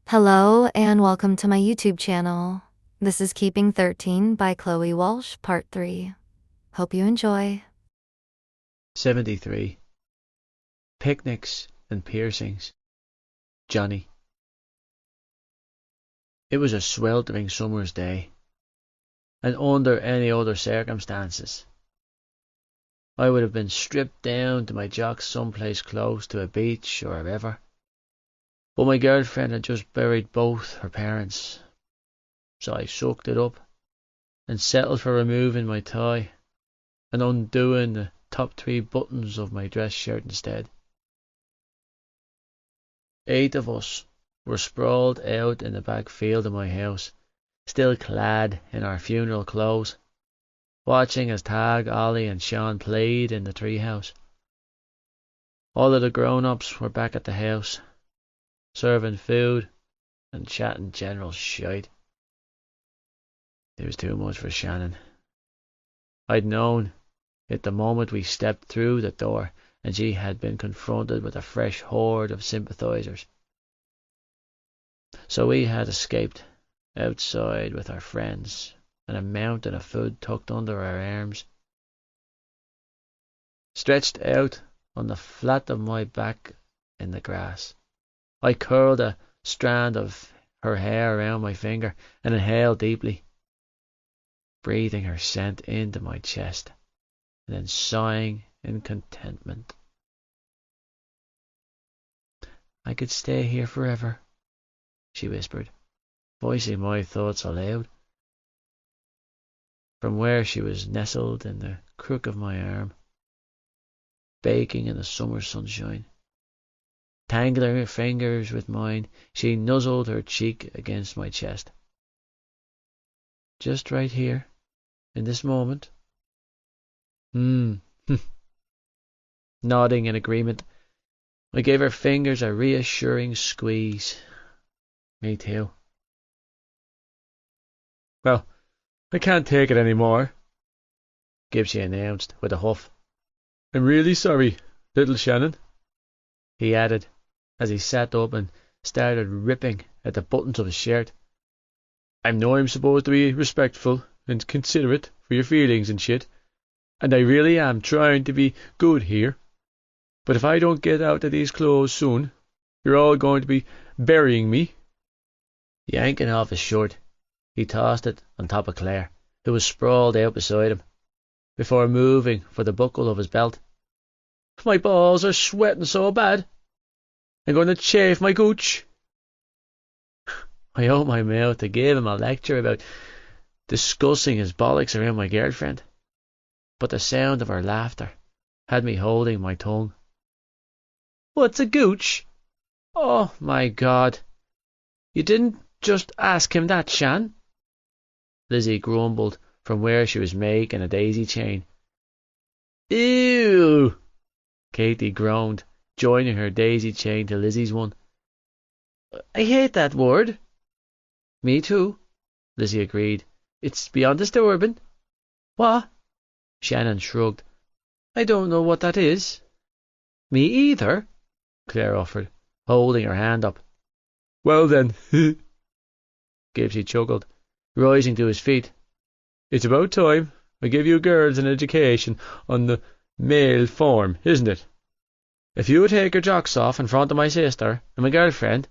Hello and welcome to my YouTube channel. This is Keeping 13 by Chloe Walsh, Part 3. Hope you enjoy. 73. Picnics and piercings. Johnny. It was a sweltering summer's day, and under any other circumstances, I would have been stripped down to my jocks someplace close to a beach or a river. But my girlfriend had just buried both her parents, so I sucked it up and settled for removing my tie and undoing the top 3 buttons of my dress shirt instead. 8 of us were sprawled out in the back field of my house, still clad in our funeral clothes, watching as Tag, Ollie and Sean played in the treehouse. All of the grown-ups were back at the house, serving food and chatting general shite. It was too much for Shannon. I'd known it the moment we stepped through the door and she had been confronted with a fresh horde of sympathisers. So we had escaped outside with our friends and a mountain of food tucked under our arms. Stretched out on the flat of my back in the grass, I curled a strand of her hair around my finger and inhaled deeply, breathing her scent into my chest and then sighing in contentment. "I could stay here forever," she whispered, voicing my thoughts aloud. From where she was nestled in the crook of my arm, baking in the summer sunshine, tangling her fingers with mine, she nuzzled her cheek against my chest. "Just right here, in this moment?" Nodding in agreement, I gave her fingers a reassuring squeeze. "Me too." "Well, I can't take it any more," Gibbsy announced with a huff. "I'm really sorry, little Shannon," he added as he sat up and started ripping at the buttons of his shirt. "I know I'm supposed to be respectful and considerate for your feelings and shit, and I really am trying to be good here, but if I don't get out of these clothes soon, you're all going to be burying me." Yanking off his shirt, he tossed it on top of Claire, who was sprawled out beside him, before moving for the buckle of his belt. "My balls are sweating so bad. I'm going to chafe my gooch." I opened my mouth to give him a lecture about discussing his bollocks around my girlfriend, but the sound of her laughter had me holding my tongue. "What's a gooch? Oh my God. You didn't just ask him that, Shan?" Lizzie grumbled from where she was making a daisy chain. "Ew!" Katie groaned, joining her daisy chain to Lizzie's one. "I hate that word." "Me too," Lizzie agreed. "It's beyond disturbing." "What?" Shannon shrugged. "I don't know what that is." "Me either," Claire offered, holding her hand up. "Well then," Gibbsy chuckled, rising to his feet. "It's about time I give you girls an education on the male form, isn't it? If you take your jocks off in front of my sister and my girlfriend,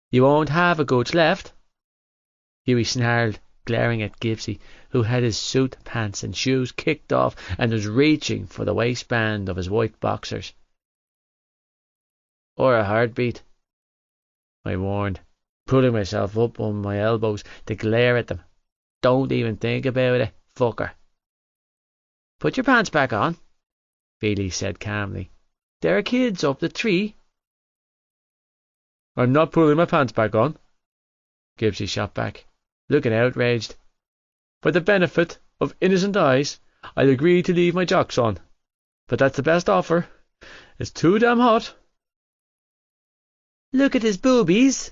you won't have a gooch left." Hughie snarled, glaring at Gibbsy, who had his suit pants and shoes kicked off and was reaching for the waistband of his white boxers. "Or a heartbeat," I warned, pulling myself up on my elbows to glare at them. "Don't even think about it, fucker." "Put your pants back on," Feely said calmly. "There are kids up the tree." "I'm not pulling my pants back on," Gibbsy shot back, looking outraged. "For the benefit of innocent eyes, I'll agree to leave my jocks on, but that's the best offer. It's too damn hot." "Look at his boobies."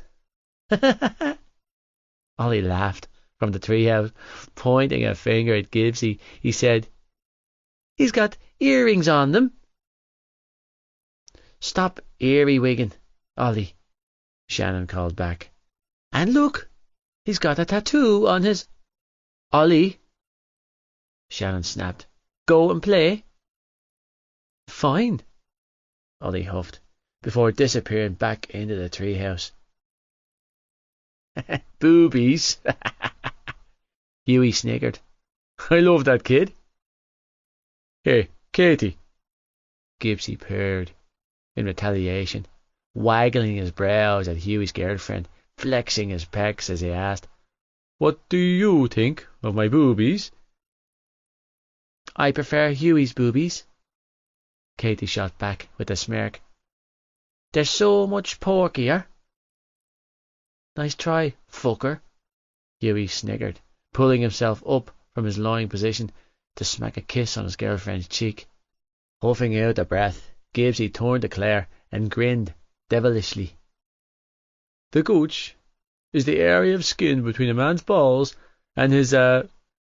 Ollie laughed from the treehouse, pointing a finger at Gibbsy. He said, "He's got earrings on them." "Stop earwigging, Ollie," Shannon called back. And look, he's got a tattoo on his... Ollie, Shannon snapped. Go and play. Fine, Ollie huffed, before disappearing back into the treehouse. Boobies, Hughie sniggered. I love that kid. Hey, Katie, Gibbsy purred in retaliation, waggling his brows at Hughie's girlfriend, flexing his pecs as he asked, What do you think of my boobies? I prefer Hughie's boobies, Katie shot back with a smirk. They're so much porkier. Nice try, fucker, Hughie sniggered, pulling himself up from his lying position to smack a kiss on his girlfriend's cheek. Huffing out the breath, Gibbsy turned to Claire and grinned devilishly. The gooch is the area of skin between a man's balls and his,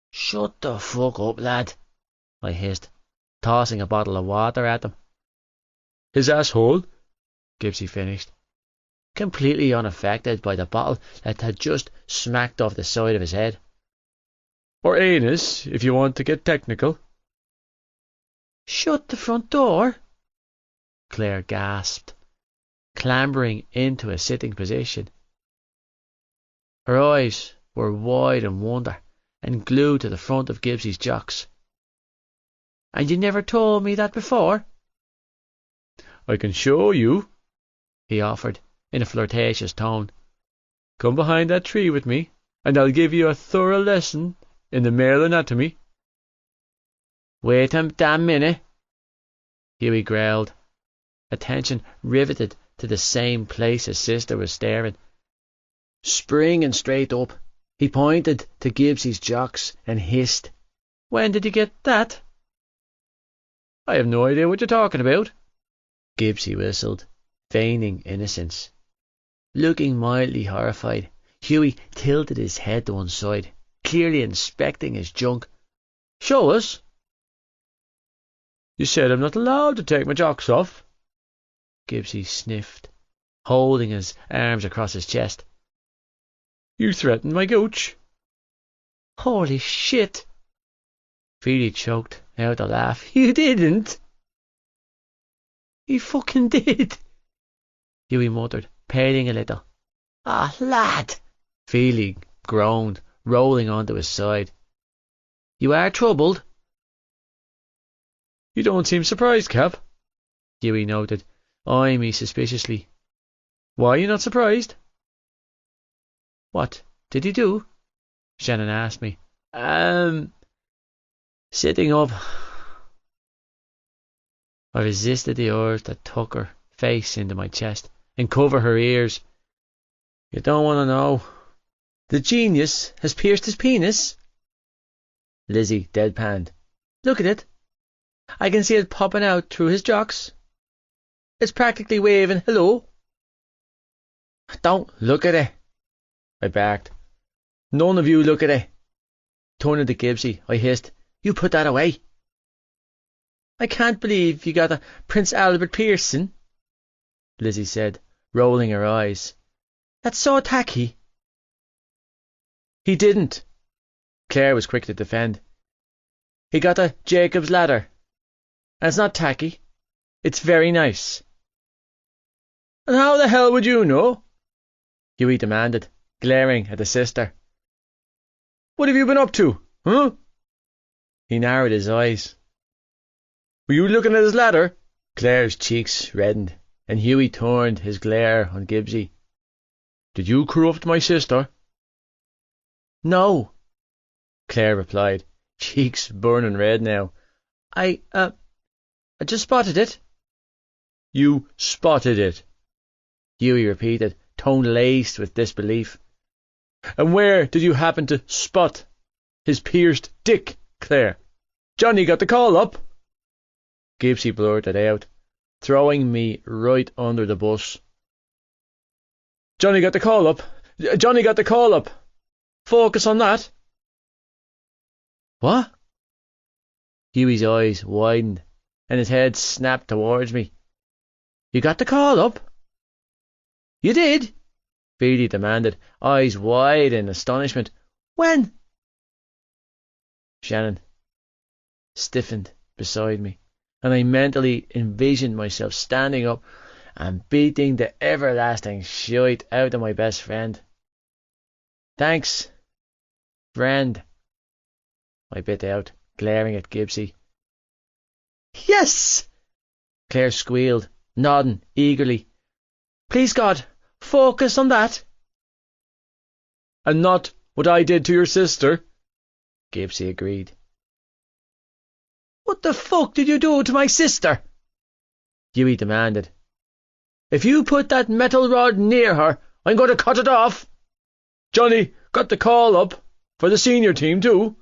Shut the fuck up, lad, I hissed, tossing a bottle of water at him. His asshole, Gibbsy finished, completely unaffected by the bottle that had just smacked off the side of his head. Or anus, if you want to get technical. Shut the front door, Claire gasped, clambering into a sitting position. Her eyes were wide in wonder and glued to the front of Gibbsy's jocks. And you never told me that before? I can show you, he offered in a flirtatious tone. Come behind that tree with me, and I'll give you a thorough lesson in the male anatomy. Wait a damn minute, Hughie growled, attention riveted to the same place his sister was staring. Springing straight up, he pointed to Gibbsy's jocks and hissed, When did you get that? I have no idea what you're talking about, Gibbsy whistled, feigning innocence. Looking mildly horrified, Hughie tilted his head to one side, clearly inspecting his junk. Show us. You said I'm not allowed to take my jocks off, Gibbsy sniffed, holding his arms across his chest. You threatened my gooch. Holy shit, Feely choked out a laugh. You didn't. You fucking did, Hughie muttered, paling a little. Ah, lad, Feely groaned, rolling onto his side. You are troubled? You don't seem surprised, Cap, Hughie noted, eyeing me suspiciously. Why are you not surprised? What did he do? Shannon asked me. Sitting up. I resisted the urge to tuck her face into my chest and cover her ears. You don't want to know. The genius has pierced his penis. Lizzie deadpanned. Look at it. I can see it popping out through his jocks. It's practically waving hello. Don't look at it, I barked. None of you look at it. Turning to Gibbsy, I hissed, You put that away. I can't believe you got a Prince Albert piercing, Lizzie said, rolling her eyes. That's so tacky. He didn't, Claire was quick to defend. He got a Jacob's ladder. And it's not tacky. It's very nice. And how the hell would you know? Hughie demanded, glaring at the sister. What have you been up to, huh? He narrowed his eyes. Were you looking at his ladder? Claire's cheeks reddened, and Hughie turned his glare on Gibbsy. Did you corrupt my sister? No, Claire replied, cheeks burning red now. I just spotted it. You spotted it, Hughie repeated, tone laced with disbelief. And where did you happen to spot his pierced dick, Claire? Johnny got the call up. Gibbsy blurted out, throwing me right under the bus. Johnny got the call up. Johnny got the call up. Focus on that. What? Hughie's eyes widened, and his head snapped towards me. You got the call up? You did? Phoebe demanded, eyes wide in astonishment. When? Shannon stiffened beside me, and I mentally envisioned myself standing up and beating the everlasting shite out of my best friend. Thanks, friend, I bit out, glaring at Gibbsy. Yes! Claire squealed, nodding eagerly. Please God, focus on that. And not what I did to your sister, Gibbsy agreed. What the fuck did you do to my sister? Hughie demanded. If you put that metal rod near her, I'm going to cut it off. Johnny got the call up for the senior team too,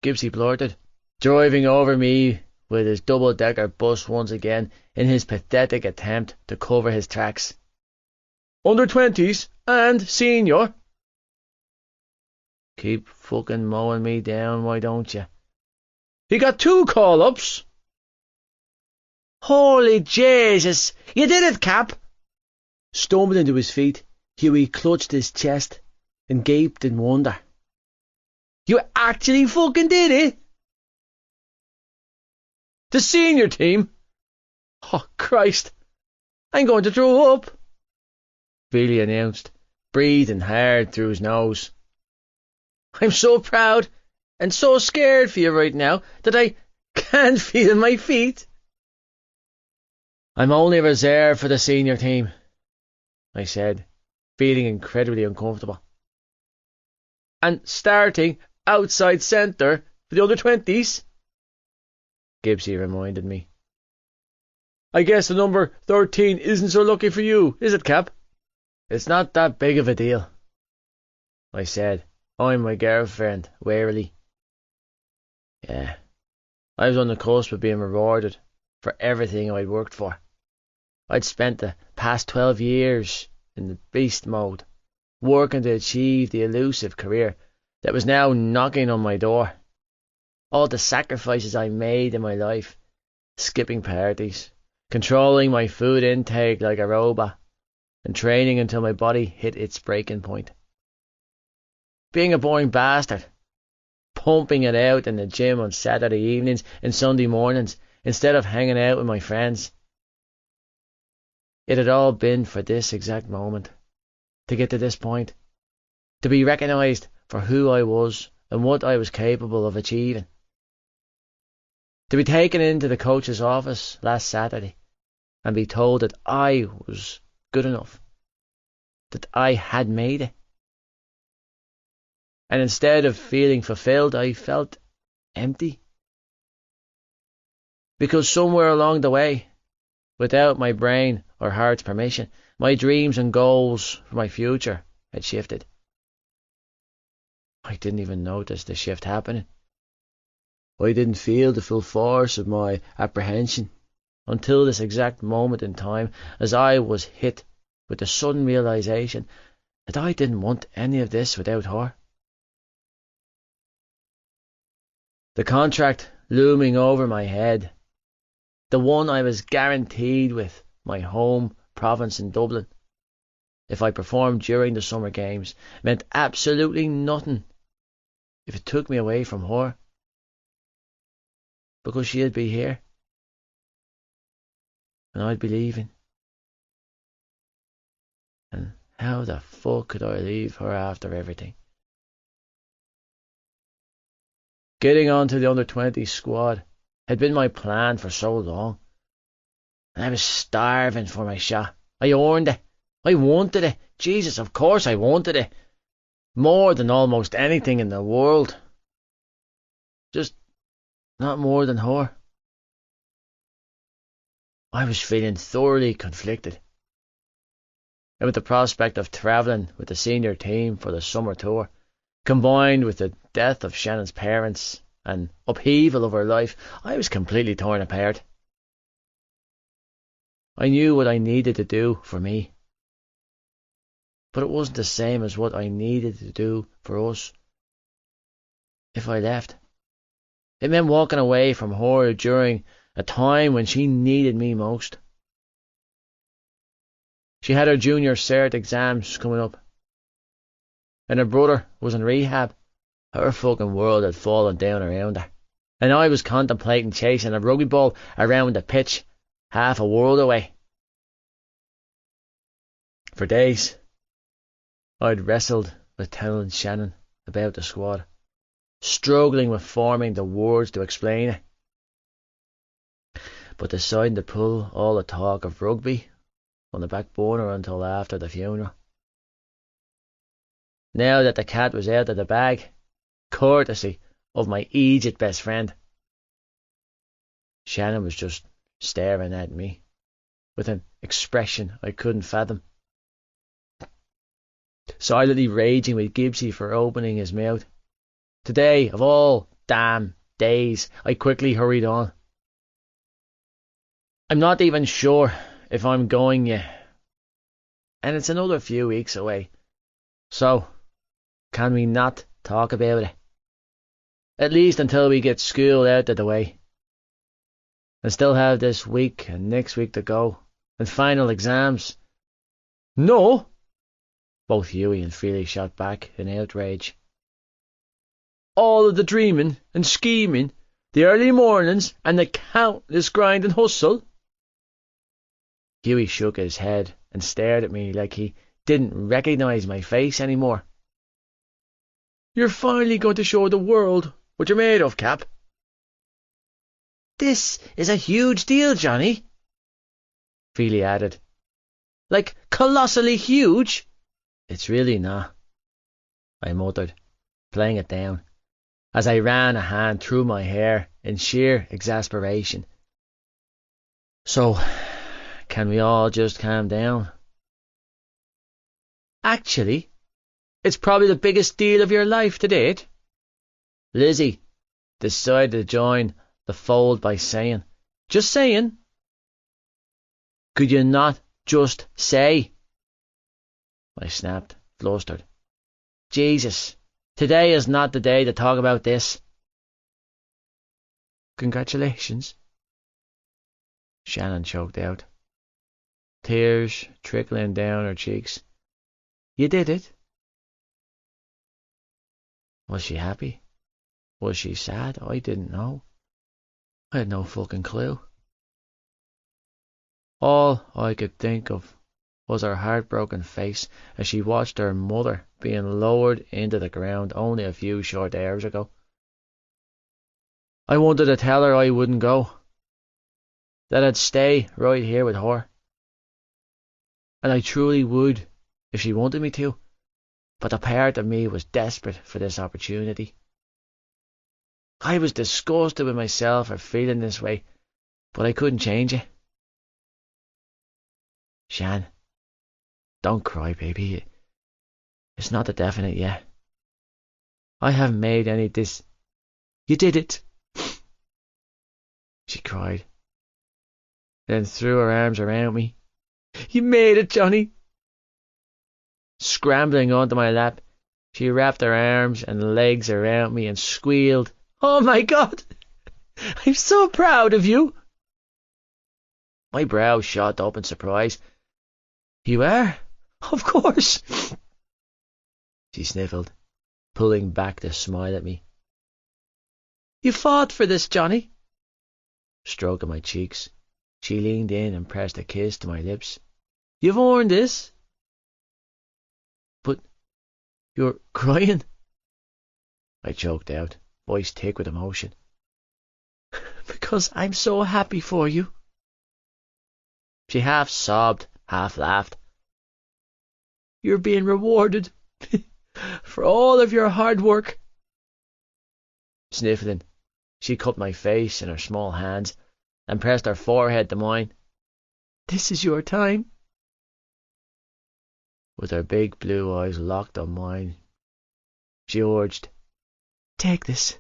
Gibbsy blurted, driving over me with his double-decker bus once again in his pathetic attempt to cover his tracks. Under-20s and senior. Keep fucking mowing me down, why don't you? He got 2 call-ups. Holy Jesus, you did it, Cap! Stumbling to his feet, Hughie clutched his chest and gaped in wonder. You actually fucking did it? The senior team? Oh, Christ, I'm going to throw up, Billy announced, breathing hard through his nose. I'm so proud and so scared for you right now that I can't feel my feet. I'm only reserved for the senior team, I said, feeling incredibly uncomfortable. And starting outside centre for the under-20s, Gibbsy reminded me. I guess the number 13 isn't so lucky for you, is it, Cap? It's not that big of a deal, I said, eyeing my girlfriend warily. Yeah, I was on the cusp of being rewarded for everything I'd worked for. I'd spent the past 12 years in the beast mode, working to achieve the elusive career that was now knocking on my door. All the sacrifices I made in my life, skipping parties, controlling my food intake like a robot, and training until my body hit its breaking point. Being a boring bastard, pumping it out in the gym on Saturday evenings and Sunday mornings instead of hanging out with my friends. It had all been for this exact moment, to get to this point, to be recognised for who I was and what I was capable of achieving. To be taken into the coach's office last Saturday and be told that I was good enough, that I had made it. And instead of feeling fulfilled, I felt empty. Because somewhere along the way, without my brain or heart's permission, my dreams and goals for my future had shifted. I didn't even notice the shift happening. I didn't feel the full force of my apprehension until this exact moment in time, as I was hit with the sudden realisation that I didn't want any of this without her. The contract looming over my head, the one I was guaranteed with my home province in Dublin, if I performed during the summer games, meant absolutely nothing if it took me away from her. Because she'd be here, and I'd be leaving. And how the fuck could I leave her after everything? Getting onto the under-20 squad had been my plan for so long. And I was starving for my shot. I earned it. I wanted it. Jesus, of course I wanted it. More than almost anything in the world. Just not more than her. I was feeling thoroughly conflicted. And with the prospect of travelling with the senior team for the summer tour, combined with the death of Shannon's parents and upheaval of her life, I was completely torn apart. I knew what I needed to do for me, but it wasn't the same as what I needed to do for us. If I left, it meant walking away from her during a time when she needed me most. She had her junior cert exams coming up, and her brother was in rehab. Her fucking world had fallen down around her, and I was contemplating chasing a rugby ball around the pitch half a world away. For days, I'd wrestled with telling Shannon about the squad, struggling with forming the words to explain it, but deciding to pull all the talk of rugby on the back burner until after the funeral. Now that the cat was out of the bag, courtesy of my aged best friend, Shannon was just staring at me with an expression I couldn't fathom, silently raging with Gibbsy for opening his mouth. Today, of all damn days, I quickly hurried on. I'm not even sure if I'm going yet, and it's another few weeks away. So, can we not talk about it? At least until we get school out of the way. And still have this week and next week to go, and final exams. No! Both Hughie and Feely shot back in outrage. All of the dreaming and scheming, the early mornings and the countless grind and hustle? Hughie shook his head and stared at me like he didn't recognise my face anymore. You're finally going to show the world what you're made of, Cap. This is a huge deal, Johnny, Feely added. Like colossally huge? It's really not, I muttered, playing it down, as I ran a hand through my hair in sheer exasperation. So, can we all just calm down? Actually, it's probably the biggest deal of your life to date. Lizzie decided to join the fold by saying, just saying. Could you not just say? I snapped, flustered. Jesus, today is not the day to talk about this. Congratulations, Shannon choked out, tears trickling down her cheeks. You did it. Was she happy? Was she sad? I didn't know. I had no fucking clue. All I could think of was her heartbroken face as she watched her mother being lowered into the ground only a few short hours ago. I wanted to tell her I wouldn't go, that I'd stay right here with her. And I truly would if she wanted me to, but a part of me was desperate for this opportunity. I was disgusted with myself for feeling this way, but I couldn't change it. Shan, don't cry, baby. It's not a definite yet. I haven't made any this. You did it, she cried, then threw her arms around me. You made it, Johnny. Scrambling onto my lap, she wrapped her arms and legs around me and squealed, Oh my God! I'm so proud of you! My brow shot up in surprise. You are? Of course! She sniffled, pulling back to smile at me. You fought for this, Johnny. Stroking my cheeks, she leaned in and pressed a kiss to my lips. You've earned this. But you're crying, I choked out, voice thick with emotion. Because I'm so happy for you. She half sobbed, half laughed. You're being rewarded for all of your hard work. Sniffling, she cupped my face in her small hands and pressed her forehead to mine. This is your time. With her big blue eyes locked on mine, she urged, Take this.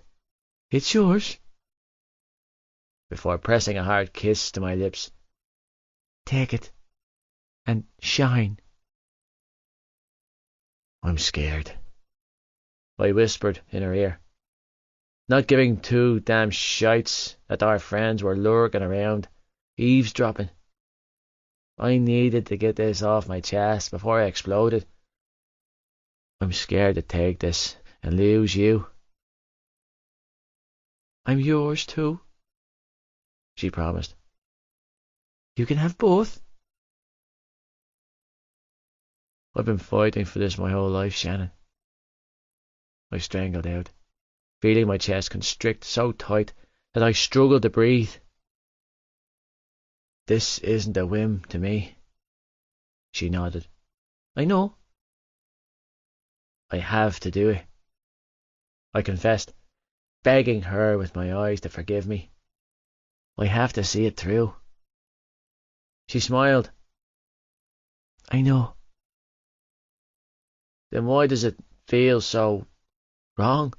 It's yours. Before pressing a hard kiss to my lips. Take it and shine. I'm scared, I whispered in her ear, not giving two damn shites that our friends were lurking around, eavesdropping. I needed to get this off my chest before I exploded. I'm scared to take this and lose you. I'm yours too, she promised. You can have both. I've been fighting for this my whole life, Shannon. I strangled out, feeling my chest constrict so tight that I struggled to breathe. This isn't a whim to me. She nodded. I know. I have to do it, I confessed, begging her with my eyes to forgive me. I have to see it through. She smiled. I know. Then why does it feel so wrong?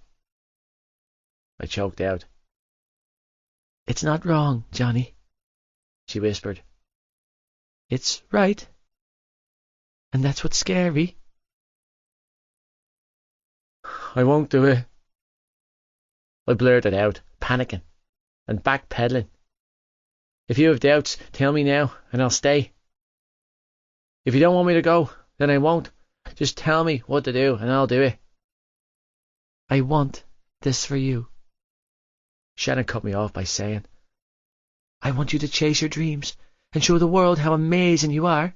I choked out. It's not wrong, Johnny, she whispered. It's right. And that's what's scary. I won't do it, I blurted out, panicking and backpedaling. If you have doubts, tell me now, and I'll stay. If you don't want me to go, then I won't. Just tell me what to do, and I'll do it. I want this for you. Shannon cut me off by saying, I want you to chase your dreams and show the world how amazing you are.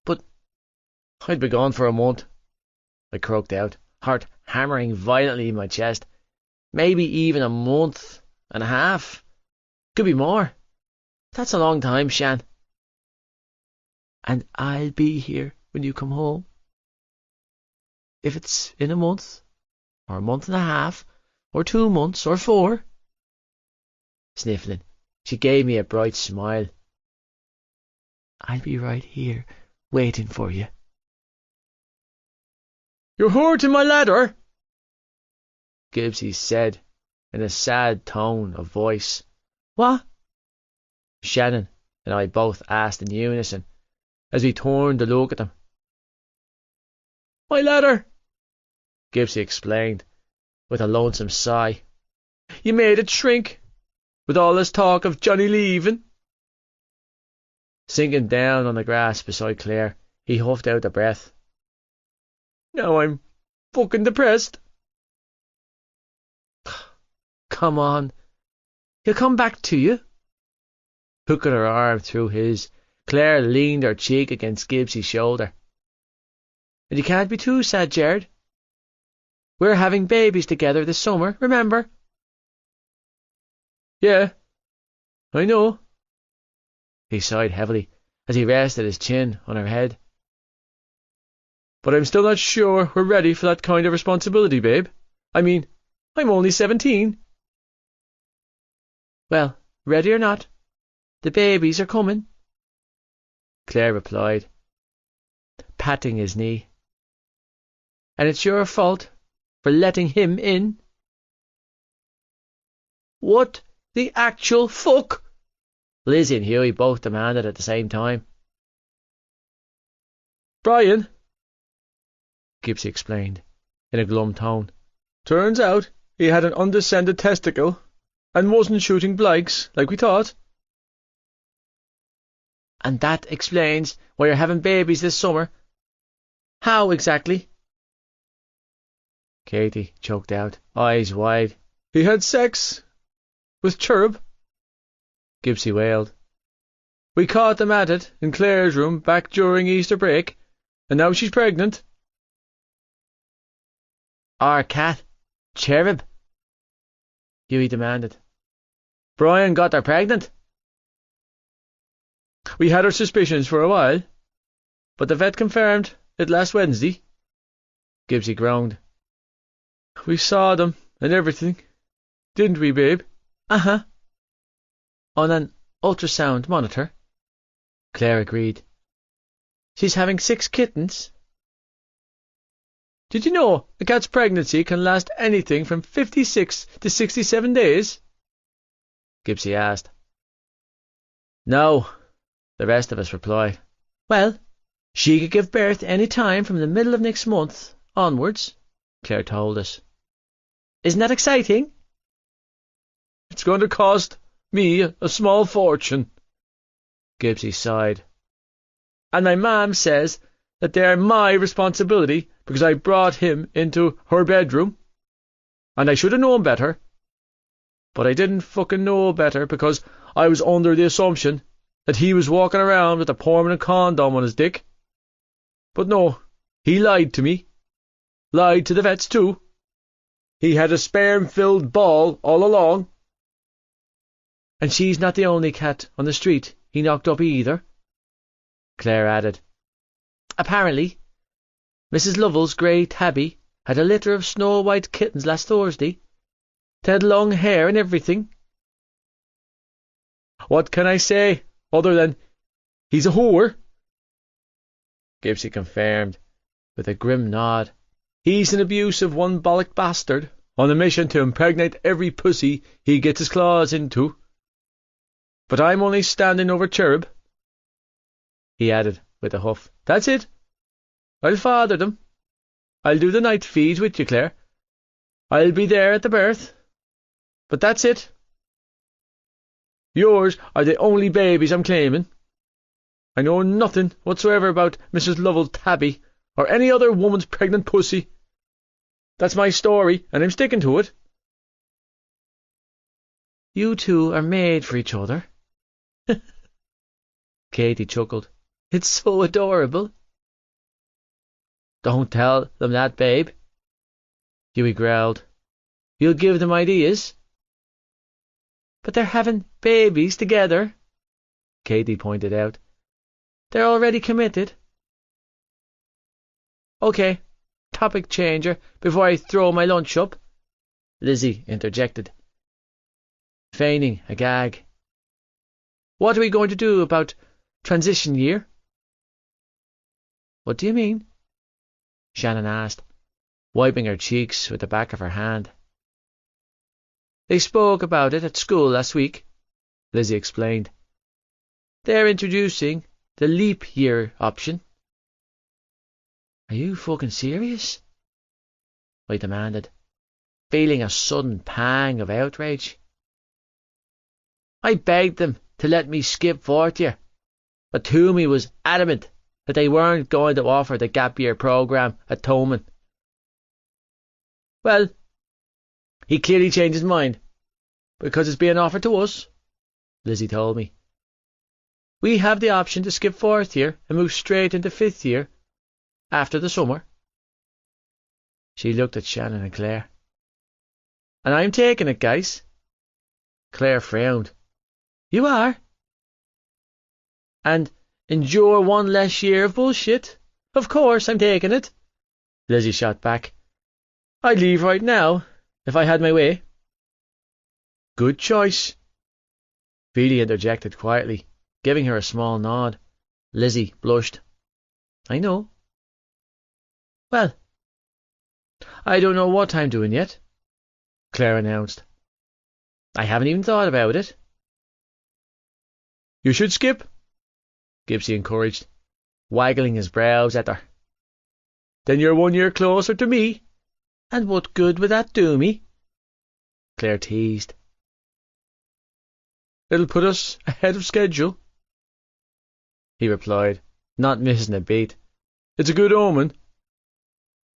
But I'd be gone for a month, I croaked out, heart hammering violently in my chest. Maybe even a month and a half. Could be more. That's a long time, Shan. And I'll be here when you come home. If it's in a month, or a month and a half, or 2 months, or 4. Sniffling, she gave me a bright smile. I'll be right here, waiting for you. You're hurting my ladder, Gibbsy said in a sad tone of voice. What? Shannon and I both asked in unison as we turned to look at them. My ladder, Gibbsy explained with a lonesome sigh. You made it shrink with all this talk of Johnny leaving. Sinking down on the grass beside Claire, he huffed out a breath. Now I'm fucking depressed. Come on. He'll come back to you. Hooking her arm through his, Claire leaned her cheek against Gibbsy's shoulder. And you can't be too sad, Jared. We're having babies together this summer, remember? Yeah, I know. He sighed heavily as he rested his chin on her head. But I'm still not sure we're ready for that kind of responsibility, babe. I mean, I'm only 17. Well, ready or not, the babies are coming, Claire replied, patting his knee. And it's your fault for letting him in. What the actual fuck? Lizzie and Hughie both demanded at the same time. Brian, Gibbsy explained, in a glum tone. Turns out he had an undescended testicle and wasn't shooting blanks like we thought. And that explains why you're having babies this summer. How exactly? Katie choked out, eyes wide. He had sex with Cherub, Gibbsy wailed. We caught them at it in Claire's room back during Easter break, and now she's pregnant. Our cat, Cherub? Hughie demanded. Brian got her pregnant. We had our suspicions for a while, but the vet confirmed it last Wednesday, Gibbsy groaned. We saw them and everything, didn't we, babe? Uh-huh. On an ultrasound monitor, Claire agreed. She's having 6 kittens. Did you know a cat's pregnancy can last anything from 56 to 67 days? Gibbsy asked. No, the rest of us replied. Well, she could give birth any time from the middle of next month onwards, Claire told us. Isn't that exciting? It's going to cost me a small fortune, Gibbsy sighed. And my mam says that they're my responsibility because I brought him into her bedroom. And I should have known better. But I didn't fucking know better because I was under the assumption that he was walking around with a permanent condom on his dick. But no, he lied to me. Lied to the vets too. He had a sperm-filled ball all along. And she's not the only cat on the street he knocked up either, Claire added. Apparently, Mrs. Lovell's grey tabby had a litter of snow-white kittens last Thursday. They had long hair and everything. What can I say, other than he's a whore? Gibbsy confirmed, with a grim nod. He's an abusive one-bollocked bastard, on a mission to impregnate every pussy he gets his claws into. But I'm only standing over cherub, he added with a huff. That's it. I'll father them. I'll do the night feeds with you, Claire. I'll be there at the birth. But that's it. Yours are the only babies I'm claiming. I know nothing whatsoever about Mrs. Lovell Tabby or any other woman's pregnant pussy. That's my story, and I'm sticking to it. You two are made for each other. Katie chuckled. It's so adorable. Don't tell them that, babe, Hughie growled. You'll give them ideas. But they're having babies together, Katie pointed out. They're already committed. Okay, topic changer before I throw my lunch up, Lizzie interjected, feigning a gag. What are we going to do about transition year? What do you mean? Shannon asked, wiping her cheeks with the back of her hand. They spoke about it at school last week, Lizzie explained. They're introducing the leap year option. Are you fucking serious? I demanded, feeling a sudden pang of outrage. I begged them to let me skip fourth year, but Toomey was adamant that they weren't going to offer the gap year programme at Toman. Well, he clearly changed his mind, because it's being offered to us, Lizzie told me. We have the option to skip fourth year and move straight into fifth year after the summer. She looked at Shannon and Claire. And I'm taking it, guys. Claire frowned. You are? And endure one less year of bullshit? Of course I'm taking it, Lizzie shot back. I'd leave right now, if I had my way. Good choice, Phoebe interjected quietly, giving her a small nod. Lizzie blushed. I know. Well, I don't know what I'm doing yet, Claire announced. I haven't even thought about it. You should skip, Gibbsy encouraged, waggling his brows at her. Then you're 1 year closer to me. And what good would that do me? Claire teased. It'll put us ahead of schedule, he replied, not missing a beat. It's a good omen.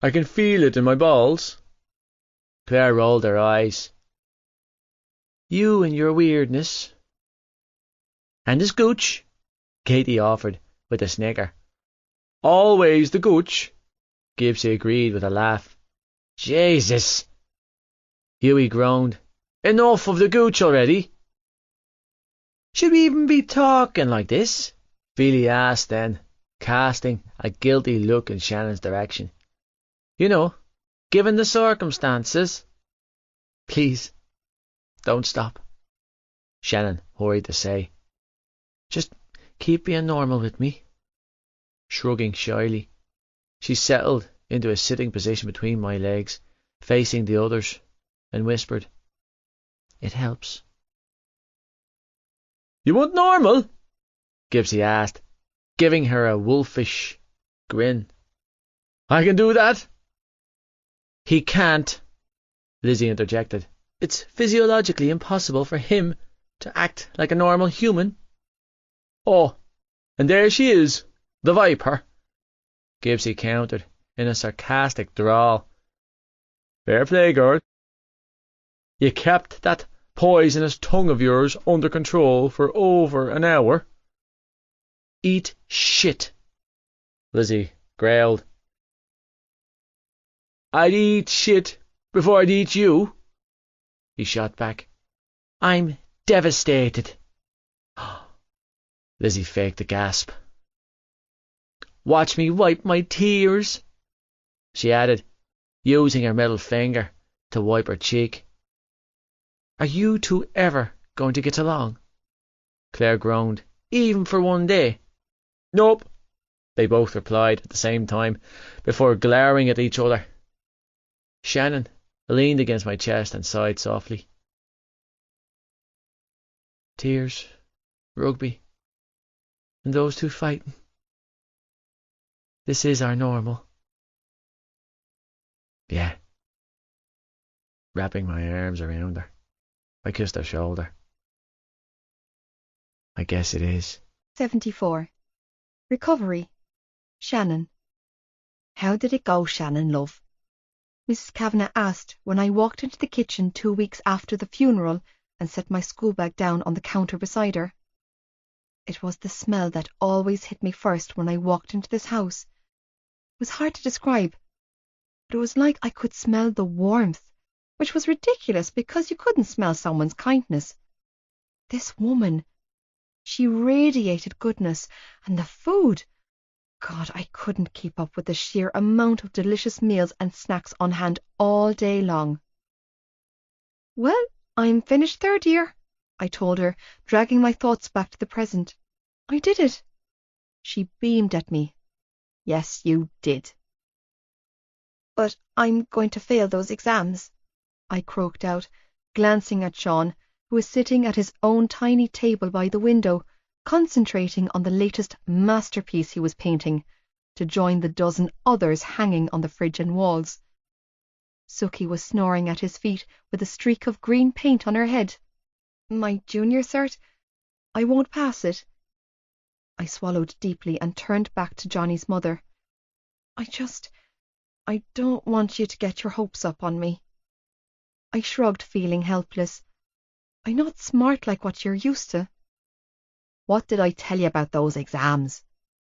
I can feel it in my balls. Claire rolled her eyes. You and your weirdness. And his gooch, Katie offered with a snicker. Always the gooch, Gibbsy agreed with a laugh. Jesus, Hughie groaned. Enough of the gooch already. Should we even be talking like this? Phoebe asked then, casting a guilty look in Shannon's direction. You know, given the circumstances. Please, don't stop, Shannon hurried to say. Just keep being normal with me. Shrugging shyly, she settled into a sitting position between my legs, facing the others, and whispered, It helps. You want normal? Gibbsy asked, giving her a wolfish grin. I can do that. He can't, Lizzie interjected. It's physiologically impossible for him to act like a normal human. Oh, and there she is, the viper, Gibbsy countered in a sarcastic drawl. Fair play, girl. You kept that poisonous tongue of yours under control for over an hour. Eat shit, Lizzie growled. I'd eat shit before I'd eat you, he shot back. I'm devastated. Lizzie faked a gasp. Watch me wipe my tears, she added, using her middle finger to wipe her cheek. Are you two ever going to get along? Claire groaned. Even for one day? Nope, they both replied at the same time, before glaring at each other. Shannon leaned against my chest and sighed softly. Tears, rugby, and those two fighting. This is our normal. Yeah. Wrapping my arms around her, I kissed her shoulder. I guess it is. 74. Recovery. Shannon. How did it go, Shannon, love? Mrs. Kavanagh asked when I walked into the kitchen 2 weeks after the funeral and set my school bag down on the counter beside her. It was the smell that always hit me first when I walked into this house. It was hard to describe, but it was like I could smell the warmth, which was ridiculous because you couldn't smell someone's kindness. This woman, she radiated goodness, and the food. God, I couldn't keep up with the sheer amount of delicious meals and snacks on hand all day long. Well, I'm finished third year, I told her, dragging my thoughts back to the present. I did it. She beamed at me. Yes, you did. But I'm going to fail those exams, I croaked out, glancing at Sean, who was sitting at his own tiny table by the window, concentrating on the latest masterpiece he was painting, to join the dozen others hanging on the fridge and walls. Suki was snoring at his feet with a streak of green paint on her head. My junior cert? I won't pass it. I swallowed deeply and turned back to Johnny's mother. I don't want you to get your hopes up on me. I shrugged, feeling helpless. I'm not smart like what you're used to. What did I tell you about those exams?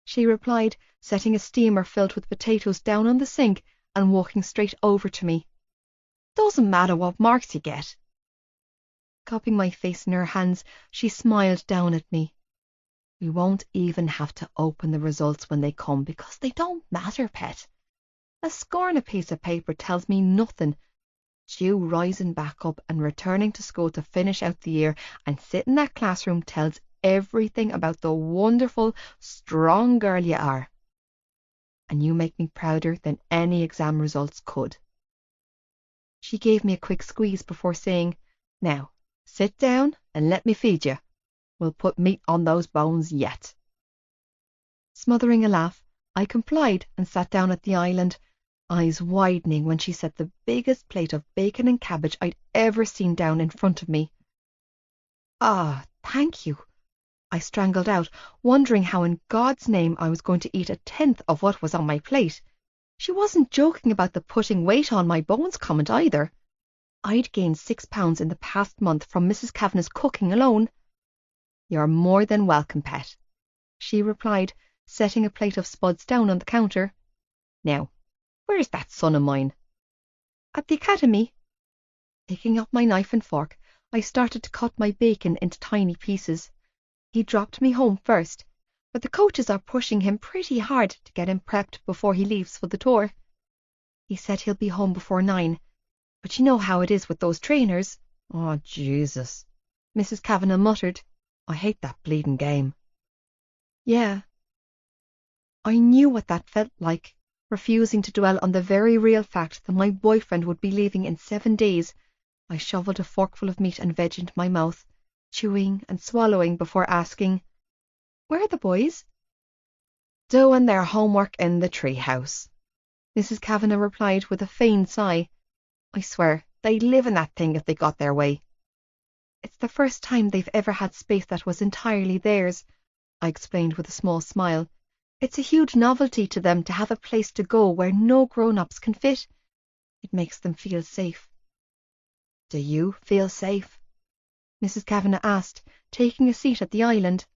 She replied, setting a steamer filled with potatoes down on the sink and walking straight over to me. Doesn't matter what marks you get. Cupping my face in her hands, she smiled down at me. We won't even have to open the results when they come because they don't matter, pet. A score on a piece of paper tells me nothing. It's you rising back up and returning to school to finish out the year and sit in that classroom tells everything about the wonderful, strong girl you are. And you make me prouder than any exam results could. She gave me a quick squeeze before saying, Now, sit down and let me feed you. We'll put meat on those bones yet. Smothering a laugh, I complied and sat down at the island, eyes widening when she set the biggest plate of bacon and cabbage I'd ever seen down in front of me. Ah, thank you, I strangled out, wondering how in God's name I was going to eat a tenth of what was on my plate. She wasn't joking about the putting weight on my bones comment either. I'd gained 6 pounds in the past month from Mrs. Kavanagh's cooking alone. You're more than welcome, pet, she replied, setting a plate of spuds down on the counter. Now, where's that son of mine? At the academy. Picking up my knife and fork, I started to cut my bacon into tiny pieces. He dropped me home first, but the coaches are pushing him pretty hard to get him prepped before he leaves for the tour. He said he'll be home before 9, but you know how it is with those trainers. Oh, Jesus, Mrs. Kavanagh muttered. I hate that bleeding game. Yeah. I knew what that felt like, refusing to dwell on the very real fact that my boyfriend would be leaving in 7 days. I shoveled a forkful of meat and veg into my mouth, chewing and swallowing before asking, Where are the boys? Doing their homework in the treehouse, Mrs. Kavanagh replied with a feigned sigh. I swear, they'd live in that thing if they got their way. It's the first time they've ever had space that was entirely theirs. I explained with a small smile. It's a huge novelty to them to have a place to go where no grown-ups can fit. It makes them feel safe. Do you feel safe? Mrs. Kavanagh asked, taking a seat at the island.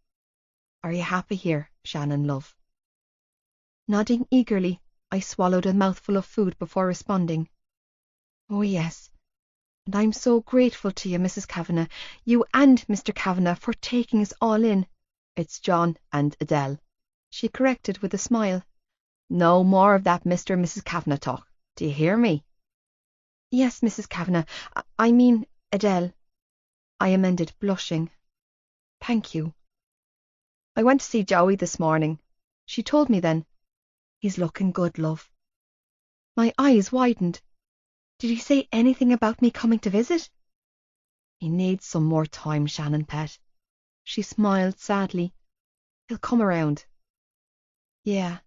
Are you happy here, Shannon, love? Nodding eagerly, I swallowed a mouthful of food before responding. Oh, yes. And I'm so grateful to you, Mrs. Kavanagh, you and Mr. Kavanagh, for taking us all in. It's John and Adele, she corrected with a smile. No more of that Mr. and Mrs. Kavanagh talk. Do you hear me? Yes, Mrs. Kavanagh. I mean Adele, I amended, blushing. Thank you. I went to see Joey this morning. She told me then. He's looking good, love. My eyes widened. Did he say anything about me coming to visit? He needs some more time, Shannon, pet. She smiled sadly. He'll come around. Yeah.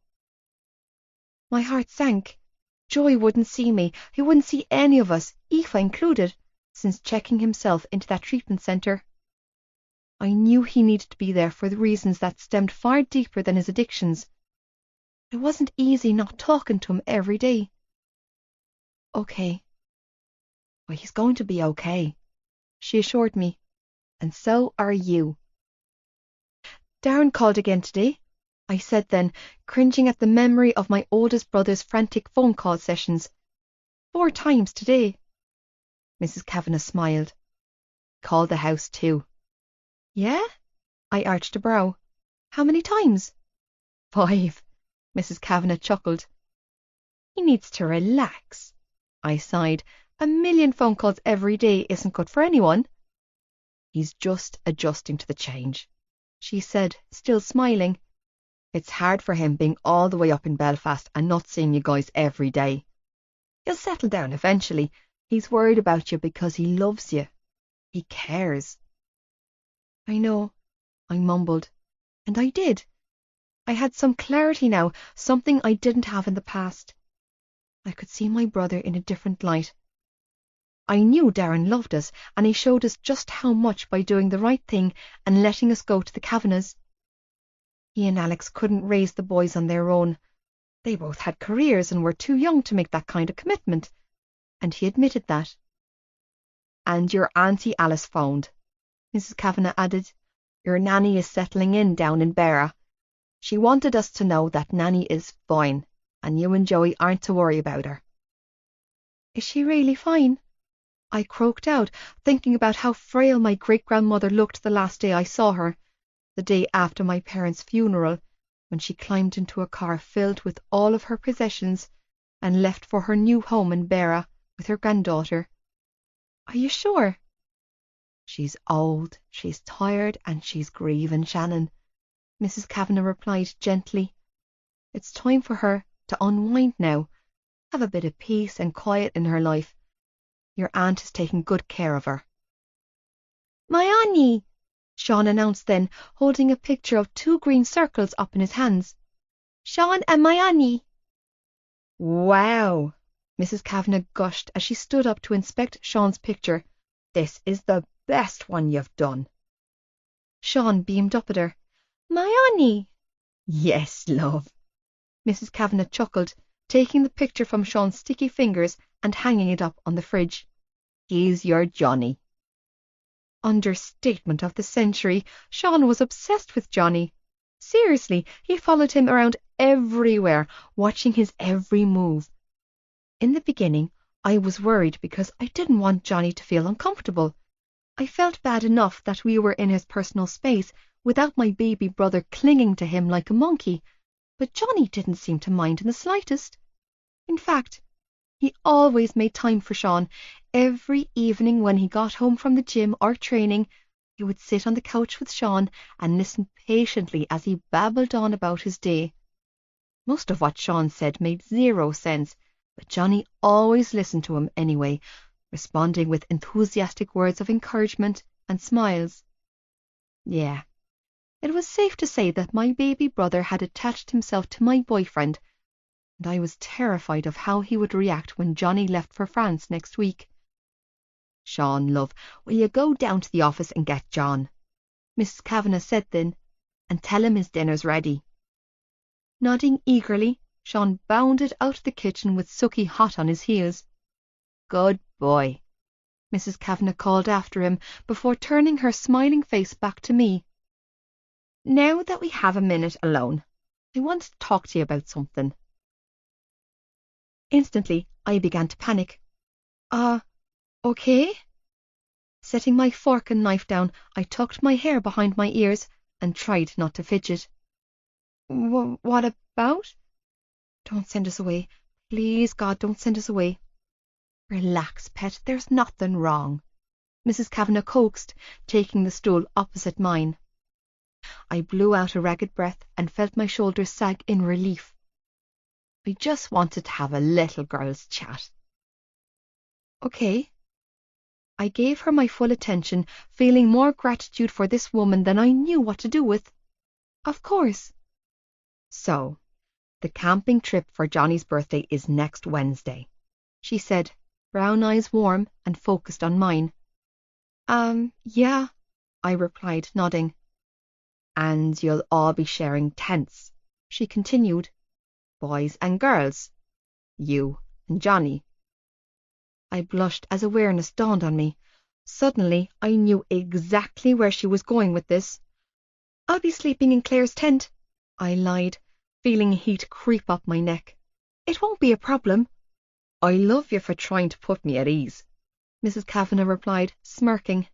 My heart sank. Joey wouldn't see me. He wouldn't see any of us, Aoife included, since checking himself into that treatment centre. I knew he needed to be there for the reasons that stemmed far deeper than his addictions. It wasn't easy not talking to him every day. Okay. Well, he's going to be okay, she assured me. And so are you. Darren called again today, I said then, cringing at the memory of my oldest brother's frantic phone call sessions. 4 times today. Mrs. Kavanagh smiled. Called the house too. Yeah? I arched a brow. How many times? 5. Mrs. Kavanagh chuckled. He needs to relax. I sighed. 1,000,000 phone calls every day isn't good for anyone. He's just adjusting to the change, she said, still smiling. It's hard for him being all the way up in Belfast and not seeing you guys every day. He'll settle down eventually. He's worried about you because he loves you. He cares. I know, I mumbled. And I did. I had some clarity now, something I didn't have in the past. I could see my brother in a different light. I knew Darren loved us, and he showed us just how much by doing the right thing and letting us go to the Kavanaghs. He and Alex couldn't raise the boys on their own. They both had careers and were too young to make that kind of commitment, and he admitted that. And your Auntie Alice phoned, Mrs. Kavanagh added. Your nanny is settling in down in Beara. She wanted us to know that Nanny is fine, and you and Joey aren't to worry about her. Is she really fine? I croaked out, thinking about how frail my great-grandmother looked the last day I saw her, the day after my parents' funeral, when she climbed into a car filled with all of her possessions and left for her new home in Beara with her granddaughter. Are you sure? She's old, she's tired, and she's grieving, Shannon, Mrs. Kavanagh replied gently. It's time for her to unwind now, have a bit of peace and quiet in her life. Your aunt is taking good care of her. My Annie, Sean announced then, holding a picture of 2 green circles up in his hands. Sean and my Annie. Wow, Mrs. Kavanagh gushed as she stood up to inspect Sean's picture. This is the best one you've done. Sean beamed up at her. My Annie. Yes, love. Mrs. Kavanagh chuckled, taking the picture from Sean's sticky fingers and hanging it up on the fridge. He's your Johnny. Understatement of the century. Sean was obsessed with Johnny. Seriously, he followed him around everywhere, watching his every move. In the beginning, I was worried because I didn't want Johnny to feel uncomfortable. I felt bad enough that we were in his personal space without my baby brother clinging to him like a monkey, but Johnny didn't seem to mind in the slightest. In fact, he always made time for Sean. Every evening when he got home from the gym or training, he would sit on the couch with Sean and listen patiently as he babbled on about his day. Most of what Sean said made 0 sense, but Johnny always listened to him anyway, responding with enthusiastic words of encouragement and smiles. Yeah, it was safe to say that my baby brother had attached himself to my boyfriend, and I was terrified of how he would react when Johnny left for France next week. Sean, love, will you go down to the office and get John? Mrs. Kavanagh said then. and tell him his dinner's ready." Nodding eagerly, Sean bounded out of the kitchen with Suki hot on his heels. "Good boy," Mrs. Kavanagh called after him before turning her smiling face back to me. "Now that we have a minute alone, I want to talk to you about something." Instantly, I began to panic. Okay?" Setting my fork and knife down, I tucked my hair behind my ears and tried not to fidget. What about? Don't send us away. Please, God, don't send us away." "Relax, pet, there's nothing wrong," Mrs. Kavanagh coaxed, taking the stool opposite mine. I blew out a ragged breath and felt my shoulders sag in relief. "I just wanted to have a little girl's chat." "Okay." I gave her my full attention, feeling more gratitude for this woman than I knew what to do with. "Of course." "So, the camping trip for Johnny's birthday is next Wednesday," she said, brown eyes warm and focused on mine. Yeah," I replied, nodding. "And you'll all be sharing tents," she continued. "Boys and girls. You and Johnny." I blushed as awareness dawned on me. Suddenly, I knew exactly where she was going with this. "I'll be sleeping in Claire's tent," I lied, feeling heat creep up my neck. "It won't be a problem." "I love you for trying to put me at ease," Mrs. Kavanagh replied, smirking.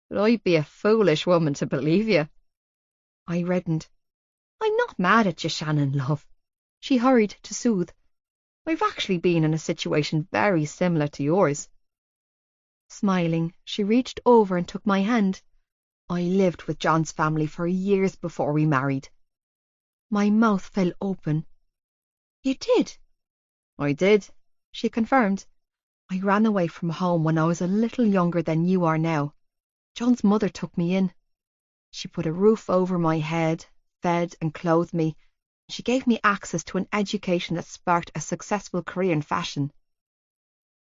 "But I'd be a foolish woman to believe you." I reddened. "I'm not mad at you, Shannon, love," she hurried to soothe. "I've actually been in a situation very similar to yours." Smiling, she reached over and took my hand. "I lived with John's family for years before we married." My mouth fell open. "You did?" "I did," she confirmed. "I ran away from home when I was a little younger than you are now. John's mother took me in. She put a roof over my head, fed and clothed me. She gave me access to an education that sparked a successful career in fashion."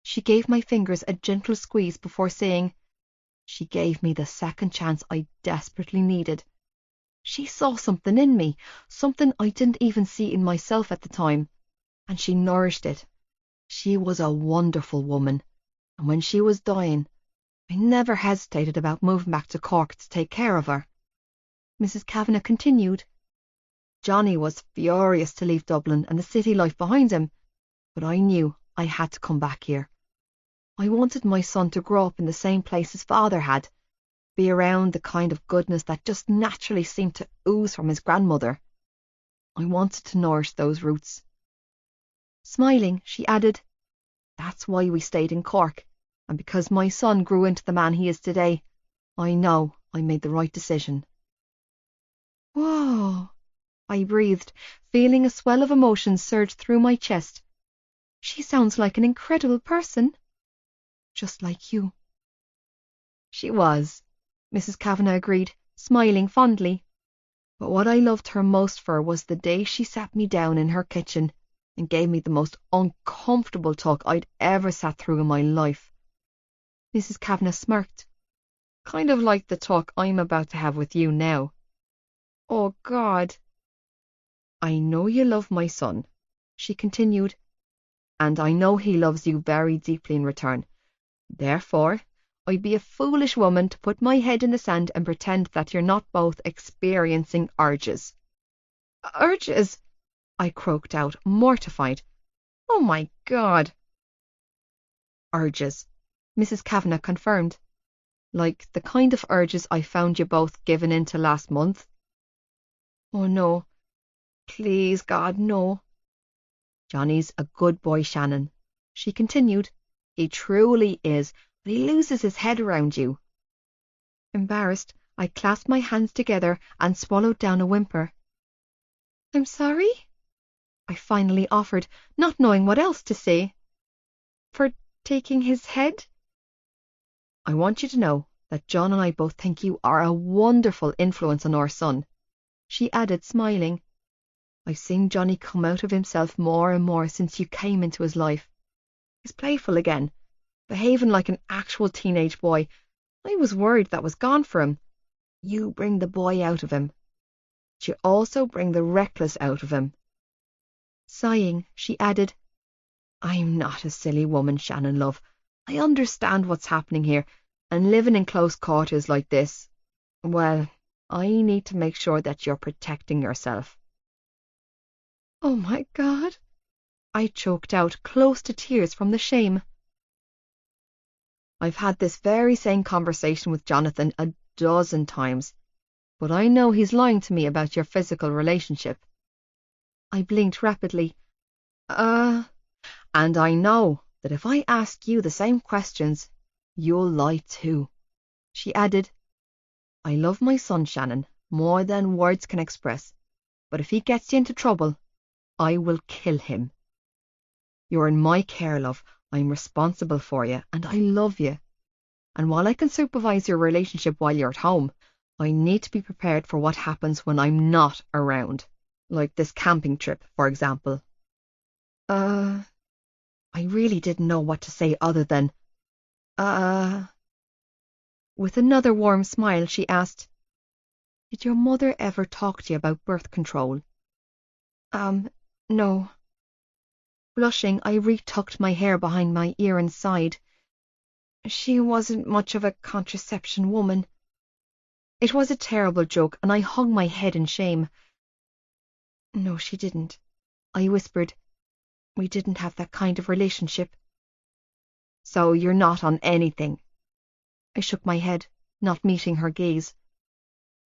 She gave my fingers a gentle squeeze before saying, "She gave me the second chance I desperately needed. She saw something in me, something I didn't even see in myself at the time, and she nourished it. She was a wonderful woman, and when she was dying, I never hesitated about moving back to Cork to take care of her." Mrs. Kavanagh continued. "Johnny was furious to leave Dublin and the city life behind him, but I knew I had to come back here. I wanted my son to grow up in the same place his father had, be around the kind of goodness that just naturally seemed to ooze from his grandmother. I wanted to nourish those roots." Smiling, she added, "That's why we stayed in Cork, and because my son grew into the man he is today, I know I made the right decision." "Whoa," I breathed, feeling a swell of emotion surge through my chest. "She sounds like an incredible person." "Just like you." "She was," Mrs. Kavanagh agreed, smiling fondly. "But what I loved her most for was the day she sat me down in her kitchen and gave me the most uncomfortable talk I'd ever sat through in my life." Mrs. Kavanagh smirked. "Kind of like the talk I'm about to have with you now." "Oh, God." "I know you love my son," she continued, "and I know he loves you very deeply in return. Therefore, I'd be a foolish woman to put my head in the sand and pretend that you're not both experiencing urges." "Urges?" I croaked out, mortified. "Oh, my God." "Urges," Mrs. Kavanagh confirmed. "Like the kind of urges I found you both given into last month." "Oh, no. Please, God, no." "Johnny's a good boy, Shannon," she continued. "He truly is, but he loses his head around you." Embarrassed, I clasped my hands together and swallowed down a whimper. "I'm sorry," I finally offered, not knowing what else to say. "For taking his head?" "I want you to know that John and I both think you are a wonderful influence on our son," she added, smiling. "I've seen Johnny come out of himself more and more since you came into his life. He's playful again, behaving like an actual teenage boy. I was worried that was gone for him. You bring the boy out of him." but you also bring the reckless out of him. Sighing, she added, I'm not a silly woman, Shannon, love. I understand what's happening here, and living in close quarters like this, well, I need to make sure that you're protecting yourself. Oh my God, I choked out, close to tears from the shame. I've had this very same conversation with Jonathan a dozen times, but I know he's lying to me about your physical relationship. I blinked rapidly. And I know that if I ask you the same questions, you'll lie too. She added, I love my son, Shannon, more than words can express, but if he gets you into trouble, I will kill him. You're in my care, love. I'm responsible for you, and I love you. And while I can supervise your relationship while you're at home, I need to be prepared for what happens when I'm not around, like this camping trip, for example. I really didn't know what to say other than, With another warm smile, she asked, Did your mother ever talk to you about birth control? No. Blushing, I retucked my hair behind my ear and sighed. She wasn't much of a contraception woman. It was a terrible joke, and I hung my head in shame. No, she didn't, I whispered. We didn't have that kind of relationship. So you're not on anything? I shook my head, not meeting her gaze.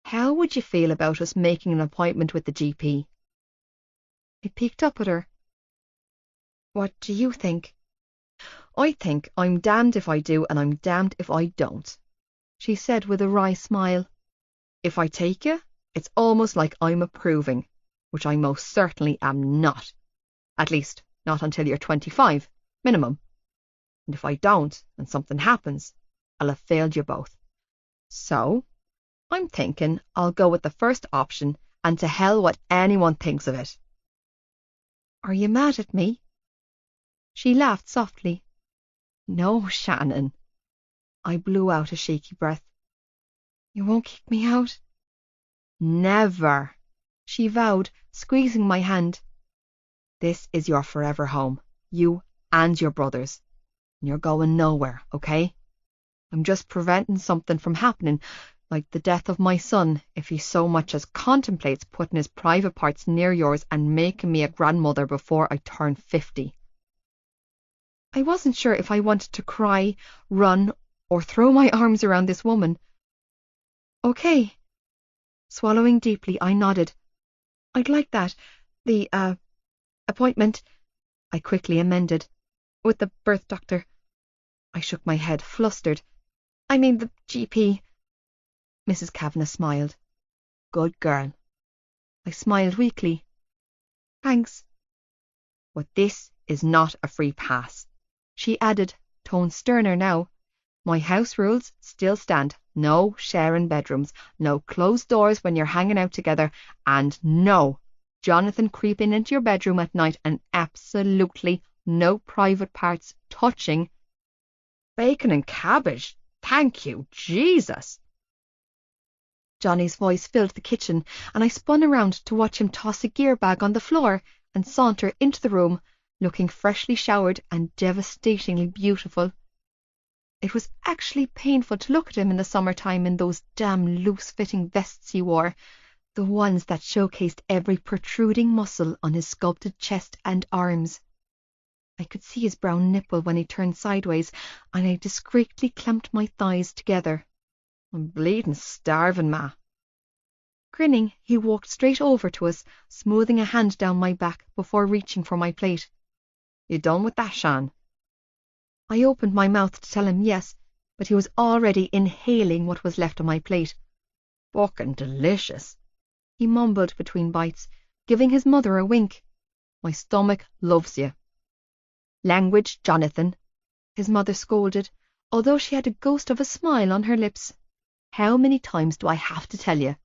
How would you feel about us making an appointment with the GP? I peeked up at her. What do you think? I think I'm damned if I do and I'm damned if I don't, she said with a wry smile. If I take you, it's almost like I'm approving, which I most certainly am not. At least, not until you're 25, minimum. And if I don't, and something happens, I'll have failed you both. So, I'm thinking I'll go with the first option, and to hell what anyone thinks of it. Are you mad at me? She laughed softly. No, Shannon. I blew out a shaky breath. You won't kick me out? Never, she vowed, squeezing my hand. This is your forever home, you and your brothers. And you're going nowhere, okay? I'm just preventing something from happening, like the death of my son, if he so much as contemplates putting his private parts near yours and making me a grandmother before I turn 50. I wasn't sure if I wanted to cry, run, or throw my arms around this woman. Okay. Swallowing deeply, I nodded. I'd like that. The, appointment, I quickly amended, with the birth doctor. I shook my head, flustered. I mean the GP. Mrs. Kavanagh smiled. Good girl. I smiled weakly. Thanks. But this is not a free pass, she added, tone sterner now. My house rules still stand. No sharing bedrooms, no closed doors when you're hanging out together, and no Jonathan creeping into your bedroom at night, and absolutely no private parts touching. Bacon and cabbage, thank you, Jesus. Johnny's voice filled the kitchen, and I spun around to watch him toss a gear bag on the floor and saunter into the room, looking freshly showered and devastatingly beautiful. It was actually painful to look at him in the summertime in those damn loose-fitting vests he wore, the ones that showcased every protruding muscle on his sculpted chest and arms. I could see his brown nipple when he turned sideways, and I discreetly clamped my thighs together. I'm bleeding starving, Ma. Grinning, he walked straight over to us, smoothing a hand down my back before reaching for my plate. You done with that, Shan? I opened my mouth to tell him yes, but he was already inhaling what was left of my plate. Fucking delicious, he mumbled between bites, giving his mother a wink. My stomach loves you. Language, Jonathan, his mother scolded, although she had a ghost of a smile on her lips. How many times do I have to tell you?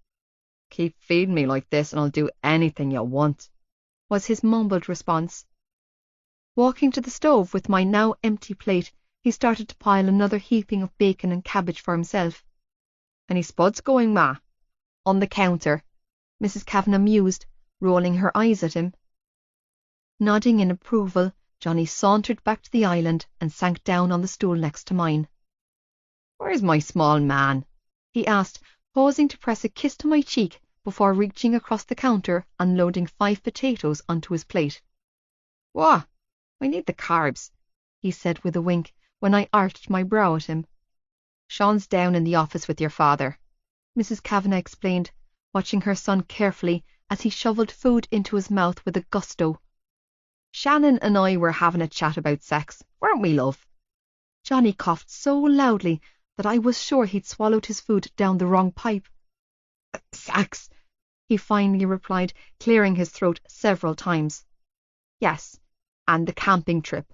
Keep feeding me like this and I'll do anything you want, was his mumbled response. Walking to the stove with my now empty plate, he started to pile another heaping of bacon and cabbage for himself. Any spuds going, Ma? On the counter. Mrs. Kavanagh mused, rolling her eyes at him. Nodding in approval, Johnny sauntered back to the island and sank down on the stool next to mine. "Where's my small man?" he asked, pausing to press a kiss to my cheek before reaching across the counter and loading 5 potatoes onto his plate. "What? I need the carbs," he said with a wink when I arched my brow at him. "Sean's down in the office with your father," Mrs. Kavanagh explained, watching her son carefully as he shoveled food into his mouth with a gusto. "Shannon and I were having a chat about sex, weren't we, love?" Johnny coughed so loudly that I was sure he'd swallowed his food down the wrong pipe. "Sex," he finally replied, clearing his throat several times. "Yes, and the camping trip,"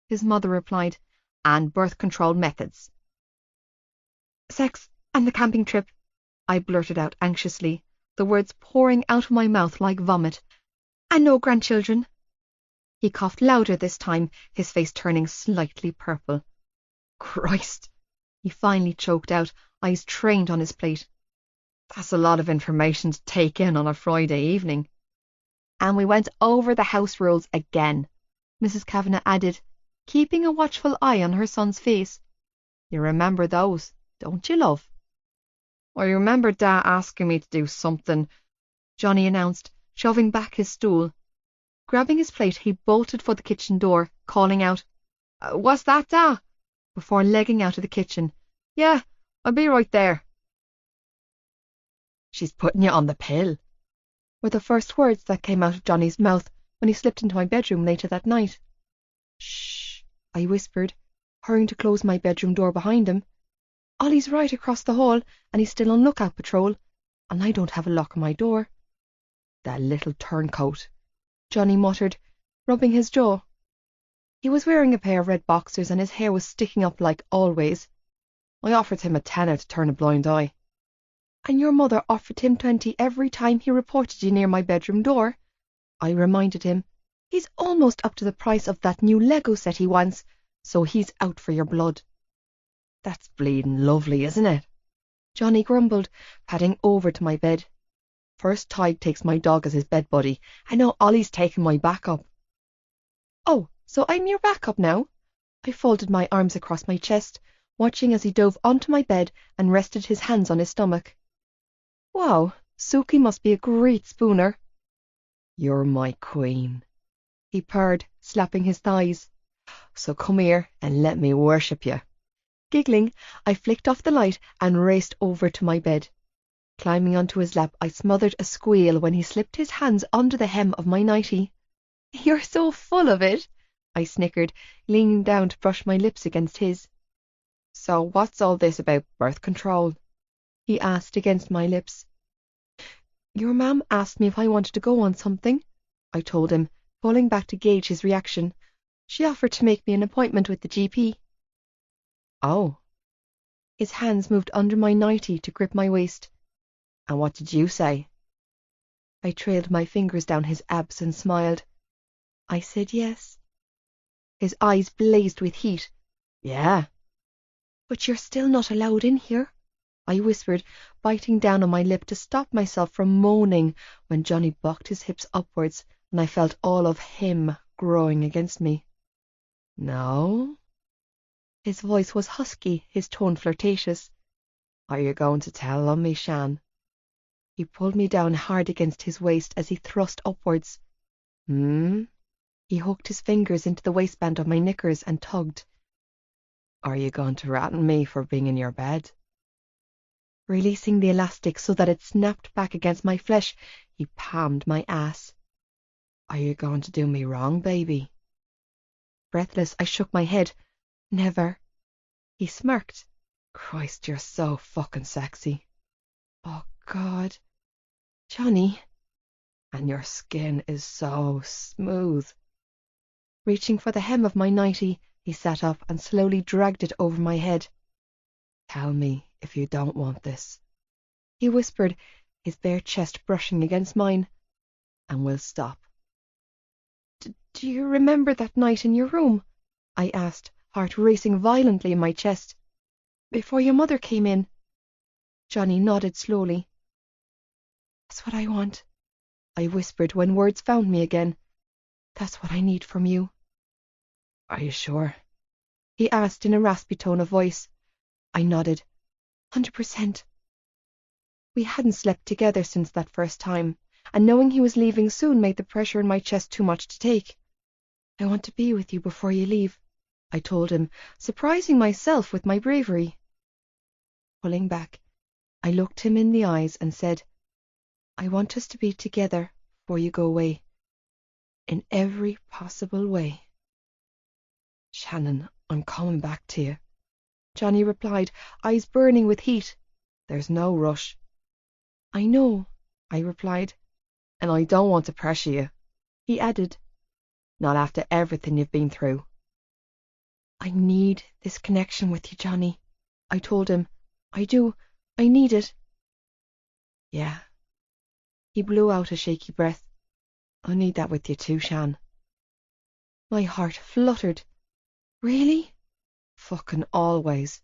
his mother replied, "and birth control methods." "Sex and the camping trip," I blurted out anxiously, the words pouring out of my mouth like vomit. "And no grandchildren." He coughed louder this time, his face turning slightly purple. "Christ," he finally choked out, eyes trained on his plate. "That's a lot of information to take in on a Friday evening." "And we went over the house rules again," Mrs. Kavanagh added, keeping a watchful eye on her son's face. "You remember those, don't you, love?" "I remember Dad asking me to do something," Johnny announced, shoving back his stool. Grabbing his plate, he bolted for the kitchen door, calling out, "What's that, Da?" before legging out of the kitchen. "Yeah, I'll be right there." "She's putting you on the pill," were the first words that came out of Johnny's mouth when he slipped into my bedroom later that night. "Shh," I whispered, hurrying to close my bedroom door behind him. "Ollie's right across the hall, and he's still on lookout patrol, and I don't have a lock on my door." "That little turncoat," Johnny muttered, rubbing his jaw. He was wearing a pair of red boxers and his hair was sticking up like always. "I offered him a tenner to turn a blind eye." "And your mother offered him 20 every time he reported you near my bedroom door," I reminded him. "He's almost up to the price of that new Lego set he wants, so he's out for your blood." "That's bleeding lovely, isn't it?" Johnny grumbled, padding over to my bed. "First Tig takes my dog as his bed buddy, and now Ollie's taking my backup." "Oh, so I'm your backup now?" I folded my arms across my chest, watching as he dove onto my bed and rested his hands on his stomach. "Wow, Suki must be a great spooner." "You're my queen," he purred, slapping his thighs. "So come here and let me worship you." Giggling, I flicked off the light and raced over to my bed. Climbing onto his lap, I smothered a squeal when he slipped his hands under the hem of my nightie. "You're so full of it," I snickered, leaning down to brush my lips against his. "So what's all this about birth control?" he asked against my lips. "Your mum asked me if I wanted to go on something," I told him, pulling back to gauge his reaction. "She offered to make me an appointment with the GP." "Oh." His hands moved under my nightie to grip my waist. "And what did you say?" I trailed my fingers down his abs and smiled. "I said yes." His eyes blazed with heat. "Yeah." "But you're still not allowed in here," I whispered, biting down on my lip to stop myself from moaning when Johnny bucked his hips upwards and I felt all of him growing against me. "No?" His voice was husky, his tone flirtatious. "Are you going to tell on me, Shan?" He pulled me down hard against his waist as he thrust upwards. "Hmm?" He hooked his fingers into the waistband of my knickers and tugged. "Are you going to rat on me for being in your bed?" Releasing the elastic so that it snapped back against my flesh, he palmed my ass. "Are you going to do me wrong, baby?" Breathless, I shook my head. "Never." He smirked. "Christ, you're so fucking sexy." "Oh, God. Johnny." "And your skin is so smooth." Reaching for the hem of my nightie, he sat up and slowly dragged it over my head. "Tell me if you don't want this," he whispered, his bare chest brushing against mine, "and we'll stop." Do you remember that night in your room?" I asked, heart racing violently in my chest. "Before your mother came in?" Johnny nodded slowly. That's what I want, I whispered when words found me again. That's what I need from you. Are you sure? He asked in a raspy tone of voice. I nodded. 100%. We hadn't slept together since that first time, and knowing he was leaving soon made the pressure in my chest too much to take. I want to be with you before you leave, I told him, surprising myself with my bravery. Pulling back, I looked him in the eyes and said, I want us to be together before you go away, in every possible way. Shannon, I'm coming back to you, Johnny replied, eyes burning with heat. There's no rush. I know, I replied. And I don't want to pressure you, he added. Not after everything you've been through. I need this connection with you, Johnny, I told him. I do. I need it. Yeah. He blew out a shaky breath. I need that with you too, Shan. My heart fluttered. Really? Fucking always.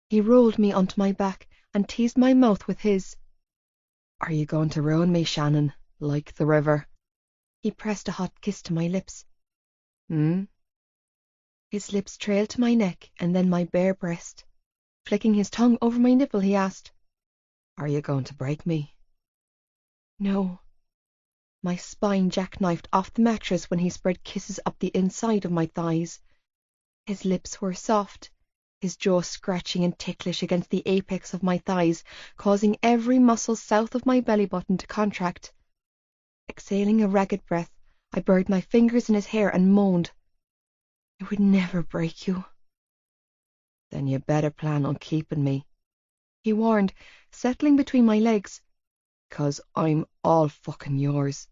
He rolled me onto my back and teased my mouth with his. Are you going to ruin me, Shannon, like the river? He pressed a hot kiss to my lips. His lips trailed to my neck and then my bare breast. Flicking his tongue over my nipple, he asked, Are you going to break me? No. My spine jackknifed off the mattress when he spread kisses up the inside of my thighs. His lips were soft, his jaw scratching and ticklish against the apex of my thighs, causing every muscle south of my belly button to contract. Exhaling a ragged breath, I buried my fingers in his hair and moaned. I would never break you. Then you better plan on keeping me, he warned, settling between my legs. 'Cause I'm all fucking yours.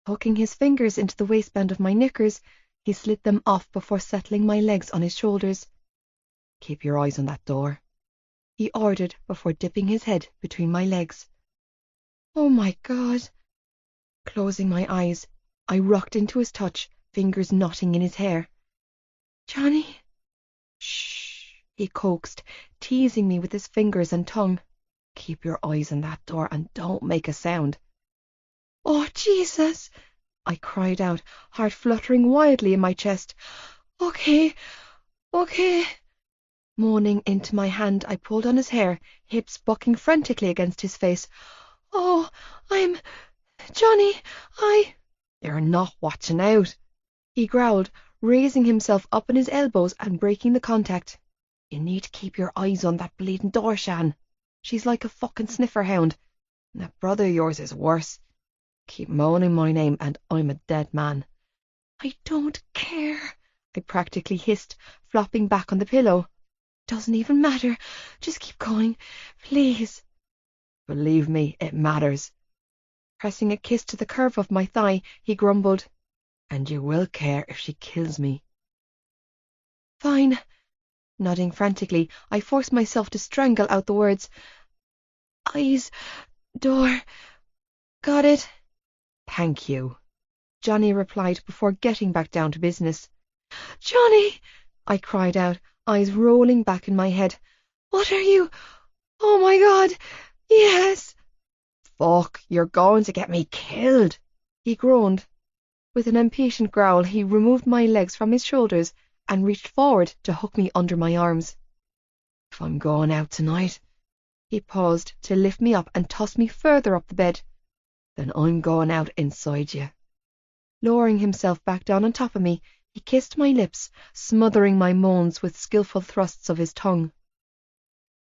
Hooking his fingers into the waistband of my knickers, he slid them off before settling my legs on his shoulders. Keep your eyes on that door, he ordered before dipping his head between my legs. Oh my God. Closing my eyes, I rocked into his touch, fingers knotting in his hair. Johnny? Shh, he coaxed, teasing me with his fingers and tongue. Keep your eyes on that door and don't make a sound. Oh, Jesus! I cried out, heart fluttering wildly in my chest. Okay. Moaning into my hand, I pulled on his hair, hips bucking frantically against his face. Oh, Johnny, You're not watching out, he growled, raising himself up on his elbows and breaking the contact. You need to keep your eyes on that bleeding door, Shan. She's like a fucking sniffer hound. And that brother of yours is worse. Keep moaning my name and I'm a dead man. I don't care, I practically hissed, flopping back on the pillow. Doesn't even matter. Just keep going, please. Believe me, it matters. Pressing a kiss to the curve of my thigh, he grumbled, And you will care if she kills me. Fine. Nodding frantically, I forced myself to strangle out the words. Eyes, door, got it? Thank you, Johnny replied before getting back down to business. Johnny, I cried out, eyes rolling back in my head. What are you? Oh my God, yes. Fuck, you're going to get me killed, he groaned. With an impatient growl, he removed my legs from his shoulders and reached forward to hook me under my arms. If I'm going out tonight, he paused to lift me up and toss me further up the bed, then I'm going out inside you. Lowering himself back down on top of me, he kissed my lips, smothering my moans with skillful thrusts of his tongue.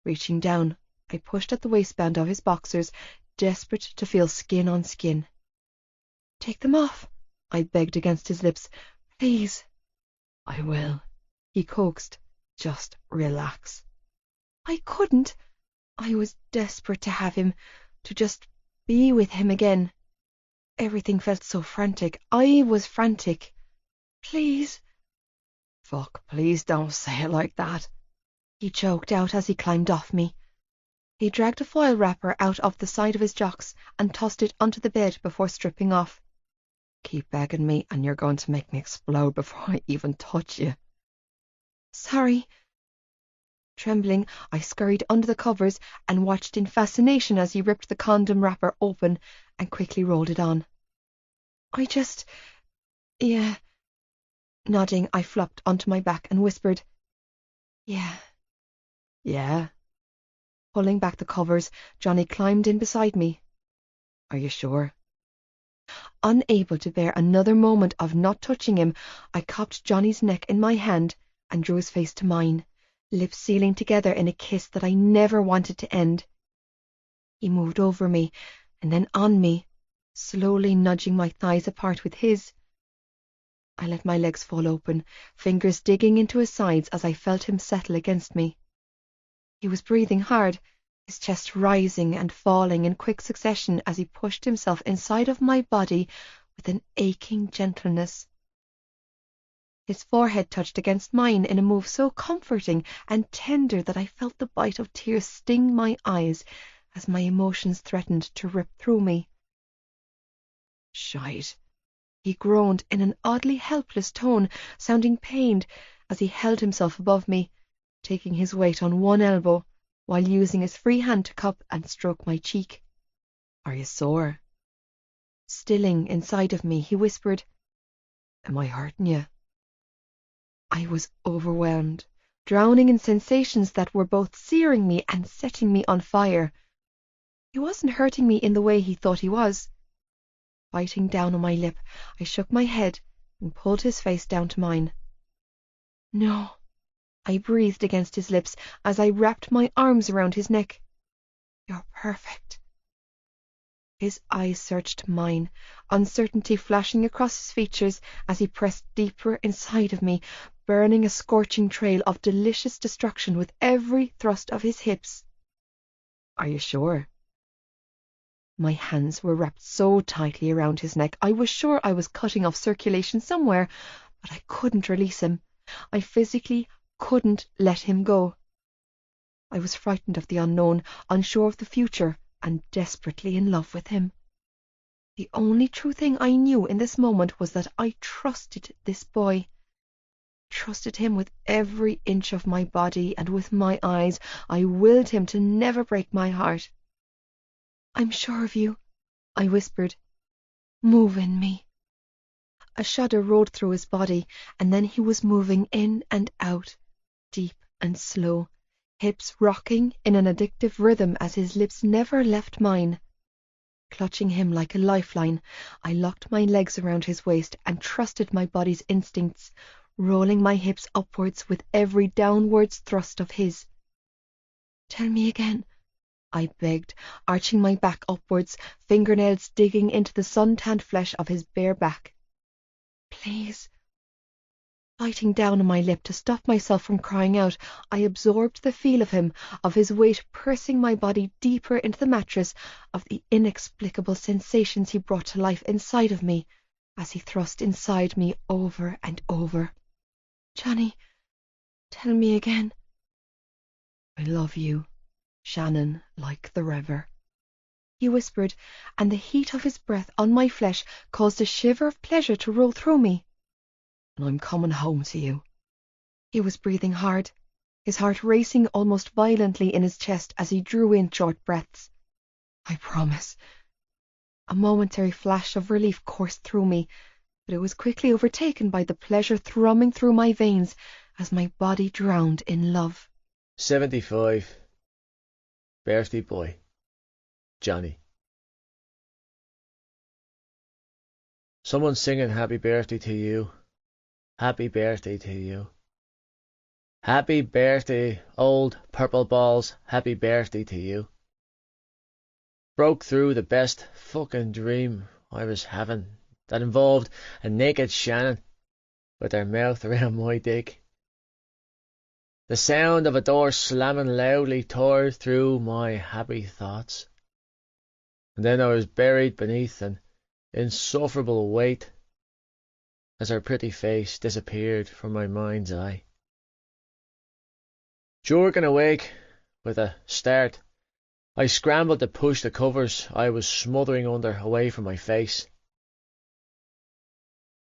Reaching down, I pushed at the waistband of his boxers, desperate to feel skin on skin. Take them off, I begged against his lips. Please. I will, he coaxed. Just relax. I couldn't. I was desperate to have him, to just be with him again. Everything felt so frantic. I was frantic. Please. Fuck, please don't say it like that, he choked out as he climbed off me. He dragged a foil wrapper out of the side of his jocks and tossed it onto the bed before stripping off. Keep begging me and you're going to make me explode before I even touch you. Sorry. Trembling, I scurried under the covers and watched in fascination as he ripped the condom wrapper open and quickly rolled it on. Yeah. Nodding, I flopped onto my back and whispered, Yeah. Yeah. Pulling back the covers, Johnny climbed in beside me. Are you sure? Unable to bear another moment of not touching him, I cupped Johnny's neck in my hand and drew his face to mine, lips sealing together in a kiss that I never wanted to end. He moved over me and then on me, slowly nudging my thighs apart with his. I let my legs fall open, fingers digging into his sides as I felt him settle against me. He was breathing hard, his chest rising and falling in quick succession as he pushed himself inside of my body with an aching gentleness. His forehead touched against mine in a move so comforting and tender that I felt the bite of tears sting my eyes as my emotions threatened to rip through me. Shite, he groaned in an oddly helpless tone, sounding pained as he held himself above me, taking his weight on one elbow, while using his free hand to cup and stroke my cheek. Are you sore? Stilling inside of me, he whispered, Am I hurting you? I was overwhelmed, drowning in sensations that were both searing me and setting me on fire. He wasn't hurting me in the way he thought he was. Biting down on my lip, I shook my head and pulled his face down to mine. No, I breathed against his lips as I wrapped my arms around his neck. You're perfect. His eyes searched mine, uncertainty flashing across his features as he pressed deeper inside of me, burning a scorching trail of delicious destruction with every thrust of his hips. Are you sure? My hands were wrapped so tightly around his neck, I was sure I was cutting off circulation somewhere, but I couldn't release him. I physically couldn't let him go. I was frightened of the unknown, unsure of the future, and desperately in love with him. The only true thing I knew in this moment was that I trusted this boy. Trusted him with every inch of my body, and with my eyes I willed him to never break my heart. I'm sure of you, I whispered. Move in me. A shudder rolled through his body, and then he was moving in and out, deep and slow, hips rocking in an addictive rhythm as his lips never left mine. Clutching him like a lifeline, I locked my legs around his waist and trusted my body's instincts, rolling my hips upwards with every downwards thrust of his. Tell me again, I begged, arching my back upwards, fingernails digging into the sun-tanned flesh of his bare back. Please. Biting down on my lip to stop myself from crying out, I absorbed the feel of him, of his weight pressing my body deeper into the mattress, of the inexplicable sensations he brought to life inside of me, as he thrust inside me over and over. Johnny, tell me again. I love you, Shannon, like the river, he whispered, and the heat of his breath on my flesh caused a shiver of pleasure to roll through me. And I'm coming home to you. He was breathing hard, his heart racing almost violently in his chest as he drew in short breaths. I promise. A momentary flash of relief coursed through me, but it was quickly overtaken by the pleasure thrumming through my veins as my body drowned in love. 75. Birthday boy. Johnny. Someone's singing happy birthday to you. Happy birthday to you. Happy birthday, old purple balls. Happy birthday to you. Broke through the best fucking dream I was having that involved a naked Shannon with her mouth around my dick. The sound of a door slamming loudly tore through my happy thoughts. And then I was buried beneath an insufferable weight as her pretty face disappeared from my mind's eye. Jerking awake with a start, I scrambled to push the covers I was smothering under away from my face.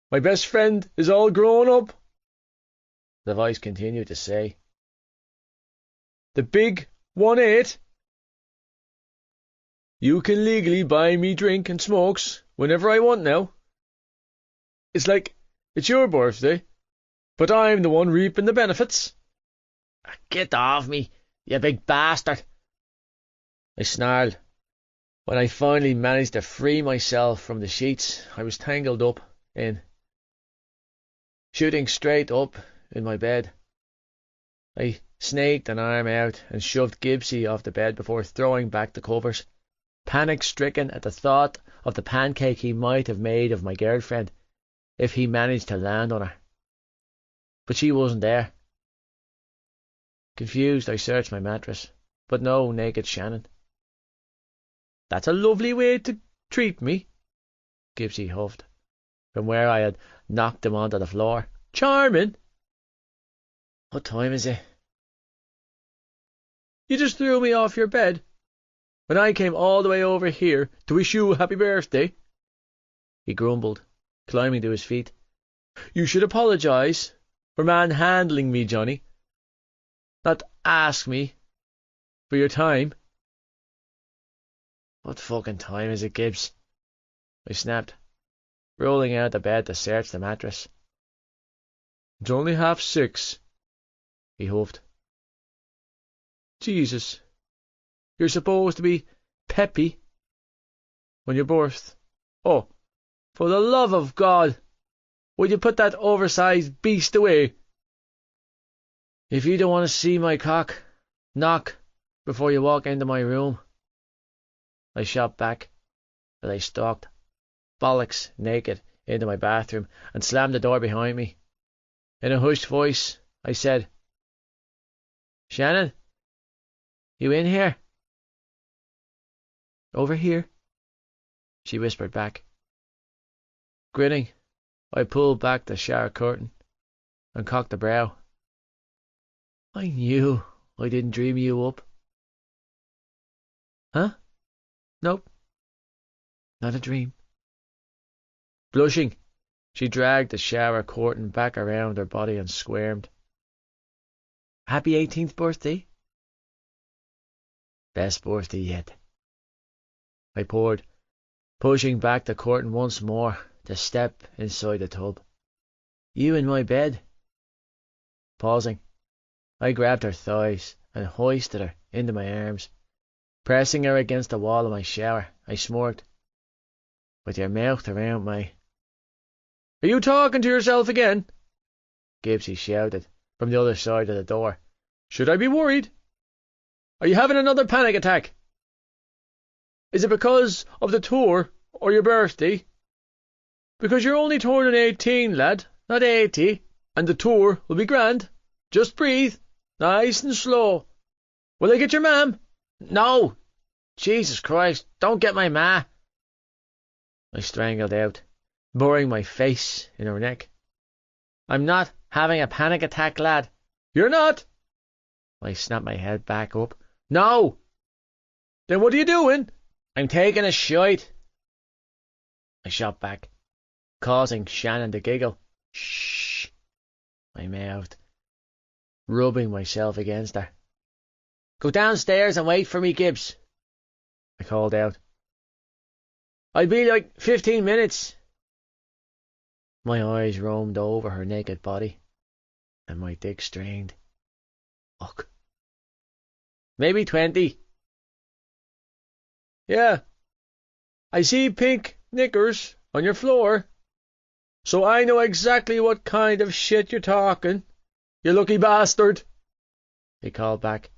My best friend is all grown up, the voice continued to say. The big 1-8. You can legally buy me drink and smokes whenever I want now. It's like it's your birthday, but I'm the one reaping the benefits. Get off me, you big bastard, I snarled. When I finally managed to free myself from the sheets I was tangled up in, shooting straight up in my bed. I snaked an arm out and shoved Gibbsy off the bed before throwing back the covers, panic-stricken at the thought of the pancake he might have made of my girlfriend if he managed to land on her. But she wasn't there. Confused, I searched my mattress, but no naked Shannon. That's a lovely way to treat me, Gibbsy huffed, from where I had knocked him onto the floor. Charming! What time is it? You just threw me off your bed when I came all the way over here to wish you a happy birthday, he grumbled, climbing to his feet. You should apologise for manhandling me, Johnny, not ask me for your time. What fucking time is it, Gibbs? I snapped, rolling out of bed to search the mattress. It's only 6:30, he huffed. Jesus, you're supposed to be peppy when you're birth. Oh, for the love of God, would you put that oversized beast away? If you don't want to see my cock, knock before you walk into my room. I shot back as I stalked, bollocks naked, into my bathroom and slammed the door behind me. In a hushed voice, I said, Shannon, you in here? Over here, she whispered back. Grinning, I pulled back the shower curtain and cocked a brow. I knew I didn't dream you up. Huh? Nope. Not a dream. Blushing, she dragged the shower curtain back around her body and squirmed. Happy 18th birthday? Best birthday yet. I poured, pushing back the curtain once more to step inside the tub. You in my bed? Pausing, I grabbed her thighs and hoisted her into my arms. Pressing her against the wall of my shower, I smirked. With your mouth around my... Are you talking to yourself again? Gibbsy shouted from the other side of the door. Should I be worried? Are you having another panic attack? Is it because of the tour or your birthday? Because you're only turning 18, lad, not 80, and the tour will be grand. Just breathe, nice and slow. Will I get your mam? No! Jesus Christ, don't get my ma! I strangled out, burying my face in her neck. I'm not having a panic attack, lad. You're not? I snapped my head back up. No! Then what are you doing? I'm taking a shite. I shot back, causing Shannon to giggle. Shh, I mouthed, rubbing myself against her. Go downstairs and wait for me, Gibbs, I called out. I'll be like 15 minutes. My eyes roamed over her naked body, and my dick strained. Fuck. Maybe 20. Yeah. I see pink knickers on your floor, so I know exactly what kind of shit you're talking, you lucky bastard, he called back.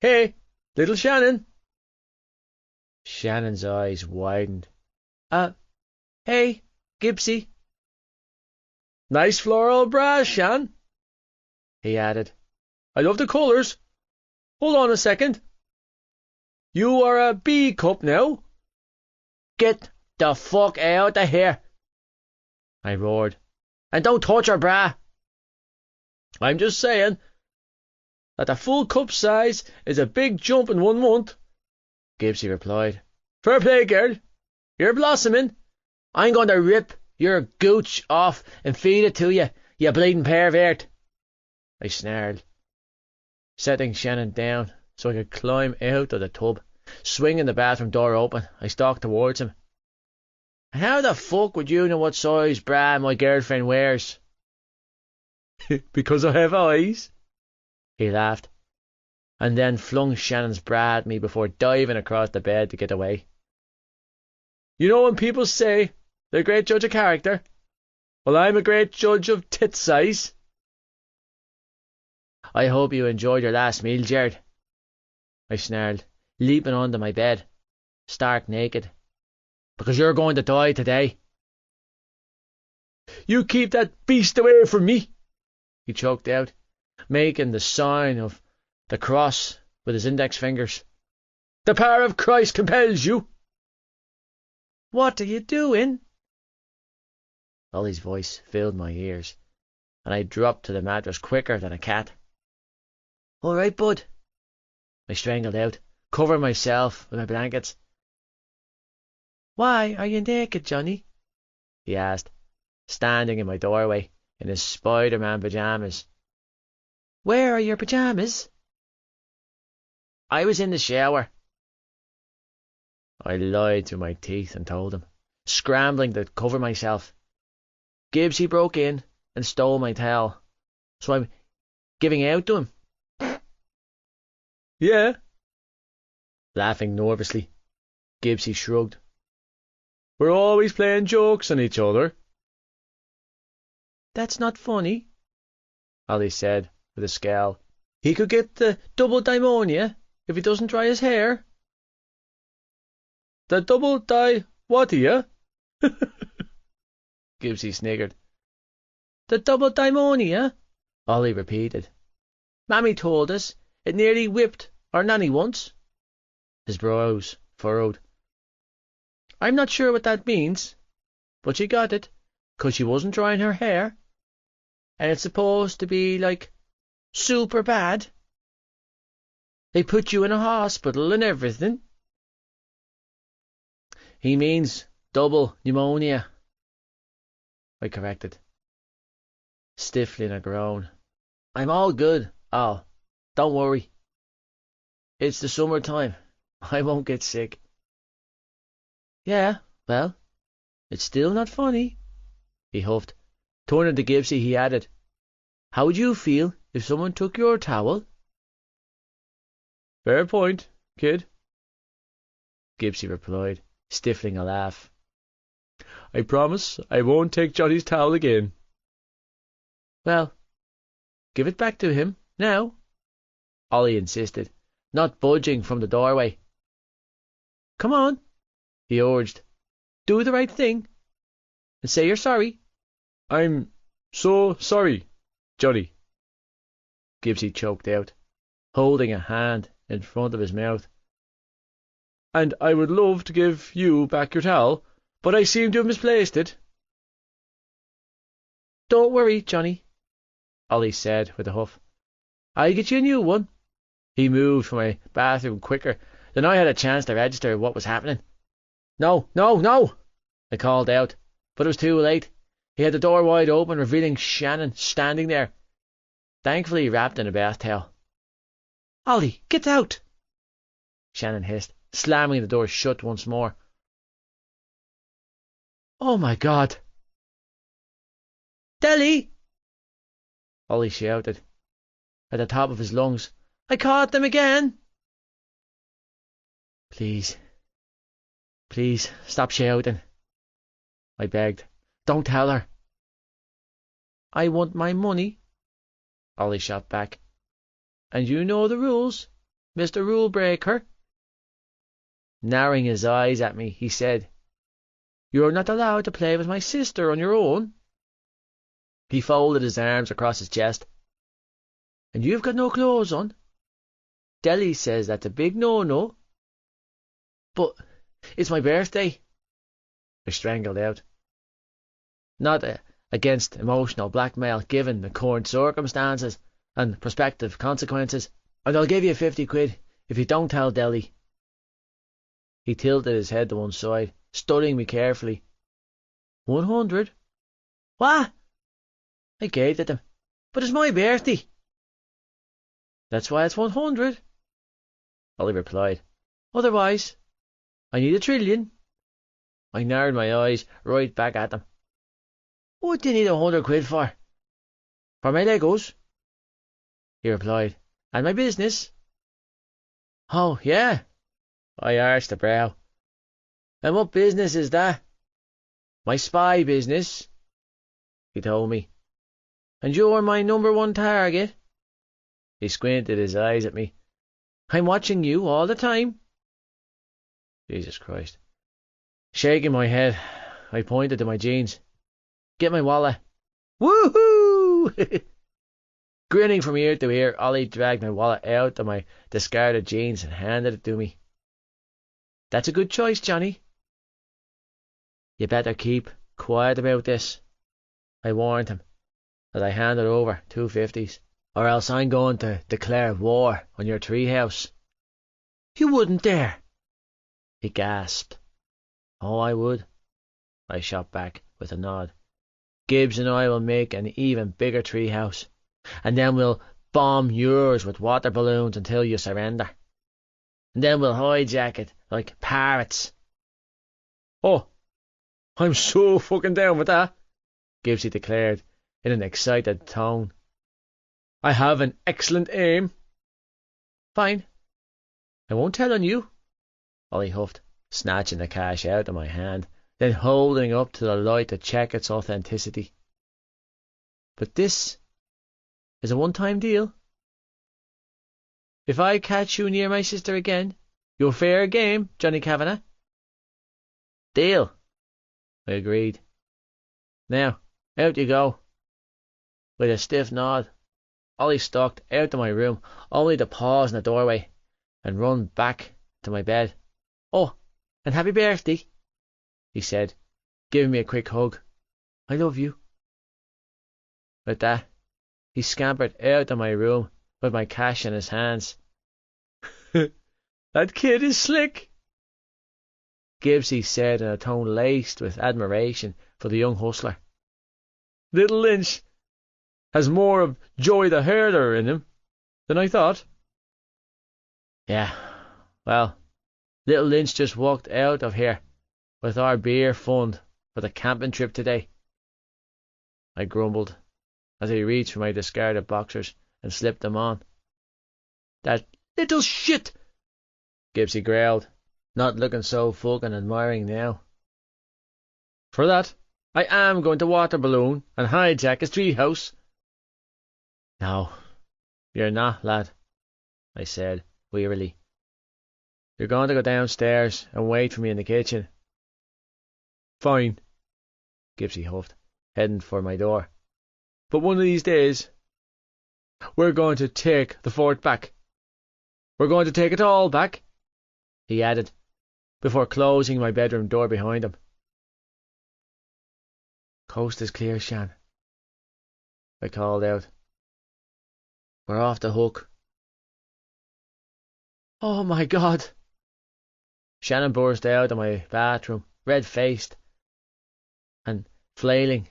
Hey, little Shannon. Shannon's eyes widened. Hey, Gibbsy. Nice floral bra, Shan, he added. I love the colours. Hold on a second. You are a B cup now? Get the fuck out of here, I roared. And don't touch her bra. I'm just saying that the full cup size is a big jump in 1 month, Gibbsy replied. Fair play, girl. You're blossoming. I'm going to rip your gooch off and feed it to you, you bleeding pervert, I snarled, setting Shannon down so I could climb out of the tub Swinging the bathroom door open, I stalked towards him. And how the fuck would you know what size bra my girlfriend wears? Because I have eyes, he laughed, and then flung Shannon's bra at me before diving across the bed to get away. You know when people say they're a great judge of character? Well, I'm a great judge of tit size. I hope you enjoyed your last meal, Jared, I snarled, leaping onto my bed, stark naked. Because you're going to die today. You keep that beast away from me, he choked out, making the sign of the cross with his index fingers. The power of Christ compels you. What are you doing? Ollie's voice filled my ears, and I dropped to the mattress quicker than a cat. All right, bud, I strangled out, covering myself with my blankets. Why are you naked, Johnny? He asked, standing in my doorway in his Spider-Man pyjamas. Where are your pyjamas? I was in the shower. I lied through my teeth and told him, scrambling to cover myself. Gibbsy broke in and stole my towel, so I'm giving out to him. Yeah. Laughing nervously, Gibbsy shrugged. We're always playing jokes on each other. That's not funny, Ollie said with a scowl. He could get the double pneumonia if he doesn't dry his hair. The double what-ia? Gibbsy sniggered. The double pneumonia? Ollie repeated. Mammy told us it nearly whipped our nanny once. His brows furrowed. I'm not sure what that means, but she got it, 'cause she wasn't drying her hair, and it's supposed to be, like, super bad. They put you in a hospital and everything. He means double pneumonia, I corrected, stifling a groan. I'm all good, Al. Don't worry. It's the summertime. I won't get sick. Yeah, well, it's still not funny, he huffed. Turning to Gibbsy, he added, How would you feel if someone took your towel? Fair point, kid, Gibbsy replied, stifling a laugh. I promise I won't take Johnny's towel again. Well, give it back to him, now, Ollie insisted, not budging from the doorway. Come on, he urged. Do the right thing, and say you're sorry. I'm so sorry, Johnny, Gibbsy choked out, holding a hand in front of his mouth. And I would love to give you back your towel, but I seem to have misplaced it. Don't worry, Johnny, Ollie said with a huff. I'll get you a new one. He moved from my bathroom quicker than I had a chance to register what was happening. No, no, no, I called out, but it was too late. He had the door wide open, revealing Shannon standing there, thankfully wrapped in a bath towel. Ollie, get out, Shannon hissed, slamming the door shut once more. Oh my God. Deli! Ollie shouted, at the top of his lungs. I caught them again! Please, stop shouting, I begged. Don't tell her. I want my money, Ollie shot back. And you know the rules, Mr. Rule Breaker. Narrowing his eyes at me, he said, You're not allowed to play with my sister on your own. He folded his arms across his chest. And you've got no clothes on. Deli says that's a big no-no. But it's my birthday, I strangled out. Not against emotional blackmail given the current circumstances and prospective consequences, and I'll give you 50 quid if you don't tell Deli. He tilted his head to one side, studying me carefully. 100? What? I gazed at him. But it's my birthday. That's why it's 100, Ollie replied. Otherwise, I need $1 trillion. I narrowed my eyes right back at them. What do you need £100 for? For my Legos? He replied. And my business? Oh, yeah. I arched a brow. And what business is that? My spy business, he told me. And you're my #1 target? He squinted his eyes at me. I'm watching you all the time. Jesus Christ. Shaking my head, I pointed to my jeans. Get my wallet. Woohoo! Grinning from ear to ear, Ollie dragged my wallet out of my discarded jeans and handed it to me. That's a good choice, Johnny. You better keep quiet about this, I warned him as I handed over 2 50s, or else I'm going to declare war on your treehouse. You wouldn't dare, he gasped. Oh, I would, I shot back with a nod. Gibbs and I will make an even bigger treehouse, and then we'll bomb yours with water balloons until you surrender. And then we'll hijack it like pirates. Oh, I'm so fucking down with that, Gibbsy declared in an excited tone. I have an excellent aim. Fine. I won't tell on you, Ollie huffed, snatching the cash out of my hand, then holding it up to the light to check its authenticity. But this is a one-time deal. If I catch you near my sister again, you're fair game, Johnny Kavanagh. Deal, I agreed. Now, out you go. With a stiff nod, Ollie stalked out of my room, only to pause in the doorway and run back to my bed. Oh, and happy birthday, he said, giving me a quick hug. I love you. With that, he scampered out of my room with my cash in his hands. That kid is slick, Gibbsy said in a tone laced with admiration for the young hustler. Little Lynch has more of Joy the Herder in him than I thought. Yeah, well, little Lynch just walked out of here with our beer fund for the camping trip today, I grumbled as I reached for my discarded boxers and slipped them on. That little shit, Gibbsy growled, not looking so fucking admiring now. For that, I am going to water balloon and hijack his treehouse. No, you're not, lad, I said wearily. You're going to go downstairs and wait for me in the kitchen. Fine, Gibbsy huffed, heading for my door. But one of these days, we're going to take the fort back. We're going to take it all back, he added, before closing my bedroom door behind him. Coast is clear, Shan, I called out. We're off the hook. Oh my God! Shannon burst out of my bathroom, red-faced and flailing.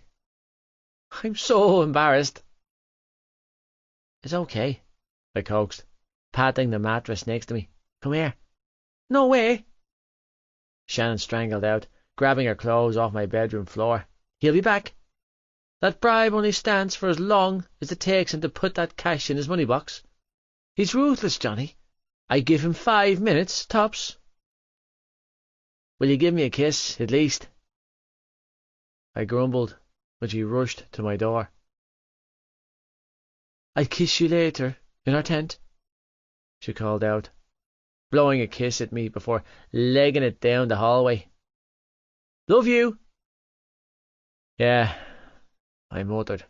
I'm so embarrassed. It's okay, I coaxed, patting the mattress next to me. Come here. No way! Shannon strangled out, grabbing her clothes off my bedroom floor. He'll be back. That bribe only stands for as long as it takes him to put that cash in his money box. He's ruthless, Johnny. I give him 5 minutes, tops. Will you give me a kiss, at least? I grumbled when she rushed to my door. I'll kiss you later, in our tent, she called out, blowing a kiss at me before legging it down the hallway. Love you. Yeah, I muttered,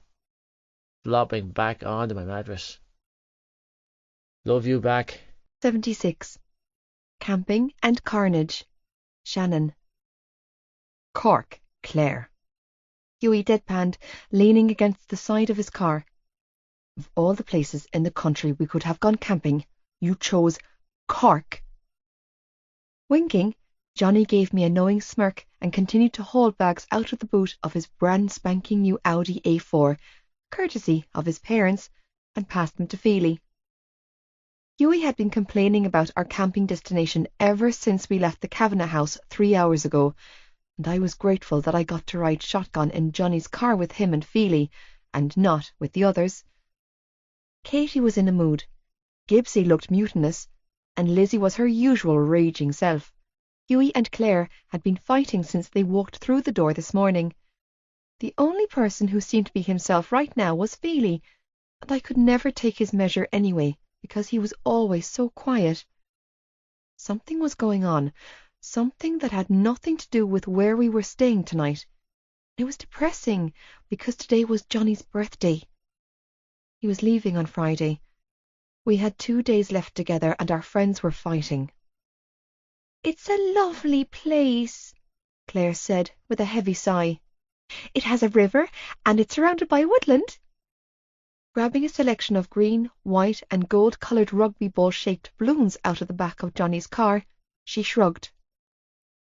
flopping back onto my mattress. Love you back. 76. Camping and Carnage. Shannon. Cork, Claire. Hughie deadpanned, leaning against the side of his car. Of all the places in the country we could have gone camping, you chose Cork. Winking, Johnny gave me a knowing smirk and continued to haul bags out of the boot of his brand spanking new Audi A4, courtesy of his parents, and passed them to Feely. Hughie had been complaining about our camping destination ever since we left the Kavanagh house 3 hours ago, and I was grateful that I got to ride shotgun in Johnny's car with him and Feely, and not with the others. Katy was in a mood, Gibbsy looked mutinous, and Lizzie was her usual raging self. Hughie and Claire had been fighting since they walked through the door this morning. The only person who seemed to be himself right now was Feely, and I could never take his measure anyway, because he was always so quiet. Something was going on, something that had nothing to do with where we were staying tonight. It was depressing, because today was Johnny's birthday. He was leaving on Friday. We had 2 days left together, and our friends were fighting. "It's a lovely place," Claire said, with a heavy sigh. "It has a river, and it's surrounded by woodland." Grabbing a selection of green, white, and gold-coloured rugby ball-shaped balloons out of the back of Johnny's car, she shrugged.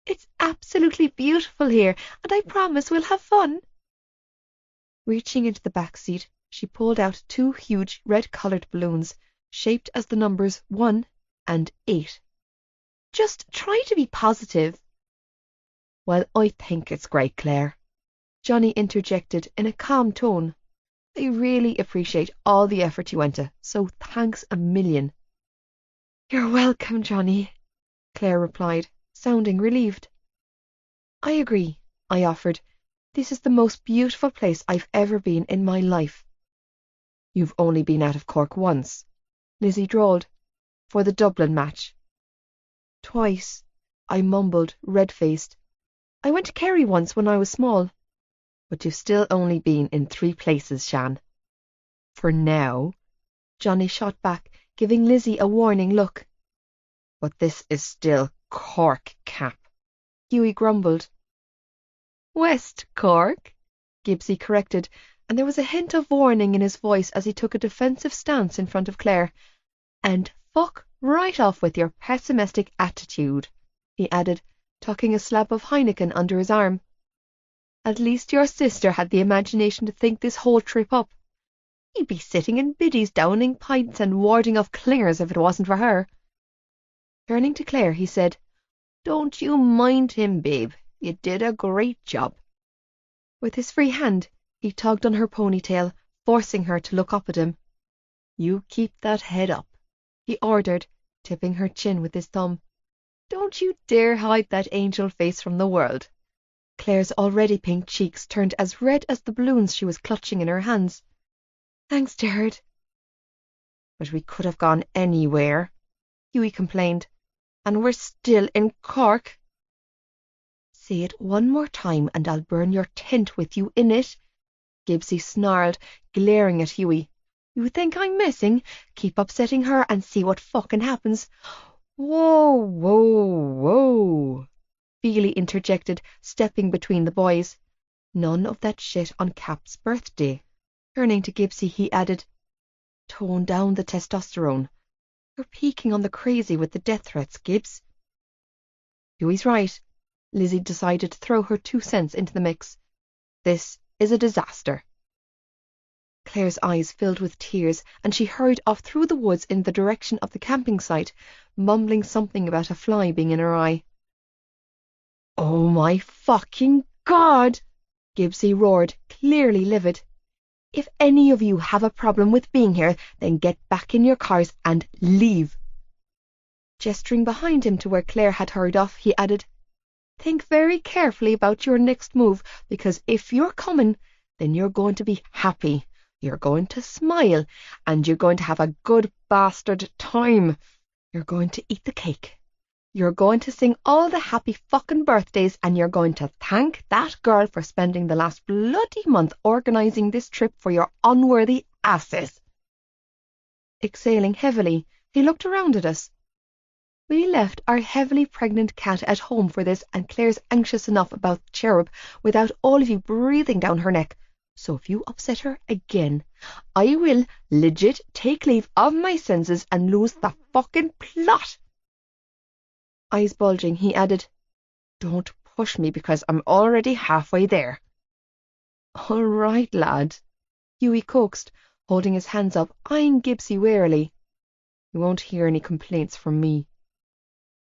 "It's absolutely beautiful here, and I promise we'll have fun." Reaching into the back seat, she pulled out 2 huge red-coloured balloons, shaped as the numbers 1 and 8. "Just try to be positive." "Well, I think it's great, Claire," Johnny interjected in a calm tone. "I really appreciate all the effort you went to, so thanks a million." "You're welcome, Johnny," Claire replied, sounding relieved. "I agree," I offered. "This is the most beautiful place I've ever been in my life." "You've only been out of Cork once," Lizzie drawled, "for the Dublin match." "Twice," I mumbled, red-faced. "I went to Kerry once when I was small." "But you've still only been in 3 places, Shan." "For now," Johnny shot back, giving Lizzie a warning look. "But this is still Cork, Cap," Hughie grumbled. "West Cork," Gibbsy corrected, and there was a hint of warning in his voice as he took a defensive stance in front of Claire. "And fuck right off with your pessimistic attitude," he added, tucking a slab of Heineken under his arm. "At least your sister had the imagination to think this whole trip up. He'd be sitting in biddies downing pints and warding off clingers if it wasn't for her." Turning to Claire, he said, "Don't you mind him, babe. You did a great job." With his free hand, he tugged on her ponytail, forcing her to look up at him. "You keep that head up," he ordered, tipping her chin with his thumb. "Don't you dare hide that angel face from the world." Claire's already pink cheeks turned as red as the balloons she was clutching in her hands. "Thanks, Jared." "But we could have gone anywhere," Hughie complained. "And we're still in Cork." "Say it one more time and I'll burn your tent with you in it," Gibbsy snarled, glaring at Hughie. "You think I'm messing? Keep upsetting her and see what fucking happens." "Whoa, whoa, whoa," Feely interjected, stepping between the boys. "None of that shit on Cap's birthday." Turning to Gibbsy, he added, "Tone down the testosterone. You're peaking on the crazy with the death threats, Gibbs." "Hughie's right." Lizzie decided to throw her 2 cents into the mix. "This is a disaster." Claire's eyes filled with tears, and she hurried off through the woods in the direction of the camping site, mumbling something about a fly being in her eye. "Oh my fucking God!" Gibbsy roared, clearly livid. "If any of you have a problem with being here, then get back in your cars and leave." Gesturing behind him to where Claire had hurried off, he added, "Think very carefully about your next move, because if you're coming, then you're going to be happy. You're going to smile, and you're going to have a good bastard time. You're going to eat the cake. You're going to sing all the happy fucking birthdays, and you're going to thank that girl for spending the last bloody month organising this trip for your unworthy asses." Exhaling heavily, he looked around at us. We left our heavily pregnant cat at home for this, and Claire's anxious enough about the cherub without all of you breathing down her neck. So if you upset her again, I will legit take leave of my senses and lose the fucking plot. Eyes bulging, he added, "Don't push me because I'm already halfway there." "All right, lad," Hughie coaxed, holding his hands up, eyeing Gibbsy warily. You won't hear any complaints from me.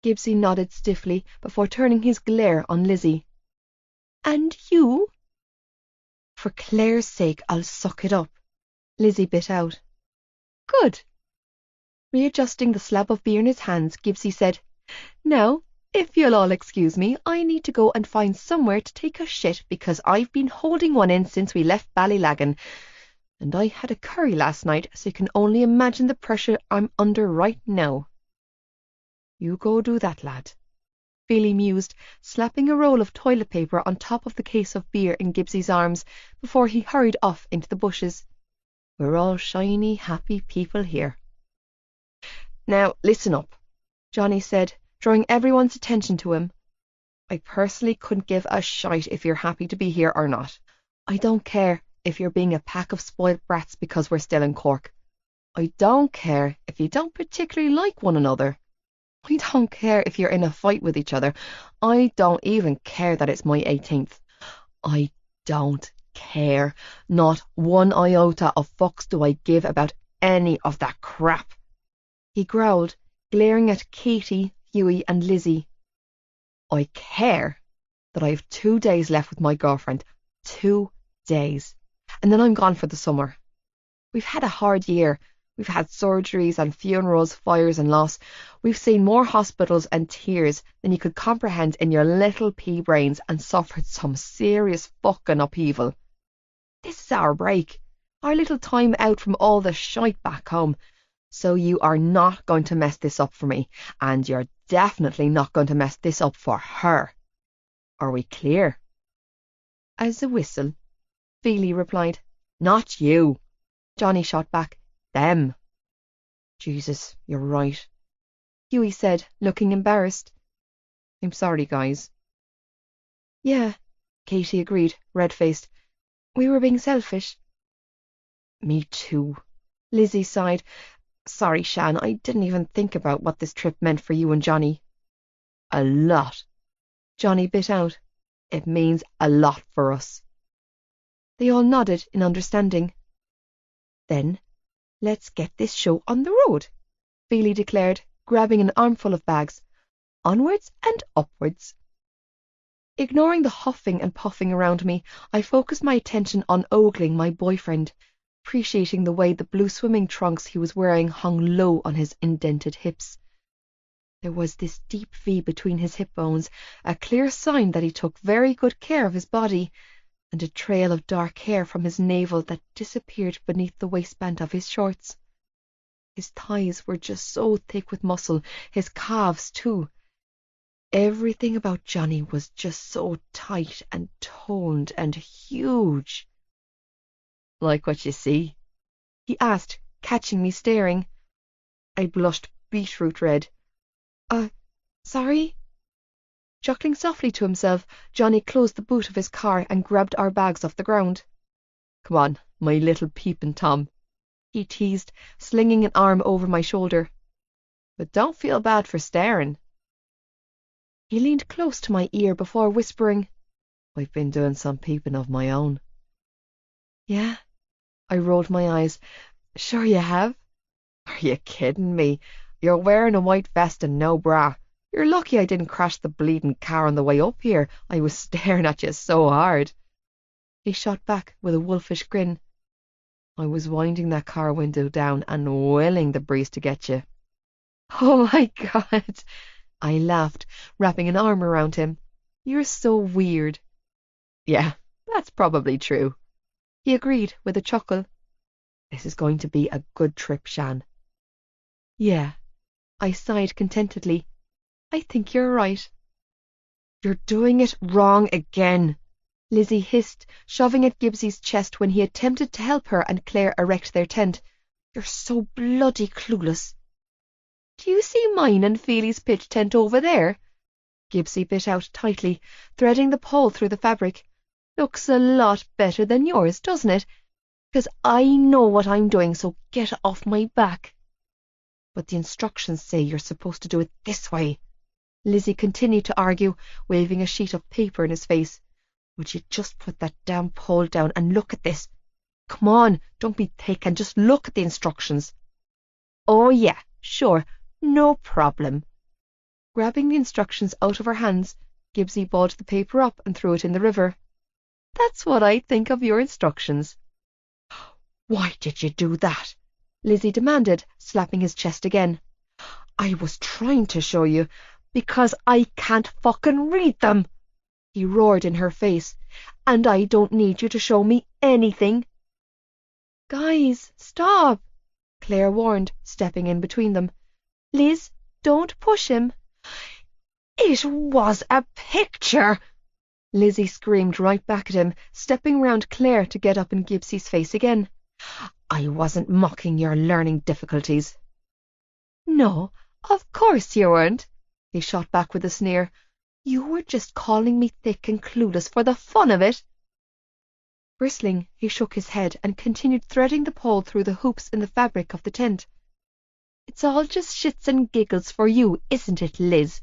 Gibbsy nodded stiffly before turning his glare on Lizzie. And you? For Claire's sake, I'll suck it up, Lizzie bit out. Good. Readjusting the slab of beer in his hands, Gibbsy said, Now, if you'll all excuse me, I need to go and find somewhere to take a shit because I've been holding one in since we left Ballylagan, and I had a curry last night, so you can only imagine the pressure I'm under right now. You go do that, lad, Feely mused, slapping a roll of toilet paper on top of the case of beer in Gibbsy's arms before he hurried off into the bushes. We're all shiny, happy people here. Now, listen up, Johnny said, drawing everyone's attention to him. I personally couldn't give a shite if you're happy to be here or not. I don't care if you're being a pack of spoiled brats because we're still in Cork. I don't care if you don't particularly like one another. I don't care if you're in a fight with each other. I don't even care that it's my 18th. I don't care. Not one iota of fucks do I give about any of that crap. He growled, glaring at Katie, Hughie and Lizzie. I care that I have 2 days left with my girlfriend. 2 days. And then I'm gone for the summer. We've had a hard year. We've had surgeries and funerals, fires and loss. We've seen more hospitals and tears than you could comprehend in your little pea brains and suffered some serious fucking upheaval. This is our break, our little time out from all the shite back home. So you are not going to mess this up for me, and you're definitely not going to mess this up for her. Are we clear? As a whistle, Feely replied. Not you, Johnny shot back. Them. Jesus, you're right, Hughie said, looking embarrassed. I'm sorry, guys. Yeah, Katie agreed, red-faced. We were being selfish. Me too, Lizzie sighed. Sorry, Shan, I didn't even think about what this trip meant for you and Johnny. A lot, Johnny bit out. It means a lot for us. They all nodded in understanding. Then, let's get this show on the road, Feely declared, grabbing an armful of bags. Onwards and upwards. Ignoring the huffing and puffing around me, I focused my attention on ogling my boyfriend, appreciating the way the blue swimming trunks he was wearing hung low on his indented hips. There was this deep V between his hip bones, a clear sign that he took very good care of his body, and a trail of dark hair from his navel that disappeared beneath the waistband of his shorts. His thighs were just so thick with muscle, his calves too. Everything about Johnny was just so tight and toned and huge. Like what you see? He asked, catching me staring. I blushed beetroot red. Sorry? Chuckling softly to himself, Johnny closed the boot of his car and grabbed our bags off the ground. Come on, my little peepin' Tom, he teased, slinging an arm over my shoulder. But don't feel bad for staring. He leaned close to my ear before whispering, I've been doing some peeping of my own. Yeah? I rolled my eyes. Sure you have? Are you kidding me? You're wearing a white vest and no bra. You're lucky I didn't crash the bleeding car on the way up here. I was staring at you so hard. He shot back with a wolfish grin. I was winding that car window down and willing the breeze to get you. Oh my God, I laughed, wrapping an arm around him. You're so weird. Yeah, that's probably true. He agreed with a chuckle. This is going to be a good trip, Shan. Yeah, I sighed contentedly. I think you're right. You're doing it wrong again, Lizzie hissed, shoving at Gibbsy's chest when he attempted to help her and Claire erect their tent. You're so bloody clueless. Do you see mine and Feely's pitch tent over there? Gibbsy bit out tightly, threading the pole through the fabric. Looks a lot better than yours, doesn't it? Because I know what I'm doing, so get off my back. But the instructions say you're supposed to do it this way. Lizzie continued to argue, waving a sheet of paper in his face. Would you just put that damn pole down and look at this? Come on, don't be thick and just look at the instructions. Oh yeah, Sure, no problem. Grabbing the instructions out of her hands, Gibbsy balled the paper up and threw it in the river. That's what I think of your instructions. Why did you do that? Lizzie demanded, slapping his chest again. I was trying to show you, because I can't fucking read them, he roared in her face, and I don't need you to show me anything. Guys, stop, Claire warned, stepping in between them. Liz, don't push him. It was a picture, Lizzie screamed right back at him, stepping round Claire to get up in Gibbsy's face again. I wasn't mocking your learning difficulties. No, of course you weren't, he shot back with a sneer. You were just calling me thick and clueless for the fun of it. Bristling, he shook his head and continued threading the pole through the hoops in the fabric of the tent. It's all just shits and giggles for you, isn't it, Liz?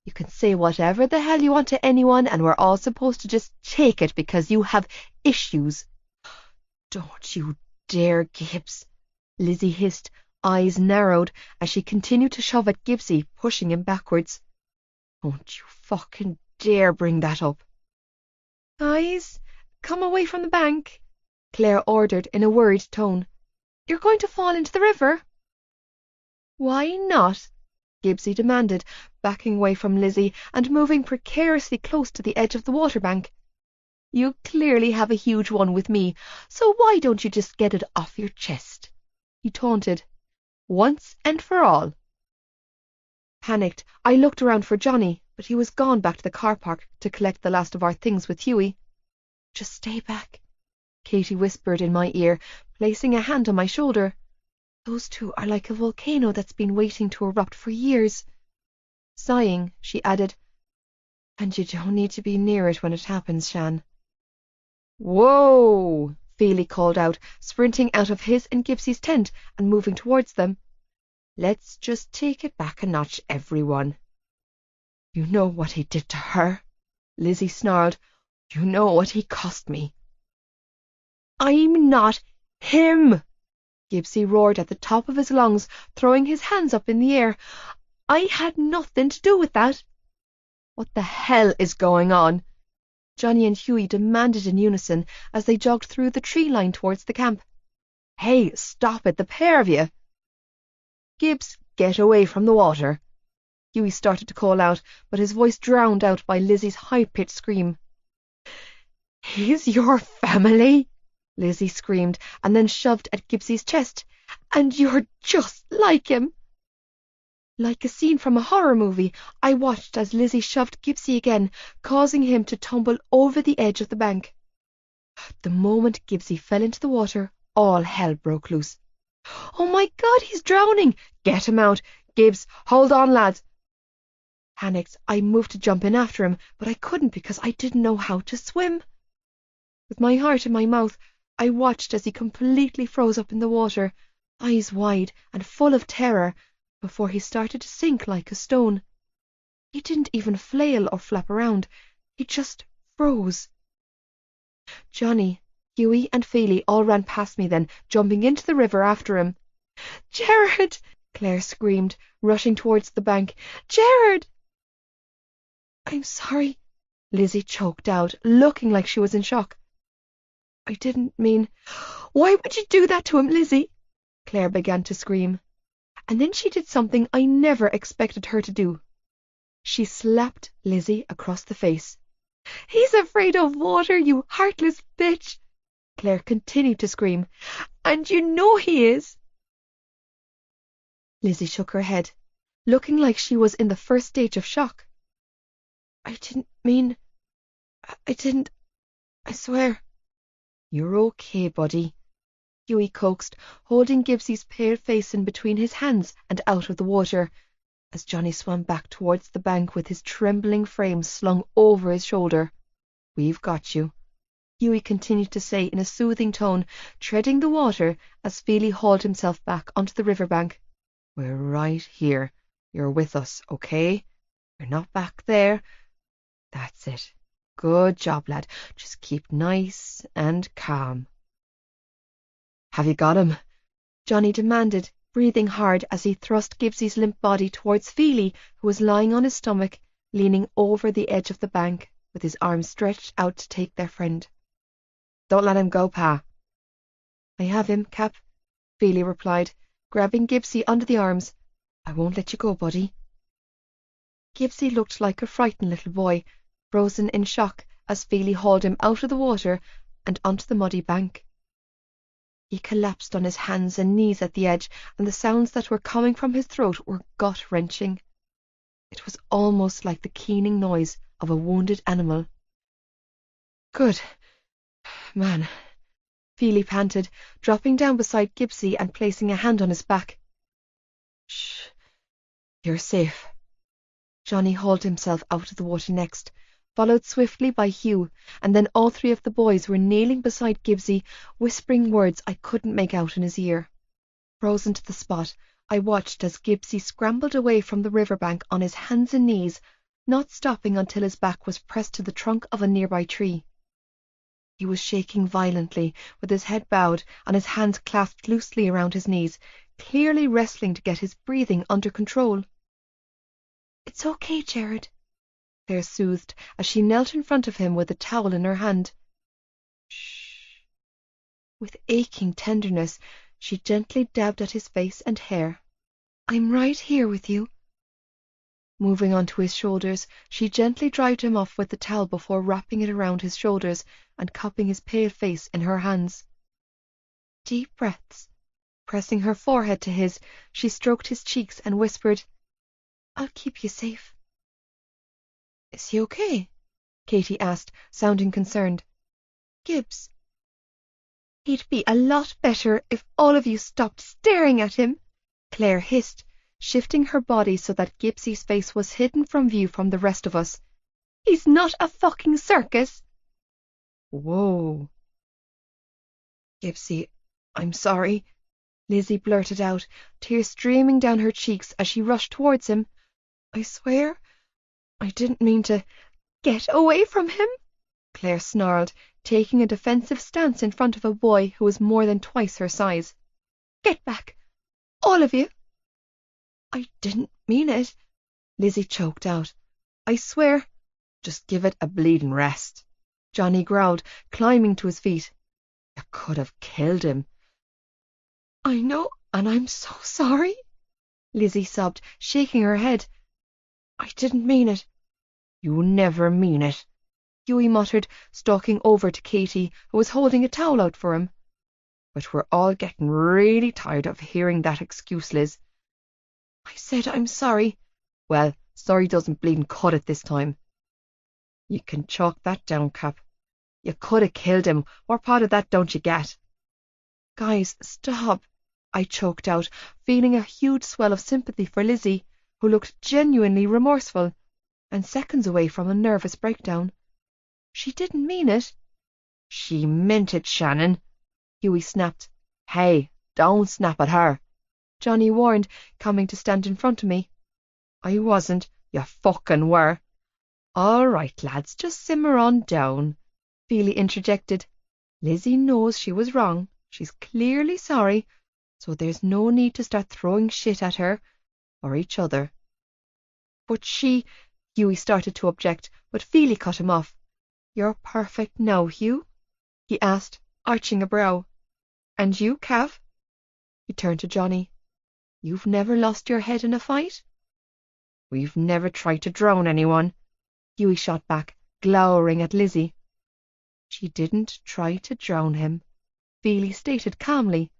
You can say whatever the hell you want to anyone, and we're all supposed to just take it because you have issues. Don't you dare, Gibbs, Lizzie hissed, eyes narrowed as she continued to shove at Gibbsy, pushing him backwards. Don't you fucking dare bring that up. Guys, come away from the bank, Claire ordered in a worried tone. You're going to fall into the river. Why not? Gibbsy demanded, backing away from Lizzie and moving precariously close to the edge of the water bank. You clearly have a huge one with me, so why don't you just get it off your chest? He taunted. Once and for all. Panicked, I looked around for Johnny, but he was gone back to the car park to collect the last of our things with Hughie. Just stay back, Katie whispered in my ear, placing a hand on my shoulder. Those two are like a volcano that's been waiting to erupt for years. Sighing, she added, and you don't need to be near it when it happens, Shan. Whoa! Feely called out, sprinting out of his and Gibbsy's tent and moving towards them. Let's just take it back a notch, everyone. You know what he did to her? Lizzie snarled. You know what he cost me. I'm not him! Gibbsy roared at the top of his lungs, throwing his hands up in the air. I had nothing to do with that. What the hell is going on? Johnny and Hughie demanded in unison as they jogged through the tree line towards the camp. Hey, stop it, the pair of you! Gibbs, get away from the water. Hughie started to call out, but his voice drowned out by Lizzie's high-pitched scream. He's your family, Lizzie screamed, and then shoved at Gibbsy's chest. And you're just like him. Like a scene from a horror movie, I watched as Lizzie shoved Gibbsy again, causing him to tumble over the edge of the bank. The moment Gibbsy fell into the water, all hell broke loose. Oh my God, he's drowning! Get him out! Gibbs, hold on, lads! Panicked, I moved to jump in after him, but I couldn't because I didn't know how to swim. With my heart in my mouth, I watched as he completely froze up in the water, eyes wide and full of terror, before he started to sink like a stone. He didn't even flail or flap around. He just froze. Johnny, Hughie and Feely all ran past me then, jumping into the river after him. Gerard! Claire screamed, rushing towards the bank. Gerard! I'm sorry, Lizzie choked out, looking like she was in shock. I didn't mean... Why would you do that to him, Lizzie? Claire began to scream. And then she did something I never expected her to do. She slapped Lizzie across the face. He's afraid of water, you heartless bitch! Claire continued to scream. And you know he is! Lizzie shook her head, looking like she was in the first stage of shock. I didn't mean... I didn't... I swear. You're okay, buddy, Hughie coaxed, holding Gibbsy's pale face in between his hands and out of the water, as Johnny swam back towards the bank with his trembling frame slung over his shoulder. We've got you, Hughie continued to say in a soothing tone, treading the water as Feely hauled himself back onto the riverbank. We're right here. You're with us, okay? You're not back there. That's it. Good job, lad. Just keep nice and calm. Have you got him? Johnny demanded, breathing hard as he thrust Gibbsie's limp body towards Feely, who was lying on his stomach, leaning over the edge of the bank, with his arms stretched out to take their friend. "Don't let him go, Pa." "I have him, Cap," Feely replied, grabbing Gibbsie under the arms. "I won't let you go, buddy." Gibbsie looked like a frightened little boy, frozen in shock as Feely hauled him out of the water and onto the muddy bank. He collapsed on his hands and knees at the edge, and the sounds that were coming from his throat were gut-wrenching. It was almost like the keening noise of a wounded animal. "Good man," Feely panted, dropping down beside Gibbsie and placing a hand on his back. "Shh, you're safe." Johnny hauled himself out of the water next, followed swiftly by Hugh, and then all three of the boys were kneeling beside Gibbsie, whispering words I couldn't make out in his ear. Frozen to the spot, I watched as Gibbsie scrambled away from the riverbank on his hands and knees, not stopping until his back was pressed to the trunk of a nearby tree. He was shaking violently, with his head bowed and his hands clasped loosely around his knees, clearly wrestling to get his breathing under control. "It's okay, Jared," Claire soothed as she knelt in front of him with a towel in her hand. "Shh." With aching tenderness, she gently dabbed at his face and hair. "I'm right here with you." Moving onto his shoulders, she gently dried him off with the towel before wrapping it around his shoulders and cupping his pale face in her hands. Deep breaths. Pressing her forehead to his, she stroked his cheeks and whispered, "I'll keep you safe." "Is he okay?" Katie asked, sounding concerned. "Gibbs?" "He'd be a lot better if all of you stopped staring at him," Claire hissed, shifting her body so that Gibbsie's face was hidden from view from the rest of us. "He's not a fucking circus." "Whoa." "Gibbsie, I'm sorry," Lizzie blurted out, tears streaming down her cheeks as she rushed towards him. "I swear I didn't mean to—" "Get away from him," Claire snarled, taking a defensive stance in front of a boy who was more than twice her size. "Get back, all of you." "I didn't mean it," Lizzie choked out. "I swear—" "Just give it a bleeding rest," Johnny growled, climbing to his feet. "You could have killed him." "I know, and I'm so sorry," Lizzie sobbed, shaking her head. "I didn't mean it." "You never mean it," Hughie muttered, stalking over to Katie, who was holding a towel out for him. "But we're all getting really tired of hearing that excuse, Liz." "I said I'm sorry." "Well, sorry doesn't bleeding cut it this time." "You can chalk that down, Cap. You could have killed him. What part of that don't you get?" "Guys, stop," I choked out, feeling a huge swell of sympathy for Lizzie, who looked genuinely remorseful, and seconds away from a nervous breakdown. "She didn't mean it." "She meant it, Shannon," Hughie snapped. "Hey, don't snap at her," Johnny warned, coming to stand in front of me. "I wasn't. You fucking were." "All right, lads, just simmer on down," Feely interjected. "Lizzie knows she was wrong. She's clearly sorry, so there's no need to start throwing shit at her or each other." "But she—" Hughie started to object, but Feely cut him off. "You're perfect now, Hugh?" he asked, arching a brow. "And you, Cav?" He turned to Johnny. "You've never lost your head in a fight?" "We've never tried to drown anyone," Hughie shot back, glowering at Lizzie. "She didn't try to drown him," Feely stated calmly.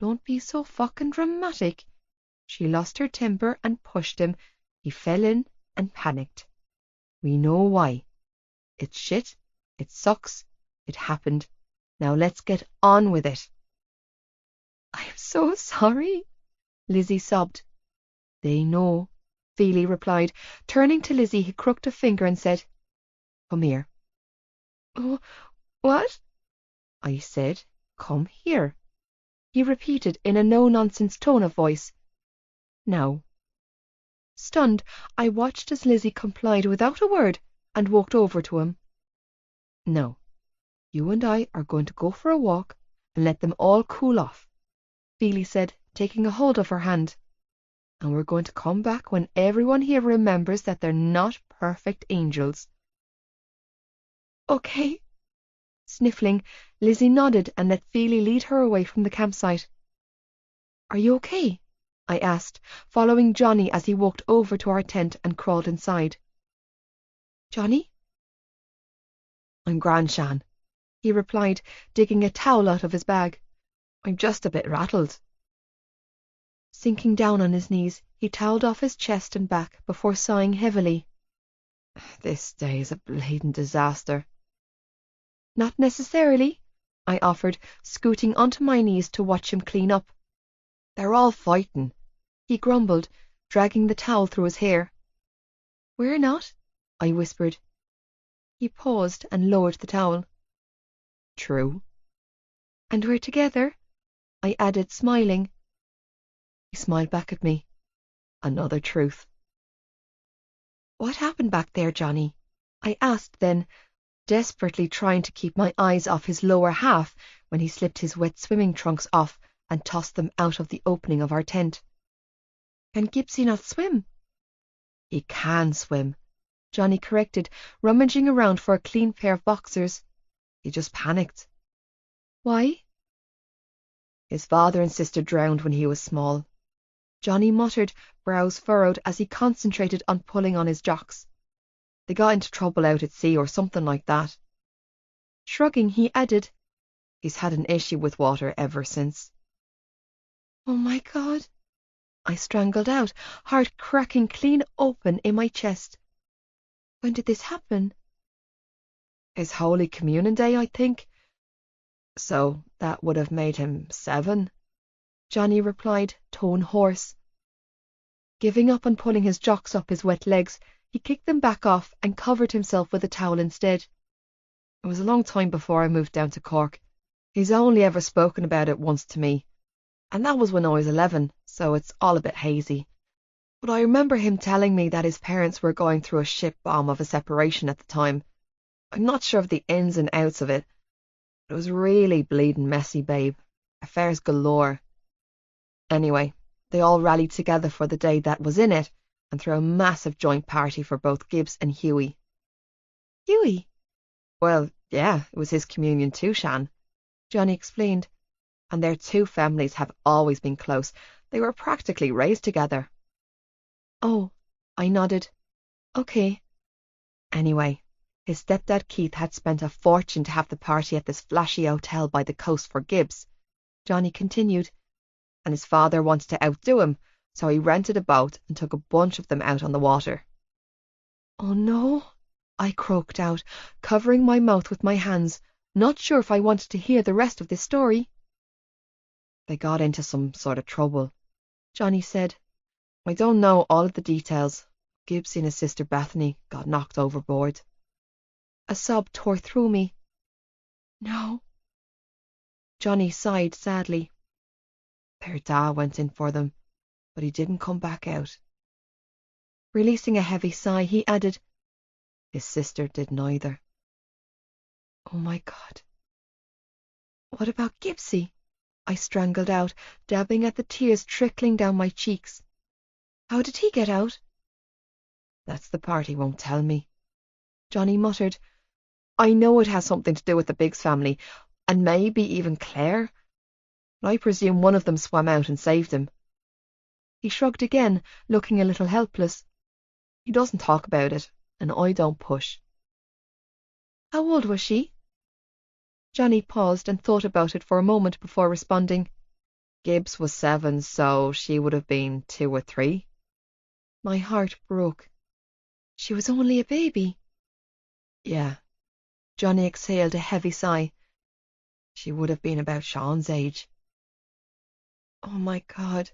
"Don't be so fucking dramatic. She lost her temper and pushed him. He fell in and panicked. We know why. It's shit. It sucks. It happened. Now let's get on with it." "I'm so sorry," Lizzie sobbed. "They know," Feely replied. Turning to Lizzie, he crooked a finger and said, "Come here." "Oh, what?" "I said, come here," he repeated in a no-nonsense tone of voice. "Now." Stunned, I watched as Lizzie complied without a word and walked over to him. "Now, you and I are going to go for a walk and let them all cool off," Feely said, taking a hold of her hand. And we're going to come back when everyone here remembers that they're not perfect angels. Okay. Sniffling, Lizzie nodded and let Feely lead her away from the campsite. Are you okay? I asked, following Johnny as he walked over to our tent and crawled inside. Johnny? I'm grand, Shan, he replied, digging a towel out of his bag. I'm just a bit rattled. Sinking down on his knees, he towelled off his chest and back before sighing heavily. This day is a blatant disaster. Not necessarily, I offered, scooting onto my knees to watch him clean up. They're all fighting, he grumbled, dragging the towel through his hair. We're not, I whispered. He paused and lowered the towel. True. And we're together, I added, smiling. He smiled back at me. Another truth. What happened back there, Johnny? I asked then, desperately trying to keep my eyes off his lower half when he slipped his wet swimming trunks off and tossed them out of the opening of our tent. Can Gibbsy not swim? He can swim, Johnny corrected, rummaging around for a clean pair of boxers. He just panicked. Why? His father and sister drowned when he was small. Johnny muttered, brows furrowed, as he concentrated on pulling on his jocks. They got into trouble out at sea or something like that. Shrugging, he added, He's had an issue with water ever since. Oh my God, I strangled out, heart cracking clean open in my chest. When did this happen? His Holy Communion Day, I think. So that would have made him 7, Johnny replied, tone hoarse. Giving up on pulling his jocks up his wet legs, he kicked them back off and covered himself with a towel instead. It was a long time before I moved down to Cork. He's only ever spoken about it once to me, and that was when I was 11, so it's all a bit hazy. But I remember him telling me that his parents were going through a shit bomb of a separation at the time. I'm not sure of the ins and outs of it. It was really bleeding messy, babe. Affairs galore. Anyway, they all rallied together for the day that was in it and threw a massive joint party for both Gibbs and Hughie. Hughie? Well, yeah, it was his communion too, Shan, Johnny explained. And their two families have always been close. They were practically raised together. Oh, I nodded. Okay. Anyway, his stepdad Keith had spent a fortune to have the party at this flashy hotel by the coast for Gibbs, Johnny continued, and his father wanted to outdo him, so he rented a boat and took a bunch of them out on the water. Oh no, I croaked out, covering my mouth with my hands, not sure if I wanted to hear the rest of this story. They got into some sort of trouble, Johnny said. I don't know all of the details. Gibbs and his sister Bethany got knocked overboard. A sob tore through me. No. Johnny sighed sadly. Their dad went in for them, but he didn't come back out. Releasing a heavy sigh, he added, His sister did neither. Oh my God. What about Gibbsy? I strangled out, dabbing at the tears trickling down my cheeks. How did he get out? That's the part he won't tell me, Johnny muttered. I know it has something to do with the Biggs family, and maybe even Claire. I presume one of them swam out and saved him. He shrugged again, looking a little helpless. He doesn't talk about it, and I don't push. How old was she? Johnny paused and thought about it for a moment before responding. Gibbs was 7, so she would have been 2 or 3. My heart broke. She was only a baby. Yeah. Johnny exhaled a heavy sigh. She would have been about Sean's age. Oh my God.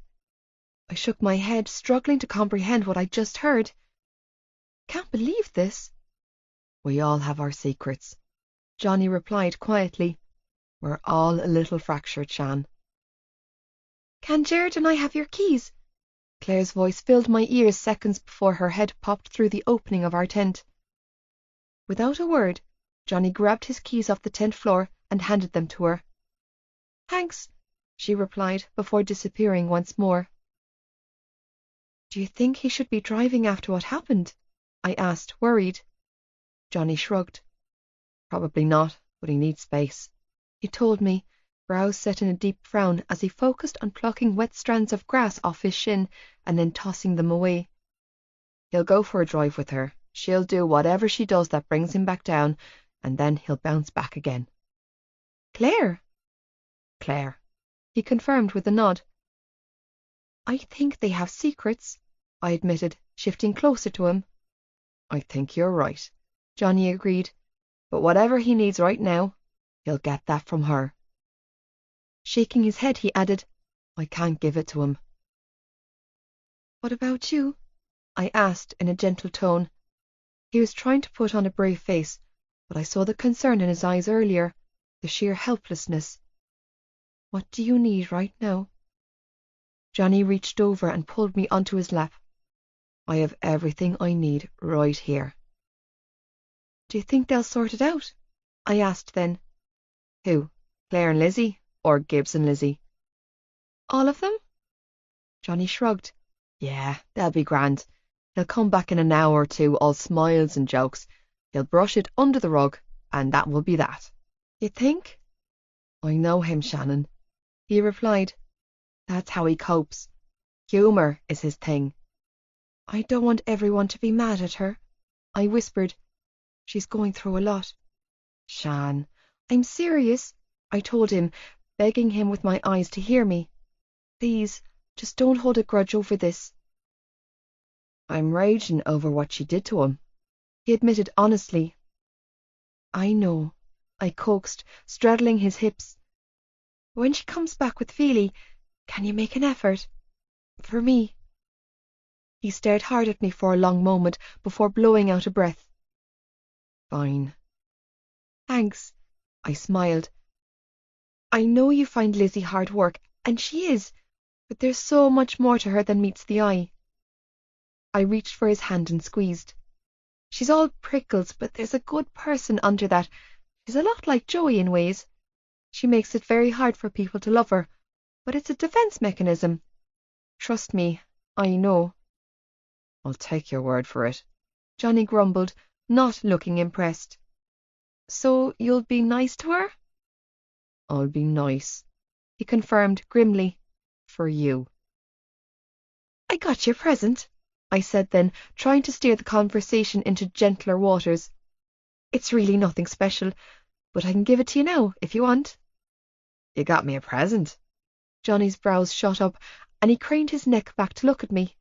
I shook my head, struggling to comprehend what I'd just heard. Can't believe this. We all have our secrets, Johnny replied quietly. We're all a little fractured, Shan. Can Jared and I have your keys? Claire's voice filled my ears seconds before her head popped through the opening of our tent. Without a word, Johnny grabbed his keys off the tent floor and handed them to her. Thanks, she replied before disappearing once more. Do you think he should be driving after what happened? I asked, worried. Johnny shrugged. Probably not, but he needs space. He told me, brows set in a deep frown as he focused on plucking wet strands of grass off his shin and then tossing them away. He'll go for a drive with her. She'll do whatever she does that brings him back down, and then he'll bounce back again. Claire? Claire, he confirmed with a nod. I think they have secrets, I admitted, shifting closer to him. I think you're right, Johnny agreed, but whatever he needs right now, he'll get that from her. Shaking his head, he added, I can't give it to him. What about you? I asked in a gentle tone. He was trying to put on a brave face, but I saw the concern in his eyes earlier, the sheer helplessness. What do you need right now? Johnny reached over and pulled me onto his lap. I have everything I need right here. Do you think they'll sort it out? I asked then. Who? Claire and Lizzie, or Gibbs and Lizzie? All of them? Johnny shrugged. Yeah, they'll be grand. He'll come back in an hour or two, all smiles and jokes. He'll brush it under the rug, and that will be that. You think? I know him, Shannon, he replied. That's how he copes. Humour is his thing. I don't want everyone to be mad at her, I whispered. She's going through a lot. Shan, I'm serious, I told him, begging him with my eyes to hear me. Please, just don't hold a grudge over this. I'm raging over what she did to him, he admitted honestly. I know, I coaxed, straddling his hips. When she comes back with Feely, can you make an effort? For me? He stared hard at me for a long moment before blowing out a breath. Fine. Thanks, I smiled. I know you find Lizzie hard work, and she is, but there's so much more to her than meets the eye. I reached for his hand and squeezed. She's all prickles, but there's a good person under that. She's a lot like Joey in ways. She makes it very hard for people to love her, but it's a defense mechanism. Trust me, I know. I'll take your word for it, Johnny grumbled, not looking impressed. So you'll be nice to her? I'll be nice, he confirmed grimly, for you. I got you a present, I said then, trying to steer the conversation into gentler waters. It's really nothing special, but I can give it to you now, if you want. You got me a present? Johnny's brows shot up, and he craned his neck back to look at me.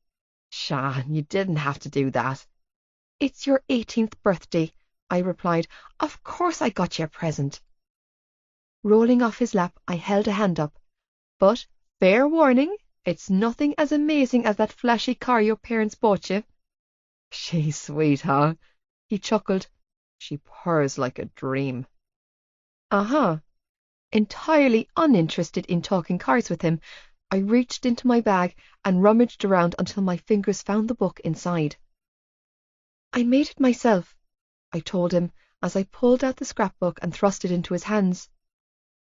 Shan, you didn't have to do that. It's your 18th birthday, I replied. Of course I got you a present. Rolling off his lap, I held a hand up. But, fair warning, it's nothing as amazing as that flashy car your parents bought you. She's sweet, huh? He chuckled. She purrs like a dream. Uh-huh. Entirely uninterested in talking cars with him, I reached into my bag and rummaged around until my fingers found the book inside. I made it myself, I told him as I pulled out the scrapbook and thrust it into his hands.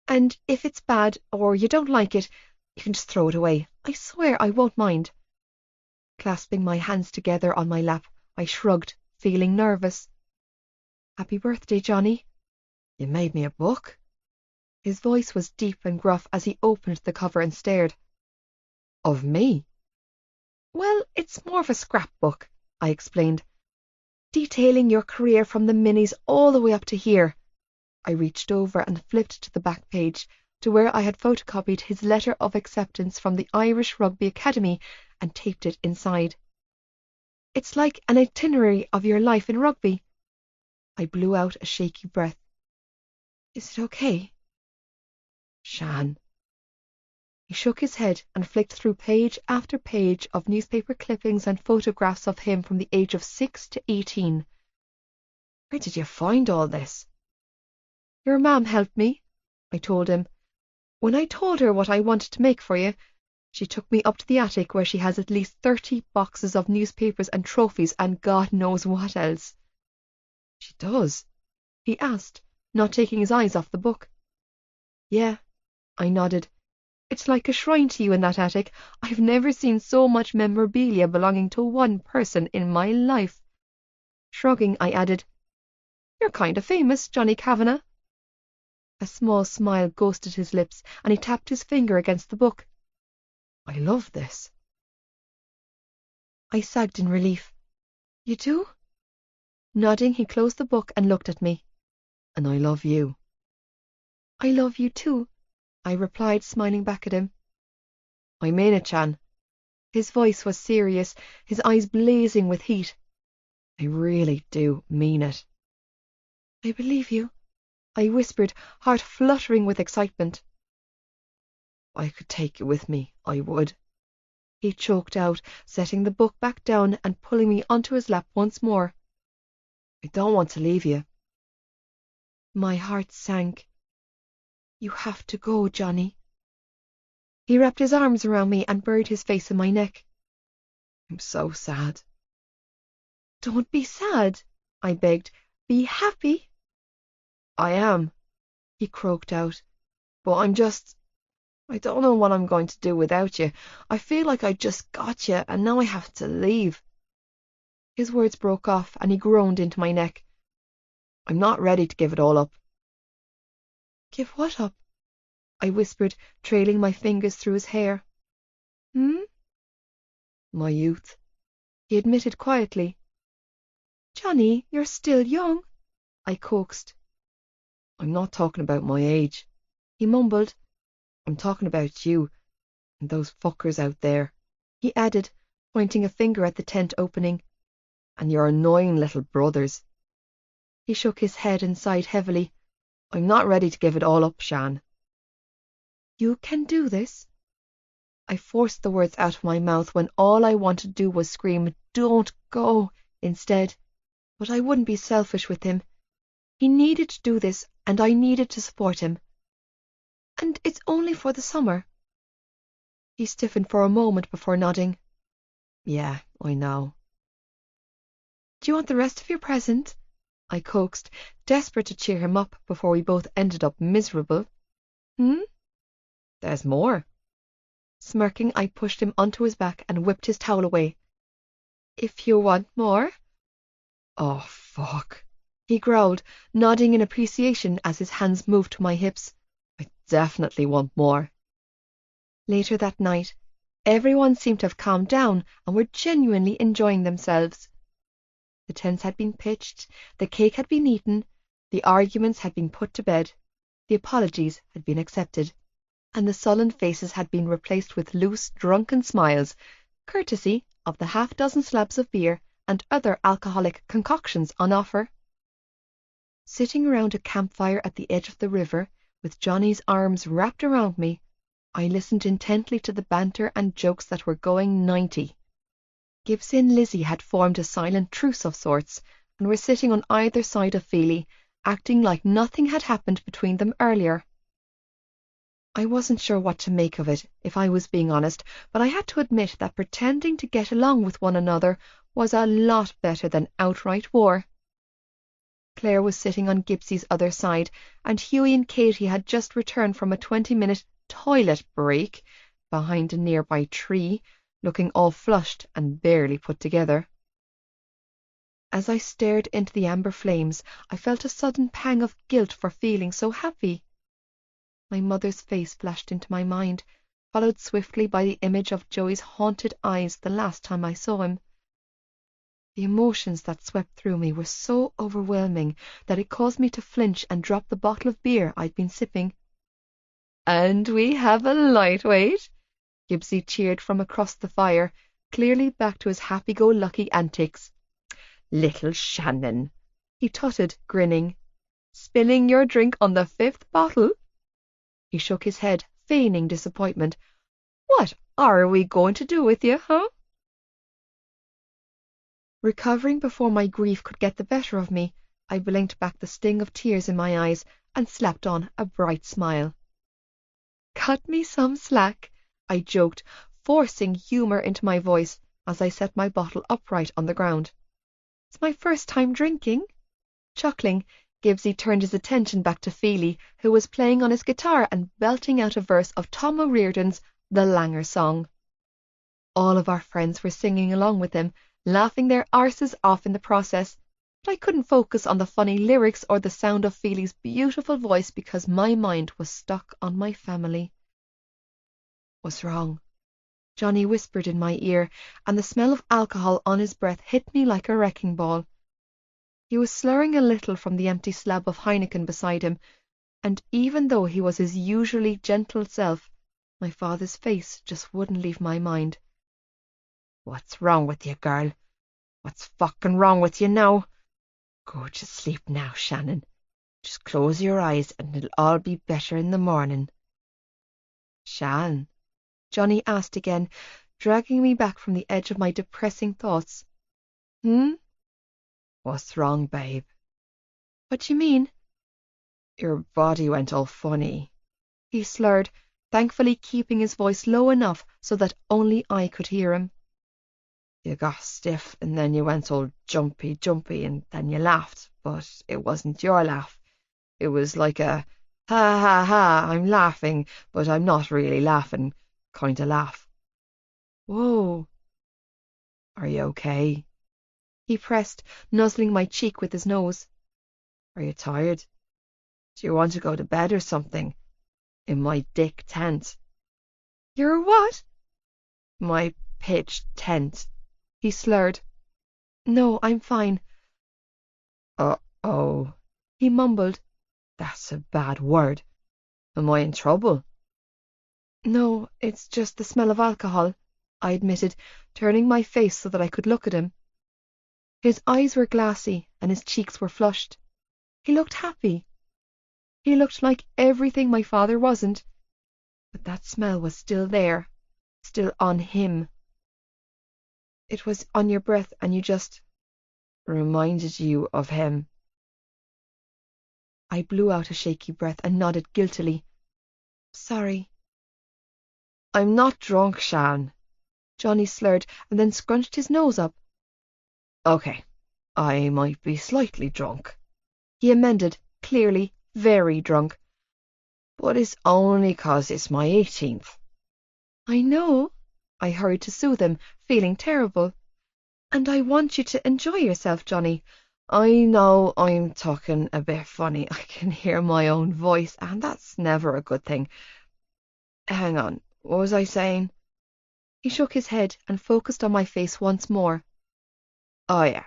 And if it's bad or you don't like it, you can just throw it away. I swear I won't mind. Clasping my hands together on my lap, I shrugged, feeling nervous. Happy birthday, Johnny. You made me a book? His voice was deep and gruff as he opened the cover and stared. Of me? Well, it's more of a scrapbook, I explained, detailing your career from the minis all the way up to here. I reached over and flipped to the back page, to where I had photocopied his letter of acceptance from the Irish Rugby Academy and taped it inside. It's like an itinerary of your life in rugby. I blew out a shaky breath. Is it okay? Shan. He shook his head and flicked through page after page of newspaper clippings and photographs of him from the age of 6 to 18. Where did you find all this? Your mum helped me, I told him. When I told her what I wanted to make for you, she took me up to the attic where she has at least 30 boxes of newspapers and trophies and God knows what else. She does? He asked, not taking his eyes off the book. Yeah, I nodded. It's like a shrine to you in that attic. I've never seen so much memorabilia belonging to one person in my life. Shrugging, I added, You're kind of famous, Johnny Kavanagh. A small smile ghosted his lips, and he tapped his finger against the book. I love this. I sagged in relief. You do? Nodding, he closed the book and looked at me. And I love you. I love you too, I replied, smiling back at him. I mean it, Chan. His voice was serious, his eyes blazing with heat. I really do mean it. I believe you, I whispered, heart fluttering with excitement. If I could take you with me, I would. He choked out, setting the book back down and pulling me onto his lap once more. I don't want to leave you. My heart sank. You have to go, Johnny. He wrapped his arms around me and buried his face in my neck. I'm so sad. Don't be sad, I begged. Be happy. I am, he croaked out. But I don't know what I'm going to do without you. I feel like I just got you, and now I have to leave. His words broke off, and he groaned into my neck. I'm not ready to give it all up. Give what up? I whispered, trailing my fingers through his hair. My youth, he admitted quietly. Johnny, you're still young, I coaxed. I'm not talking about my age, he mumbled. I'm talking about you and those fuckers out there, he added, pointing a finger at the tent opening. And your annoying little brothers. He shook his head and sighed heavily. I'm not ready to give it all up, Shan. You can do this. I forced the words out of my mouth when all I wanted to do was scream, Don't go, instead. But I wouldn't be selfish with him. He needed to do this, and I needed to support him. And it's only for the summer. He stiffened for a moment before nodding. Yeah, I know. Do you want the rest of your present? I coaxed, desperate to cheer him up before we both ended up miserable. There's more. Smirking, I pushed him onto his back and whipped his towel away. If you want more. Oh, fuck, he growled, nodding in appreciation as his hands moved to my hips. I definitely want more. Later that night, everyone seemed to have calmed down and were genuinely enjoying themselves. The tents had been pitched, the cake had been eaten, the arguments had been put to bed, the apologies had been accepted, and the sullen faces had been replaced with loose, drunken smiles, courtesy of the half-dozen slabs of beer and other alcoholic concoctions on offer. Sitting around a campfire at the edge of the river, with Johnny's arms wrapped around me, I listened intently to the banter and jokes that were going 90. Gibbsy and Lizzie had formed a silent truce of sorts, and were sitting on either side of Feely, acting like nothing had happened between them earlier. I wasn't sure what to make of it, if I was being honest, but I had to admit that pretending to get along with one another was a lot better than outright war. Claire was sitting on Gibbsy's other side, and Hughie and Katie had just returned from a 20-minute toilet break behind a nearby tree, looking all flushed and barely put together. As I stared into the amber flames, I felt a sudden pang of guilt for feeling so happy. My mother's face flashed into my mind, followed swiftly by the image of Joey's haunted eyes the last time I saw him. The emotions that swept through me were so overwhelming that it caused me to flinch and drop the bottle of beer I'd been sipping. And we have a lightweight, Gibbsy cheered from across the fire, clearly back to his happy-go-lucky antics. Little Shannon, he tutted, grinning. Spilling your drink on the 5th bottle? He shook his head, feigning disappointment. What are we going to do with you, huh? Recovering before my grief could get the better of me, I blinked back the sting of tears in my eyes and slapped on a bright smile. Cut me some slack, I joked, forcing humour into my voice as I set my bottle upright on the ground. It's my first time drinking. Chuckling, Gibbsy turned his attention back to Feely, who was playing on his guitar and belting out a verse of Tom O'Riordan's The Langer Song. All of our friends were singing along with him, laughing their arses off in the process, but I couldn't focus on the funny lyrics or the sound of Feely's beautiful voice because my mind was stuck on my family. "What's wrong?" Johnny whispered in my ear, and the smell of alcohol on his breath hit me like a wrecking ball. He was slurring a little from the empty slab of Heineken beside him, and even though he was his usually gentle self, my father's face just wouldn't leave my mind. "What's wrong with you, girl? What's fucking wrong with you now? Go to sleep now, Shannon. Just close your eyes and it'll all be better in the morning." "Shan?" Johnny asked again, dragging me back from the edge of my depressing thoughts. "What's wrong, babe?" "What do you mean?" "Your body went all funny," he slurred, thankfully keeping his voice low enough so that only I could hear him. "You got stiff and then you went all jumpy and then you laughed, but it wasn't your laugh. It was like a ha ha ha, I'm laughing, but I'm not really laughing kind of laugh." "Whoa." "Are you okay?" He pressed, nuzzling my cheek with his nose. "Are you tired? Do you want to go to bed or something? In my dick tent." "Your what?" "My pitched tent," he slurred. "No, I'm fine." "Uh-oh," he mumbled. "That's a bad word. Am I in trouble?" "No, it's just the smell of alcohol," I admitted, turning my face so that I could look at him. His eyes were glassy and his cheeks were flushed. He looked happy. He looked like everything my father wasn't, but that smell was still there, still on him. "It was on your breath and you just—" "Reminded you of him." I blew out a shaky breath and nodded guiltily. "Sorry." "I'm not drunk, Shan," Johnny slurred and then scrunched his nose up. "Okay, I might be slightly drunk," he amended, clearly very drunk. "But it's only 'cause it's my 18th. "I know," I hurried to soothe him, feeling terrible. "And I want you to enjoy yourself, Johnny." "I know I'm talking a bit funny. I can hear my own voice, and that's never a good thing. Hang on, what was I saying?" He shook his head and focused on my face once more. "Oh yeah,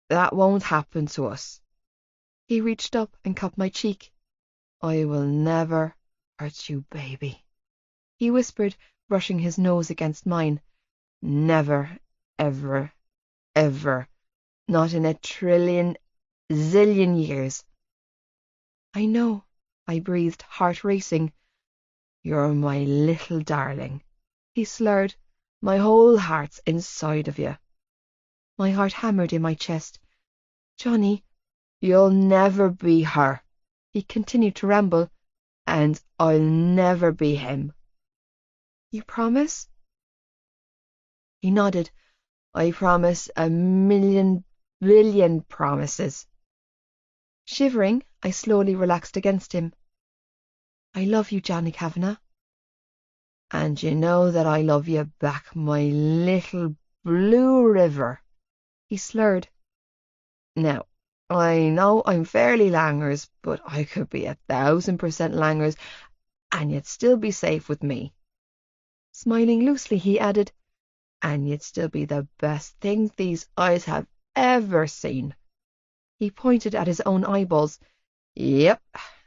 that won't happen to us." He reached up and cupped my cheek. "I will never hurt you, baby," he whispered, brushing his nose against mine. "Never, ever, ever. Not in a trillion, zillion years." "I know," I breathed, heart racing. "You're my little darling," he slurred. "My whole heart's inside of you." My heart hammered in my chest. "Johnny—" "You'll never be her," he continued to ramble, "and I'll never be him." "You promise?" He nodded. "I promise a million billion promises." Shivering, I slowly relaxed against him. "I love you, Johnny Kavanagh." "And you know that I love you back, my little blue river," he slurred. "Now, I know I'm fairly langers, but I could be 1,000% langers, and you'd still be safe with me." Smiling loosely, he added, "And you'd still be the best thing these eyes have ever seen." He pointed at his own eyeballs. "Yep,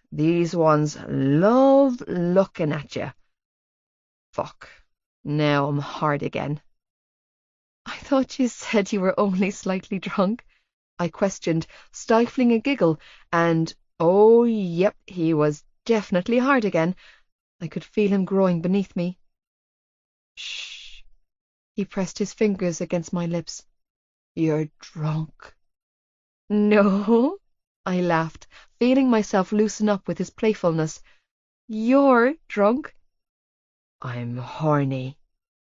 these ones love looking at you. Fuck, now I'm hard again." "I thought you said you were only slightly drunk," I questioned, stifling a giggle, and, oh, yep, he was definitely hard again. I could feel him growing beneath me. "Shh." He pressed his fingers against my lips. "You're drunk." "No," I laughed, feeling myself loosen up with his playfulness. "You're drunk." "I'm horny,"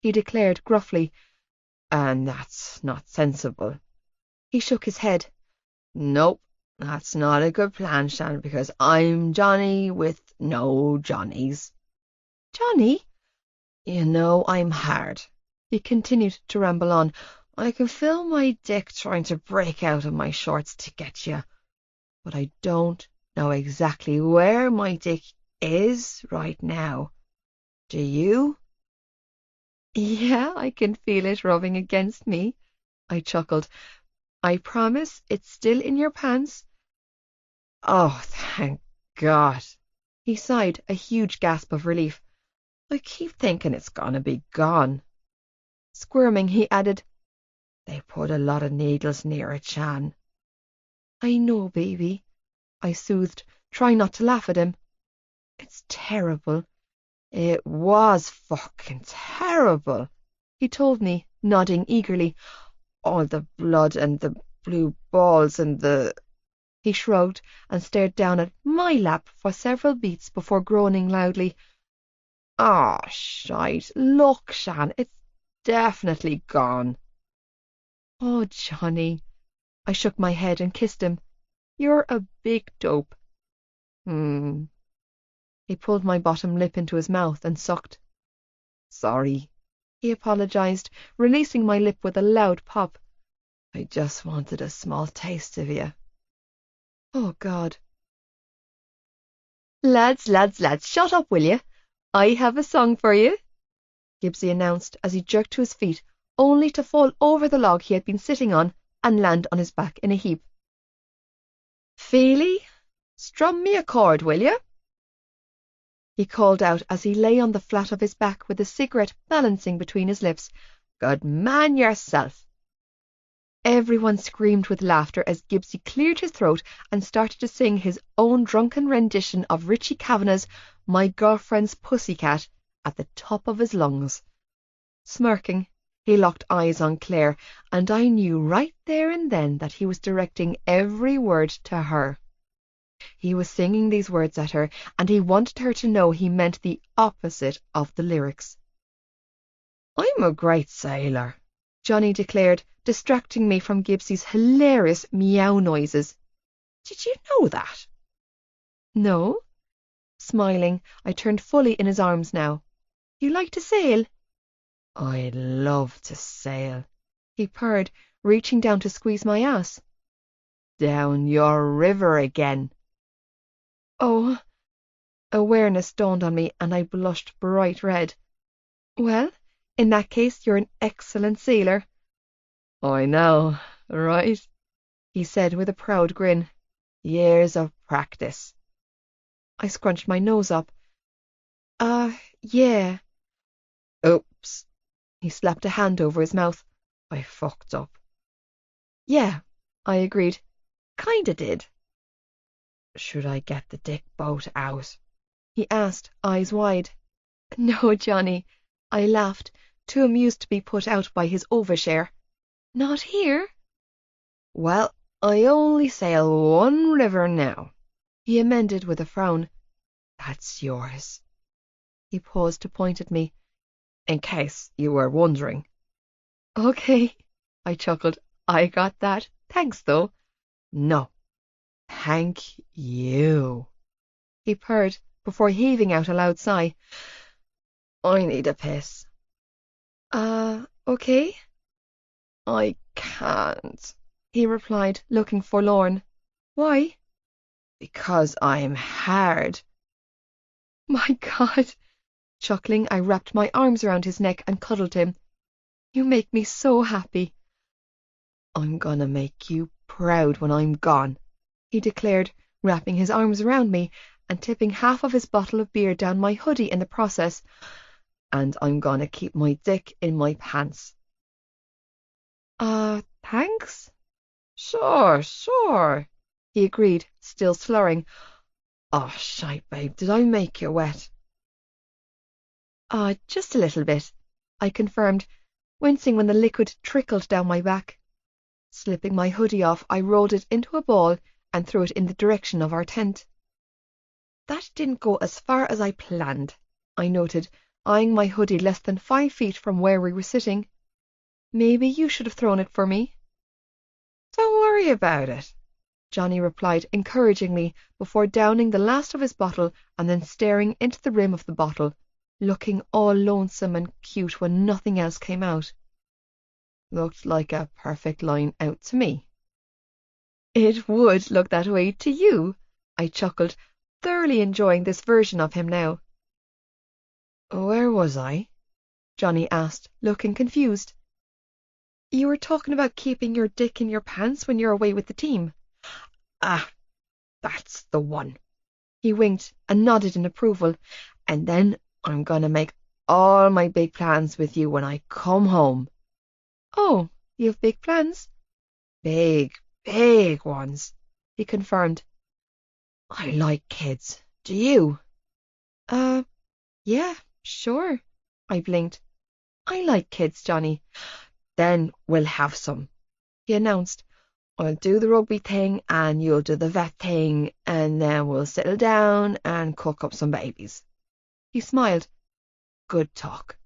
he declared gruffly, "and that's not sensible." He shook his head. "Nope, That's not a good plan, Shan, because I'm Johnny with no Johnnies. Johnny? You know I'm hard. He continued to ramble on. I can feel my dick trying to break out of my shorts to get you, but I don't know exactly where my dick is right now. Do you? Yeah, I can feel it rubbing against me. I chuckled. I promise it's still in your pants. Oh, thank God. He sighed, a huge gasp of relief. I keep thinking it's gonna be gone. Squirming, he added, They put a lot of needles near it, Shan. I know, baby, I soothed, trying not to laugh at him. It's terrible. It was fucking terrible, he told me, nodding eagerly. All the blood and the blue balls and the... He shrugged and stared down at my lap for several beats before groaning loudly. Ah, shite. Look, Shan, it's definitely gone. Oh, Johnny. I shook my head and kissed him. You're a big dope. He pulled my bottom lip into his mouth and sucked. Sorry, he apologized, releasing my lip with a loud pop. I just wanted a small taste of you. Oh, God. Lads, shut up, will you? I have a song for you, Gibbsy announced as he jerked to his feet, only to fall over the log he had been sitting on and land on his back in a heap. Feely, strum me a chord, will you? He called out as he lay on the flat of his back with a cigarette balancing between his lips. Good man yourself. Everyone screamed with laughter as Gibbsy cleared his throat and started to sing his own drunken rendition of Richie Kavanagh's My Girlfriend's Pussycat at the top of his lungs. Smirking, he locked eyes on Claire, and I knew right there and then that he was directing every word to her. He was singing these words at her, and he wanted her to know he meant the opposite of the lyrics. I'm a great sailor, Johnny declared, distracting me from Gibbsy's hilarious meow noises. Did you know that? No. Smiling, I turned fully in his arms now. You like to sail? I'd love to sail, he purred, reaching down to squeeze my ass. Down your river again. Oh, awareness dawned on me, and I blushed bright red. Well, in that case, you're an excellent sailor. I know, right? He said with a proud grin. Years of practice. I scrunched my nose up. Yeah. Oops. He slapped a hand over his mouth. I fucked up. Yeah, I agreed. Kinda did. Should I get the dick boat out? He asked, eyes wide. No, Johnny, I laughed, too amused to be put out by his overshare. Not here. Well, I only sail one river now, he amended with a frown. That's yours. He paused to point at me. In case you were wondering. Okay, I chuckled. I got that. Thanks, though. No. Thank you, he purred before heaving out a loud sigh. I need a piss. Okay? I can't, he replied, looking forlorn. Why? Because I'm hard. My God. Chuckling, I wrapped my arms around his neck and cuddled him. You make me so happy. I'm gonna make you proud when I'm gone, he declared, wrapping his arms around me and tipping half of his bottle of beer down my hoodie in the process. And I'm gonna keep my dick in my pants. Thanks? Sure, he agreed, still slurring. Oh, shite, babe, did I make you wet? Just a little bit, I confirmed, wincing when the liquid trickled down my back. Slipping my hoodie off, I rolled it into a ball and threw it in the direction of our tent. That didn't go as far as I planned, I noted, eyeing my hoodie less than 5 feet from where we were sitting. Maybe you should have thrown it for me. Don't worry about it, Johnny replied encouragingly before downing the last of his bottle and then staring into the rim of the bottle, looking all lonesome and cute when nothing else came out. Looked like a perfect line out to me. It would look that way to you, I chuckled, thoroughly enjoying this version of him now. Where was I? Johnny asked, looking confused. You were talking about keeping your dick in your pants when you're away with the team. Ah, that's the one. He winked and nodded in approval. And then I'm gonna make all my big plans with you when I come home. Oh, you have big plans? Big, big ones, he confirmed. I like kids. Do you? Yeah, sure. I blinked. I like kids, Johnny. Then we'll have some, he announced. I'll do the rugby thing and you'll do the vet thing, and then we'll settle down and cook up some babies. He smiled. Good talk.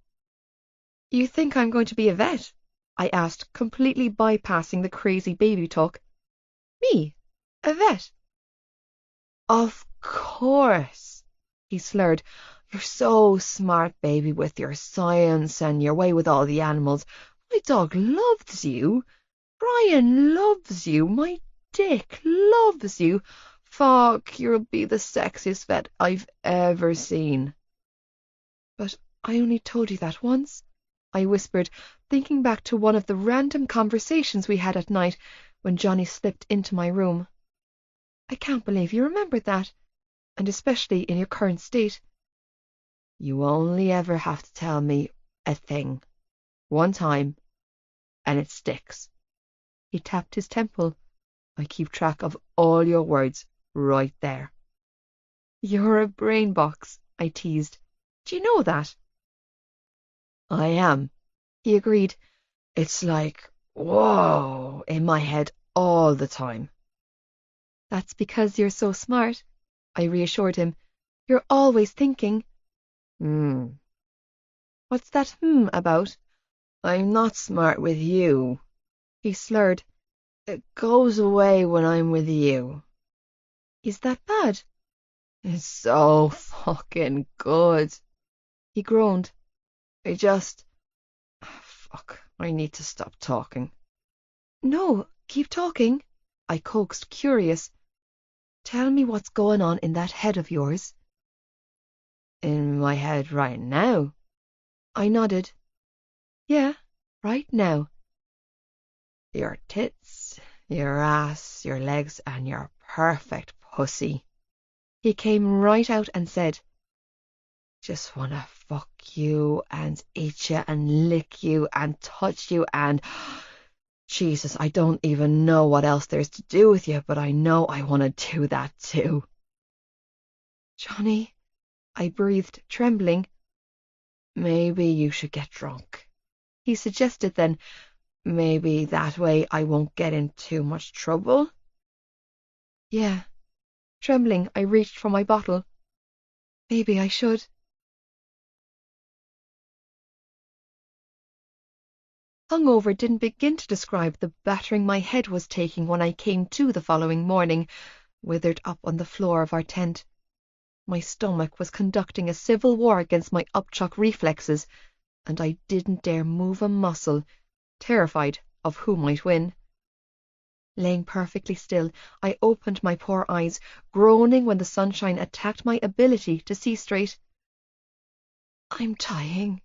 You think I'm going to be a vet? I asked, completely bypassing the crazy baby talk. Me? A vet? Of course, he slurred. You're so smart, baby, with your science and your way with all the animals. My dog loves you. Brian loves you. My dick loves you. Fuck, you'll be the sexiest vet I've ever seen. But I only told you that once, I whispered, thinking back to one of the random conversations we had at night when Johnny slipped into my room. I can't believe you remembered that, and especially in your current state. You only ever have to tell me a thing, one time, and it sticks. He tapped his temple. I keep track of all your words right there. You're a brain box, I teased. Do you know that? I am, he agreed. It's like, whoa, in my head all the time. That's because you're so smart, I reassured him. You're always thinking. What's that about? I'm not smart with you. He slurred. It goes away when I'm with you. Is that bad? It's so fucking good. He groaned. I need to stop talking. No, keep talking, I coaxed, curious. Tell me what's going on in that head of yours. In my head right now? I nodded. Yeah, right now. Your tits, your ass, your legs, and your perfect pussy. He came right out and said, just wanna fuck you and eat you and lick you and touch you and... Jesus, I don't even know what else there's to do with you, but I know I want to do that too. Johnny, I breathed, trembling. Maybe you should get drunk. He suggested then, maybe that way I won't get in too much trouble. Yeah. Trembling, I reached for my bottle. Maybe I should. Hungover didn't begin to describe the battering my head was taking when I came to the following morning, withered up on the floor of our tent. My stomach was conducting a civil war against my upchuck reflexes, and I didn't dare move a muscle, terrified of who might win. Laying perfectly still, I opened my poor eyes, groaning when the sunshine attacked my ability to see straight. I'm dying,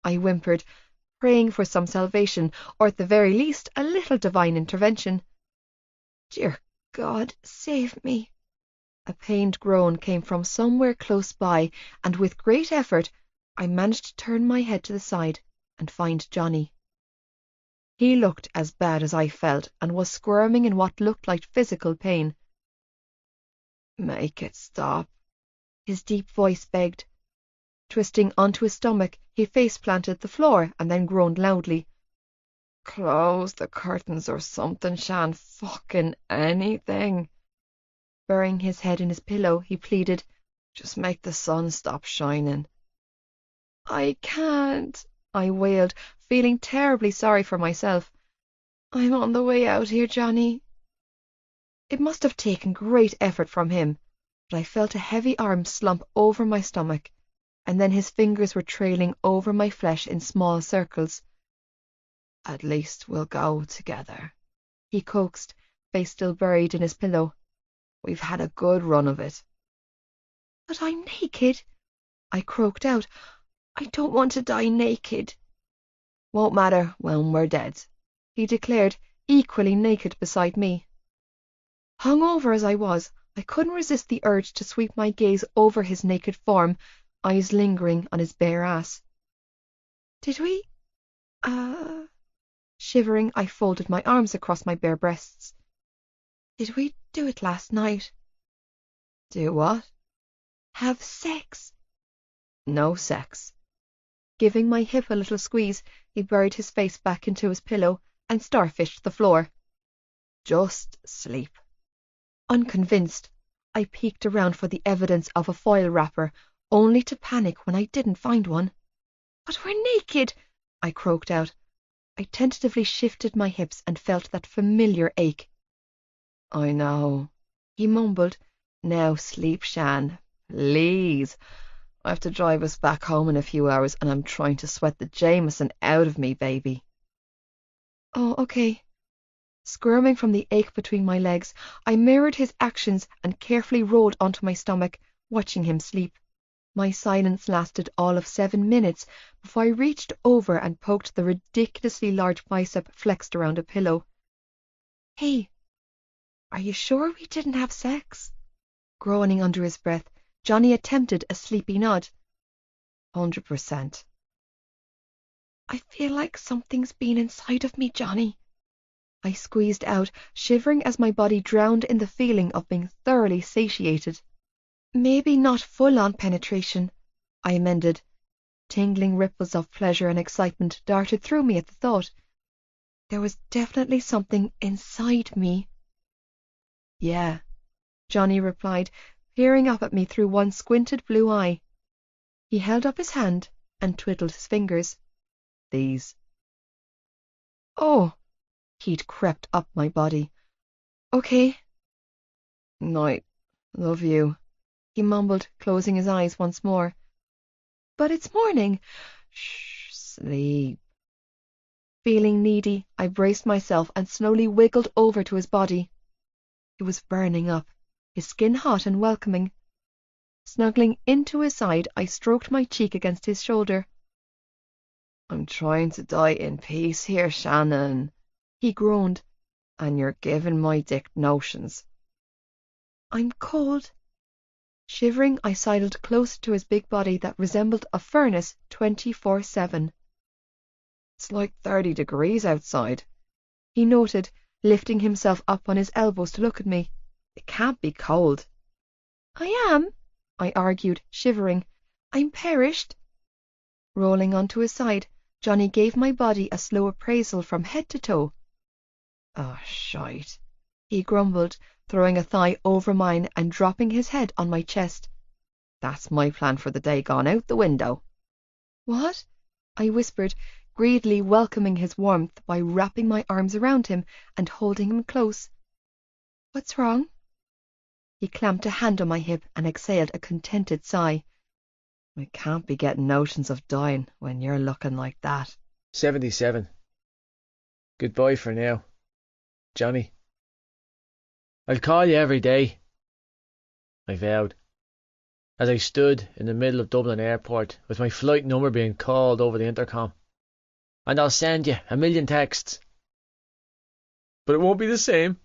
I whimpered, praying for some salvation, or at the very least a little divine intervention. Dear God, save me. A pained groan came from somewhere close by, and with great effort I managed to turn my head to the side and find Johnny. He looked as bad as I felt, and was squirming in what looked like physical pain. Make it stop, his deep voice begged. Twisting onto his stomach, he face-planted the floor and then groaned loudly. Close the curtains or something, Shan. Fucking anything. Burying his head in his pillow, he pleaded, just make the sun stop shining. I can't, I wailed, feeling terribly sorry for myself. I'm on the way out here, Johnny. It must have taken great effort from him, but I felt a heavy arm slump over my stomach, and then his fingers were trailing over my flesh in small circles. "At least we'll go together," he coaxed, face still buried in his pillow. "We've had a good run of it." "But I'm naked," I croaked out. "I don't want to die naked." "Won't matter when we're dead," he declared, equally naked beside me. Hungover as I was, I couldn't resist the urge to sweep my gaze over his naked form, eyes lingering on his bare ass. "Did we, Shivering, I folded my arms across my bare breasts. "Did we do it last night?" "Do what?" "Have sex?" "No sex." Giving my hip a little squeeze, he buried his face back into his pillow and starfished the floor. "Just sleep." Unconvinced, I peeked around for the evidence of a foil wrapper, only to panic when I didn't find one. "But we're naked," I croaked out. I tentatively shifted my hips and felt that familiar ache. "I know," he mumbled. "Now sleep, Shan. Please. I have to drive us back home in a few hours, and I'm trying to sweat the Jameson out of me, baby." "Oh, okay." Squirming from the ache between my legs, I mirrored his actions and carefully rolled onto my stomach, watching him sleep. My silence lasted all of 7 minutes before I reached over and poked the ridiculously large bicep flexed around a pillow. "Hey, are you sure we didn't have sex?" Groaning under his breath, Johnny attempted a sleepy nod. 100%. "I feel like something's been inside of me, Johnny." I squeezed out, shivering as my body drowned in the feeling of being thoroughly satiated. "Maybe not full-on penetration," I amended. Tingling ripples of pleasure and excitement darted through me at the thought. There was definitely something inside me. "Yeah," Johnny replied, peering up at me through one squinted blue eye. He held up his hand and twiddled his fingers. "These." "Oh." He'd crept up my body. "Okay." "Night. Love you," he mumbled, closing his eyes once more. "But it's morning." "Shh, sleep." Feeling needy, I braced myself and slowly wiggled over to his body. He was burning up, his skin hot and welcoming. Snuggling into his side, I stroked my cheek against his shoulder. "I'm trying to die in peace here, Shannon," he groaned, "and you're giving my dick notions." "I'm cold." Shivering, I sidled close to his big body that resembled a furnace 24/7. "It's like 30 degrees outside," he noted, lifting himself up on his elbows to look at me. "It can't be cold." "I am," I argued, shivering. "I'm perished." Rolling onto his side, Johnny gave my body a slow appraisal from head to toe. "Oh, shite," he grumbled, throwing a thigh over mine and dropping his head on my chest. "That's my plan for the day gone out the window." "What?" I whispered, greedily welcoming his warmth by wrapping my arms around him and holding him close. "What's wrong?" He clamped a hand on my hip and exhaled a contented sigh. "I can't be getting notions of dying when you're looking like that." 77. Goodbye for now, Johnny. "I'll call you every day," I vowed, as I stood in the middle of Dublin Airport with my flight number being called over the intercom. "And I'll send you a million texts." "But it won't be the same."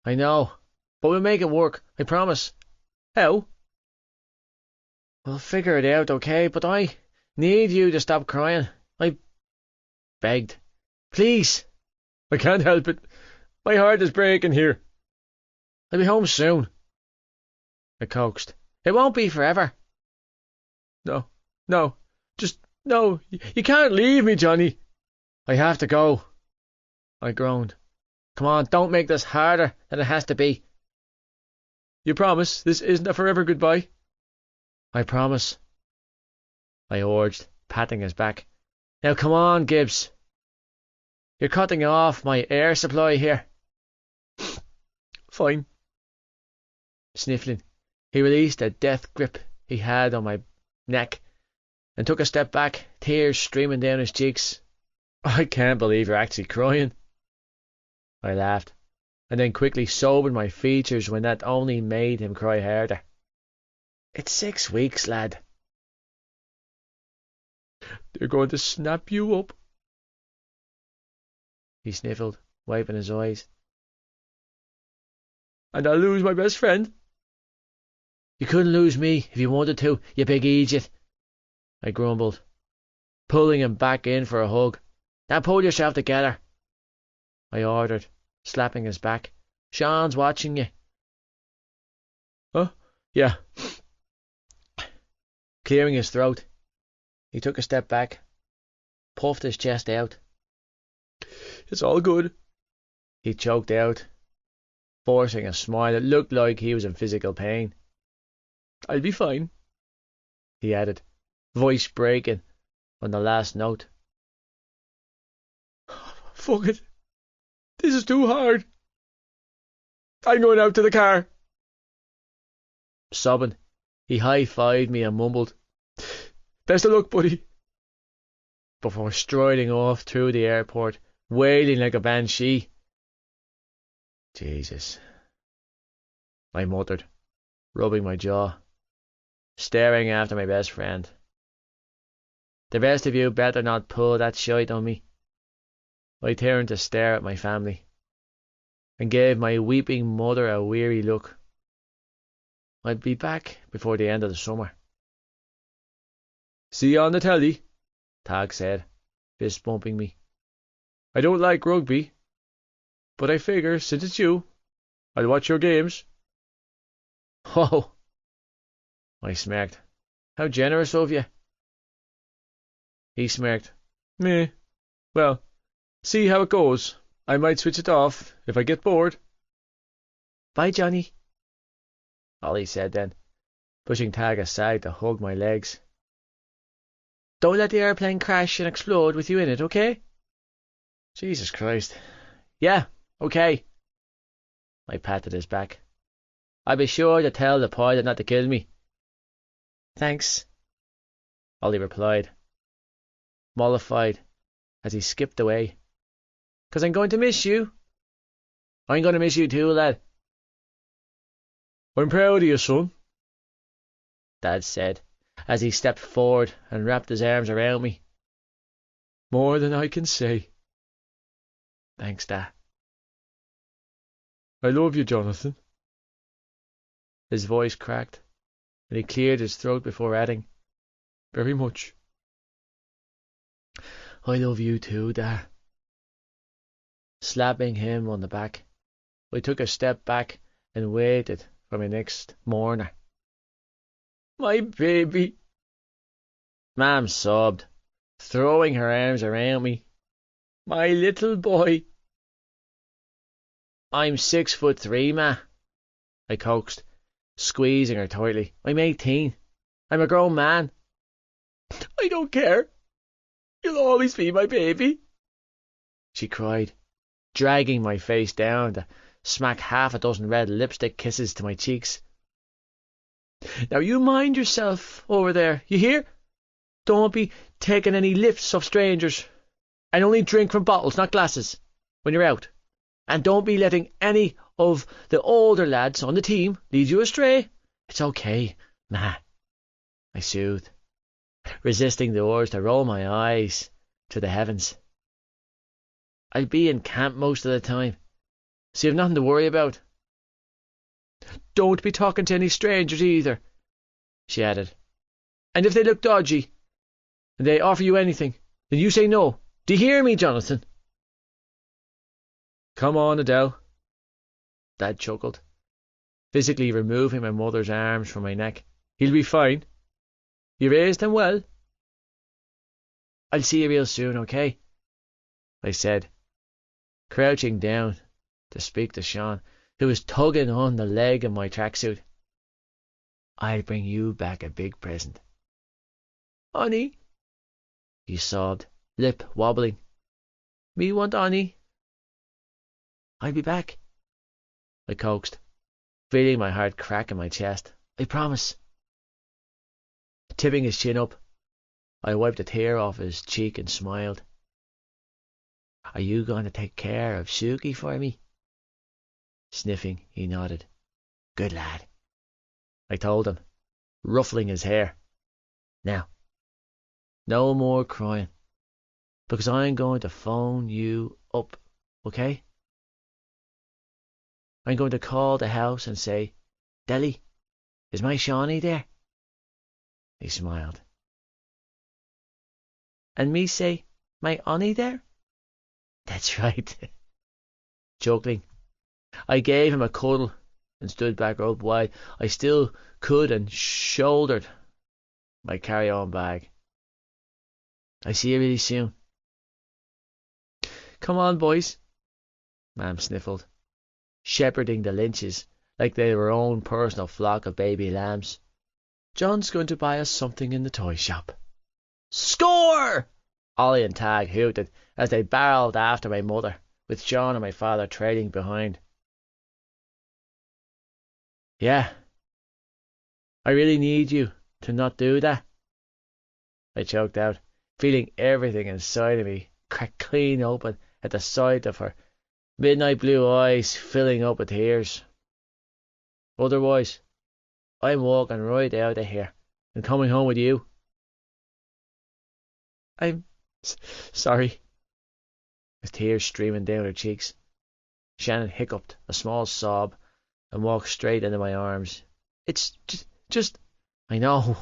"I know, but we'll make it work, I promise." "How?" "We'll figure it out, okay? But I need you to stop crying," I begged. "Please." "I can't help it. My heart is breaking here." "I'll be home soon," I coaxed. "It won't be forever." No, just no. You can't leave me, Johnny." "I have to go," I groaned. "Come on, don't make this harder than it has to be." "You promise this isn't a forever goodbye?" "I promise," I urged, patting his back. "Now come on, Gibbs. You're cutting off my air supply here." Fine. Sniffling, he released the death grip he had on my neck and took a step back, tears streaming down his cheeks. I can't believe you're actually crying. I laughed, and then quickly sobered my features when that only made him cry harder. It's 6 weeks, lad. They're going to snap you up. He sniffled, wiping his eyes. And I'll lose my best friend. You couldn't lose me if you wanted to, you big idiot, I grumbled, pulling him back in for a hug. Now pull yourself together, I ordered, slapping his back. Sean's watching you. Huh? Yeah. Clearing his throat, he took a step back, puffed his chest out. It's all good, he choked out, forcing a smile that looked like he was in physical pain. I'll be fine, he added, voice breaking on the last note. Fuck it. This is too hard. I'm going out to the car. Sobbing, he high-fived me and mumbled, Best of luck, buddy, before striding off through the airport, wailing like a banshee. Jesus, I muttered, rubbing my jaw, staring after my best friend. The rest of you better not pull that shite on me. I turned to stare at my family, and gave my weeping mother a weary look. I'd be back before the end of the summer. See you on the telly, Tag said, fist bumping me. I don't like rugby, but I figure since it's you, I'll watch your games. Oh, I smirked. How generous of you. He smirked. Meh. Well, see how it goes. I might switch it off if I get bored. Bye, Johnny, Ollie said then, pushing Tag aside to hug my legs. Don't let the airplane crash and explode with you in it, okay? Jesus Christ. Yeah, okay. I patted his back. I'll be sure to tell the pilot not to kill me. Thanks, Ollie replied, mollified as he skipped away. 'Cause I'm going to miss you. I'm going to miss you too, lad. I'm proud of you, son, Dad said, as he stepped forward and wrapped his arms around me. More than I can say. Thanks, Dad. I love you, Jonathan. His voice cracked, and he cleared his throat before adding, Very much. I love you too, Dad. Slapping him on the back, I took a step back and waited for my next mourner. My baby, Mam sobbed, throwing her arms around me. My little boy. I'm 6'3", Ma, I coaxed, squeezing her tightly. I'm 18. I'm a grown man. I don't care. You'll always be my baby, she cried, dragging my face down to smack half a dozen red lipstick kisses to my cheeks. Now you mind yourself over there, you hear? Don't be taking any lifts off strangers, and only drink from bottles, not glasses, when you're out. And don't be letting any of the older lads on the team lead you astray. It's okay, Ma, I soothed, resisting the urge to roll my eyes to the heavens. I'll be in camp most of the time, so you've nothing to worry about. Don't be talking to any strangers either, she added. And if they look dodgy, and they offer you anything, then you say no. Do you hear me, Jonathan? Come on, Adele, Dad chuckled, physically removing my mother's arms from my neck. He'll be fine. You raised him well. I'll see you real soon, okay? I said, crouching down to speak to Sean, who was tugging on the leg of my tracksuit. I'll bring you back a big present. Honey, he sobbed, lip wobbling. Me want honey. I'll be back, I coaxed, feeling my heart crack in my chest. I promise. Tipping his chin up, I wiped a tear off his cheek and smiled. Are you going to take care of Suki for me? Sniffing, he nodded. Good lad, I told him, ruffling his hair. Now, no more crying, because I'm going to phone you up, okay? I'm going to call the house and say, Deli, is my Shawnee there? He smiled. And me say, my Annie there? That's right. Chuckling, I gave him a cuddle and stood back up wide. I still could and shouldered my carry-on bag. I see you really soon. Come on, boys, Mam sniffled, shepherding the Lynches like they were her own personal flock of baby lambs. John's going to buy us something in the toy shop. Score! Ollie and Tag hooted as they barrelled after my mother, with John and my father trailing behind. Yeah, I really need you to not do that, I choked out, feeling everything inside of me crack clean open at the sight of her midnight blue eyes filling up with tears. Otherwise, I'm walking right out of here and coming home with you. I'm sorry. With tears streaming down her cheeks, Shannon hiccuped a small sob and walked straight into my arms. It's just, I know,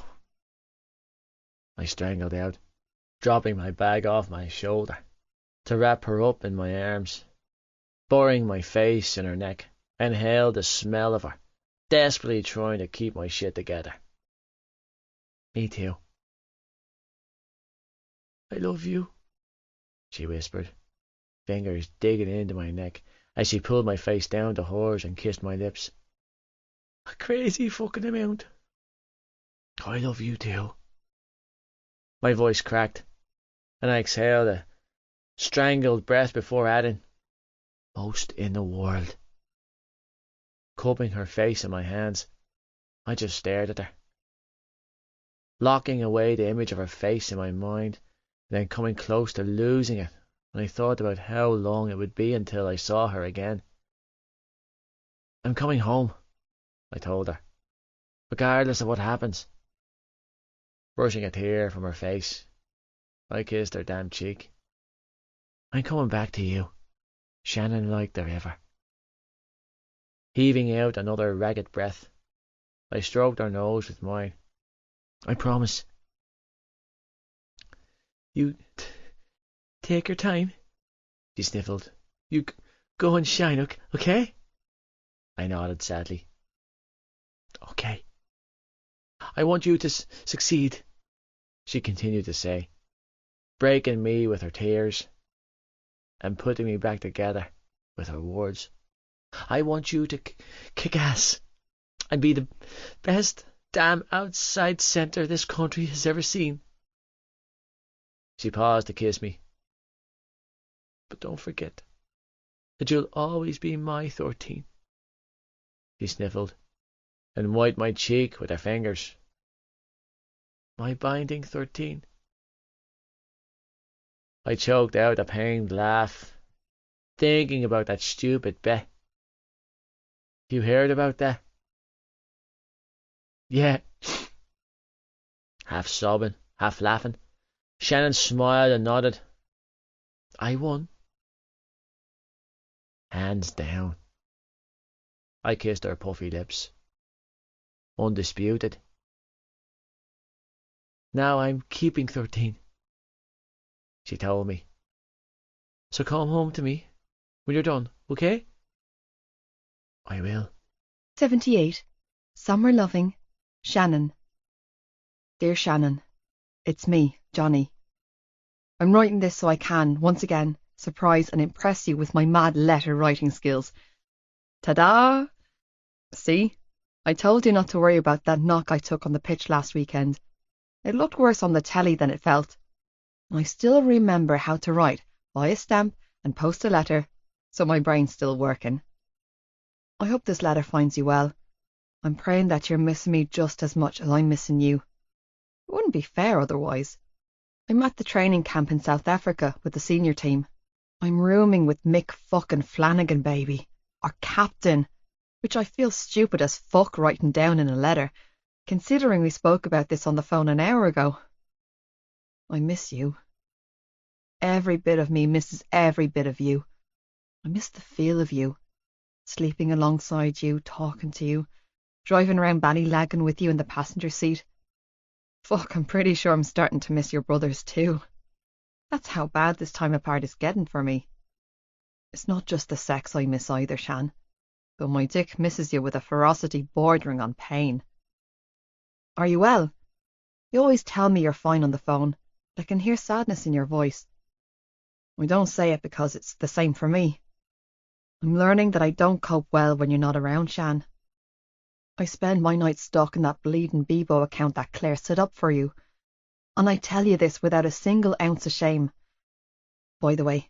I strangled out, dropping my bag off my shoulder to wrap her up in my arms, burying my face in her neck. I inhaled the smell of her, desperately trying to keep my shit together. Me too. I love you, she whispered, fingers digging into my neck as she pulled my face down to hers and kissed my lips. A crazy fucking amount. I love you too. My voice cracked, and I exhaled a strangled breath before adding, most in the world. Cupping her face in my hands, I just stared at her, locking away the image of her face in my mind, and then coming close to losing it when I thought about how long it would be until I saw her again. I'm coming home, I told her, regardless of what happens. Brushing a tear from her face, I kissed her damp cheek. I'm coming back to you, Shannon like the river. Heaving out another ragged breath, I stroked her nose with mine. I promise. You take your time, she sniffled. You go and shine, okay? I nodded sadly. Okay. I want you to succeed, she continued to say, breaking me with her tears and putting me back together with her words. I want you to kick ass and be the best damn outside centre this country has ever seen. She paused to kiss me. But don't forget that you'll always be my 13. She sniffled and wiped my cheek with her fingers. My binding 13. I choked out a pained laugh, thinking about that stupid bet. You heard about that? Yeah. Half sobbing, half laughing, Shannon smiled and nodded. I won. Hands down. I kissed her puffy lips. Undisputed. Now I'm keeping 13, she told me. So come home to me when you're done, okay? I will. 78. Summer loving, Shannon. Dear Shannon, it's me, Johnny. I'm writing this so I can, once again, surprise and impress you with my mad letter writing skills. Ta-da! See? I told you not to worry about that knock I took on the pitch last weekend. It looked worse on the telly than it felt. I still remember how to write, buy a stamp and post a letter, so my brain's still working. I hope this letter finds you well. I'm praying that you're missing me just as much as I'm missing you. It wouldn't be fair otherwise. I'm at the training camp in South Africa with the senior team. I'm rooming with Mick fucking Flanagan, baby. Our captain. Which I feel stupid as fuck writing down in a letter, considering we spoke about this on the phone an hour ago. I miss you. Every bit of me misses every bit of you. I miss the feel of you. Sleeping alongside you, talking to you, driving around ballylagging with you in the passenger seat. Fuck, I'm pretty sure I'm starting to miss your brothers too. That's how bad this time apart is getting for me. It's not just the sex I miss either, Shan, though my dick misses you with a ferocity bordering on pain. Are you well? You always tell me you're fine on the phone, but I can hear sadness in your voice. I don't say it because it's the same for me. I'm learning that I don't cope well when you're not around, Shan. I spend my nights stalking that bleeding Bebo account that Claire set up for you, and I tell you this without a single ounce of shame. By the way,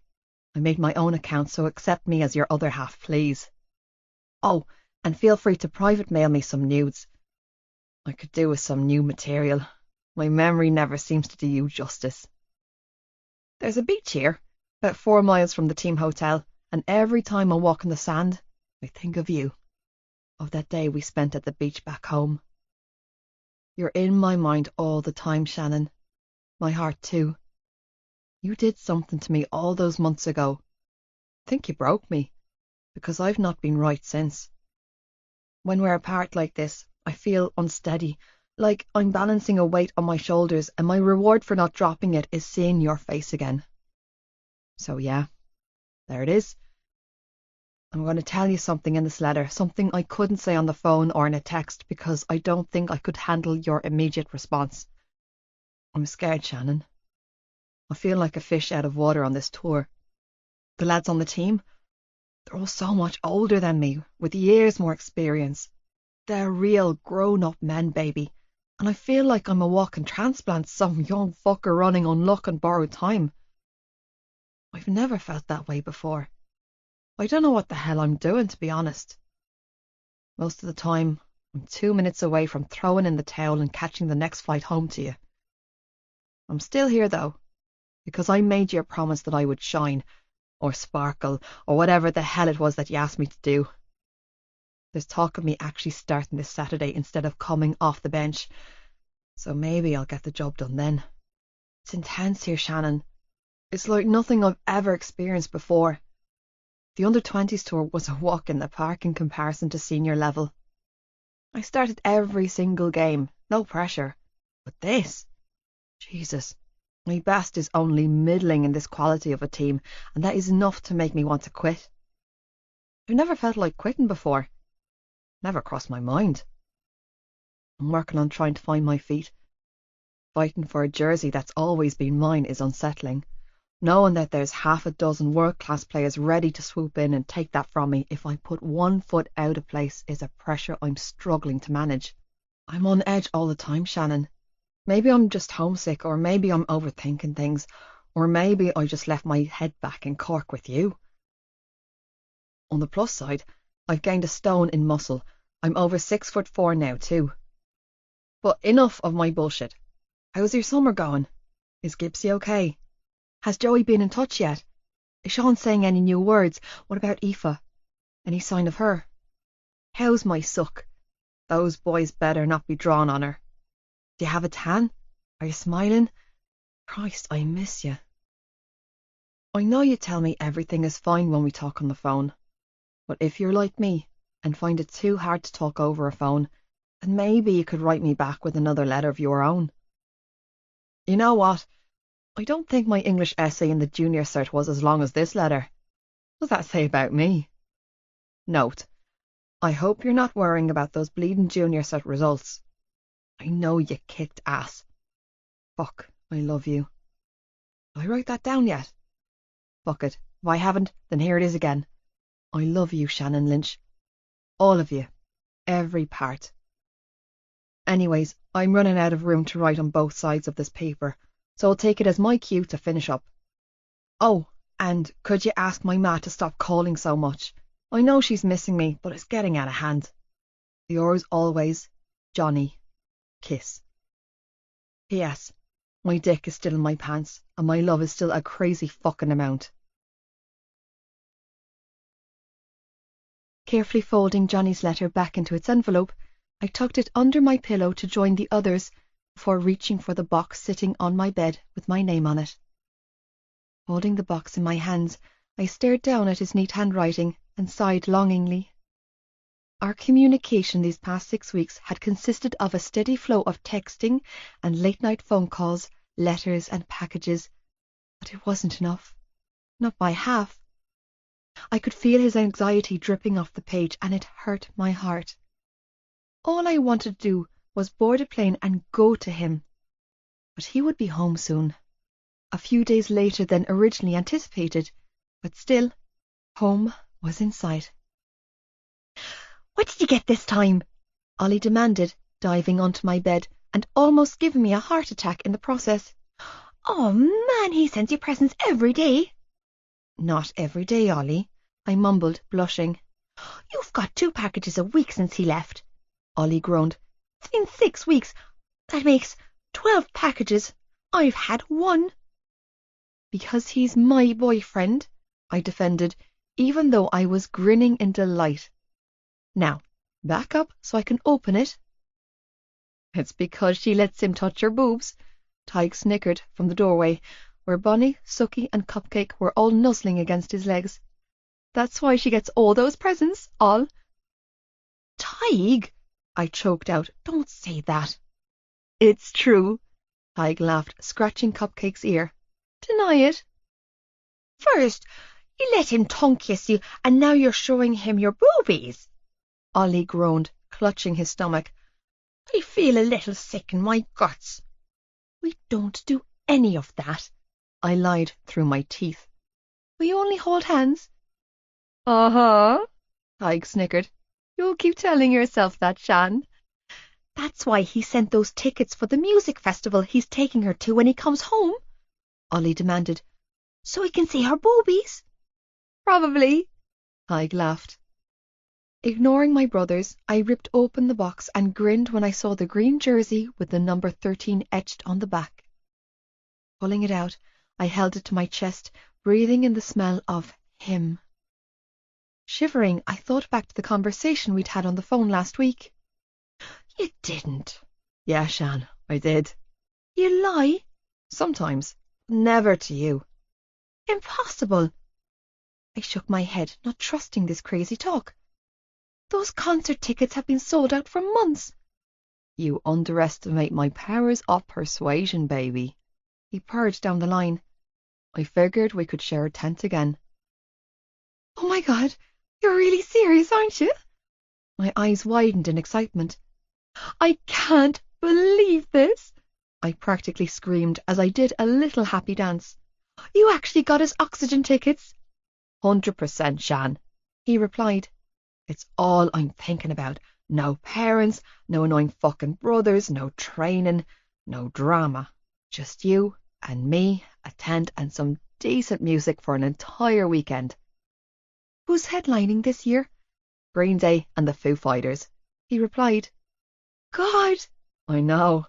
I made my own account, so accept me as your other half, please. Oh, and feel free to private mail me some nudes. I could do with some new material. My memory never seems to do you justice. There's a beach here, about 4 miles from the team hotel, and every time I walk in the sand, I think of you, of that day we spent at the beach back home. You're in my mind all the time, Shannon. My heart too. You did something to me all those months ago. I think you broke me, because I've not been right since. When we're apart like this, I feel unsteady, like I'm balancing a weight on my shoulders, and my reward for not dropping it is seeing your face again. So yeah, there it is. I'm going to tell you something in this letter, something I couldn't say on the phone or in a text because I don't think I could handle your immediate response. I'm scared, Shannon. I feel like a fish out of water on this tour. The lads on the team, they're all so much older than me, with years more experience. They're real grown-up men, baby, and I feel like I'm a walking transplant, some young fucker running on luck and borrowed time. I've never felt that way before. I don't know what the hell I'm doing, to be honest. Most of the time, I'm 2 minutes away from throwing in the towel and catching the next flight home to you. I'm still here, though, because I made you a promise that I would shine, or sparkle, or whatever the hell it was that you asked me to do. There's talk of me actually starting this Saturday instead of coming off the bench, so maybe I'll get the job done then. It's intense here, Shannon. It's like nothing I've ever experienced before. The under-20s tour was a walk in the park in comparison to senior level. I started every single game, no pressure. But this, Jesus, my best is only middling in this quality of a team, and that is enough to make me want to quit. I've never felt like quitting before. Never crossed my mind. I'm working on trying to find my feet. Fighting for a jersey that's always been mine is unsettling. Knowing that there's half a dozen world-class players ready to swoop in and take that from me if I put 1 foot out of place is a pressure I'm struggling to manage. I'm on edge all the time, Shannon. Maybe I'm just homesick, or maybe I'm overthinking things, or maybe I just left my head back in Cork with you. On the plus side, I've gained a stone in muscle. I'm over 6'4" now too. But enough of my bullshit. How's your summer going? Is Gipsy okay? Has Joey been in touch yet? Is Sean saying any new words? What about Aoife? Any sign of her? How's my suck? Those boys better not be drawn on her. Do you have a tan? Are you smiling? Christ, I miss you. I know you tell me everything is fine when we talk on the phone, but if you're like me and find it too hard to talk over a phone, then maybe you could write me back with another letter of your own. You know what? I don't think my English essay in the junior cert was as long as this letter. What does that say about me? Note: I hope you're not worrying about those bleeding junior cert results. I know you kicked ass. Fuck, I love you. Did I write that down yet? Fuck it. If I haven't, then here it is again. I love you, Shannon Lynch. All of you. Every part. Anyways, I'm running out of room to write on both sides of this paper, so I'll take it as my cue to finish up. Oh, and could you ask my ma to stop calling so much? I know she's missing me, but it's getting out of hand. Yours always, Johnny. Kiss. P.S. My dick is still in my pants, and my love is still a crazy fucking amount. Carefully folding Johnny's letter back into its envelope, I tucked it under my pillow to join the others before reaching for the box sitting on my bed with my name on it. Holding the box in my hands, I stared down at his neat handwriting and sighed longingly. Our communication these past 6 weeks had consisted of a steady flow of texting and late-night phone calls, letters and packages, but it wasn't enough. Not by half. I could feel his anxiety dripping off the page, and it hurt my heart. All I wanted to do was board a plane and go to him. But he would be home soon. A few days later than originally anticipated, but still, home was in sight. "What did you get this time?" Ollie demanded, diving onto my bed and almost giving me a heart attack in the process. "Oh man, he sends you presents every day." "Not every day, Ollie," I mumbled, blushing. "You've got 2 packages a week since he left," Ollie groaned. "It's been 6 weeks. That makes 12 packages. I've had 1. "Because he's my boyfriend," I defended, even though I was grinning in delight. "Now, back up so I can open it." "It's because she lets him touch her boobs," Tig snickered from the doorway, where Bonnie, Suki and Cupcake were all nuzzling against his legs. "That's why she gets all those presents, all." "Tig," I choked out, "don't say that." "It's true," Tig laughed, scratching Cupcake's ear. "Deny it." "First, you let him tongue kiss you, and now you're showing him your boobies," Ollie groaned, clutching his stomach. "I feel a little sick in my guts." "We don't do any of that," I lied through my teeth. "We only hold hands." "Uh-huh," Tig snickered. "You'll keep telling yourself that, Shan." "That's why he sent those tickets for the music festival he's taking her to when he comes home," Ollie demanded. "So he can see her boobies." "Probably," Tig laughed. Ignoring my brothers, I ripped open the box and grinned when I saw the green jersey with the number 13 etched on the back. Pulling it out, I held it to my chest, breathing in the smell of him. Shivering, I thought back to the conversation we'd had on the phone last week. "You didn't." "Yeah, Shan, I did." "You lie." "Sometimes. Never to you." "Impossible." I shook my head, not trusting this crazy talk. "Those concert tickets have been sold out for months." "You underestimate my powers of persuasion, baby." He purred down the line. "I figured we could share a tent again." "Oh my God, you're really serious, aren't you?" My eyes widened in excitement. "I can't believe this," I practically screamed as I did a little happy dance. "You actually got us oxygen tickets?" 100%, Shan, he replied. "It's all I'm thinking about. No parents, no annoying fucking brothers, no training, no drama. Just you and me, a tent and some decent music for an entire weekend." "Who's headlining this year?" "Green Day and the Foo Fighters," he replied. "God!" "I know."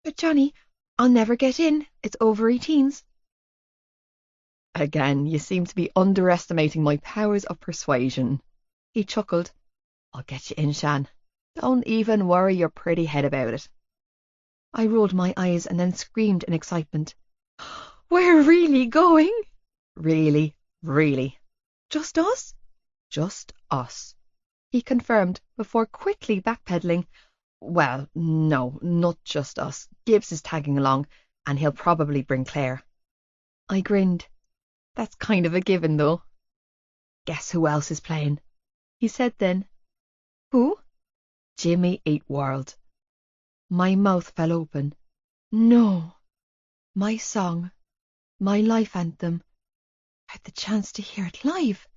"But Johnny, I'll never get in. It's over 18s. "Again, you seem to be underestimating my powers of persuasion." He chuckled. "I'll get you in, Shan. Don't even worry your pretty head about it." I rolled my eyes and then screamed in excitement. "We're really going?" "Really, really." "Just us?" "Just us," he confirmed before quickly backpedaling. "Well, no, not just us. Gibbs is tagging along, and he'll probably bring Claire." I grinned. "That's kind of a given, though." "Guess who else is playing?" he said then. "Who?" "Jimmy Eat World." My mouth fell open. No. My song, my life anthem. I had the chance to hear it live.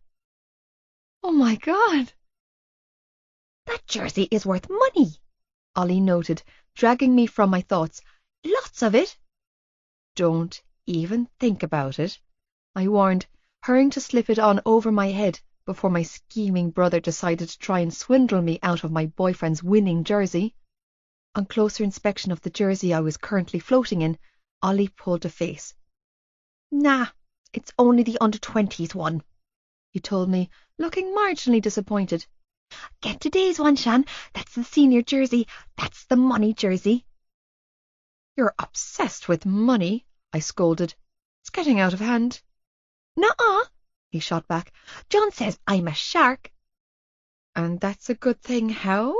Oh my God! "That jersey is worth money," Ollie noted, dragging me from my thoughts. "Lots of it." "Don't even think about it," I warned, hurrying to slip it on over my head before my scheming brother decided to try and swindle me out of my boyfriend's winning jersey. On closer inspection of the jersey I was currently floating in, Ollie pulled a face. "Nah, it's only the under-20s one," he told me, looking marginally disappointed. "Get today's one, Shan. That's the senior jersey. That's the money jersey." "You're obsessed with money," I scolded. "It's getting out of hand." "Nuh-uh," he shot back. "John says I'm a shark." "And that's a good thing, how?"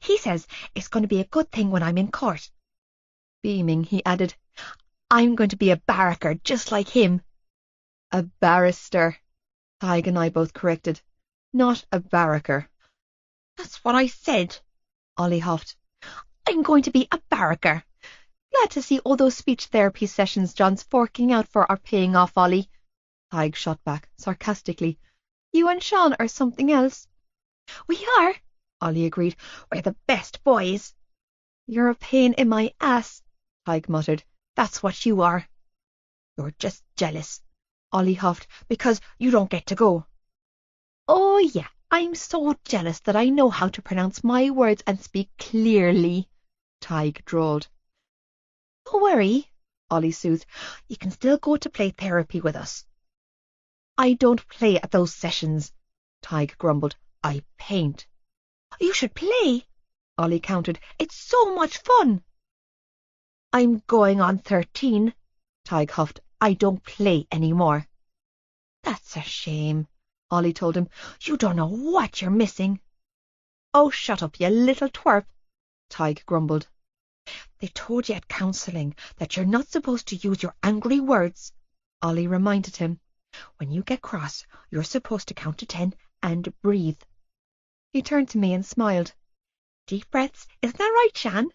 "He says it's going to be a good thing when I'm in court." Beaming, he added, "I'm going to be a barracker just like him." "A barrister," Tig and I both corrected. "Not a barracker." "That's what I said," Ollie huffed. "I'm going to be a barracker. Glad to see all those speech therapy sessions John's forking out for are paying off, Ollie." Tig shot back, sarcastically. "You and Sean are something else." "We are," Ollie agreed. "We're the best boys." "You're a pain in my ass," Tig muttered. "That's what you are." "You're just jealous," Ollie huffed, "because you don't get to go." "Oh, yeah, I'm so jealous that I know how to pronounce my words and speak clearly," Tig drawled. "Don't worry," Ollie soothed. "You can still go to play therapy with us." "I don't play at those sessions," Tig grumbled. "I paint." "You should play," Ollie countered. "It's so much fun." "I'm going on 13, Tig huffed. "I don't play anymore." "That's a shame," Ollie told him. "You don't know what you're missing." "Oh, shut up, you little twerp," Tig grumbled. "They told you at counselling that you're not supposed to use your angry words," Ollie reminded him. "When you get cross, you're supposed to count to 10 and breathe." He turned to me and smiled. "Deep breaths, isn't that right, Shan?"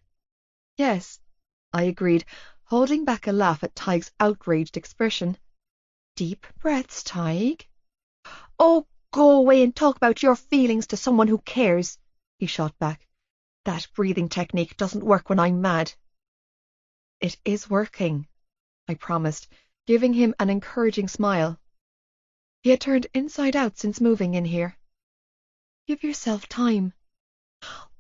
"Yes," I agreed, holding back a laugh at Tig's outraged expression. "Deep breaths, Tig." "Oh, go away and talk about your feelings to someone who cares," he shot back. "That breathing technique doesn't work when I'm mad." "It is working," I promised, giving him an encouraging smile. He had turned inside out since moving in here. "Give yourself time."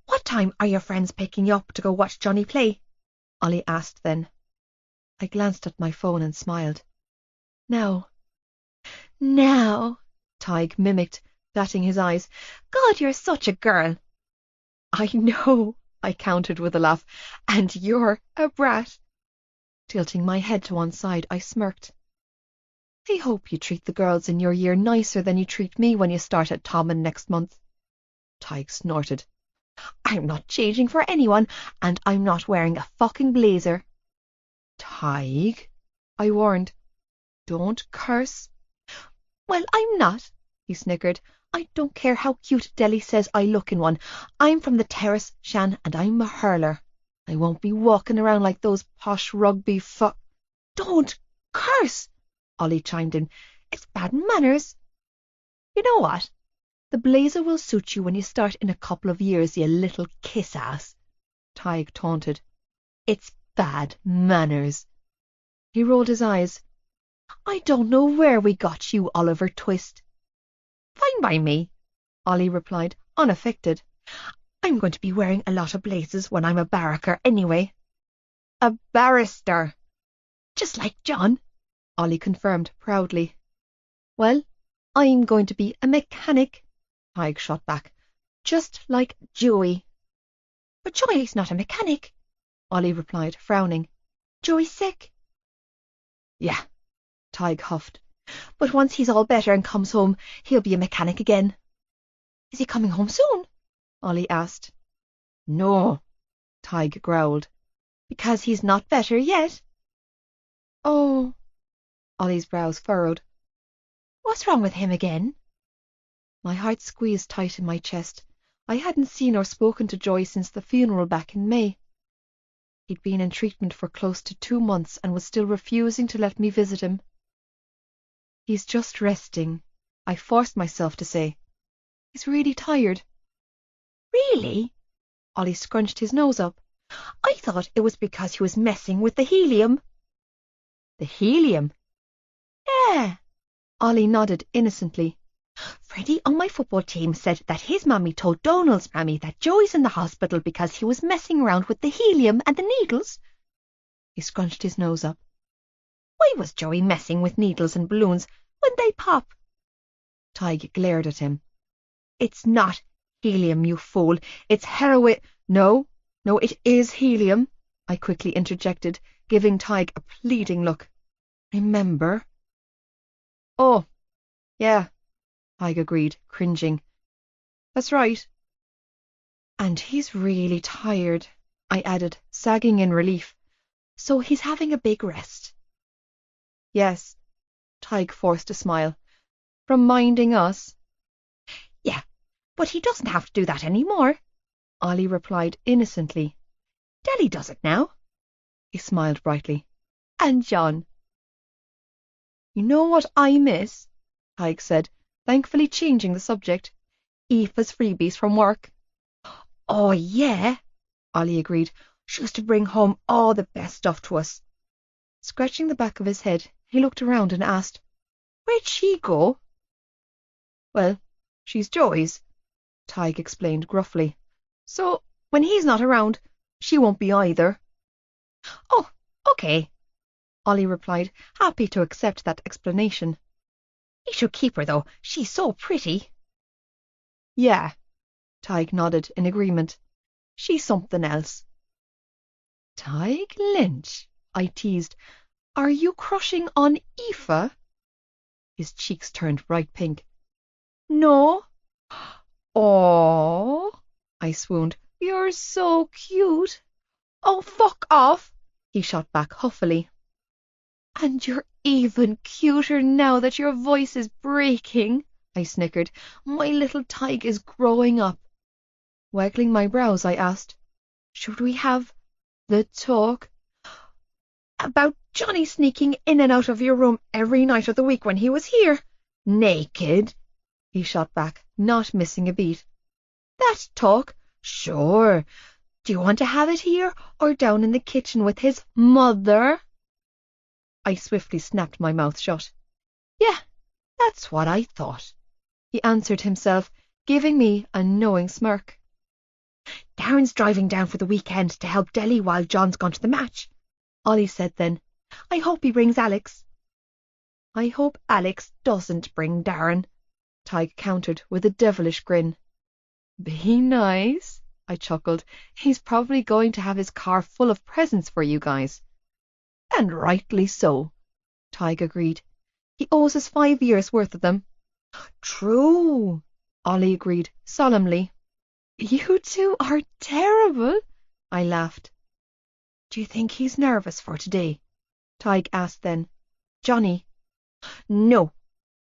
"What time are your friends picking you up to go watch Johnny play?" Ollie asked then. I glanced at my phone and smiled. "Now." "Now," Tig mimicked, batting his eyes. "God, you're such a girl." "I know," I countered with a laugh, "and you're a brat." Tilting my head to one side, I smirked. "I hope you treat the girls in your year nicer than you treat me when you start at Tommen next month." Tig snorted. "I'm not changing for anyone, and I'm not wearing a fucking blazer." "Tig," I warned. "Don't curse." "Well, I'm not," he snickered. "I don't care how cute Deli says I look in one. I'm from the terrace, Shan, and I'm a hurler. I won't be walking around like those posh rugby "Don't curse," Ollie chimed in. "It's bad manners." "You know what? The blazer will suit you when you start in a couple of years, you little kiss-ass," Tig taunted. "It's bad manners." He rolled his eyes. "I don't know where we got you, Oliver Twist." "Fine by me," Ollie replied, unaffected. "I'm going to be wearing a lot of blazers when I'm a barracker anyway." "A barrister." "Just like John," Ollie confirmed proudly. "Well, I'm going to be a mechanic," Tig shot back. "Just like Joey." "But Joey's not a mechanic," Ollie replied, frowning. "Joey's sick." "Yeah," Tig huffed. "But once he's all better and comes home, he'll be a mechanic again." "Is he coming home soon?" Ollie asked. "No," Tig growled. "Because he's not better yet." "Oh." Ollie's brows furrowed. "What's wrong with him again?" My heart squeezed tight in my chest. I hadn't seen or spoken to Joy since the funeral back in May. He'd been in treatment for close to 2 months and was still refusing to let me visit him. "He's just resting," I forced myself to say. "He's really tired." "Really?" Ollie scrunched his nose up. "I thought it was because he was messing with the helium." "The helium?" "Yeah." Ollie nodded innocently. Freddie on my football team said that his mammy told Donald's mammy that Joey's in the hospital because he was messing around with the helium and the needles. He scrunched his nose up. Why was Joey messing with needles and balloons when they pop? Tige glared at him. It's not helium, you fool. It's heroin. No, it is helium, I quickly interjected, giving Tige a pleading look. Remember? Oh, yeah, Tige agreed, cringing. That's right. And he's really tired, I added, sagging in relief. So he's having a big rest. Yes, Tige forced a smile. From minding us. Yeah, but he doesn't have to do that anymore, Ollie replied innocently. Deli does it now. He smiled brightly. And John. You know what I miss? Tige said, thankfully changing the subject. Aoife's freebies from work. Oh, yeah, Ollie agreed. She used to bring home all the best stuff to us. Scratching the back of his head, he looked around and asked, Where'd she go? Well, she's Joey's, Tige explained gruffly. So, when he's not around, she won't be either. Oh, okay, Ollie replied, happy to accept that explanation. He should keep her, though. She's so pretty. Yeah, Tige nodded in agreement. She's something else. Tige Lynch, I teased. Are you crushing on Aoife? His cheeks turned bright pink. No. Oh, I swooned. You're so cute. Oh, fuck off, he shot back huffily. And you're even cuter now that your voice is breaking, I snickered. My little Tige is growing up. Waggling my brows, I asked, Should we have the talk? About Johnny sneaking in and out of your room every night of the week when he was here? Naked, he shot back, not missing a beat. That talk? Sure. Do you want to have it here or down in the kitchen with his mother? I swiftly snapped my mouth shut. Yeah, that's what I thought, he answered himself, giving me a knowing smirk. Darren's driving down for the weekend to help Deli while John's gone to the match, Ollie said then. I hope he brings Alex. I hope Alex doesn't bring Darren, Tige countered with a devilish grin. Be nice, I chuckled. He's probably going to have his car full of presents for you guys. And rightly so, Tige agreed. He owes us 5 years' worth of them. True, Ollie agreed solemnly. You two are terrible, I laughed. Do you think he's nervous for today? Tige asked then. Johnny? No,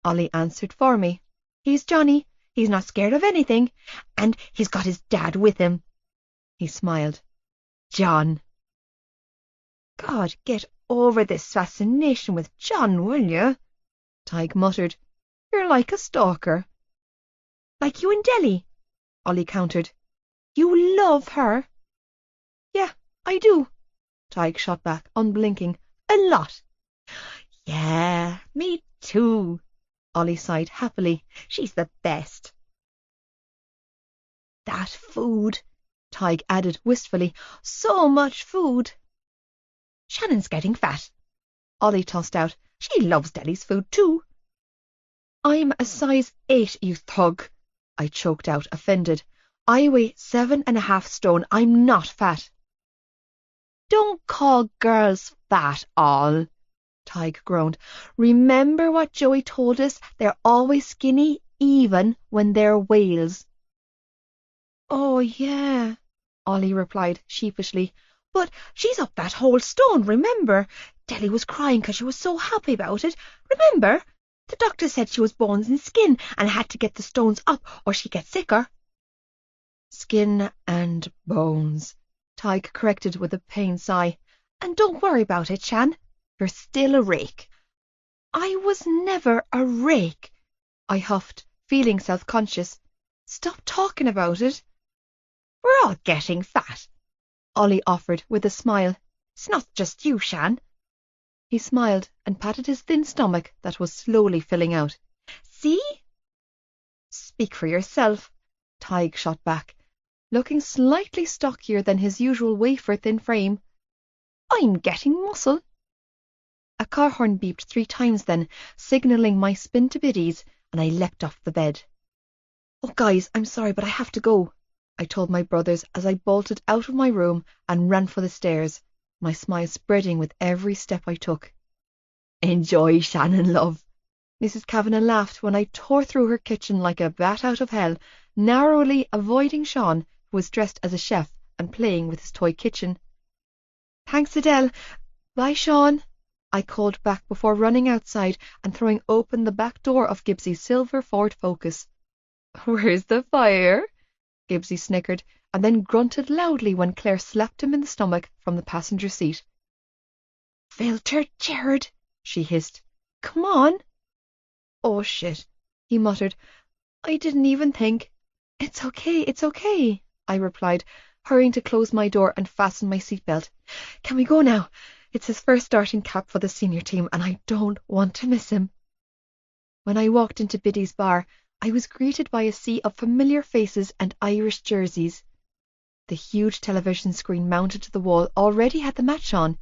Ollie answered for me. He's Johnny. He's not scared of anything, and he's got his dad with him. He smiled. John. God, get over this fascination with John, will you? Tige muttered. You're like a stalker. Like you and Deli, Ollie countered. You love her. Yeah, I do, Tige shot back, unblinking. A lot. Yeah, me too, Ollie sighed happily. She's the best. That food, Tige added wistfully. So much food. Shannon's getting fat, Ollie tossed out. She loves Deli's food too. I'm a size 8, you thug, I choked out, offended. I weigh 7.5 stone. I'm not fat. Don't call girls fat, all, Tige groaned. Remember what Joey told us? They're always skinny, even when they're whales. Oh, yeah, Ollie replied sheepishly. But she's up that whole stone, remember? Deli was crying because she was so happy about it. Remember? The doctor said she was bones and skin and had to get the stones up or she'd get sicker. Skin and bones, Tige corrected with a pained sigh. And don't worry about it, Shan. You're still a rake. I was never a rake, I huffed, feeling self-conscious. Stop talking about it. We're all getting fat, Ollie offered with a smile. It's not just you, Shan. He smiled and patted his thin stomach that was slowly filling out. See? Speak for yourself, Tig shot back, looking slightly stockier than his usual wafer-thin frame. I'm getting muscle. A car horn beeped 3 times then, signalling my spin to biddies, and I leapt off the bed. Oh, guys, I'm sorry, but I have to go, I told my brothers as I bolted out of my room and ran for the stairs, my smile spreading with every step I took. Enjoy, Shannon, love. Mrs. Kavanagh laughed when I tore through her kitchen like a bat out of hell, narrowly avoiding Sean, who was dressed as a chef and playing with his toy kitchen. Thanks, Adele. Bye, Sean, I called back before running outside and throwing open the back door of Gibbsie's silver Ford Focus. Where's the fire? Gibbsie snickered, and then grunted loudly when Claire slapped him in the stomach from the passenger seat. Filter Jared, she hissed. Come on. Oh, shit, he muttered. I didn't even think. It's okay, I replied, hurrying to close my door and fasten my seatbelt. Can we go now? It's his first starting cap for the senior team, and I don't want to miss him. When I walked into Biddy's bar, I was greeted by a sea of familiar faces and Irish jerseys. The huge television screen mounted to the wall already had the match on.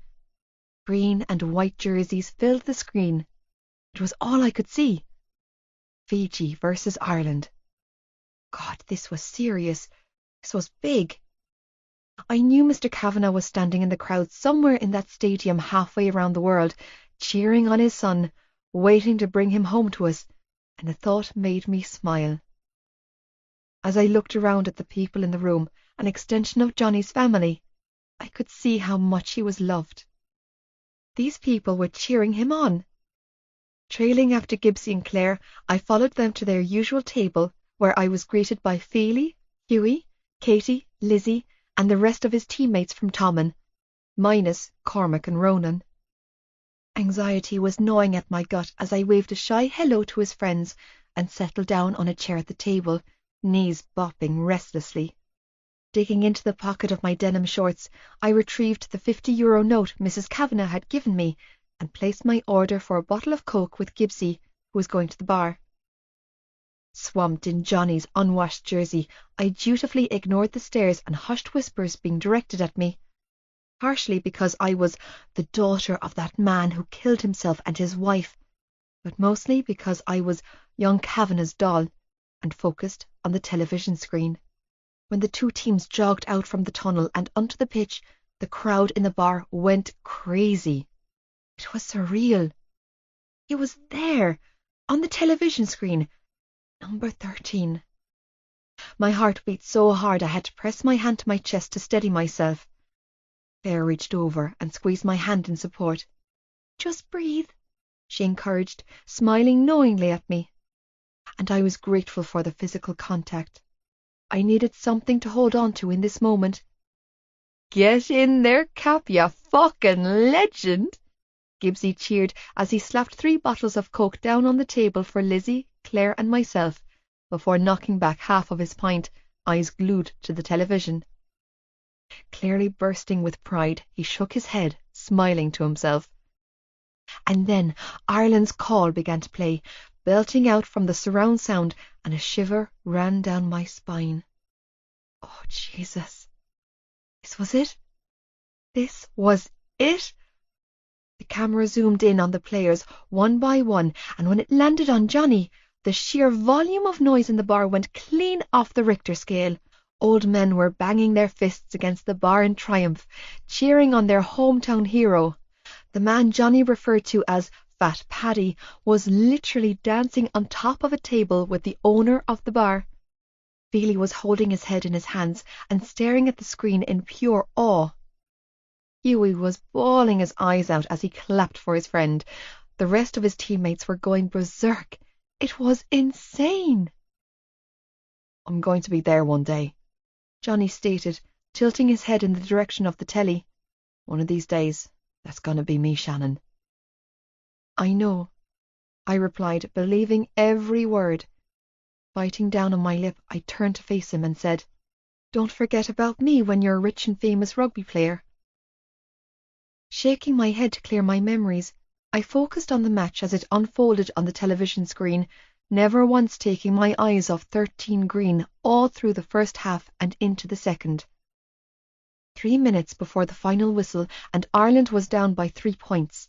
Green and white jerseys filled the screen. It was all I could see. Fiji versus Ireland. God, this was serious. This was big. I knew Mr. Kavanagh was standing in the crowd somewhere in that stadium halfway around the world, cheering on his son, waiting to bring him home to us, and the thought made me smile. As I looked around at the people in the room, an extension of Johnny's family, I could see how much he was loved. These people were cheering him on. Trailing after Gibbsie and Claire, I followed them to their usual table, where I was greeted by Feely, Hughie, Katie, Lizzie, and the rest of his teammates from Tommen, minus Cormac and Ronan. Anxiety was gnawing at my gut as I waved a shy hello to his friends and settled down on a chair at the table, knees bopping restlessly. Digging into the pocket of my denim shorts, I retrieved the €50 note Mrs. Kavanagh had given me and placed my order for a bottle of Coke with Gibbsie, who was going to the bar. Swamped in Johnny's unwashed jersey, I dutifully ignored the stares and hushed whispers being directed at me, partially because I was the daughter of that man who killed himself and his wife, but mostly because I was young Kavanagh's doll and focused on the television screen. When the 2 teams jogged out from the tunnel and onto the pitch, the crowd in the bar went crazy. It was surreal. It was there, on the television screen, number 13. My heart beat so hard I had to press my hand to my chest to steady myself. Claire reached over and squeezed my hand in support. Just breathe, she encouraged, smiling knowingly at me. And I was grateful for the physical contact. I needed something to hold on to in this moment. Get in there, Cap, you fucking legend! Gibbsie cheered as he slapped 3 bottles of Coke down on the table for Lizzie, Claire and myself, before knocking back half of his pint, eyes glued to the television. Clearly bursting with pride, he shook his head, smiling to himself. And then Ireland's call began to play, belting out from the surround sound, and a shiver ran down my spine. Oh, Jesus. This was it? This was it? The camera zoomed in on the players, one by one, and when it landed on Johnny, the sheer volume of noise in the bar went clean off the Richter scale. Old men were banging their fists against the bar in triumph, cheering on their hometown hero. The man Johnny referred to as Fat Paddy was literally dancing on top of a table with the owner of the bar. Feely was holding his head in his hands and staring at the screen in pure awe. Hughie was bawling his eyes out as he clapped for his friend. The rest of his teammates were going berserk. It was insane. I'm going to be there one day, Johnny stated, tilting his head in the direction of the telly. One of these days, that's going to be me, Shannon. I know, I replied, believing every word. Biting down on my lip, I turned to face him and said, Don't forget about me when you're a rich and famous rugby player. Shaking my head to clear my memories, I focused on the match as it unfolded on the television screen, never once taking my eyes off 13 green all through the first half and into the second. 3 minutes before the final whistle, and Ireland was down by 3 points.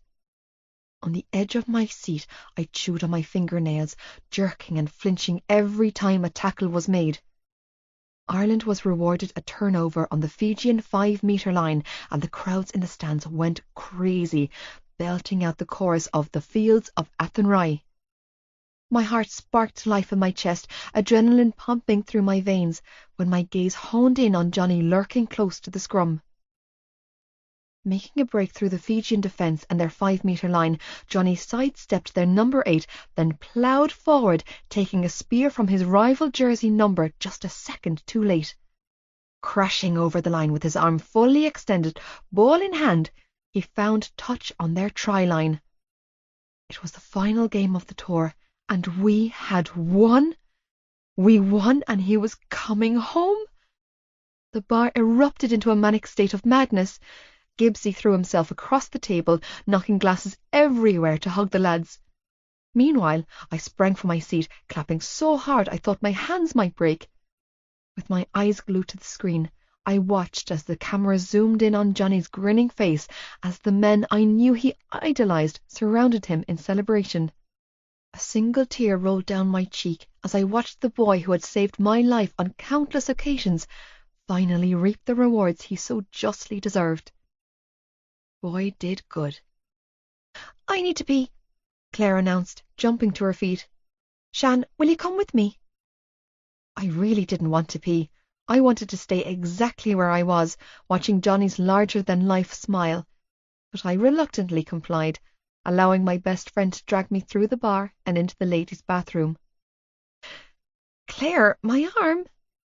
On the edge of my seat, I chewed on my fingernails, jerking and flinching every time a tackle was made. Ireland was rewarded a turnover on the Fijian 5-metre line, and the crowds in the stands went crazy, belting out the chorus of "The Fields of Athenry." My heart sparked to life in my chest, adrenaline pumping through my veins, when my gaze honed in on Johnny lurking close to the scrum. Making a break through the Fijian defence and their 5-metre line, Johnny sidestepped their number 8, then ploughed forward, taking a spear from his rival jersey number just a second too late. Crashing over the line with his arm fully extended, ball in hand, he found touch on their try line. It was the final game of the tour, and we had won. We won, and he was coming home. The bar erupted into a manic state of madness. Gibbsy threw himself across the table, knocking glasses everywhere to hug the lads. Meanwhile, I sprang from my seat, clapping so hard I thought my hands might break. With my eyes glued to the screen, I watched as the camera zoomed in on Johnny's grinning face as the men I knew he idolized surrounded him in celebration. A single tear rolled down my cheek as I watched the boy who had saved my life on countless occasions finally reap the rewards he so justly deserved. Boy did good. "I need to pee," Claire announced, jumping to her feet. "Shan, will you come with me?" I really didn't want to pee. I wanted to stay exactly where I was, watching Johnny's larger-than-life smile, but I reluctantly complied, allowing my best friend to drag me through the bar and into the ladies' bathroom. "Claire, my arm!"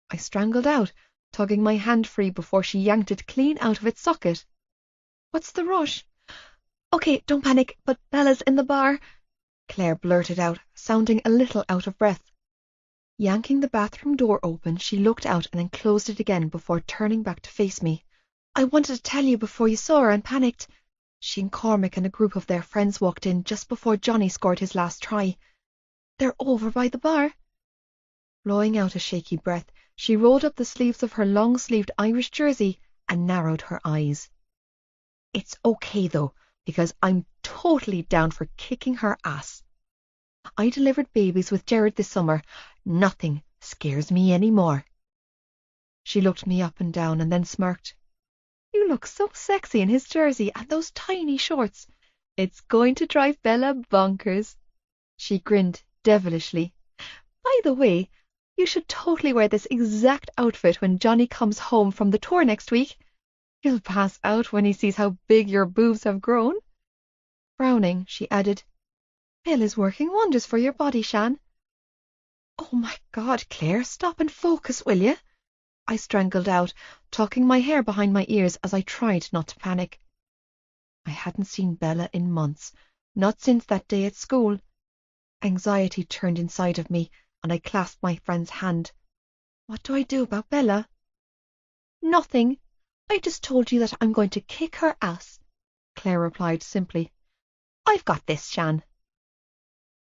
I strangled out, tugging my hand free before she yanked it clean out of its socket. "What's the rush?" "Okay, don't panic, but Bella's in the bar," Claire blurted out, sounding a little out of breath. Yanking the bathroom door open, she looked out and then closed it again before turning back to face me. "I wanted to tell you before you saw her and panicked." She and Cormac and a group of their friends walked in just before Johnny scored his last try. "They're over by the bar." Blowing out a shaky breath, she rolled up the sleeves of her long-sleeved Irish jersey and narrowed her eyes. "It's okay, though, because I'm totally down for kicking her ass. I delivered babies with Jared this summer. Nothing scares me anymore." She looked me up and down and then smirked. "You look so sexy in his jersey and those tiny shorts. It's going to drive Bella bonkers." She grinned devilishly. "By the way, you should totally wear this exact outfit when Johnny comes home from the tour next week. He'll pass out when he sees how big your boobs have grown." Frowning, she added, "Bella's working wonders for your body, Shan." "Oh my God, Claire, stop and focus, will you?" I strangled out, tucking my hair behind my ears as I tried not to panic. I hadn't seen Bella in months, not since that day at school. Anxiety turned inside of me, and I clasped my friend's hand. "What do I do about Bella?" "Nothing. I just told you that I'm going to kick her ass," Claire replied simply. "I've got this, Shan."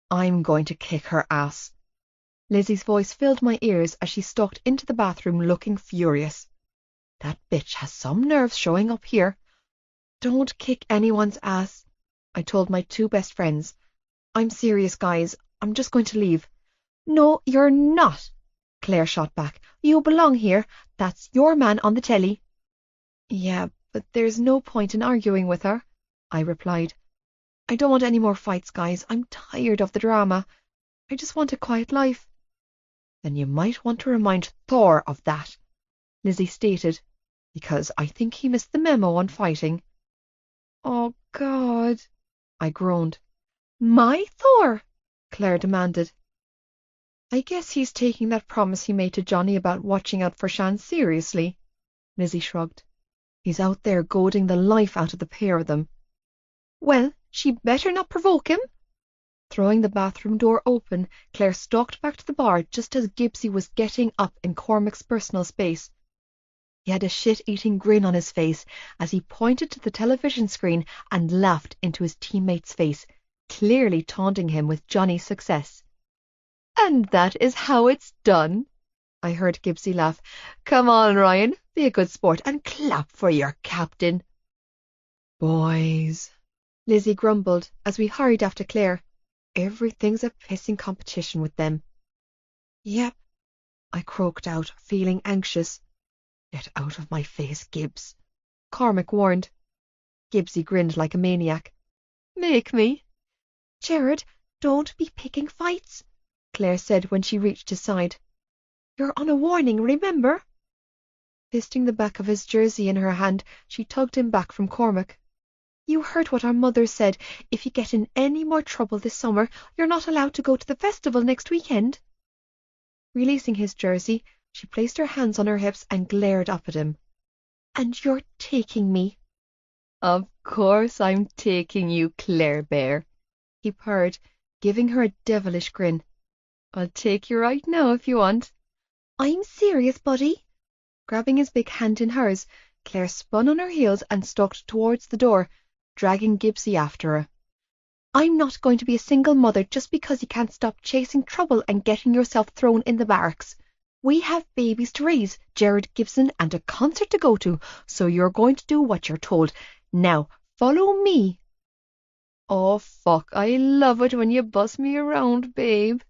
"I'm going to kick her ass." Lizzie's voice filled my ears as she stalked into the bathroom looking furious. "That bitch has some nerves showing up here." "Don't kick anyone's ass," I told my 2 best friends. "I'm serious, guys. I'm just going to leave." "No, you're not," Claire shot back. "You belong here. That's your man on the telly." "Yeah, but there's no point in arguing with her," I replied. "I don't want any more fights, guys. I'm tired of the drama. I just want a quiet life." "Then you might want to remind Thor of that," Lizzie stated, "because I think he missed the memo on fighting." "Oh, God," I groaned. "My Thor?" Claire demanded. "I guess he's taking that promise he made to Johnny about watching out for Shan seriously," Lizzie shrugged. "He's out there goading the life out of the pair of them." "Well, she better not provoke him." Throwing the bathroom door open, Claire stalked back to the bar just as Gibbsy was getting up in Cormac's personal space. He had a shit-eating grin on his face as he pointed to the television screen and laughed into his teammate's face, clearly taunting him with Johnny's success. And that is how it's done. I heard Gibbsy laugh. Come on, Ryan, be a good sport and clap for your captain. Boys, Lizzie grumbled as we hurried after Claire. Everything's a pissing competition with them. Yep, I croaked out, feeling anxious. Get out of my face, Gibbs, Cormac warned. Gibbsy grinned like a maniac. Make me. Jared, don't be picking fights, Claire said when she reached his side. You're on a warning, remember? Fisting the back of his jersey in her hand, she tugged him back from Cormac. You heard what our mother said. If you get in any more trouble this summer, you're not allowed to go to the festival next weekend. Releasing his jersey, she placed her hands on her hips and glared up at him. And you're taking me. Of course I'm taking you, Claire Bear, he purred, giving her a devilish grin. I'll take you right now if you want. I'm serious, buddy. Grabbing his big hand in hers, Claire spun on her heels and stalked towards the door, dragging Gibbsy after her. I'm not going to be a single mother just because you can't stop chasing trouble and getting yourself thrown in the barracks. We have babies to raise, Jared Gibson, and a concert to go to, so you're going to do what you're told. Now, follow me. Oh, fuck, I love it when you bust me around, babe,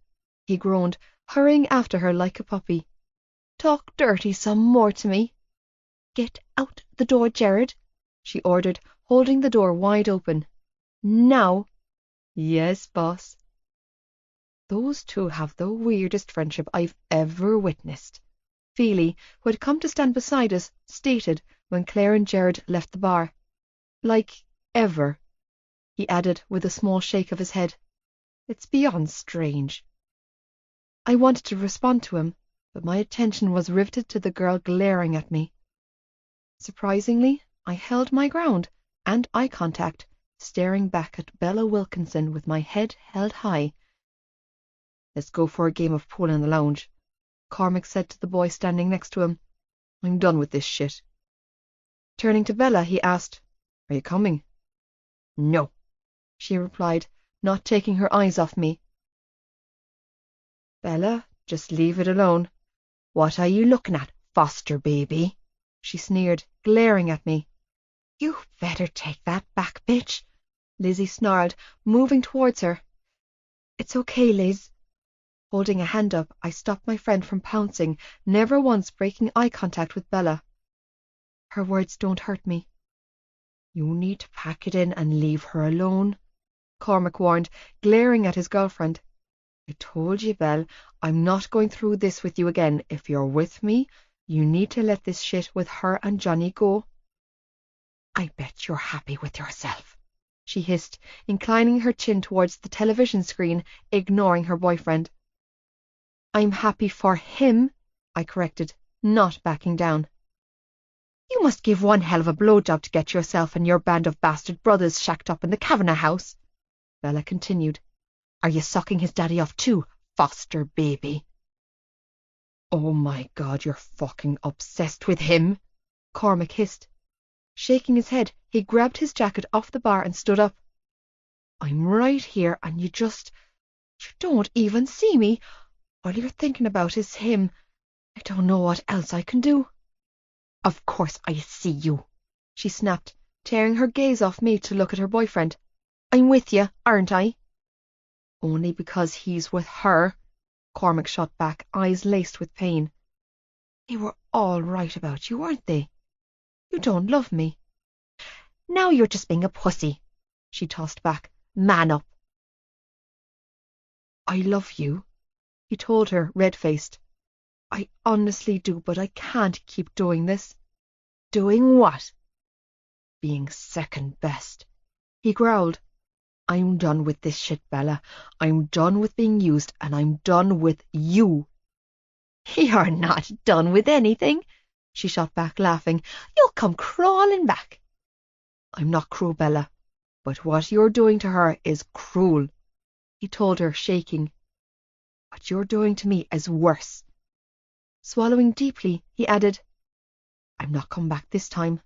he groaned, hurrying after her like a puppy. Talk dirty some more to me. Get out the door, Jared, she ordered, holding the door wide open. Now. Yes, boss. Those two have the weirdest friendship I've ever witnessed, Feely, who had come to stand beside us, stated when Claire and Jared left the bar. Like, ever, he added with a small shake of his head. It's beyond strange. I wanted to respond to him, but my attention was riveted to the girl glaring at me. Surprisingly, I held my ground and eye contact, staring back at Bella Wilkinson with my head held high. Let's go for a game of pool in the lounge, Cormac said to the boy standing next to him. I'm done with this shit. Turning to Bella, he asked, Are you coming? No, she replied, not taking her eyes off me. Bella, just leave it alone. What are you looking at, foster baby? She sneered, glaring at me. You better take that back, bitch, Lizzie snarled, moving towards her. It's okay, Liz. Holding a hand up, I stopped my friend from pouncing, never once breaking eye contact with Bella. Her words don't hurt me. You need to pack it in and leave her alone, Cormac warned, glaring at his girlfriend. I told you, Belle, I'm not going through this with you again. If you're with me, you need to let this shit with her and Johnny go. I bet you're happy with yourself, she hissed, inclining her chin towards the television screen, ignoring her boyfriend. I'm happy for him, I corrected, not backing down. You must give one hell of a blowjob to get yourself and your band of bastard brothers shacked up in the Kavanagh house, Bella continued. Are you sucking his daddy off too, foster baby? Oh my God, you're fucking obsessed with him, Cormac hissed. Shaking his head, he grabbed his jacket off the bar and stood up. I'm right here and you don't even see me. All you're thinking about is him. I don't know what else I can do. Of course I see you, she snapped, tearing her gaze off me to look at her boyfriend. I'm with you, aren't I? Only because he's with her, Cormac shot back, eyes laced with pain. They were all right about you, weren't they? You don't love me. Now you're just being a pussy, she tossed back. Man up. I love you, he told her, red-faced. I honestly do, but I can't keep doing this. Doing what? Being second best, he growled. I'm done with this shit, Bella. I'm done with being used, and I'm done with you. You're not done with anything, she shot back, laughing. You'll come crawling back. I'm not cruel, Bella, but what you're doing to her is cruel, he told her, shaking. What you're doing to me is worse. Swallowing deeply, he added, I'm not coming back this time.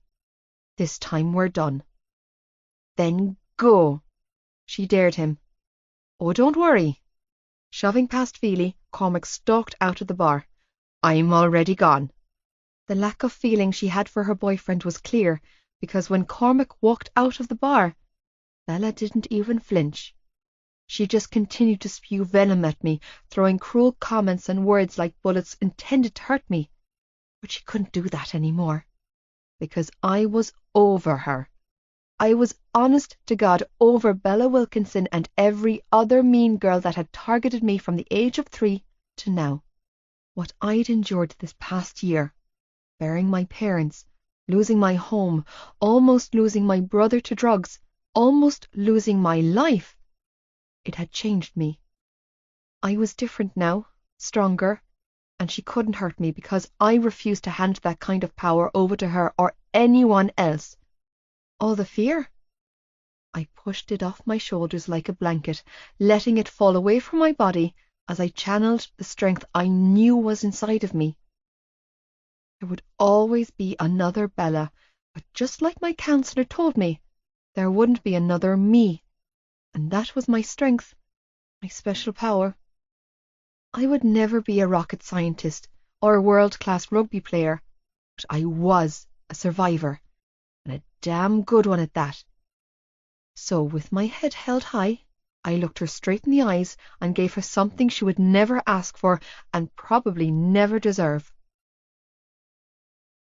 This time we're done. Then go, she dared him. Oh, don't worry. Shoving past Feely, Cormac stalked out of the bar. I'm already gone. The lack of feeling she had for her boyfriend was clear, because when Cormac walked out of the bar, Bella didn't even flinch. She just continued to spew venom at me, throwing cruel comments and words like bullets intended to hurt me. But she couldn't do that anymore, because I was over her. I was honest to God over Bella Wilkinson and every other mean girl that had targeted me from the age of 3 to now. What I'd endured this past year, burying my parents, losing my home, almost losing my brother to drugs, almost losing my life. It had changed me. I was different now, stronger, and she couldn't hurt me because I refused to hand that kind of power over to her or anyone else. All the fear? I pushed it off my shoulders like a blanket, letting it fall away from my body as I channeled the strength I knew was inside of me. There would always be another Bella, but just like my counselor told me, there wouldn't be another me, and that was my strength, my special power. I would never be a rocket scientist or a world-class rugby player, but I was a survivor, and a damn good one at that. So, with my head held high, I looked her straight in the eyes and gave her something she would never ask for and probably never deserve.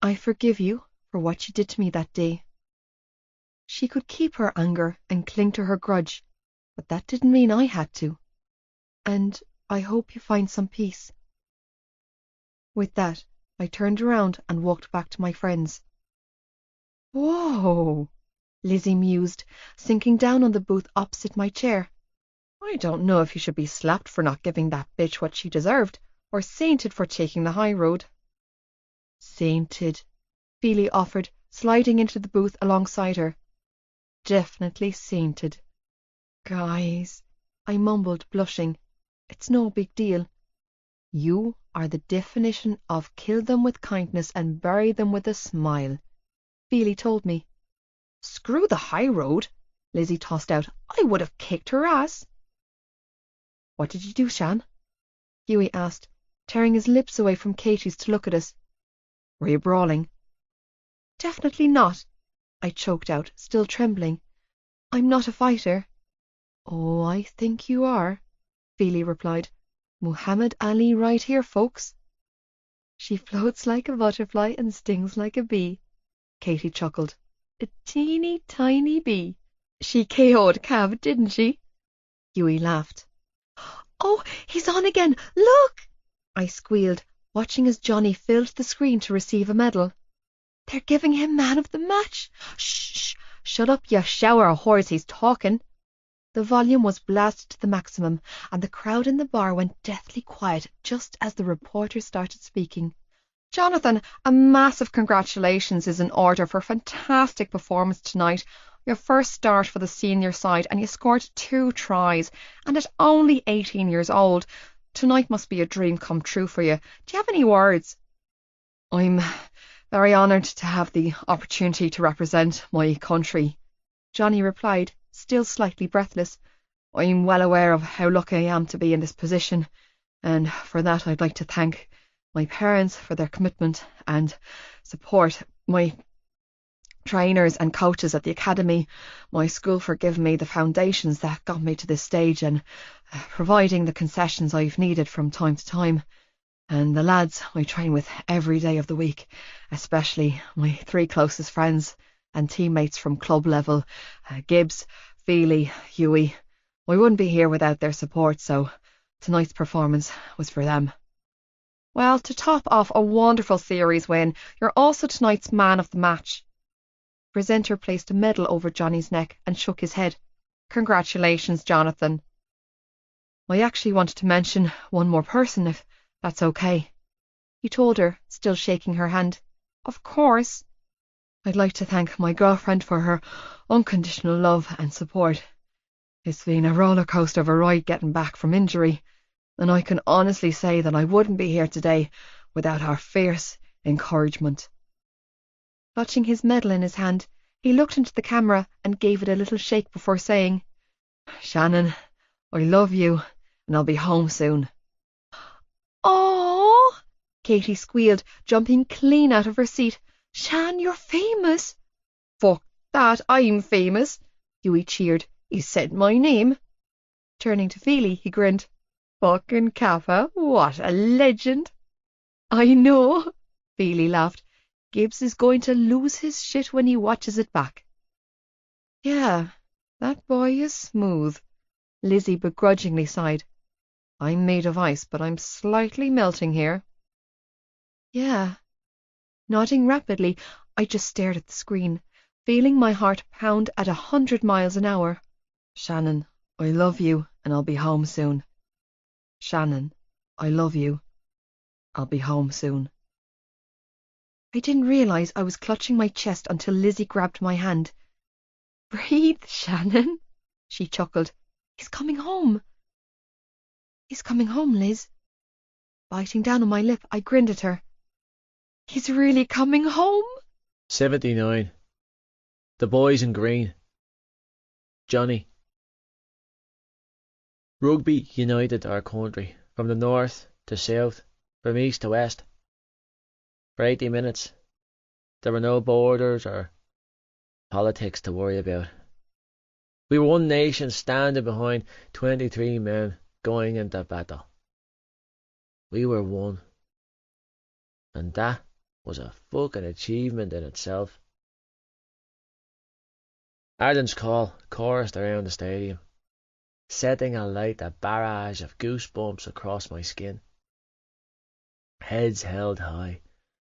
I forgive you for what you did to me that day. She could keep her anger and cling to her grudge, but that didn't mean I had to. And I hope you find some peace. With that, I turned around and walked back to my friends. Whoa, Lizzie mused, sinking down on the booth opposite my chair. I don't know if you should be slapped for not giving that bitch what she deserved, or sainted for taking the high road. Sainted, Feely offered, sliding into the booth alongside her. Definitely sainted. Guys, I mumbled, blushing. It's no big deal. You are the definition of kill them with kindness and bury them with a smile, Feely told me. Screw the high road, Lizzie tossed out. I would have kicked her ass. What did you do, Shan? Hughie asked, tearing his lips away from Katie's to look at us. Were you brawling? Definitely not, I choked out, still trembling. I'm not a fighter. Oh, I think you are, Feely replied. Muhammad Ali right here, folks. She floats like a butterfly and stings like a bee, Katie chuckled. A teeny tiny bee. She KO'd Cav, didn't she? Hughie laughed. Oh, he's on again, look! I squealed, watching as Johnny filled the screen to receive a medal. They're giving him man of the match. Shh! Shut up, you shower of whores, he's talking. The volume was blasted to the maximum, and the crowd in the bar went deathly quiet just as the reporter started speaking. Jonathan, a massive congratulations is in order for a fantastic performance tonight. Your first start for the senior side, and you scored 2 tries, and at only 18 years old. Tonight must be a dream come true for you. Do you have any words? I'm very honoured to have the opportunity to represent my country, Johnny replied, still slightly breathless. I'm well aware of how lucky I am to be in this position, and for that I'd like to thank my parents for their commitment and support, my trainers and coaches at the academy, my school for giving me the foundations that got me to this stage and providing the concessions I've needed from time to time, and the lads I train with every day of the week, especially my 3 closest friends and teammates from club level, Gibbs, Feely, Hughie. I wouldn't be here without their support, so tonight's performance was for them. Well, to top off a wonderful series win, you're also tonight's man of the match. The presenter placed a medal over Johnny's neck and shook his head. Congratulations, Jonathan. I actually wanted to mention one more person, if that's okay, he told her, still shaking her hand. Of course. I'd like to thank my girlfriend for her unconditional love and support. It's been a roller coaster of a ride getting back from injury, and I can honestly say that I wouldn't be here today without her fierce encouragement. Clutching his medal in his hand, he looked into the camera and gave it a little shake before saying, Shannon, I love you, and I'll be home soon. Oh! Katie squealed, jumping clean out of her seat. Shan, you're famous. Fuck that, I'm famous, Hughie cheered. He said my name. Turning to Feely, he grinned. Fucking Kappa, what a legend. I know, Feely laughed. Gibbs is going to lose his shit when he watches it back. Yeah, that boy is smooth, Lizzie begrudgingly sighed. I'm made of ice, but I'm slightly melting here. Yeah. Nodding rapidly, I just stared at the screen, feeling my heart pound at 100 miles an hour. Shannon, I love you, and I'll be home soon. Shannon, I love you. I'll be home soon. I didn't realize I was clutching my chest until Lizzie grabbed my hand. Breathe, Shannon, she chuckled. He's coming home. He's coming home, Liz. Biting down on my lip, I grinned at her. He's really coming home? 79. The boys in green. Johnny. Rugby united our country, from the north to south, from east to west. For 80 minutes, there were no borders or politics to worry about. We were one nation standing behind 23 men going into battle. We were one. And that was a fucking achievement in itself. Ireland's call chorused around the stadium, setting alight a barrage of goosebumps across my skin. Heads held high,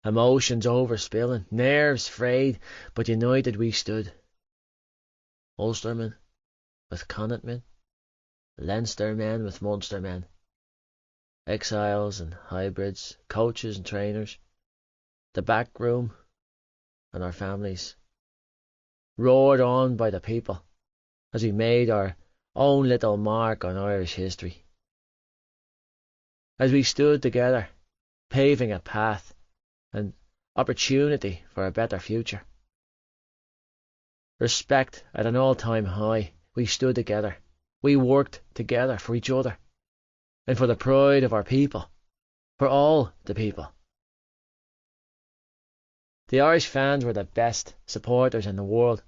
emotions overspilling, nerves frayed, but united we stood. Ulstermen with Connachtmen, Leinster men with Munster men, exiles and hybrids, coaches and trainers, the back room and our families, roared on by the people as we made our own little mark on Irish history. As we stood together, paving a path and opportunity for a better future. Respect at an all-time high, we stood together. We worked together for each other and for the pride of our people, for all the people. The Irish fans were the best supporters in the world.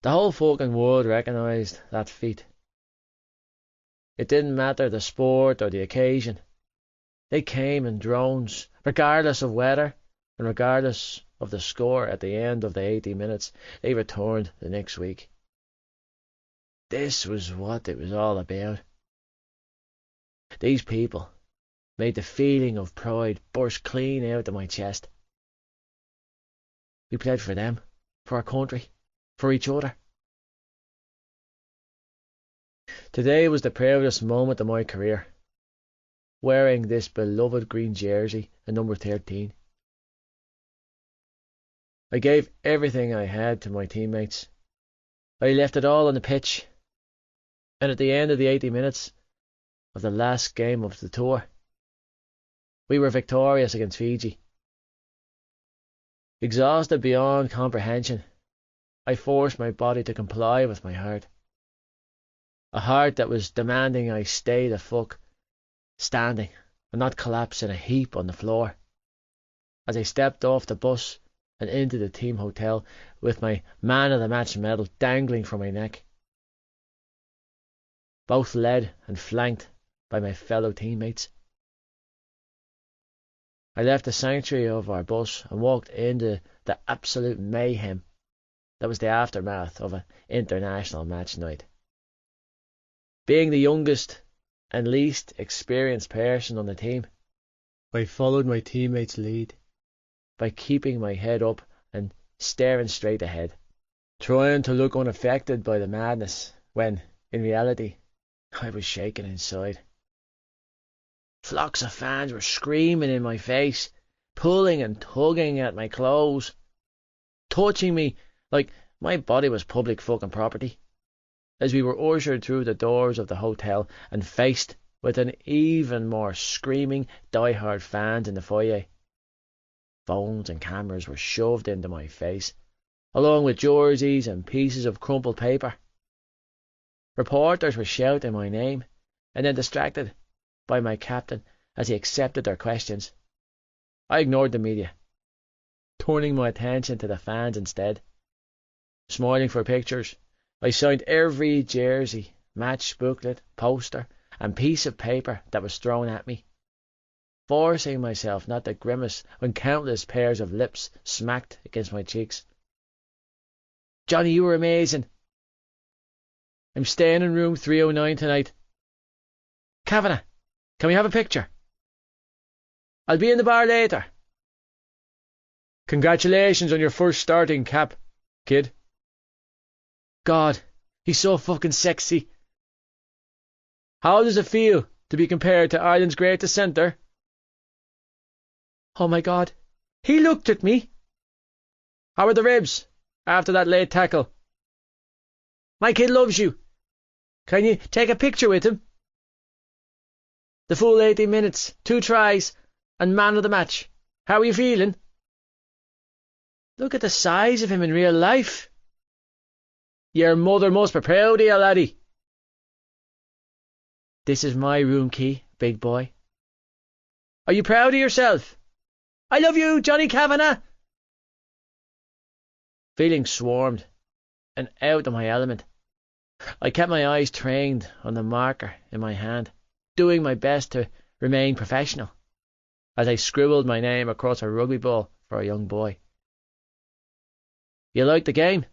The whole fucking world recognised that feat. It didn't matter the sport or the occasion. They came in drones, regardless of weather and regardless of the score at the end of the 80 minutes. They returned the next week. This was what it was all about. These people made the feeling of pride burst clean out of my chest. We played for them, for our country, for each other. Today was the proudest moment of my career, wearing this beloved green jersey and number 13. I gave everything I had to my teammates. I left it all on the pitch, and at the end of the 80 minutes of the last game of the tour, we were victorious against Fiji. Exhausted beyond comprehension, I forced my body to comply with my heart. A heart that was demanding I stay the fuck standing and not collapse in a heap on the floor. As I stepped off the bus and into the team hotel with my man of the match medal dangling from my neck, both led and flanked by my fellow teammates. I left the sanctuary of our bus and walked into the absolute mayhem that was the aftermath of an international match night. Being the youngest and least experienced person on the team, I followed my teammates' lead by keeping my head up and staring straight ahead, trying to look unaffected by the madness when, in reality, I was shaking inside. Flocks of fans were screaming in my face, pulling and tugging at my clothes, touching me like my body was public fucking property, as we were ushered through the doors of the hotel and faced with an even more screaming, die-hard fans in the foyer. Phones and cameras were shoved into my face, along with jerseys and pieces of crumpled paper. Reporters were shouting my name, and then distracted by my captain as he accepted their questions. I ignored the media, turning my attention to the fans instead. Smiling for pictures, I signed every jersey, match booklet, poster, and piece of paper that was thrown at me, forcing myself not to grimace when countless pairs of lips smacked against my cheeks. Johnny, you were amazing. I'm staying in room 309 tonight. Kavanagh, can we have a picture? I'll be in the bar later. Congratulations on your first starting cap, kid. God, he's so fucking sexy. How does it feel to be compared to Ireland's greatest centre? Oh my God, he looked at me. How are the ribs after that late tackle? My kid loves you. Can you take a picture with him? The full 80 minutes, 2 tries, and man of the match. How are you feeling? Look at the size of him in real life. Your mother must be proud of you, laddie. This is my room key, big boy. Are you proud of yourself? I love you, Johnny Kavanagh. Feeling swarmed and out of my element, I kept my eyes trained on the marker in my hand, doing my best to remain professional as I scribbled my name across a rugby ball for a young boy. You like the game?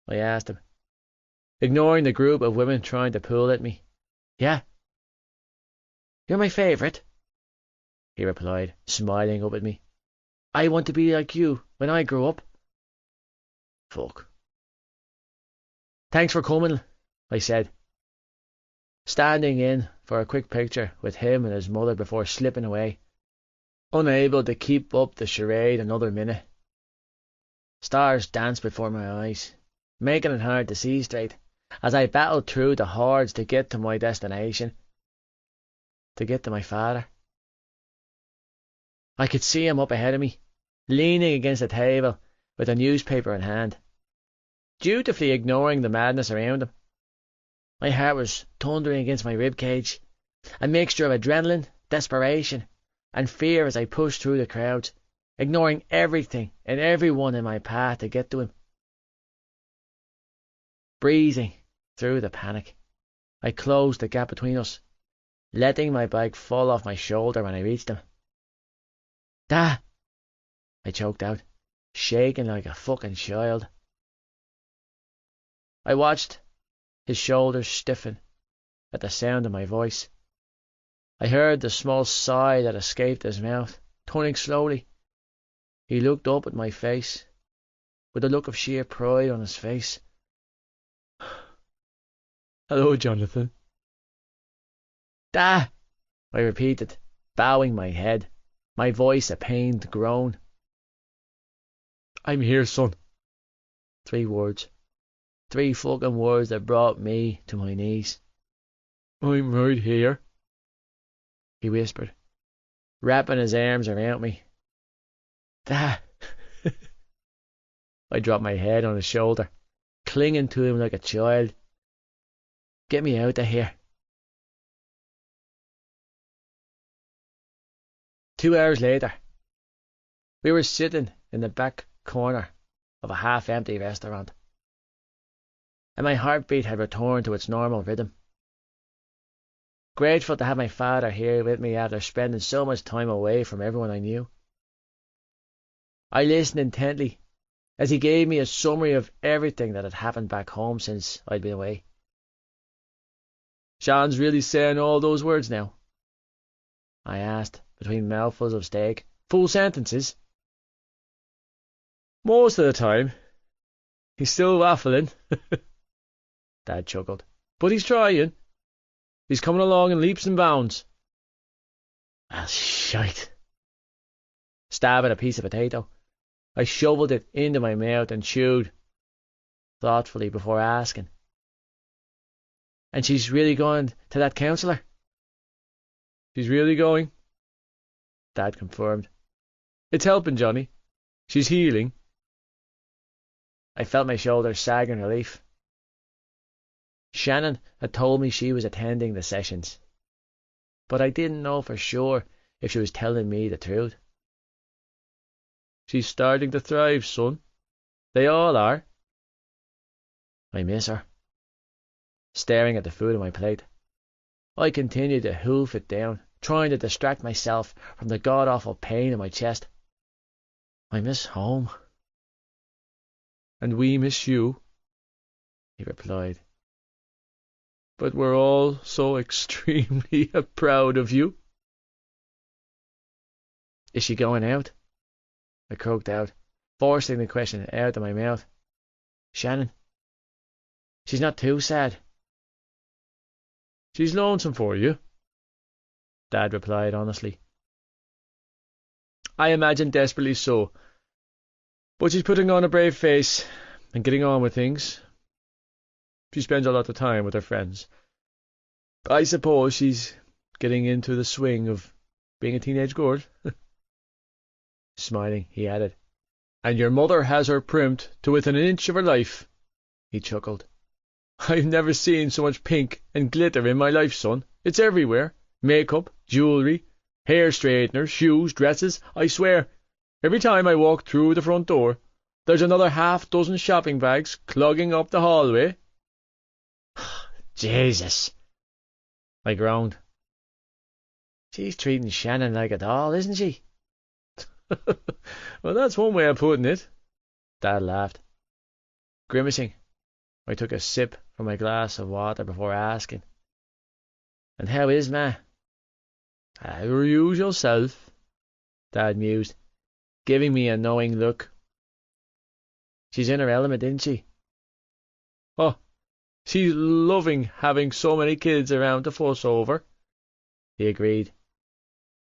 I asked him, ignoring the group of women trying to pull at me. Yeah. You're my favourite, he replied, smiling up at me. I want to be like you when I grow up. Fuck. Thanks for coming, I said, standing in for a quick picture with him and his mother before slipping away, unable to keep up the charade another minute. Stars danced before my eyes, making it hard to see straight, as I battled through the hordes to get to my destination, to get to my father. I could see him up ahead of me, leaning against the table with a newspaper in hand, dutifully ignoring the madness around him. My heart was thundering against my rib cage, a mixture of adrenaline, desperation, and fear as I pushed through the crowds, ignoring everything and everyone in my path to get to him. Breathing through the panic, I closed the gap between us, letting my bag fall off my shoulder when I reached him. Dad, I choked out, shaking like a fucking child. I watched his shoulders stiffen at the sound of my voice. I heard the small sigh that escaped his mouth. Turning slowly, he looked up at my face with a look of sheer pride on his face. Hello, Jonathan. Dad, I repeated, bowing my head, my voice a pained groan. I'm here, son. 3 words. 3 fucking words that brought me to my knees. I'm right here, he whispered, wrapping his arms around me. Dad. I dropped my head on his shoulder, clinging to him like a child. Get me out of here. 2 hours later, we were sitting in the back corner of a half-empty restaurant, and my heartbeat had returned to its normal rhythm. Grateful to have my father here with me after spending so much time away from everyone I knew. I listened intently as he gave me a summary of everything that had happened back home since I'd been away. Sean's really saying all those words now? I asked, between mouthfuls of steak. Full sentences? Most of the time. He's still waffling. Dad chuckled. But he's trying. He's coming along in leaps and bounds. Ah, shite. Stabbing a piece of potato, I shoveled it into my mouth and chewed thoughtfully before asking. And she's really going to that counsellor? She's really going? Dad confirmed. It's helping, Johnny. She's healing. I felt my shoulders sag in relief. Shannon had told me she was attending the sessions, but I didn't know for sure if she was telling me the truth. She's starting to thrive, son. They all are. I miss her. Staring at the food on my plate, I continued to hoof it down, trying to distract myself from the god-awful pain in my chest. I miss home. And we miss you, he replied. But we're all so extremely proud of you. Is she going out? I croaked out, forcing the question out of my mouth. Shannon. She's not too sad. She's lonesome for you, Dad replied honestly. I imagine desperately so. But she's putting on a brave face and getting on with things. She spends a lot of time with her friends. I suppose she's getting into the swing of being a teenage girl. Smiling, he added, And your mother has her primed to within an inch of her life. He chuckled. I've never seen so much pink and glitter in my life, son. It's everywhere. Makeup, jewellery, hair straighteners, shoes, dresses. I swear, every time I walk through the front door, there's another half-dozen shopping bags clogging up the hallway. Jesus, I groaned. She's treating Shannon like a doll, isn't she? Well, that's one way of putting it. Dad laughed. Grimacing, I took a sip from my glass of water before asking, And how is Ma? Her usual self, Dad mused, giving me a knowing look. She's in her element, isn't she? Oh, she's loving having so many kids around to fuss over, he agreed,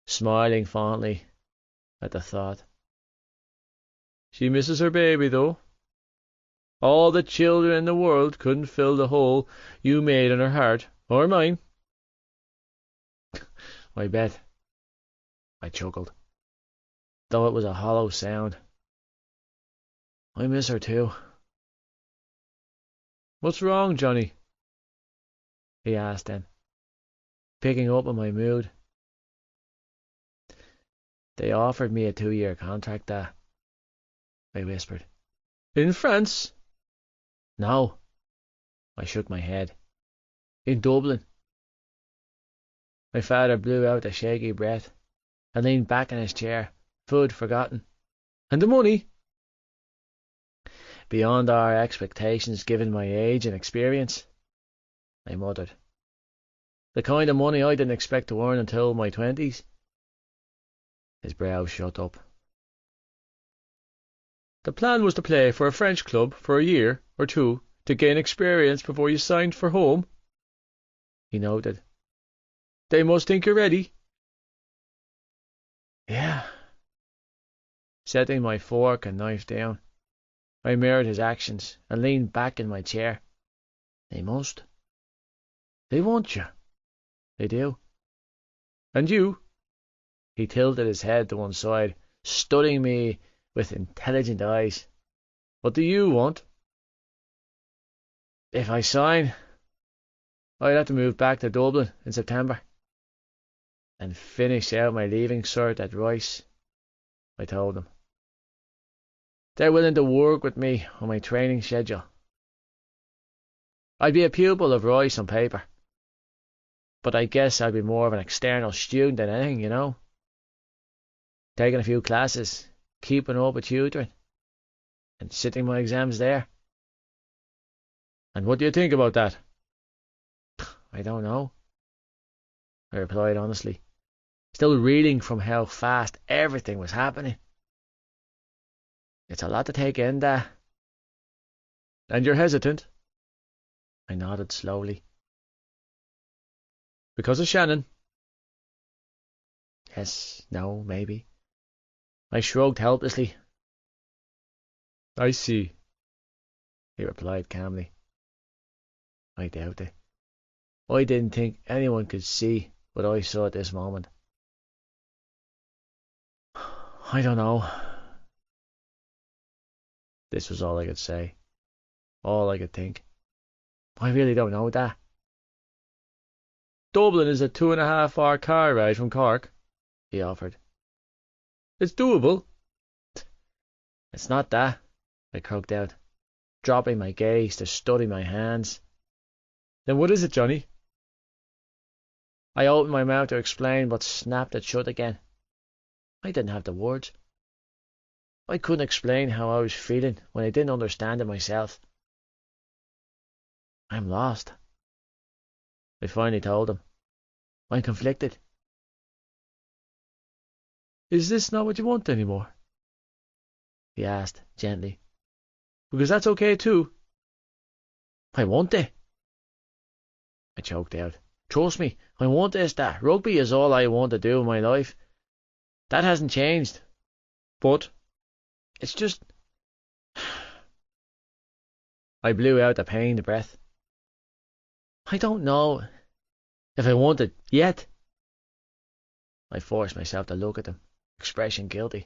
smiling fondly at the thought. She misses her baby, though. All the children in the world couldn't fill the hole you made in her heart, or mine. I bet, I chuckled, though it was a hollow sound. I miss her too. What's wrong, Johnny? He asked then, picking up on my mood. They offered me a 2-year contract, I whispered. In France? No. I shook my head. In Dublin. My father blew out a shaky breath and leaned back in his chair, food forgotten. And the money? Beyond our expectations given my age and experience, I muttered. The kind of money I didn't expect to earn until my 20s. His brow shut up. The plan was to play for a French club for a year or two to gain experience before you signed for home. He nodded. They must think you're ready. Yeah. Setting my fork and knife down, I mirrored his actions and leaned back in my chair. They must. They want you. They do. And you? He tilted his head to one side, studying me with intelligent eyes. What do you want? If I sign, I'd have to move back to Dublin in September and finish out my leaving cert at Rice, I told him. They're willing to work with me on my training schedule. I'd be a pupil of Rice on paper, but I guess I'd be more of an external student than anything, you know. Taking a few classes, keeping up with tutoring, and sitting my exams there. And what do you think about that? I don't know, I replied honestly, still reeling from how fast everything was happening. It's a lot to take in, Dad. And you're hesitant? I nodded slowly. Because of Shannon? Yes, no, maybe. I shrugged helplessly. I see, he replied calmly. I doubt it. I didn't think anyone could see what I saw at this moment. I don't know. This was all I could say. All I could think. I really don't know, Dad. Dublin is a 2.5 hour car ride from Cork, he offered. It's doable. It's not that, I croaked out, dropping my gaze to study my hands. Then what is it, Johnny? I opened my mouth to explain, but snapped it shut again. I didn't have the words. I couldn't explain how I was feeling when I didn't understand it myself. I'm lost, I finally told him. I'm conflicted. Is this not what you want anymore? He asked gently. Because that's okay too. I want it, I choked out. Trust me, I want this, that. Rugby is all I want to do in my life. That hasn't changed. But it's just... I blew out a pained breath. I don't know if I want it yet. I forced myself to look at him, expression guilty.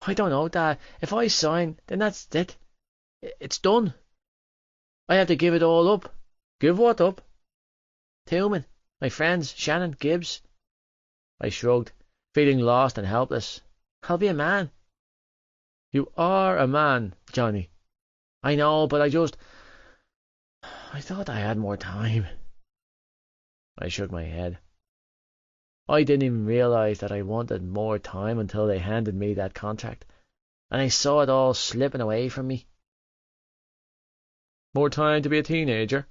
I don't know, Dad. If I sign, then that's it. It's done. I have to give it all up. Give what up? Tillman, my friends, Shannon, Gibbs. I shrugged, feeling lost and helpless. I'll be a man. You are a man, Johnny. I know, but I thought I had more time. I shook my head. I didn't even realise that I wanted more time until they handed me that contract, and I saw it all slipping away from me. More time to be a teenager?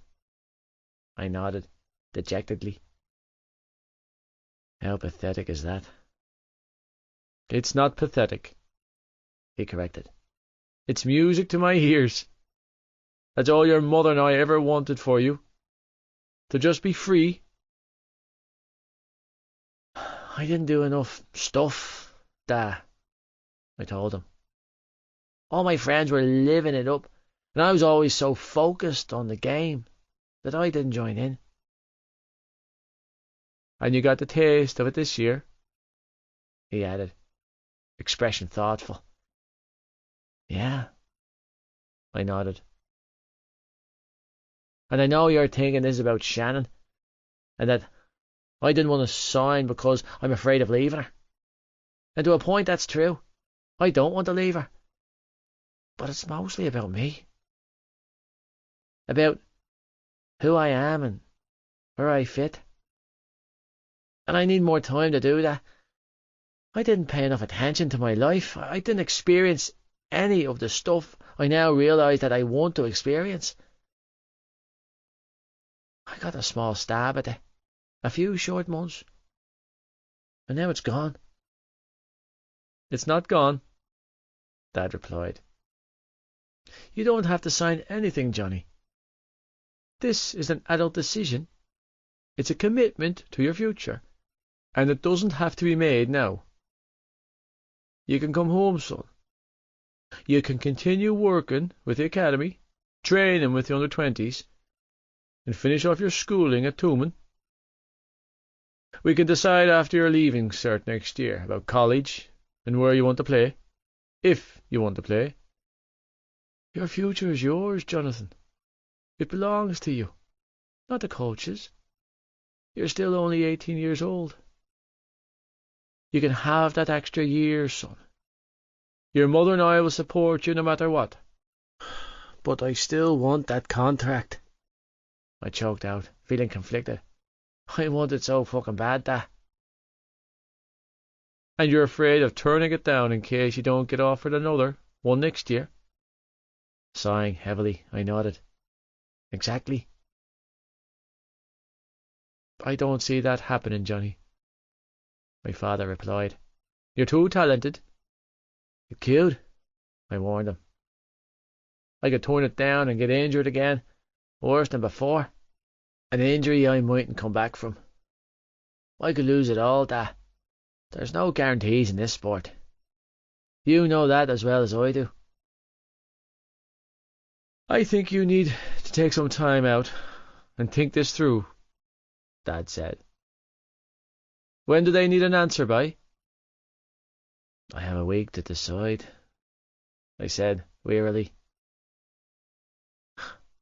I nodded, dejectedly. How pathetic is that? It's not pathetic, he corrected. It's music to my ears. That's all your mother and I ever wanted for you. To just be free. I didn't do enough stuff, Dad, I told him. All my friends were living it up, and I was always so focused on the game that I didn't join in. And you got the taste of it this year, he added, expression thoughtful. Yeah, I nodded. And I know you're thinking this about Shannon, and that I didn't want to sign because I'm afraid of leaving her. And to a point that's true. I don't want to leave her. But it's mostly about me. About who I am and where I fit. And I need more time to do that. I didn't pay enough attention to my life. I didn't experience any of the stuff I now realise that I want to experience. I got a small stab at it. A few short months. And now it's gone. It's not gone, Dad replied. You don't have to sign anything, Johnny. This is an adult decision. It's a commitment to your future, and it doesn't have to be made now. You can come home, son. You can continue working with the academy, training with the under-20s, and finish off your schooling at Tooman. We can decide after your leaving cert next year about college and where you want to play, if you want to play. Your future is yours, Jonathan. It belongs to you, not the coaches. You're still only 18 years old. You can have that extra year, son. Your mother and I will support you no matter what. But I still want that contract, I choked out, feeling conflicted. I want it so fucking bad, Dad. And you're afraid of turning it down in case you don't get offered another one next year? Sighing heavily, I nodded. Exactly. I don't see that happening, Johnny, my father replied. You're too talented. You're cute, I warned him. I could turn it down and get injured again, worse than before. An injury I mightn't come back from. I could lose it all, Dad. There's no guarantees in this sport. You know that as well as I do. I think you need to take some time out and think this through, Dad said. When do they need an answer by? I have a week to decide, I said wearily.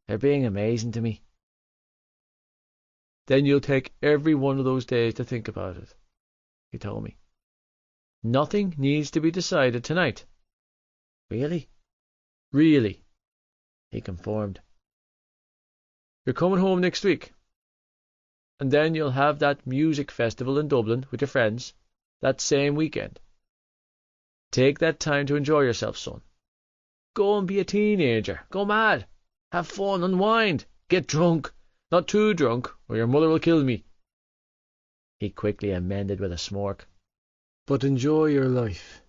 They're being amazing to me. Then you'll take every one of those days to think about it, he told me. Nothing needs to be decided tonight. Really? Really, he confirmed. You're coming home next week. And then you'll have that music festival in Dublin with your friends that same weekend. Take that time to enjoy yourself, son. Go and be a teenager. Go mad. Have fun, unwind. Get drunk. Not too drunk, or your mother will kill me. He quickly amended with a smirk. But enjoy your life.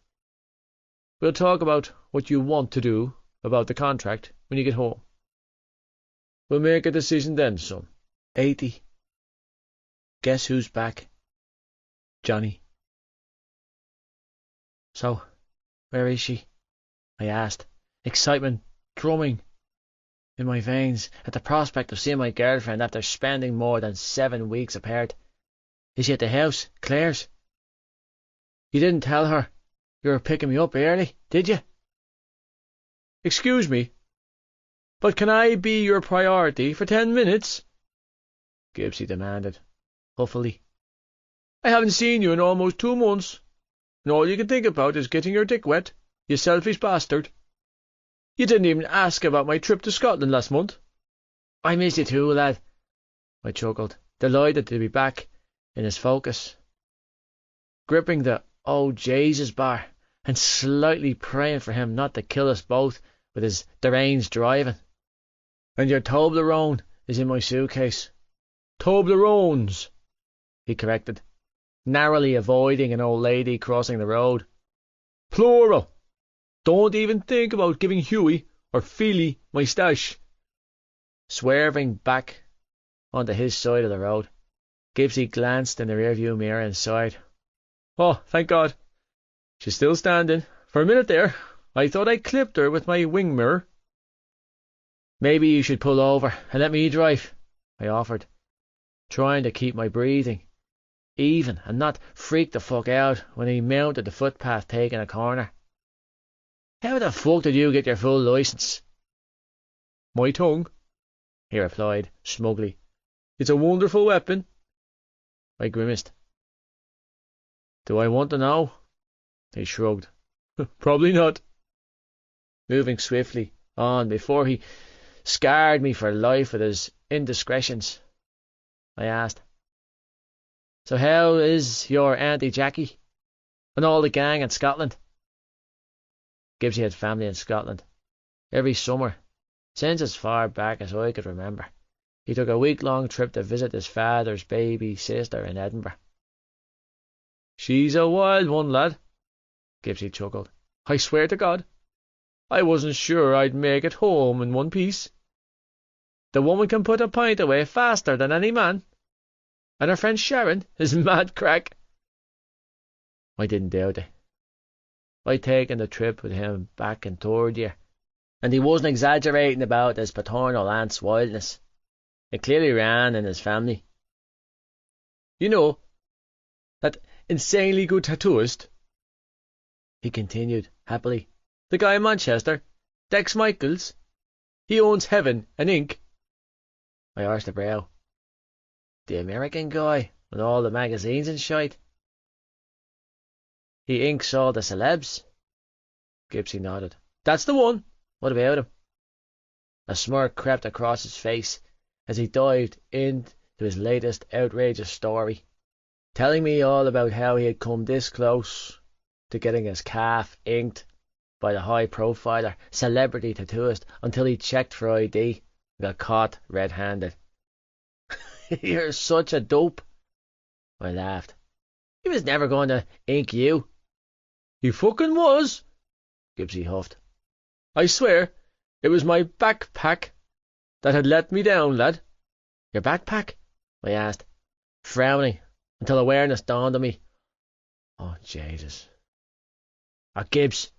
We'll talk about what you want to do about the contract when you get home. We'll make a decision then, son. 80. Guess who's back? Johnny. So, where is she? I asked, excitement drumming in my veins at the prospect of seeing my girlfriend after spending more than 7 weeks apart. Is she at the house, Claire's? You didn't tell her you were picking me up early, did you? Excuse me, but can I be your priority for 10 minutes? Gibbsy demanded, huffily. I haven't seen you in almost 2 months, and all you can think about is getting your dick wet, you selfish bastard. You didn't even ask about my trip to Scotland last month. I miss you too, lad, I chuckled, delighted to be back in his focus, gripping the "Oh Jesus" bar and slightly praying for him not to kill us both with his deranged driving. And your Toblerone is in my suitcase. Toblerones, he corrected, narrowly avoiding an old lady crossing the road. Plural. Don't even think about giving Hughie or Feely my stash. Swerving back onto his side of the road, Gibbsy glanced in the rearview mirror and sighed. Oh, thank God. She's still standing. For a minute there, I thought I clipped her with my wing mirror. Maybe you should pull over and let me drive, I offered, trying to keep my breathing even and not freak the fuck out when he mounted the footpath taking a corner. How the fuck did you get your full licence? My tongue, he replied smugly. It's a wonderful weapon. I grimaced. Do I want to know? He shrugged. Probably not. Moving swiftly on before he scarred me for life with his indiscretions, I asked, So how is your Auntie Jackie and all the gang in Scotland? Gibbsy had family in Scotland. Every summer, since as far back as I could remember, he took a week-long trip to visit his father's baby sister in Edinburgh. She's a wild one, lad, Gibbsy chuckled. I swear to God, I wasn't sure I'd make it home in one piece. The woman can put a pint away faster than any man, and her friend Sharon is mad crack. I didn't doubt it. I'd taken the trip with him back in 3rd year, and he wasn't exaggerating about his paternal aunt's wildness. It clearly ran in his family. You know, that insanely good tattooist, he continued happily, the guy in Manchester, Dex Michaels, he owns Heaven and Ink. I arched a brow. The American guy with all the magazines and shite. He inks all the celebs. Gibbsy nodded. That's the one. What about him? A smirk crept across his face as he dived into his latest outrageous story, telling me all about how he had come this close to getting his calf inked by the high-profiler celebrity tattooist until he checked for ID and got caught red-handed. You're such a dope, I laughed. He was never going to ink you. He fucking was, Gibbsy huffed. I swear it was my backpack that had let me down, lad. Your backpack? I asked, frowning until awareness dawned on me. Oh, Jesus. Oh, Gibbs,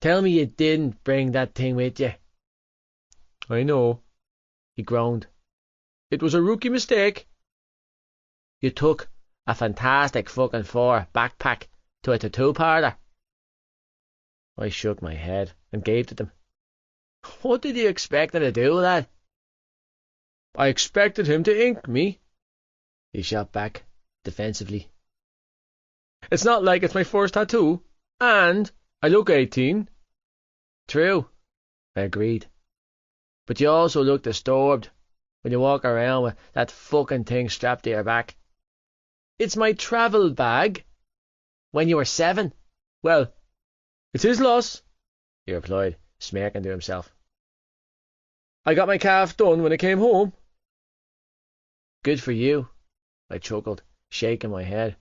tell me you didn't bring that thing with you. I know, he groaned. It was a rookie mistake. You took a Fantastic fucking Four backpack to a tattoo parlour? I shook my head and gaped at them. What did you expect me to do, lad? I expected him to ink me, he shot back, defensively. It's not like it's my first tattoo, and I look 18. True, I agreed. But you also look disturbed when you walk around with that fucking thing strapped to your back. It's my travel bag. When you were 7. Well, it's his loss, he replied, smirking to himself. I got my calf done when I came home. Good for you, I chuckled, shaking my head.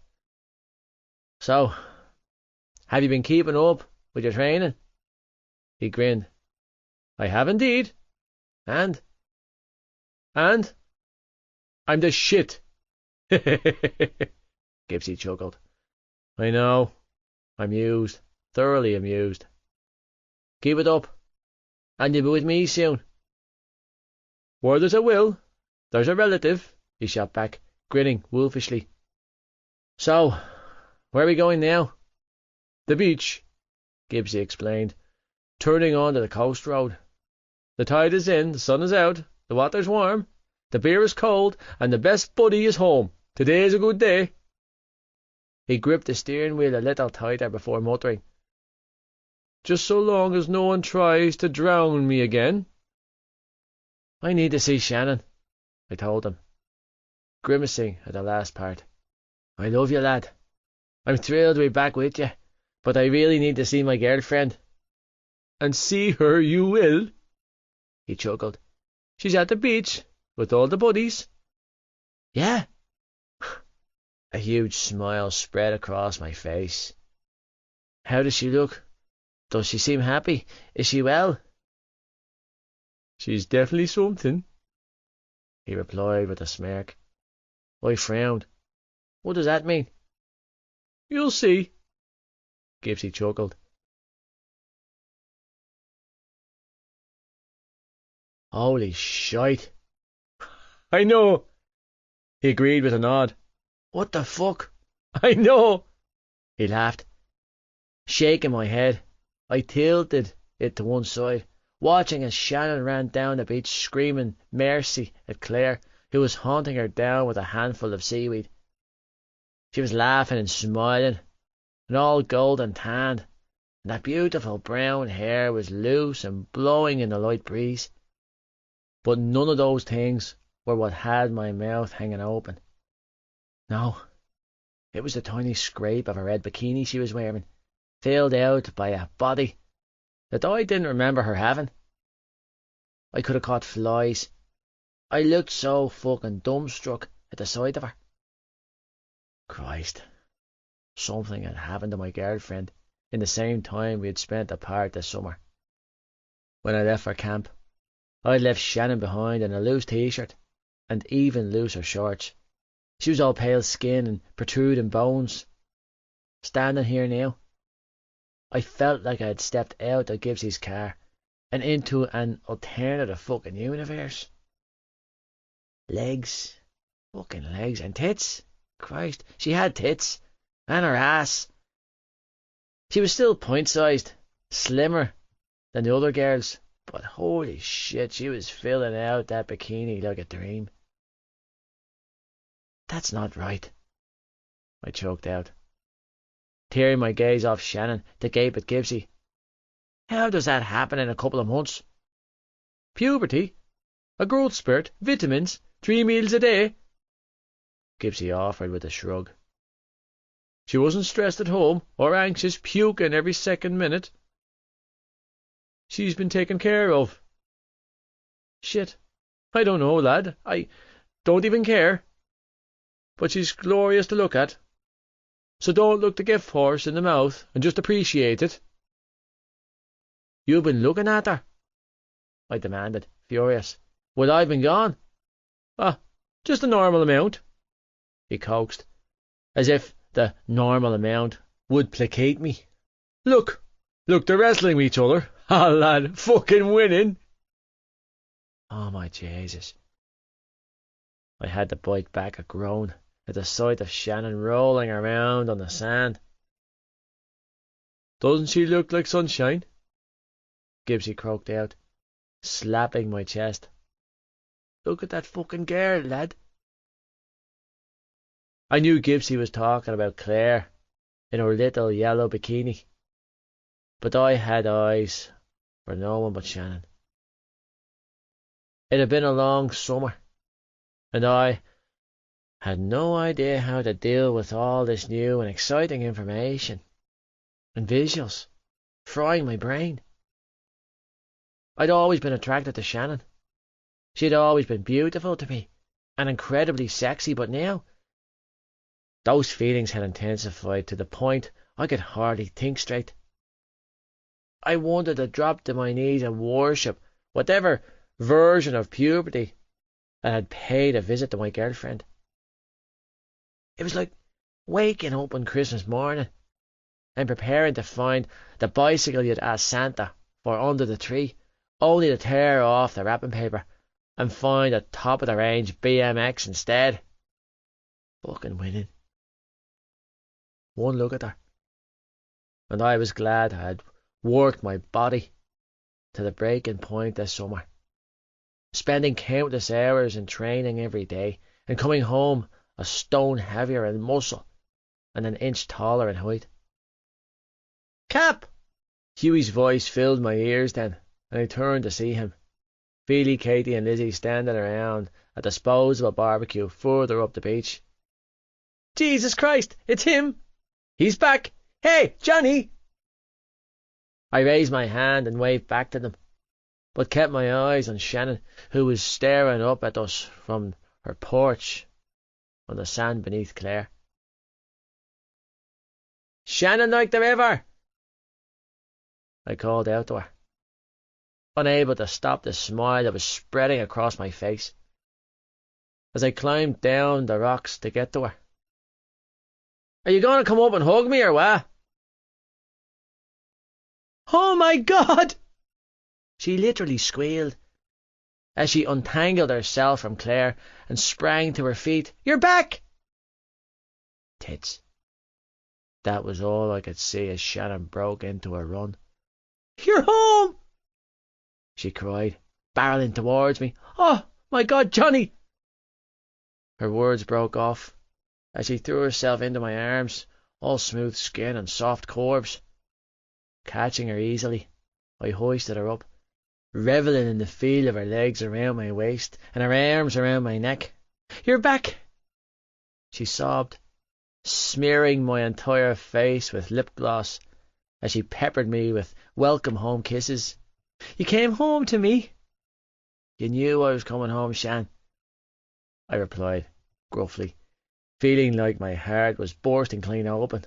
So, have you been keeping up with your training? He grinned. I have indeed. And I'm the shit. Gibbsy chuckled. I know. Amused. Thoroughly amused. Keep it up, and you'll be with me soon. Where there's a will, there's a relative, he shot back, grinning wolfishly. So, where are we going now? The beach, Gibbsy explained, turning onto the coast road. The tide is in, the sun is out, the water's warm, the beer is cold, and the best buddy is home. Today's a good day. He gripped the steering wheel a little tighter before muttering, just so long as no one tries to drown me again. I need to see Shannon, I told him, grimacing at the last part. I love you, lad. I'm thrilled to be back with you, but I really need to see my girlfriend. And see her you will, he chuckled. She's at the beach with all the buddies. Yeah. A huge smile spread across my face. How does she look? Does she seem happy? Is she well? She's definitely something, he replied with a smirk. I frowned. What does that mean? You'll see, Gibbsy chuckled. Holy shite. I know, he agreed with a nod. What the fuck? I know, he laughed. Shaking my head, I tilted it to one side, watching as Shannon ran down the beach screaming mercy at Claire, who was hunting her down with a handful of seaweed. She was laughing and smiling, and all gold and tanned, and that beautiful brown hair was loose and blowing in the light breeze. But none of those things were what had my mouth hanging open. No, it was the tiny scrape of a red bikini she was wearing, filled out by a body that I didn't remember her having. I could have caught flies. I looked so fucking dumbstruck at the sight of her. Christ, something had happened to my girlfriend in the same time we had spent apart this summer. When I left for camp, I left Shannon behind in a loose t-shirt and even looser shorts. She was all pale skin and protruding bones. Standing here now, I felt like I had stepped out of Gibbsy's car and into an alternative fucking universe. Legs. Fucking legs. And tits. Christ, she had tits. And her ass. She was still point-sized, slimmer than the other girls, but holy shit, she was filling out that bikini like a dream. That's not right, I choked out, tearing my gaze off Shannon to gape at Gibbsy. How does that happen in a couple of months? Puberty, a growth spurt, vitamins, 3 meals a day, Gibbsy offered with a shrug. She wasn't stressed at home or anxious, puking every second minute. She's been taken care of. Shit, I don't know, lad. I don't even care. But she's glorious to look at. So don't look the gift horse in the mouth and just appreciate it. You've been looking at her? I demanded, furious. While I've been gone? Just a normal amount, he coaxed, as if the normal amount would placate me. Look, they're wrestling with each other. Ah, lad, fucking winning. Oh, my Jesus. I had to bite back a groan at the sight of Shannon rolling around on the sand. Doesn't she look like sunshine? Gibbsy croaked out, slapping my chest. Look at that fucking girl, lad. I knew Gibbsy was talking about Claire in her little yellow bikini, but I had eyes for no one but Shannon. It had been a long summer, and I had no idea how to deal with all this new and exciting information and visuals, frying my brain. I'd always been attracted to Shannon. She'd always been beautiful to me, and incredibly sexy, but now those feelings had intensified to the point I could hardly think straight. I wanted to drop to my knees and worship whatever version of puberty that had paid a visit to my girlfriend. It was like waking up on Christmas morning and preparing to find the bicycle you'd asked Santa for under the tree, only to tear off the wrapping paper and find a top-of-the-range BMX instead. Fucking winning. One look at her, and I was glad I had worked my body to the breaking point this summer, spending countless hours in training every day and coming home a stone heavier in muscle and an inch taller in height. Cap! Hughie's voice filled my ears then, and I turned to see him. Feely, Katie and Lizzie standing around a disposable barbecue further up the beach. Jesus Christ, it's him! He's back! Hey, Johnny! I raised my hand and waved back to them, but kept my eyes on Shannon, who was staring up at us from her perch on the sand beneath Claire. Shannon like the river! I called out to her, unable to stop the smile that was spreading across my face as I climbed down the rocks to get to her. Are you going to come up and hug me or what? Oh my God! She literally squealed as she untangled herself from Claire and sprang to her feet. You're back! Tits. That was all I could see as Shannon broke into a run. You're home! She cried, barreling towards me. Oh my God, Johnny! Her words broke off as she threw herself into my arms, all smooth skin and soft curves. Catching her easily, I hoisted her up, revelling in the feel of her legs around my waist and her arms around my neck. You're back! She sobbed, smearing my entire face with lip gloss as she peppered me with welcome home kisses. You came home to me. You knew I was coming home, Shan, I replied gruffly, feeling like my heart was bursting clean open.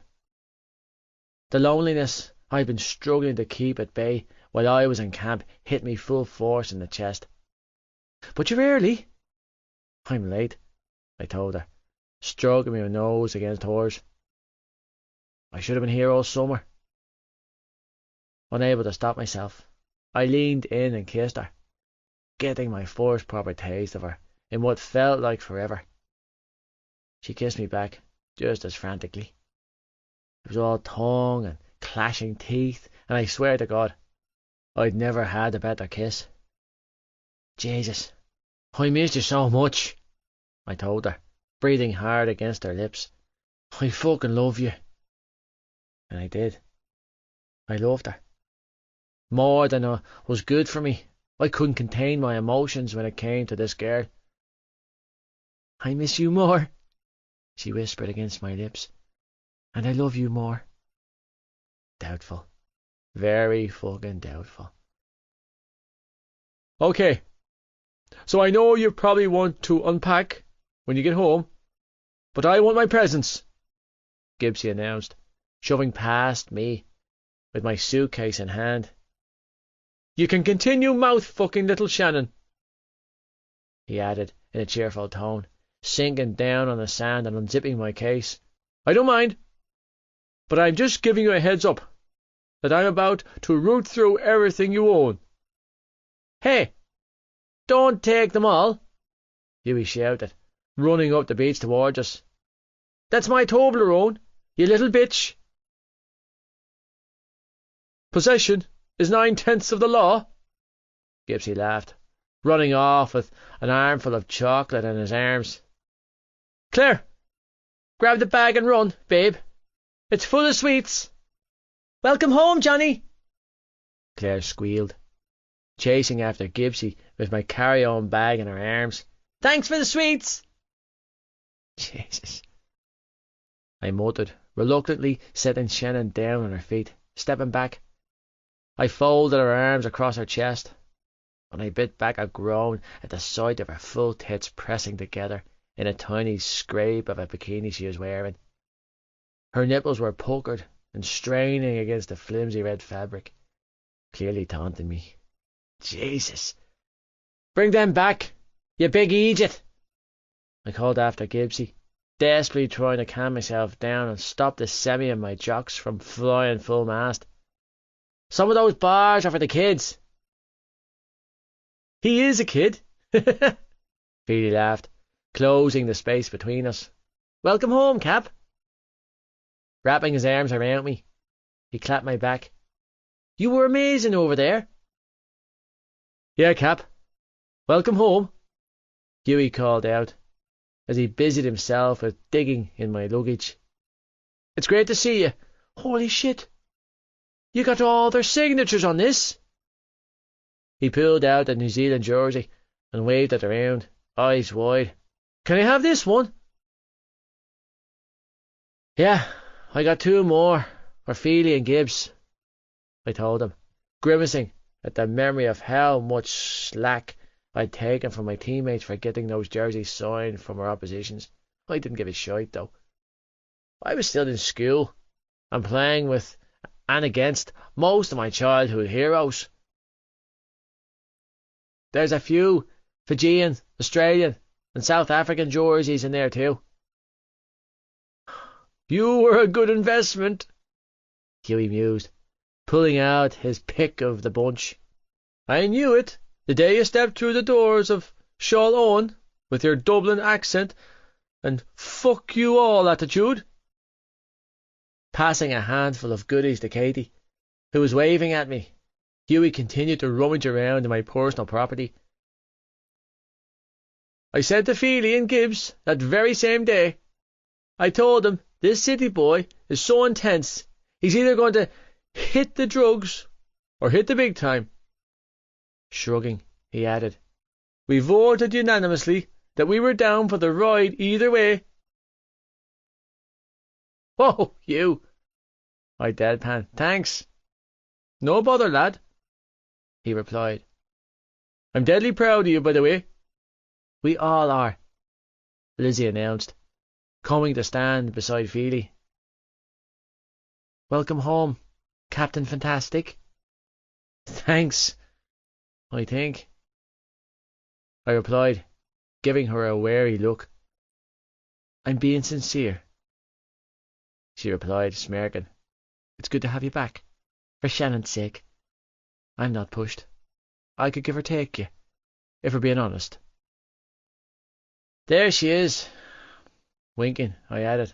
The loneliness I'd been struggling to keep at bay while I was in camp hit me full force in the chest. But you're early. I'm late, I told her, stroking my nose against hers. I should have been here all summer. Unable to stop myself, I leaned in and kissed her, getting my first proper taste of her in what felt like forever. She kissed me back just as frantically. It was all tongue and clashing teeth, and I swear to God, I'd never had a better kiss. Jesus, I missed you so much, I told her, breathing hard against her lips. I fucking love you. And I did. I loved her. More than was good for me. I couldn't contain my emotions when it came to this girl. I miss you more, she whispered against my lips. And I love you more. Doubtful. Very fucking doubtful. Okay. So I know you probably want to unpack when you get home, but I want my presents, Gibbsy announced, shoving past me with my suitcase in hand. You can continue mouth-fucking little Shannon, he added in a cheerful tone, sinking down on the sand and unzipping my case. I don't mind, but I'm just giving you a heads up that I'm about to root through everything you own. Hey, don't take them all, Hughie shouted, running up the beach towards us. That's my Toblerone, you little bitch. Possession is 9/10 of the law, Gibbsy laughed, running off with an armful of chocolate in his arms. Claire, Grab the bag and run, babe. It's full of sweets. Welcome home, Johnny, Claire squealed, chasing after Gibbsy with my carry-on bag in her arms. Thanks for the sweets. Jesus, I muttered, reluctantly setting Shannon down on her feet, stepping back. I folded her arms across her chest, and I bit back a groan at the sight of her full tits pressing together in a tiny scrape of a bikini she was wearing. Her nipples were puckered and straining against the flimsy red fabric, clearly taunting me. Jesus! Bring them back, you big idiot! I called after Gibbsy, desperately trying to calm myself down and stop the semi of my jocks from flying full mast. Some of those bars are for the kids. He is a kid, Feely laughed, closing the space between us. Welcome home, Cap. Wrapping his arms around me, he clapped my back. You were amazing over there. Yeah, Cap. Welcome home, Hughie called out, as he busied himself with digging in my luggage. It's great to see you. Holy shit! You got all their signatures on this? He pulled out a New Zealand jersey and waved it around, eyes wide. Can I have this one? Yeah, I got 2 more, for Feely and Gibbs, I told him, grimacing at the memory of how much slack I'd taken from my teammates for getting those jerseys signed from our oppositions. I didn't give a shite, though. I was still in school and playing with and against most of my childhood heroes. There's a few Fijian, Australian and South African jerseys in there too. You were a good investment, Hughie mused, pulling out his pick of the bunch. I knew it the day you stepped through the doors of Shawl Owen with your Dublin accent and fuck you all attitude. Passing a handful of goodies to Katie, who was waving at me, Hughie continued to rummage around in my personal property. I said to Feely and Gibbs that very same day, I told them this city boy is so intense, he's either going to hit the drugs or hit the big time. Shrugging, he added, we voted unanimously that we were down for the ride either way. Oh, you, I deadpan. Thanks. No bother, lad, he replied. I'm deadly proud of you, by the way. We all are, Lizzie announced, coming to stand beside Feely. Welcome home, Captain Fantastic. Thanks, I think, I replied, giving her a wary look. I'm being sincere, she replied, smirking. It's good to have you back, for Shannon's sake. I'm not pushed. I could give or take you, if we're being honest. There she is, winking, I added.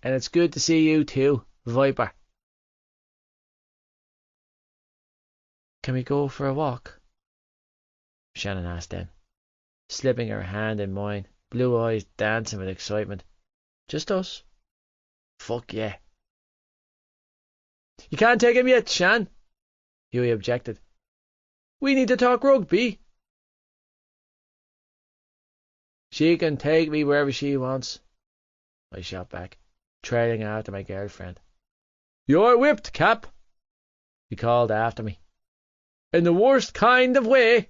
And it's good to see you too, Viper. Can we go for a walk? Shannon asked then, slipping her hand in mine, blue eyes dancing with excitement. Just us? Fuck yeah. You can't take him yet, Shan, Hughie objected. We need to talk rugby. She can take me wherever she wants, I shot back, trailing after my girlfriend. You're whipped, Cap, he called after me. In the worst kind of way.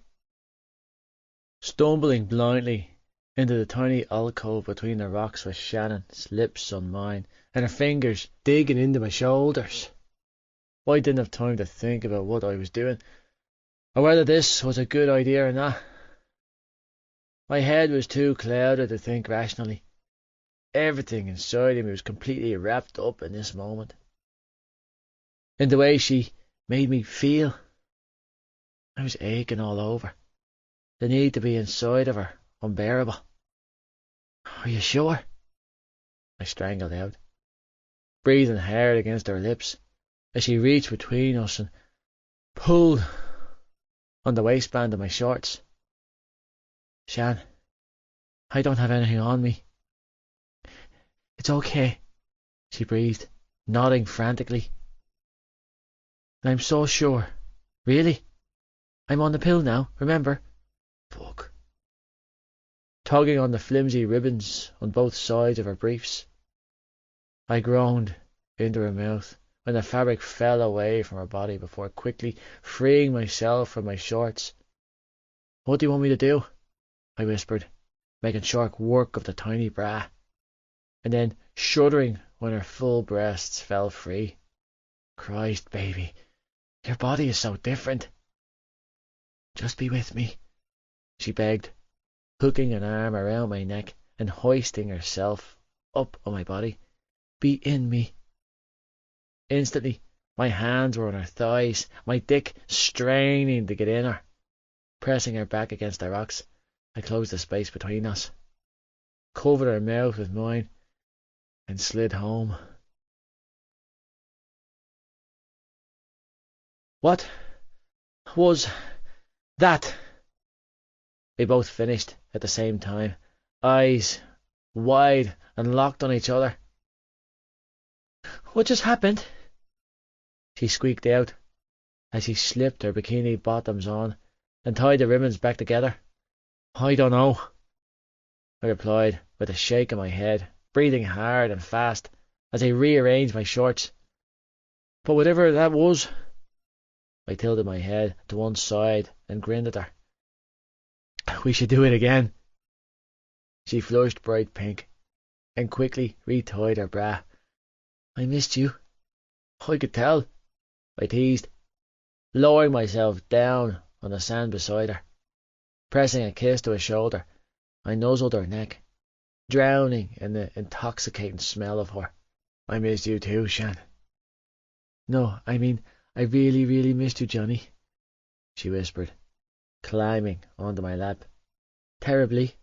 Stumbling blindly into the tiny alcove between the rocks with Shannon's lips on mine and her fingers digging into my shoulders, I didn't have time to think about what I was doing, or whether this was a good idea or not. My head was too clouded to think rationally. Everything inside of me was completely wrapped up in this moment, in the way she made me feel. I was aching all over, the need to be inside of her unbearable. Are you sure? I strangled out, breathing hard against her lips as she reached between us and pulled on the waistband of my shorts. Shan, I don't have anything on me. It's okay, she breathed, nodding frantically. I'm so sure. Really? I'm on the pill now, remember? Fuck. Tugging on the flimsy ribbons on both sides of her briefs, I groaned into her mouth when the fabric fell away from her body before quickly freeing myself from my shorts. What do you want me to do? I whispered, making short work of the tiny bra, and then shuddering when her full breasts fell free. Christ, baby, your body is so different. Just be with me, she begged, hooking an arm around my neck and hoisting herself up on my body. Be in me. Instantly, my hands were on her thighs, my dick straining to get in her. Pressing her back against the rocks, I closed the space between us, covered her mouth with mine, and slid home. What was that? We both finished at the same time, eyes wide and locked on each other. What just happened? She squeaked out as she slipped her bikini bottoms on and tied the ribbons back together. I don't know, I replied with a shake of my head, breathing hard and fast as I rearranged my shorts. But whatever that was, I tilted my head to one side and grinned at her. We should do it again. She flushed bright pink and quickly retied her bra. I missed you. I could tell, I teased, lowering myself down on the sand beside her. Pressing a kiss to her shoulder, I nuzzled her neck, drowning in the intoxicating smell of her. I missed you too, Shan. No, I mean, I really, really missed you, Johnny, she whispered, climbing onto my lap. Terribly.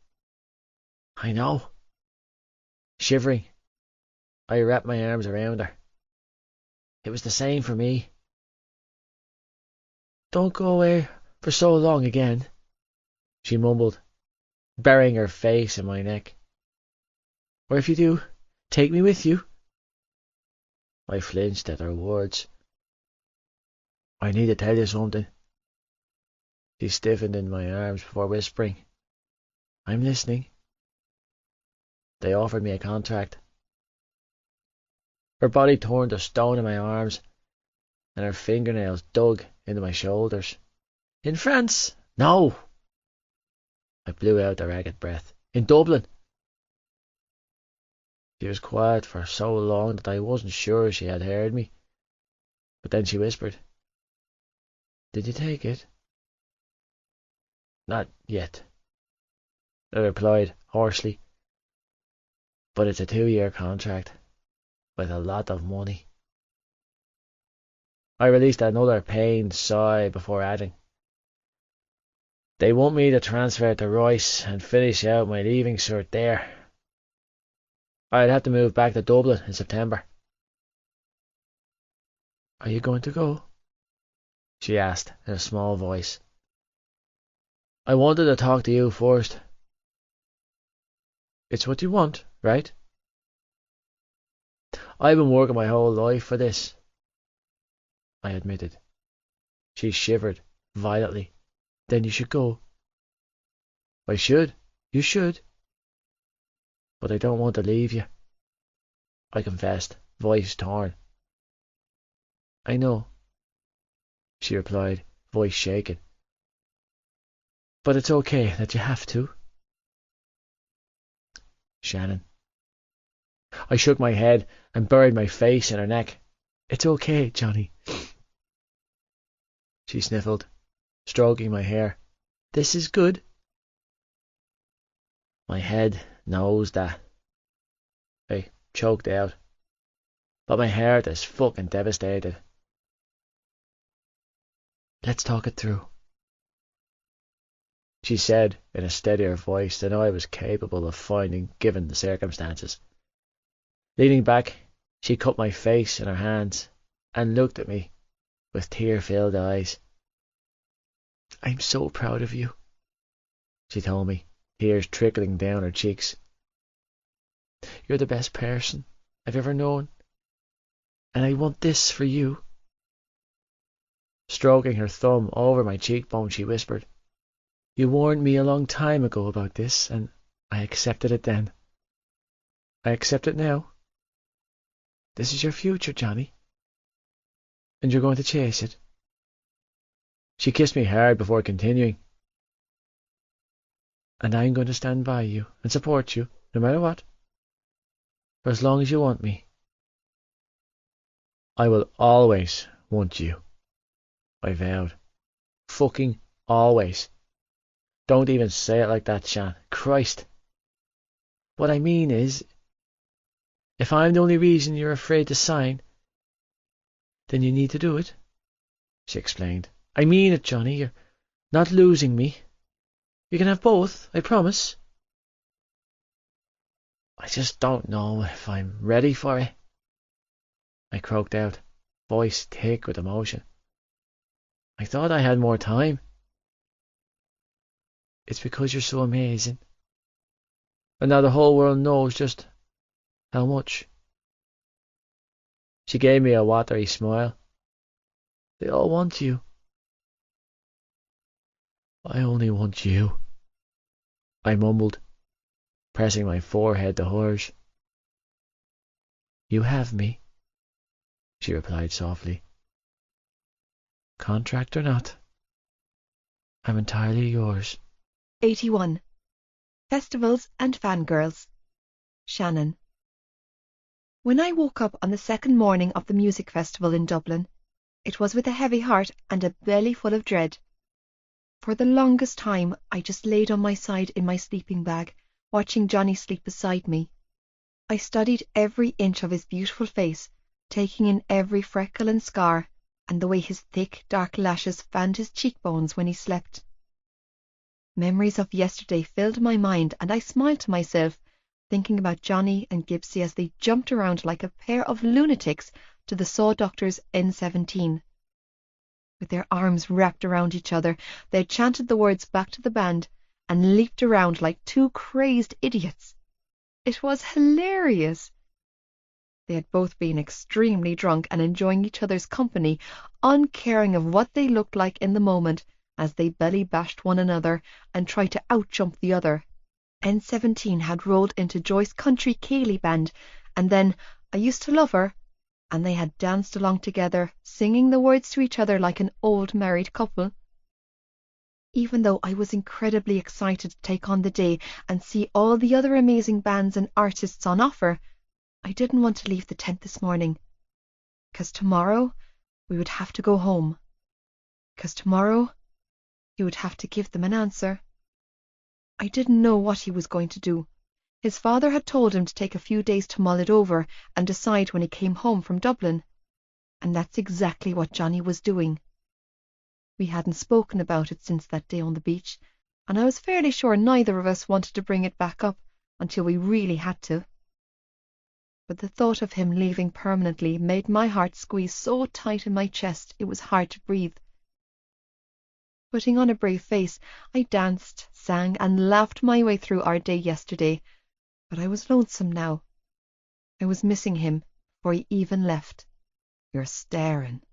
I know. Shivering, I wrapped my arms around her. It was the same for me. Don't go away for so long again, she mumbled, burying her face in my neck. Or if you do, take me with you. I flinched at her words. I need to tell you something. She stiffened in my arms before whispering, I'm listening. They offered me a contract. Her body turned to stone in my arms, and her fingernails dug into my shoulders. In France? No! I blew out a ragged breath. In Dublin. She was quiet for so long that I wasn't sure she had heard me. But then she whispered, Did you take it? Not yet, I replied hoarsely. But it's a 2-year contract, with a lot of money. I released another pained sigh before adding, They want me to transfer to Royce and finish out my leaving cert there. I'd have to move back to Dublin in September. Are you going to go? She asked in a small voice. I wanted to talk to you first. It's what you want, right? I've been working my whole life for this, I admitted. She shivered violently. Then you should go. I should. You should. But I don't want to leave you, I confessed, voice torn. I know, she replied, voice shaken. But it's okay that you have to. Shannon. I shook my head and buried my face in her neck. It's okay, Johnny. She sniffled, stroking my hair. This is good. My head knows that. I choked out. But my heart is fucking devastated. Let's talk it through, she said in a steadier voice than I was capable of finding given the circumstances. Leaning back, she cupped my face in her hands and looked at me with tear-filled eyes. I'm so proud of you, she told me, tears trickling down her cheeks. You're the best person I've ever known, and I want this for you. Stroking her thumb over my cheekbone, she whispered, You warned me a long time ago about this, and I accepted it then. I accept it now. This is your future, Johnny, and you're going to chase it. She kissed me hard before continuing, and I'm going to stand by you and support you, no matter what, for as long as you want me. I will always want you, I vowed. Fucking always. Don't even say it like that, Shan. Christ. What I mean is, if I'm the only reason you're afraid to sign, then you need to do it, she explained. I mean it, Johnny. You're not losing me. You can have both, I promise. I just don't know if I'm ready for it, I croaked out, voice thick with emotion. I thought I had more time. It's because you're so amazing. And now the whole world knows just how much. She gave me a watery smile. They all want you. I only want you, I mumbled, pressing my forehead to hers. You have me, she replied softly. Contract or not, I'm entirely yours. 81. Festivals and Fangirls. Shannon. When I woke up on the second morning of the music festival in Dublin, it was with a heavy heart and a belly full of dread. For the longest time, I just laid on my side in my sleeping bag, watching Johnny sleep beside me. I studied every inch of his beautiful face, taking in every freckle and scar, and the way his thick, dark lashes fanned his cheekbones when he slept. Memories of yesterday filled my mind, and I smiled to myself, thinking about Johnny and Gibbsy as they jumped around like a pair of lunatics to the Saw Doctor's N17. With their arms wrapped around each other, they had chanted the words back to the band and leaped around like two crazed idiots. It was hilarious. They had both been extremely drunk and enjoying each other's company, uncaring of what they looked like in the moment, as they belly bashed one another and tried to outjump the other. N17 had rolled into Joyce Country Cayley Band, and then I Used to Love Her, and they had danced along together, singing the words to each other like an old married couple. Even though I was incredibly excited to take on the day and see all the other amazing bands and artists on offer, I didn't want to leave the tent this morning, because tomorrow we would have to go home, because tomorrow he would have to give them an answer. I didn't know what he was going to do. His father had told him to take a few days to mull it over and decide when he came home from Dublin, and that's exactly what Johnny was doing. We hadn't spoken about it since that day on the beach, and I was fairly sure neither of us wanted to bring it back up until we really had to. But the thought of him leaving permanently made my heart squeeze so tight in my chest it was hard to breathe. Putting on a brave face, I danced, sang, and laughed my way through our day yesterday, but I was lonesome now. I was missing him before he even left. You're staring,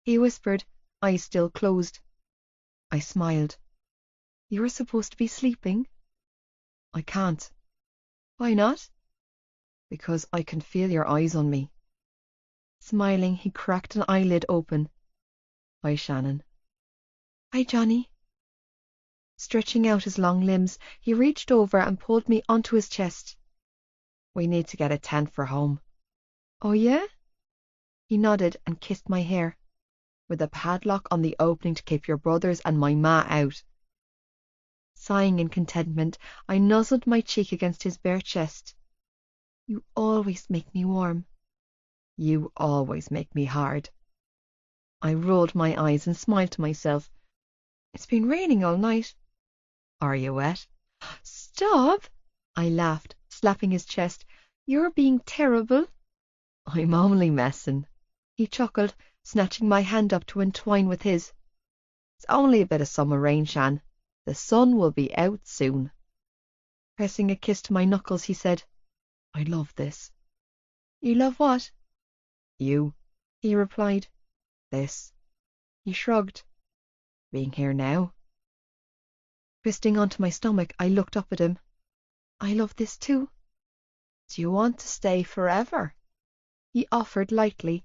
he whispered, eyes still closed. I smiled. You were supposed to be sleeping. I can't. Why not? Because I can feel your eyes on me. Smiling, he cracked an eyelid open. Hi, Shannon. Hi, Johnny. Stretching out his long limbs, he reached over and pulled me onto his chest. We need to get a tent for home. Oh, yeah? He nodded and kissed my hair, with a padlock on the opening to keep your brothers and my ma out. Sighing in contentment, I nuzzled my cheek against his bare chest. You always make me warm. You always make me hard. I rolled my eyes and smiled to myself. It's been raining all night. Are you wet? Stop! I laughed, slapping his chest. You're being terrible. I'm only messing. He chuckled, snatching my hand up to entwine with his. It's only a bit of summer rain, Shan. The sun will be out soon. Pressing a kiss to my knuckles, he said, I love this. You love what? You, he replied. This. He shrugged. Being here now. Twisting onto my stomach, I looked up at him. I love this too. Do you want to stay forever? He offered lightly,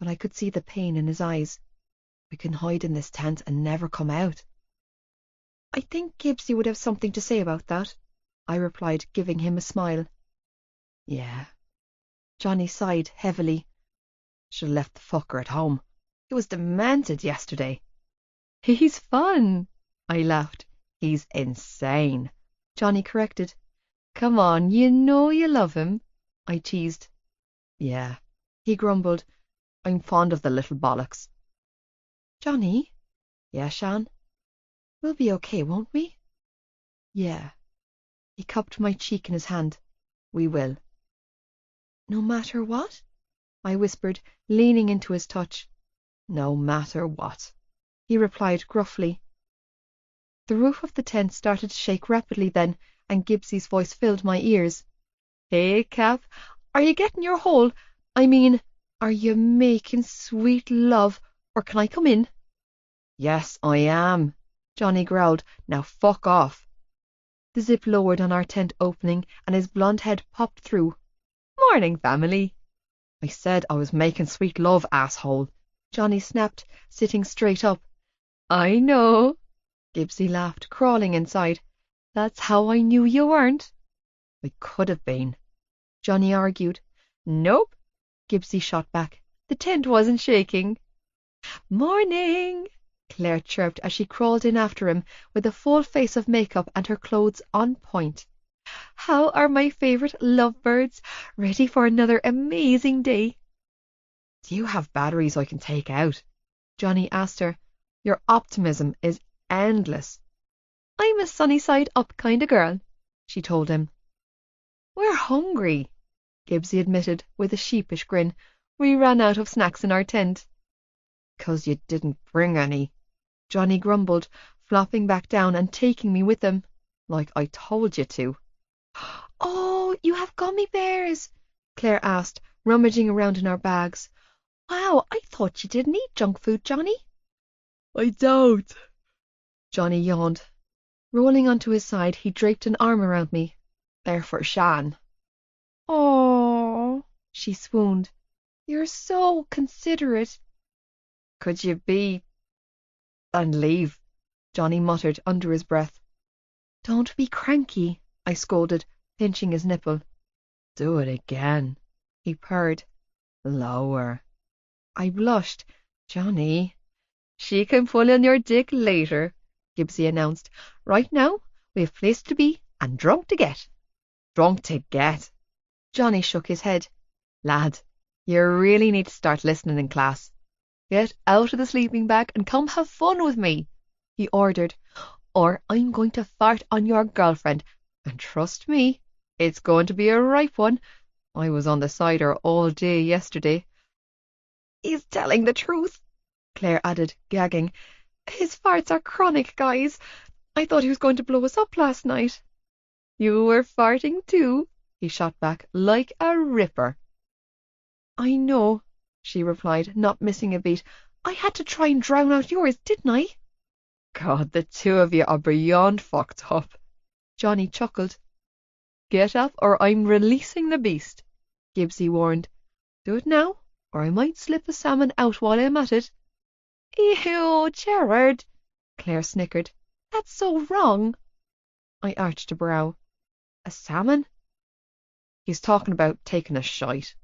but I could see the pain in his eyes. We can hide in this tent and never come out. I think Gibbsy would have something to say about that, I replied, giving him a smile. Yeah. Johnny sighed heavily. Should have left the fucker at home. He was demented yesterday. He's fun, I laughed. He's insane, Johnny corrected. Come on, you know you love him, I teased. Yeah, he grumbled. I'm fond of the little bollocks. Johnny? Yeah, Shan? We'll be okay, won't we? Yeah. He cupped my cheek in his hand. We will. No matter what? I whispered, leaning into his touch. No matter what, he replied gruffly. The roof of the tent started to shake rapidly then, and Gibbsy's voice filled my ears. Hey, Cap, are you getting your hole? I mean, are you making sweet love, or can I come in? Yes, I am, Johnny growled. Now fuck off. The zip lowered on our tent opening, and his blonde head popped through. Morning, family. I said I was making sweet love, asshole, Johnny snapped, sitting straight up. I know, Gibbsy laughed, crawling inside. That's how I knew you weren't. I could have been, Johnny argued. Nope, Gibbsy shot back. The tent wasn't shaking. Morning, Claire chirped as she crawled in after him with a full face of makeup and her clothes on point. How are my favourite lovebirds? Ready for another amazing day? Do you have batteries I can take out? Johnny asked her. Your optimism is endless. I'm a sunny side up kind of girl, she told him. We're hungry, Gibbsy admitted with a sheepish grin. We ran out of snacks in our tent. 'Cause you didn't bring any, Johnny grumbled, flopping back down and taking me with him, like I told you to. Oh, you have gummy bears, Claire asked, rummaging around in our bags. Wow, I thought you didn't eat junk food, Johnny. I don't, Johnny yawned. Rolling onto his side, he draped an arm around me. They're for Shan. Oh, she swooned. You're so considerate. Could you be... and leave, Johnny muttered under his breath. Don't be cranky, I scolded, pinching his nipple. Do it again, he purred. Lower. I blushed. Johnny. She can pull on your dick later, Gibbsy announced. Right now, we have place to be and drunk to get. Drunk to get? Johnny shook his head. Lad, you really need to start listening in class. Get out of the sleeping bag and come have fun with me, he ordered, or I'm going to fart on your girlfriend, and trust me, it's going to be a ripe one. I was on the cider all day yesterday. He's telling the truth, Claire added, gagging. His farts are chronic, guys. I thought he was going to blow us up last night. You were farting too, he shot back, like a ripper. I know, she replied, not missing a beat. I had to try and drown out yours, didn't I? God, the two of you are beyond fucked up, Johnny chuckled. Get up or I'm releasing the beast, Gibbsy warned. Do it now, or I might slip a salmon out while I'm at it. Ew, Gerard, Claire snickered. That's so wrong. I arched a brow. A salmon? He's talking about taking a shite,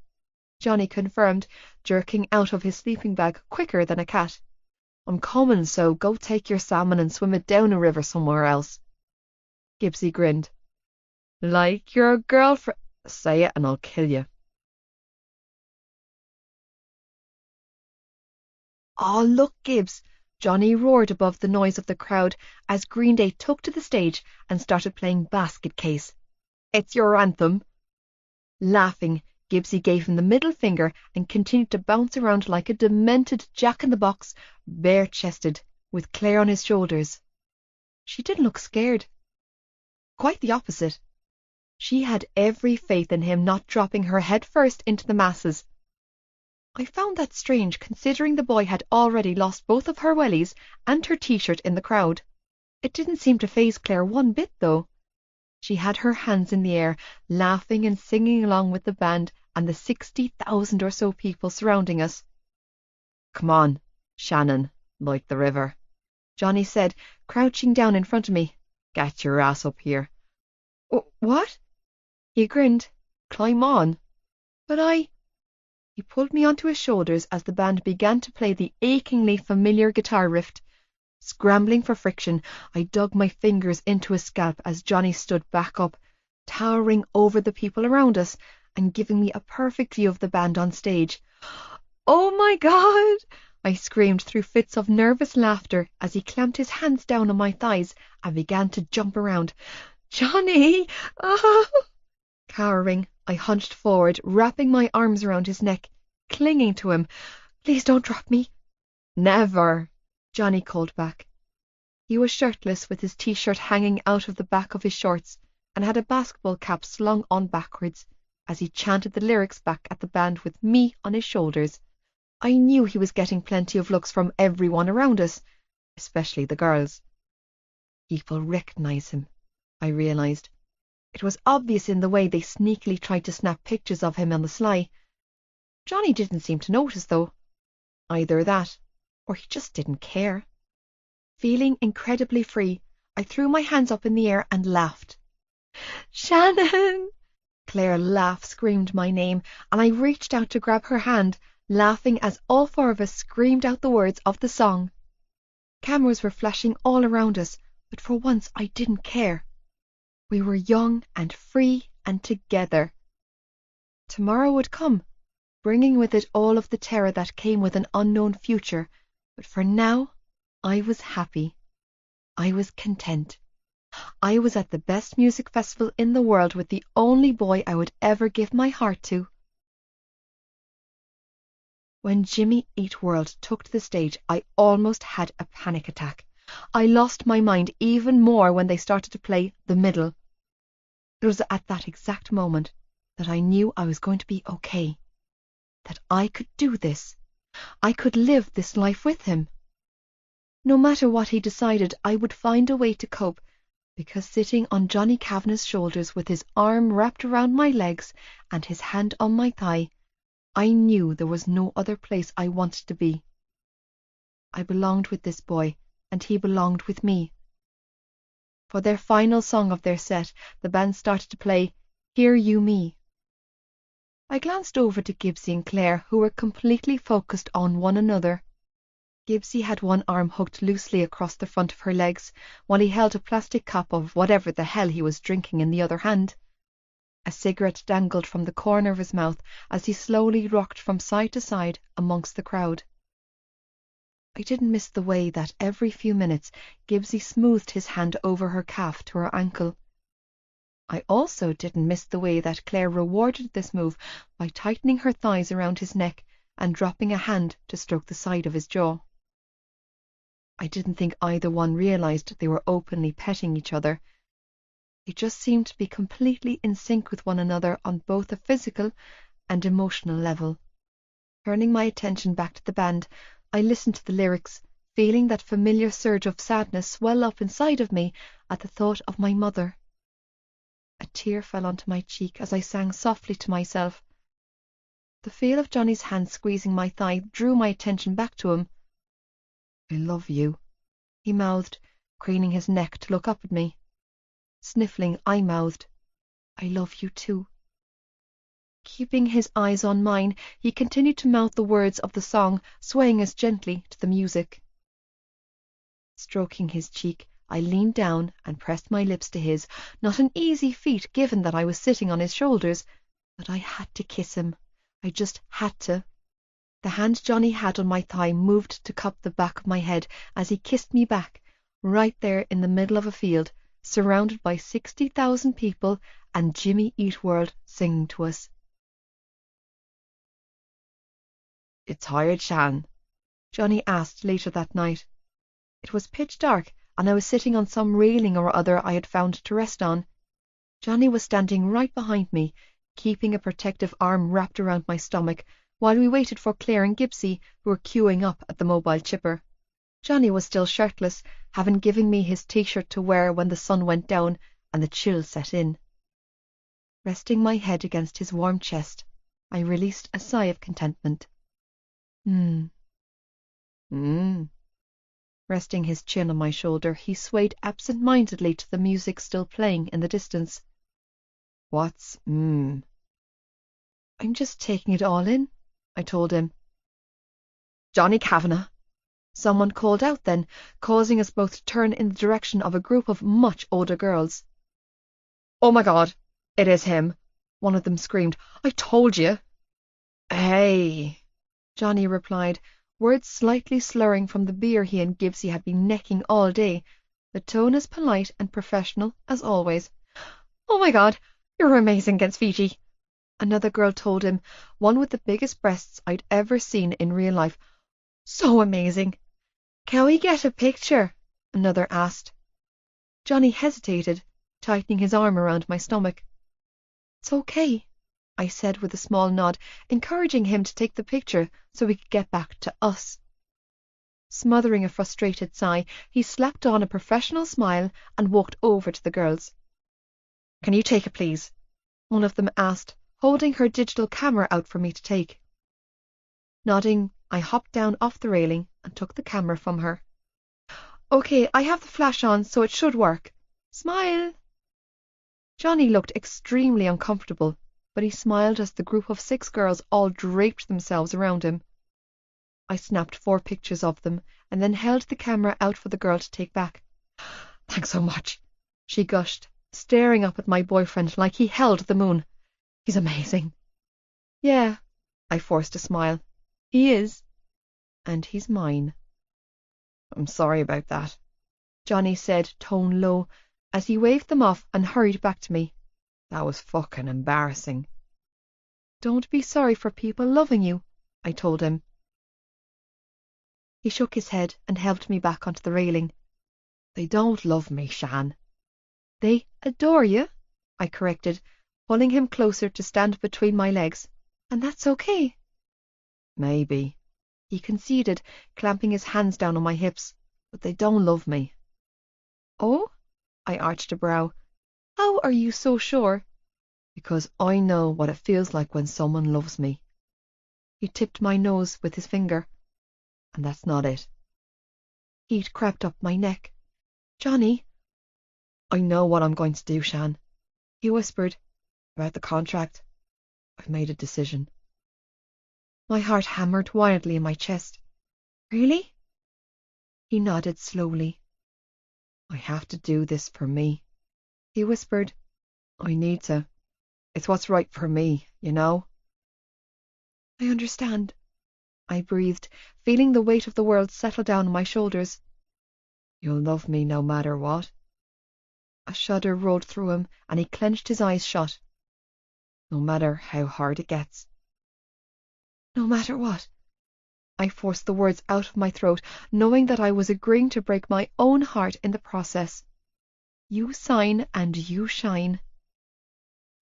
Johnny confirmed, jerking out of his sleeping bag quicker than a cat. I'm coming, so go take your salmon and swim it down a river somewhere else. Gibbsy grinned. Like your girlfriend. Say it and I'll kill you. Oh, look, Gibbs! Johnny roared above the noise of the crowd as Green Day took to the stage and started playing Basket Case. It's your anthem. Laughing, Gibbsy gave him the middle finger and continued to bounce around like a demented jack-in-the-box, bare-chested, with Claire on his shoulders. She didn't look scared. Quite the opposite. She had every faith in him not dropping her head first into the masses. I found that strange, considering the boy had already lost both of her wellies and her t-shirt in the crowd. It didn't seem to faze Claire one bit, though. She had her hands in the air, laughing and singing along with the band and the 60,000 or so people surrounding us. "Come on, Shannon, like the river," Johnny said, crouching down in front of me. "Get your ass up here." What? He grinned. "Climb on." But He pulled me onto his shoulders as the band began to play the achingly familiar guitar riff. Scrambling for friction, I dug my fingers into his scalp as Johnny stood back up, towering over the people around us and giving me a perfect view of the band on stage. "Oh my God!" I screamed through fits of nervous laughter as he clamped his hands down on my thighs and began to jump around. "Johnny!" Oh! Cowering, I hunched forward, wrapping my arms around his neck, clinging to him. "Please don't drop me." "Never!" Johnny called back. He was shirtless with his t-shirt hanging out of the back of his shorts and had a basketball cap slung on backwards as he chanted the lyrics back at the band with me on his shoulders. I knew he was getting plenty of looks from everyone around us, especially the girls. People recognize him, I realized. It was obvious in the way they sneakily tried to snap pictures of him on the sly. Johnny didn't seem to notice, though. Either that, or he just didn't care. Feeling incredibly free, I threw my hands up in the air and laughed. "Shannon!" Claire screamed my name, and I reached out to grab her hand, laughing as all four of us screamed out the words of the song. Cameras were flashing all around us, but for once I didn't care. We were young and free and together. Tomorrow would come, bringing with it all of the terror that came with an unknown future, but for now I was happy. I was content. I was at the best music festival in the world with the only boy I would ever give my heart to. When Jimmy Eat World took to the stage, I almost had a panic attack. I lost my mind even more when they started to play The Middle. It was at that exact moment that I knew I was going to be okay, that I could do this. I could live this life with him. No matter what he decided, I would find a way to cope, because sitting on Johnny Kavanagh's shoulders with his arm wrapped around my legs and his hand on my thigh, I knew there was no other place I wanted to be. I belonged with this boy, and he belonged with me. For their final song of their set, the band started to play Hear You Me. I glanced over to Gibbsy and Claire, who were completely focused on one another. Gibbsy had one arm hooked loosely across the front of her legs, while he held a plastic cup of whatever the hell he was drinking in the other hand. A cigarette dangled from the corner of his mouth as he slowly rocked from side to side amongst the crowd. I didn't miss the way that every few minutes Gibbsy smoothed his hand over her calf to her ankle. I also didn't miss the way that Claire rewarded this move by tightening her thighs around his neck and dropping a hand to stroke the side of his jaw. I didn't think either one realized they were openly petting each other. They just seemed to be completely in sync with one another on both a physical and emotional level. Turning my attention back to the band, I listened to the lyrics, feeling that familiar surge of sadness swell up inside of me at the thought of my mother. A tear fell onto my cheek as I sang softly to myself. The feel of Johnny's hand squeezing my thigh drew my attention back to him. "I love you," he mouthed, craning his neck to look up at me. Sniffling, I mouthed, "I love you too." Keeping his eyes on mine, he continued to mouth the words of the song, swaying us gently to the music. Stroking his cheek, I leaned down and pressed my lips to his, not an easy feat given that I was sitting on his shoulders, but I had to kiss him. I just had to. The hand Johnny had on my thigh moved to cup the back of my head as he kissed me back, right there in the middle of a field, surrounded by 60,000 people and Jimmy Eat World singing to us. "You tired, Shan?" Johnny asked later that night. It was pitch dark, and I was sitting on some railing or other I had found to rest on. Johnny was standing right behind me, keeping a protective arm wrapped around my stomach, while we waited for Claire and Gibbsy, who were queuing up at the mobile chipper. Johnny was still shirtless, having given me his t-shirt to wear when the sun went down and the chill set in. Resting my head against his warm chest, I released a sigh of contentment. Resting his chin on my shoulder, he swayed absent-mindedly to the music still playing in the distance. What's I'm just taking it all in, I told him. Johnny Kavanagh! Someone called out then, causing us both to turn in the direction of a group of much older girls. Oh my God, it is him! One of them screamed. I told you! Hey, Johnny replied, words slightly slurring from the beer he and Gibbsy had been necking all day, the tone as polite and professional as always. Oh my God, you're amazing against Fiji, another girl told him, one with the biggest breasts I'd ever seen in real life. So amazing. Can we get a picture? Another asked. Johnny hesitated, tightening his arm around my stomach. It's okay, I said with a small nod, encouraging him to take the picture so we could get back to us. Smothering a frustrated sigh, he slapped on a professional smile and walked over to the girls. Can you take it, please? One of them asked, holding her digital camera out for me to take. Nodding, I hopped down off the railing and took the camera from her. Okay, I have the flash on, so it should work. Smile! Johnny looked extremely uncomfortable, but he smiled as the group of 6 girls all draped themselves around him. I snapped 4 pictures of them and then held the camera out for the girl to take back. Thanks so much, she gushed, staring up at my boyfriend like he held the moon. He's amazing. Yeah, I forced a smile. He is. And he's mine. I'm sorry about that, Johnny said, tone low, as he waved them off and hurried back to me. That was fucking embarrassing. Don't be sorry for people loving you, I told him. He shook his head and helped me back onto the railing. They don't love me, Shan. They adore you, I corrected, pulling him closer to stand between my legs. And that's okay. Maybe, he conceded, clamping his hands down on my hips, but they don't love me. Oh? I arched a brow. How are you so sure? Because I know what it feels like when someone loves me. He tipped my nose with his finger. And that's not it. Heat crept up my neck. Johnny, I know what I'm going to do, Shan. He whispered. About the contract. I've made a decision. My heart hammered wildly in my chest. Really? He nodded slowly. I have to do this for me. He whispered. I need to. It's what's right for me, you know? I understand. I breathed, feeling the weight of the world settle down on my shoulders. You'll love me no matter what? A shudder rolled through him, and he clenched his eyes shut. No matter how hard it gets. No matter what? I forced the words out of my throat, knowing that I was agreeing to break my own heart in the process. You sign and you shine.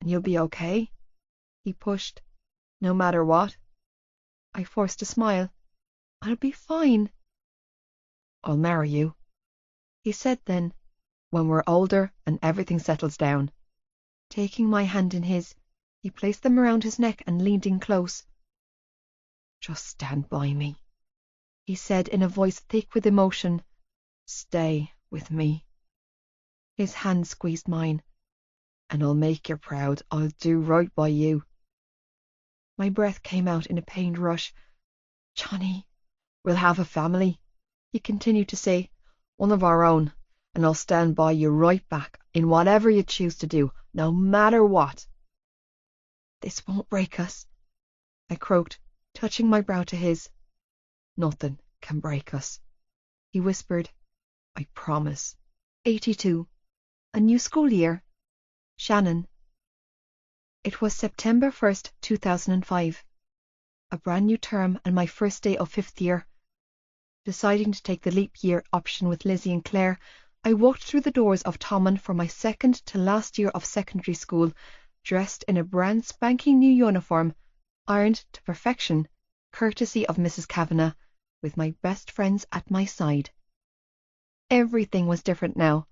And you'll be okay? He pushed. No matter what? I forced a smile. I'll be fine. I'll marry you, he said then, when we're older and everything settles down. Taking my hand in his, he placed them around his neck and leaned in close. Just stand by me, he said in a voice thick with emotion. Stay with me. His hand squeezed mine. And I'll make you proud. I'll do right by you. My breath came out in a pained rush. Johnny, we'll have a family, he continued to say, one of our own, and I'll stand by you right back in whatever you choose to do, no matter what. This won't break us, I croaked, touching my brow to his. Nothing can break us, he whispered. I promise. 82. A new school year. Shannon. It was September 1st, 2005. A brand new term and my first day of 5th year. Deciding to take the leap year option with Lizzie and Claire, I walked through the doors of Tommen for my second to last year of secondary school, dressed in a brand spanking new uniform, ironed to perfection, courtesy of Mrs. Kavanagh, with my best friends at my side. Everything was different now.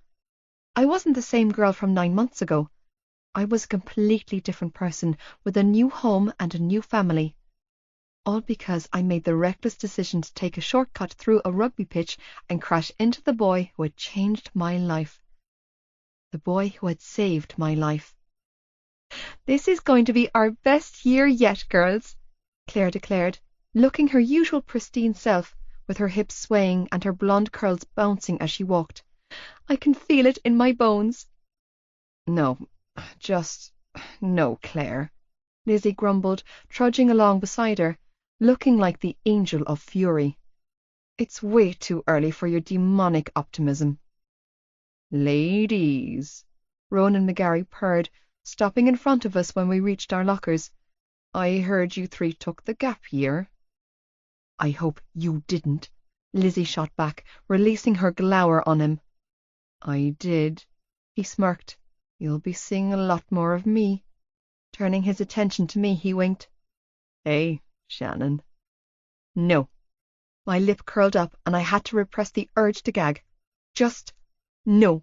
I wasn't the same girl from 9 months ago. I was a completely different person with a new home and a new family. All because I made the reckless decision to take a shortcut through a rugby pitch and crash into the boy who had changed my life. The boy who had saved my life. "This is going to be our best year yet, girls," Claire declared, looking her usual pristine self, with her hips swaying and her blonde curls bouncing as she walked. "I can feel it in my bones." "No, no, Claire," Lizzie grumbled, trudging along beside her, looking like the angel of fury. "It's way too early for your demonic optimism." "Ladies," Ronan McGarry purred, stopping in front of us when we reached our lockers. "I heard you 3 took the gap year." "I hope you didn't," Lizzie shot back, releasing her glower on him. "I did," he smirked. "You'll be seeing a lot more of me." Turning his attention to me, he winked. "Hey, Shannon." "No." My lip curled up and I had to repress the urge to gag. "Just no."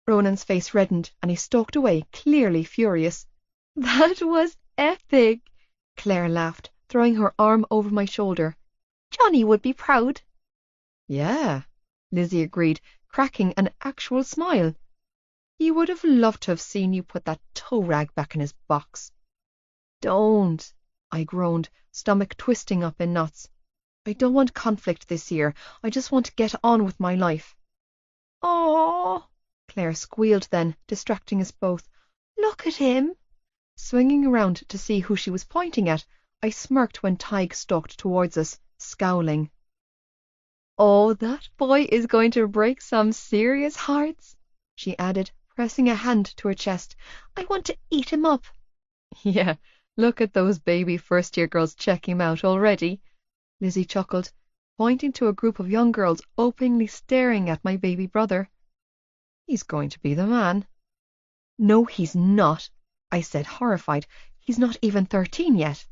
Ronan's face reddened and he stalked away, clearly furious. "That was epic," Claire laughed, throwing her arm over my shoulder. "Johnny would be proud." "Yeah," Lizzie agreed, cracking an actual smile. "He would have loved to have seen you put that toe rag back in his box." "Don't," I groaned, stomach twisting up in knots. "I don't want conflict this year. I just want to get on with my life." "Aww," Claire squealed then, distracting us both. "Look at him." Swinging around to see who she was pointing at, I smirked when Tig stalked towards us, scowling. "Oh, that boy is going to break some serious hearts," she added, pressing a hand to her chest. "I want to eat him up." "Yeah, look at those baby first-year girls checking him out already," Lizzie chuckled, pointing to a group of young girls openly staring at my baby brother. "He's going to be the man." "No, he's not," I said, horrified. "He's not even 13 yet."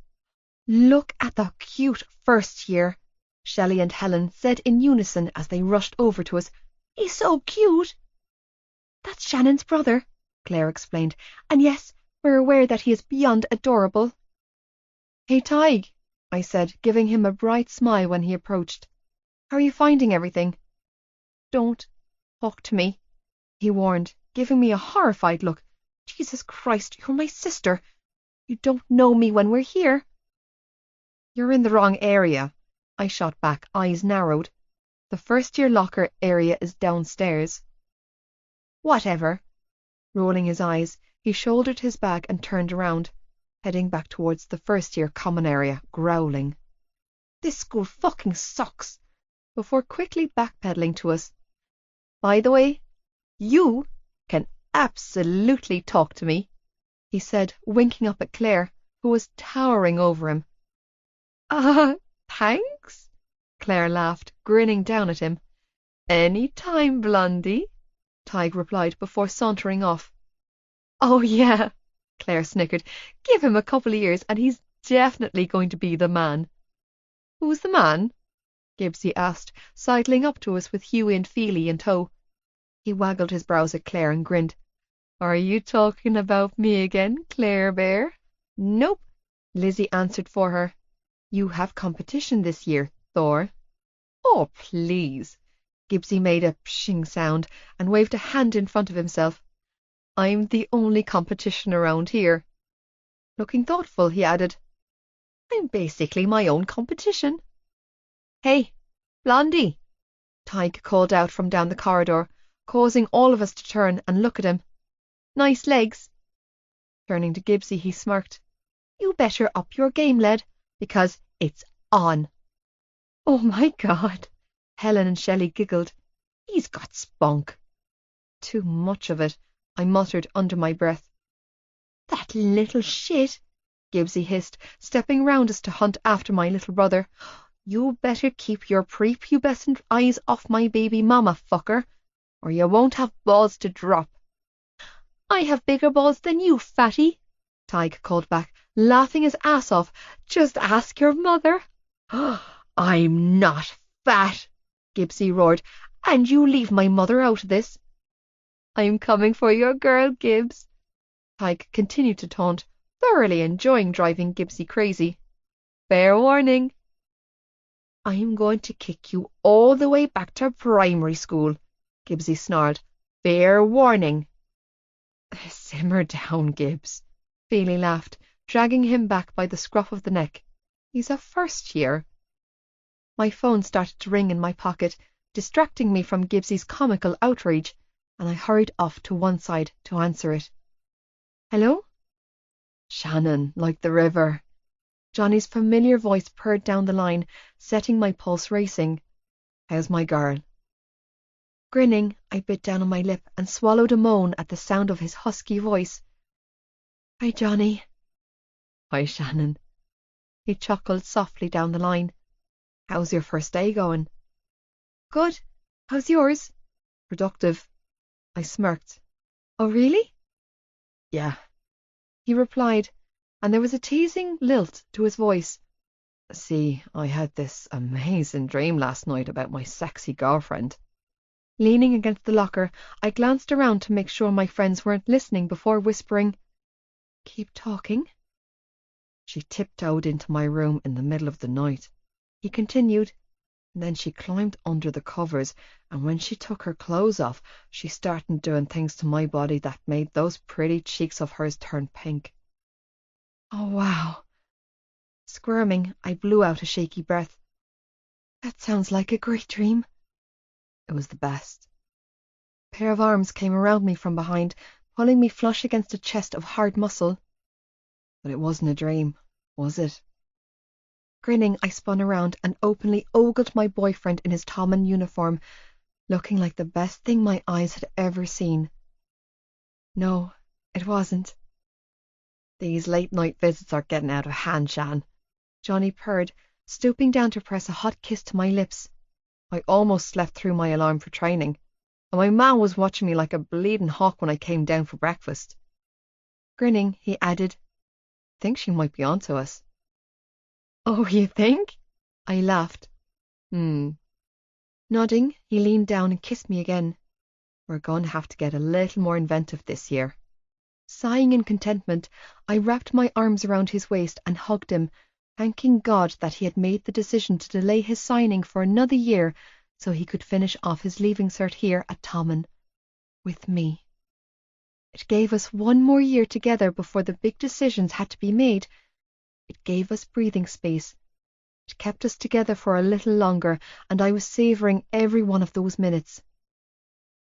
"Look at the cute first year," Shelley and Helen said in unison as they rushed over to us. "He's so cute." "That's Shannon's brother," Claire explained. "And yes, we're aware that he is beyond adorable." "Hey, Tig," I said, giving him a bright smile when he approached. "How are you finding everything?" "Don't talk to me," he warned, giving me a horrified look. "Jesus Christ, you're my sister. You don't know me when we're here." "You're in the wrong area," I shot back, eyes narrowed. "The first-year locker area is downstairs." "Whatever." Rolling his eyes, he shouldered his bag and turned around, heading back towards the first-year common area, growling. "This school fucking sucks," before quickly backpedaling to us. "By the way, you can absolutely talk to me," he said, winking up at Claire, who was towering over him. Thanks," Claire laughed, grinning down at him. "Any time, Blondie," Tig replied before sauntering off. "Oh yeah," Claire snickered. "Give him a couple of years and he's definitely going to be the man." "Who's the man?" Gibbsy asked, sidling up to us with Hughie and Feely in tow. He waggled his brows at Claire and grinned. "Are you talking about me again, Claire Bear?" "Nope," Lizzie answered for her. "You have competition this year, Thor." "Oh, please." Gibbsy made a pshing sound and waved a hand in front of himself. "I'm the only competition around here." Looking thoughtful, he added, "I'm basically my own competition." "Hey, Blondie," Tig called out from down the corridor, causing all of us to turn and look at him. "Nice legs." Turning to Gibbsy, he smirked. "You better up your game, lad, because it's on." "Oh my God," Helen and Shelley giggled. "He's got spunk." "Too much of it," I muttered under my breath. "That little shit," Gibbsy hissed, stepping round us to hunt after my little brother. "You better keep your prepubescent eyes off my baby mama, fucker." or you won't have balls to drop." "I have bigger balls than you, fatty," Tige called back, laughing his ass off. "Just ask your mother." "I'm not fat," Gibbsy roared, "and you leave my mother out of this." "I'm coming for your girl, Gibbs," Tige continued to taunt, thoroughly enjoying driving Gibbsy crazy. "Fair warning." "I'm going to kick you all the way back to primary school," Gibbsy snarled. "Fair warning." "Simmer down, Gibbs," Feely laughed, dragging him back by the scruff of the neck. "He's a first year." My phone started to ring in my pocket, distracting me from Gibbsy's comical outrage, and I hurried off to one side to answer it. "Hello?" "Shannon, like the river." Johnny's familiar voice purred down the line, setting my pulse racing. "How's my girl?" Grinning, I bit down on my lip and swallowed a moan at the sound of his husky voice. "Hi, Johnny." "Hi, Shannon." He chuckled softly down the line. "How's your first day going?" "Good. How's yours?" "Productive." I smirked. "Oh, really?" "Yeah," he replied, and there was a teasing lilt to his voice. "See, I had this amazing dream last night about my sexy girlfriend." Leaning against the locker, I glanced around to make sure my friends weren't listening before whispering, "Keep talking." "She tiptoed into my room in the middle of the night," he continued, "and then she climbed under the covers, and when she took her clothes off, she started doing things to my body that made those pretty cheeks of hers turn pink." "Oh, wow." Squirming, I blew out a shaky breath. "That sounds like a great dream." It was the best. A pair of arms came around me from behind, pulling me flush against a chest of hard muscle. "But it wasn't a dream, was it?" Grinning, I spun around and openly ogled my boyfriend in his Tommen uniform, looking like the best thing my eyes had ever seen. "No, it wasn't." "These late-night visits are getting out of hand, Shan," Johnny purred, stooping down to press a hot kiss to my lips. I almost slept through my alarm for training, and my ma was watching me like a bleeding hawk when I came down for breakfast. Grinning, he added, "I think she might be onto us." "Oh, you think?" I laughed. Nodding, he leaned down and kissed me again. "We're going to have to get a little more inventive this year." Sighing in contentment, I wrapped my arms around his waist and hugged him, thanking God that he had made the decision to delay his signing for another year so he could finish off his leaving cert here at Tommen. With me. It gave us one more year together before the big decisions had to be made. It gave us breathing space. It kept us together for a little longer, and I was savouring every one of those minutes.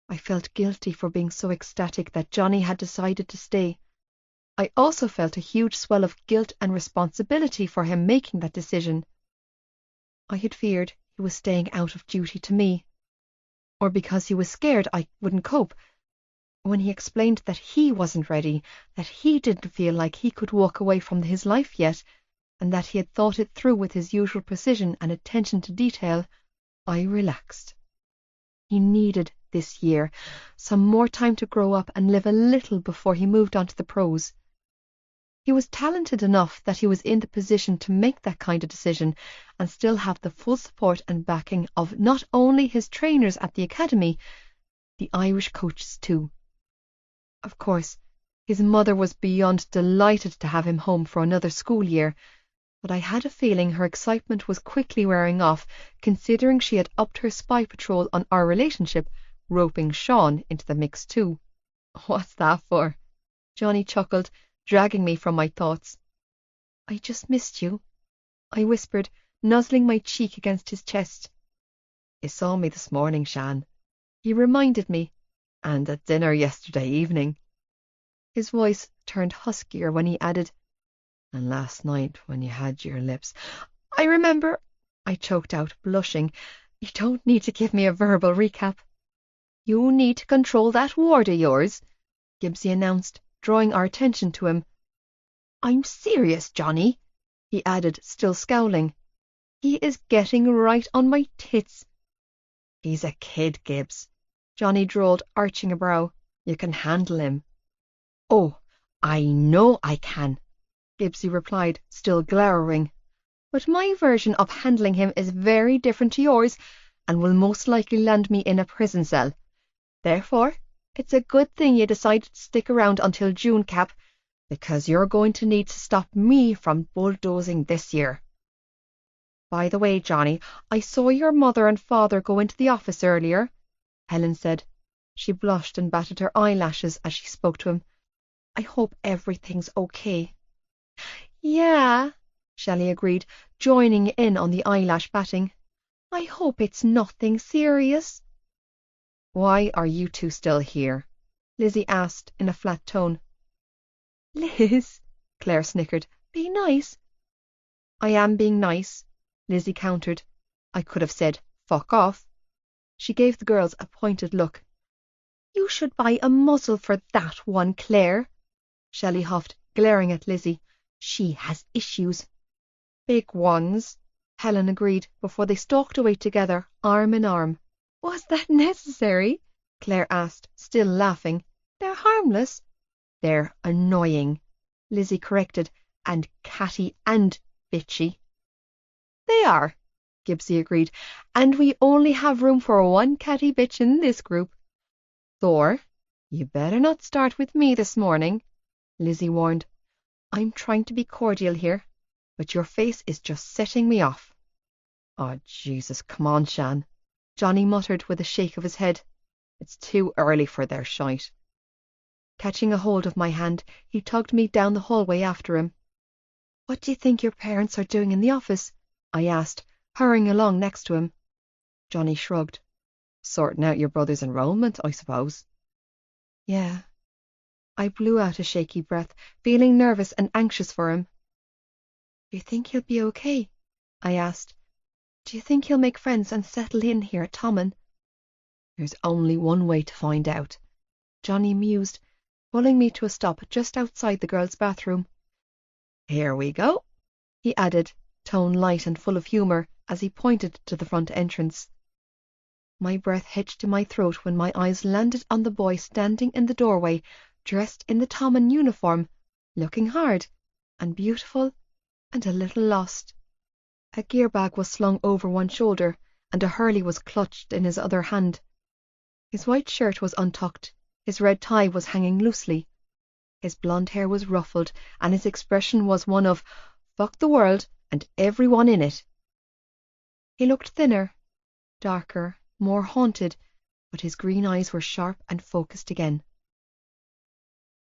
I felt guilty for being so ecstatic that Johnny had decided to stay. I also felt a huge swell of guilt and responsibility for him making that decision. I had feared he was staying out of duty to me, or because he was scared I wouldn't cope. When he explained that he wasn't ready, that he didn't feel like he could walk away from his life yet, and that he had thought it through with his usual precision and attention to detail, I relaxed. He needed this year, some more time to grow up and live a little before he moved on to the pros. He was talented enough that he was in the position to make that kind of decision and still have the full support and backing of not only his trainers at the academy, the Irish coaches too. Of course, his mother was beyond delighted to have him home for another school year, but I had a feeling her excitement was quickly wearing off, considering she had upped her spy patrol on our relationship, roping Sean into the mix too. "What's that for?" Johnny chuckled, dragging me from my thoughts. "I just missed you," I whispered, nuzzling my cheek against his chest. "You saw me this morning, Shan," he reminded me, "and at dinner yesterday evening." His voice turned huskier when he added, "And last night when you had your lips—" "I remember," I choked out, blushing. "You don't need to give me a verbal recap." "You need to control that ward of yours," Gibbsy announced, drawing our attention to him. "I'm serious, Johnny," he added, still scowling. "He is getting right on my tits." "He's a kid, Gibbs," Johnny drawled, arching a brow. You can handle him. Oh, I know I can, Gibbsy replied, still glowering. But my version of handling him is very different to yours, and will most likely land me in a prison cell. Therefore, it's a good thing you decided to stick around until June, Cap, because you're going to need to stop me from bulldozing this year. By the way, Johnny, I saw your mother and father go into the office earlier, Helen said. She blushed and batted her eyelashes as she spoke to him. I hope everything's okay. Yeah, Shelley agreed, joining in on the eyelash batting. I hope it's nothing serious. Why are you two still here? Lizzie asked in a flat tone. Liz, Claire snickered, be nice. I am being nice, Lizzie countered. I could have said, fuck off. She gave the girls a pointed look. You should buy a muzzle for that one, Claire, Shelley huffed, glaring at Lizzie. She has issues. Big ones, Helen agreed, before they stalked away together, arm in arm. Was that necessary? Claire asked, still laughing. They're harmless. They're annoying, Lizzie corrected, and catty and bitchy. They are, Gibbsy agreed, and we only have room for one catty bitch in this group. Thor, you better not start with me this morning, Lizzie warned. I'm trying to be cordial here, but your face is just setting me off. Oh, Jesus, come on, Shan, Johnny muttered with a shake of his head. It's too early for their shite. Catching a hold of my hand, he tugged me down the hallway after him. What do you think your parents are doing in the office? I asked, hurrying along next to him. Johnny shrugged. Sorting out your brother's enrollment, I suppose. Yeah. I blew out a shaky breath, feeling nervous and anxious for him. Do you think he'll be okay? I asked. Do you think he'll make friends and settle in here at Tommen? There's only one way to find out, Johnny mused, pulling me to a stop just outside the girls' bathroom. Here we go, he added, tone light and full of humour, as he pointed to the front entrance. My breath hitched in my throat when my eyes landed on the boy standing in the doorway, dressed in the Tommen uniform, looking hard and beautiful and a little lost. A gear bag was slung over one shoulder, and a hurley was clutched in his other hand. His white shirt was untucked, his red tie was hanging loosely. His blonde hair was ruffled, and his expression was one of, fuck the world and everyone in it. He looked thinner, darker, more haunted, but his green eyes were sharp and focused again.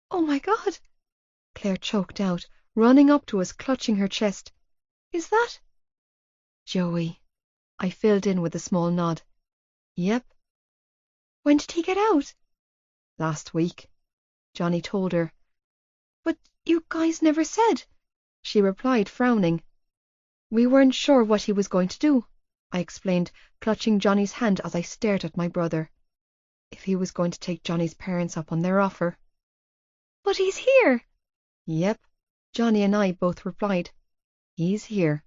Oh my God, Claire choked out, running up to us, clutching her chest. Is that Joey? I filled in with a small nod. Yep. When did he get out? Last week, Johnny told her. But you guys never said, she replied, frowning. We weren't sure what he was going to do, I explained, clutching Johnny's hand as I stared at my brother. If he was going to take Johnny's parents up on their offer. But he's here. Yep, Johnny and I both replied. He's here.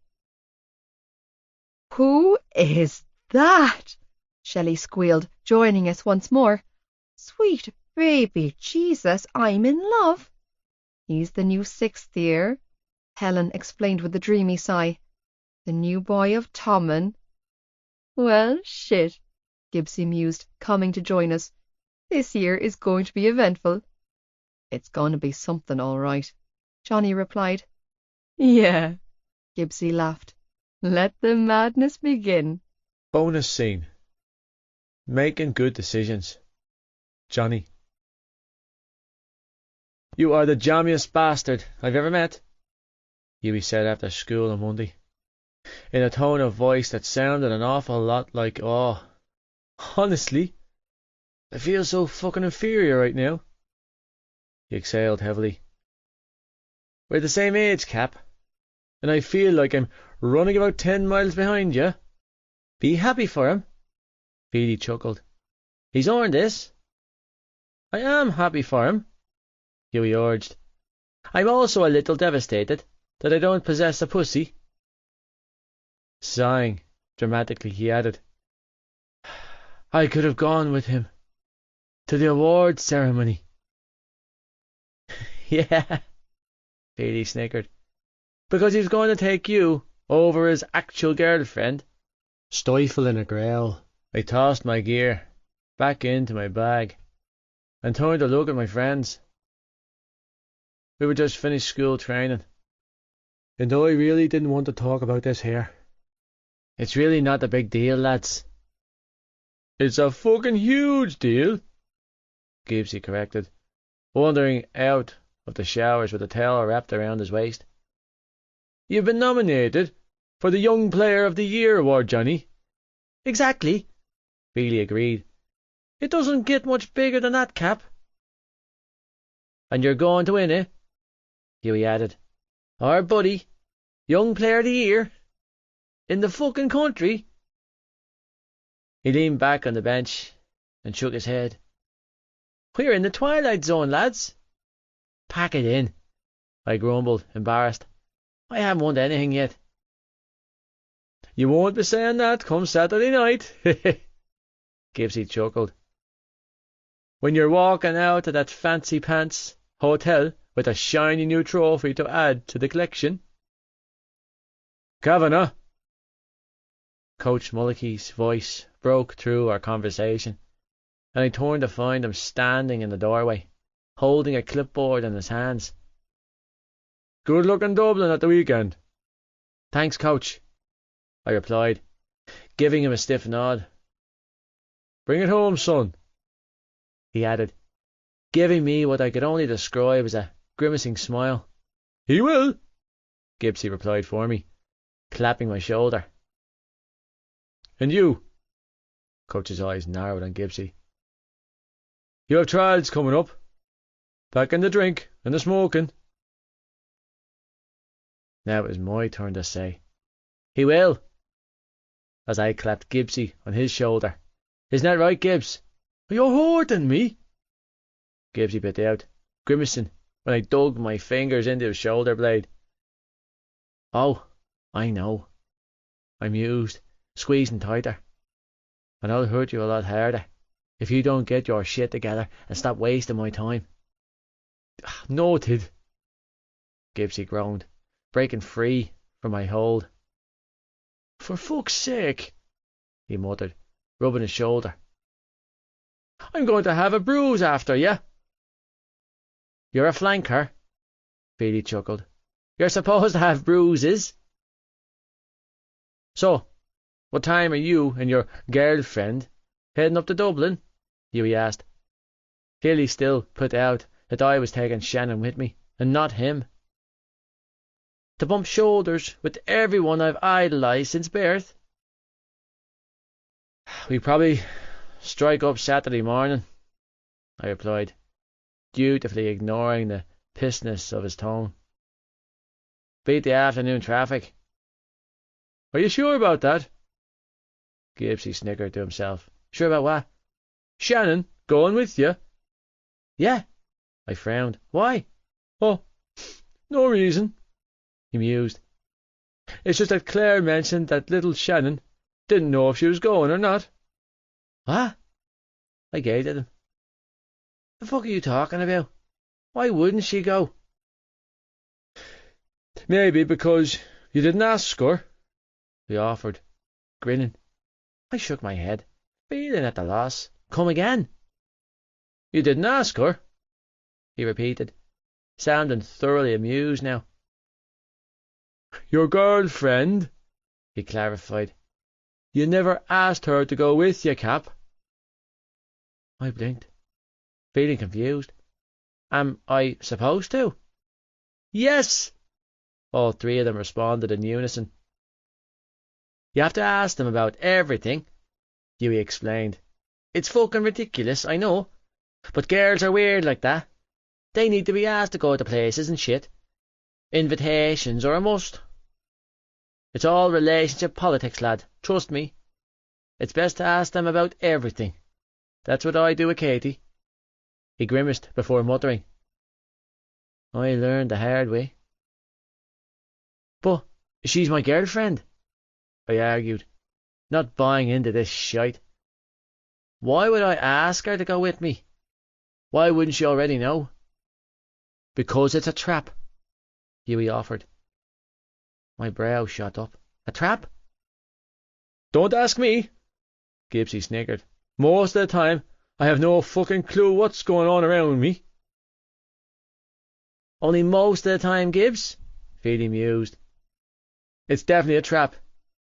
Who is that? Shelley squealed, joining us once more. Sweet baby Jesus, I'm in love. He's the new sixth year, Helen explained with a dreamy sigh. The new boy of Tommen. Well, shit, Gibbsy mused, coming to join us. This year is going to be eventful. It's going to be something all right, Johnny replied. Yeah, Gibbsy laughed. Let the madness begin. Bonus scene. Making good decisions. Johnny. You are the jammiest bastard I've ever met, Hughie said after school on Monday, in a tone of voice that sounded an awful lot like awe. Honestly, I feel so fucking inferior right now. He exhaled heavily. We're the same age, Cap, and I feel like I'm running about 10 miles behind you. Be happy for him. Phoebe chuckled. He's earned this. I am happy for him, Hughie urged. I'm also a little devastated that I don't possess a pussy. Sighing dramatically, he added, I could have gone with him to the awards ceremony. Yeah, Petey snickered. Because he's going to take you over his actual girlfriend. Stifling a growl, I tossed my gear back into my bag and turned to look at my friends. We were just finished school training, and I really didn't want to talk about this here. It's really not a big deal, lads. It's a fucking huge deal, Gibbsy corrected, wandering out of the showers with a towel wrapped around his waist. You've been nominated for the Young Player of the Year award, Johnny. Exactly, Bealey agreed. It doesn't get much bigger than that, Cap. And you're going to win it, Huey added. Our buddy, Young Player of the Year, in the fucking country. He leaned back on the bench and shook his head. We're in the twilight zone, lads. Pack it in, I grumbled, embarrassed. I haven't won anything yet. You won't be saying that come Saturday night, Gibbsy chuckled. When you're walking out of that fancy pants hotel with a shiny new trophy to add to the collection. Kavanagh! Coach Mulliky's voice broke through our conversation, and I turned to find him standing in the doorway, holding a clipboard in his hands. Good luck in Dublin at the weekend. Thanks, Coach, I replied, giving him a stiff nod. Bring it home, son, he added, giving me what I could only describe as a grimacing smile. He will, Gibbsy replied for me, clapping my shoulder. And you? Coach's eyes narrowed on Gibbsy. You have trials coming up. Back in the drink and the smoking. Now it was my turn to say, he will, as I clapped Gibbsy on his shoulder. Isn't that right, Gibbs? You're hurting me, Gibbsy bit out, grimacing when I dug my fingers into his shoulder blade. Oh, I know, I mused, squeezing tighter. And I'll hurt you a lot harder if you don't get your shit together and stop wasting my time. Noted, Gibbsy groaned, breaking free from my hold. For fuck's sake, he muttered, rubbing his shoulder. I'm going to have a bruise after you. You're a flanker, Bealey chuckled. You're supposed to have bruises. So, what time are you and your girlfriend heading up to Dublin? Huey asked. Clearly still put out that I was taking Shannon with me, and not him. To bump shoulders with everyone I've idolised since birth. We probably strike up Saturday morning, I replied, dutifully ignoring the pissness of his tone. Beat the afternoon traffic. Are you sure about that? Gibbsy snickered to himself. Sure about what? Shannon going with you? Yeah, I frowned. Why? Oh, no reason, he mused. It's just that Claire mentioned that little Shannon didn't know if she was going or not. What? I gazed at him. The fuck are you talking about? Why wouldn't she go? Maybe because you didn't ask her, he offered, grinning. I shook my head, feeling at the loss. Come again. You didn't ask her, he repeated, sounding thoroughly amused now. Your girlfriend, he clarified. You never asked her to go with you, Cap. I blinked, feeling confused. Am I supposed to? Yes, all three of them responded in unison. You have to ask them about everything, Huey explained. It's fucking ridiculous, I know, but girls are weird like that. They need to be asked to go to places and shit. Invitations are a must. It's all relationship politics, lad, trust me. It's best to ask them about everything. That's what I do with Katie. He grimaced before muttering. I learned the hard way. But she's my girlfriend, I argued, not buying into this shite. Why would I ask her to go with me? Why wouldn't she already know? Because it's a trap, Hughie offered. My brow shot up. A trap? Don't ask me, Gibbsy snickered. Most of the time, I have no fucking clue what's going on around me. Only most of the time, Gibbs? Feely mused. It's definitely a trap,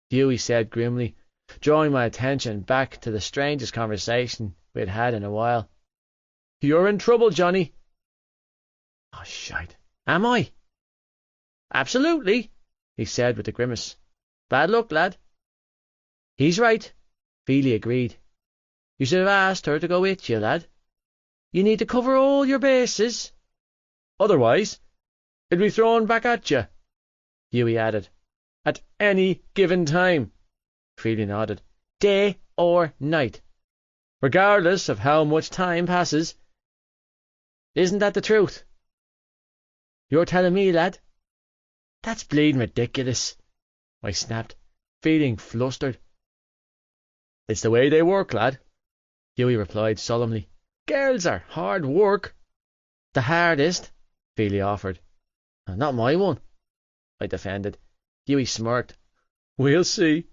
Hughie said grimly, drawing my attention back to the strangest conversation we had had in a while. You're in trouble, Johnny. Oh, shite. Am I? Absolutely, he said with a grimace. Bad luck, lad. He's right, Feely agreed. You should have asked her to go with you, lad. You need to cover all your bases. Otherwise, it'll be thrown back at you, Hughie added. At any given time, Feely nodded. Day or night. Regardless of how much time passes. Isn't that the truth? You're telling me, lad? That's bleeding ridiculous, I snapped, feeling flustered. It's the way they work, lad, Hughie replied solemnly. Girls are hard work. The hardest, Feely offered. Not my one, I defended. Hughie smirked. We'll see.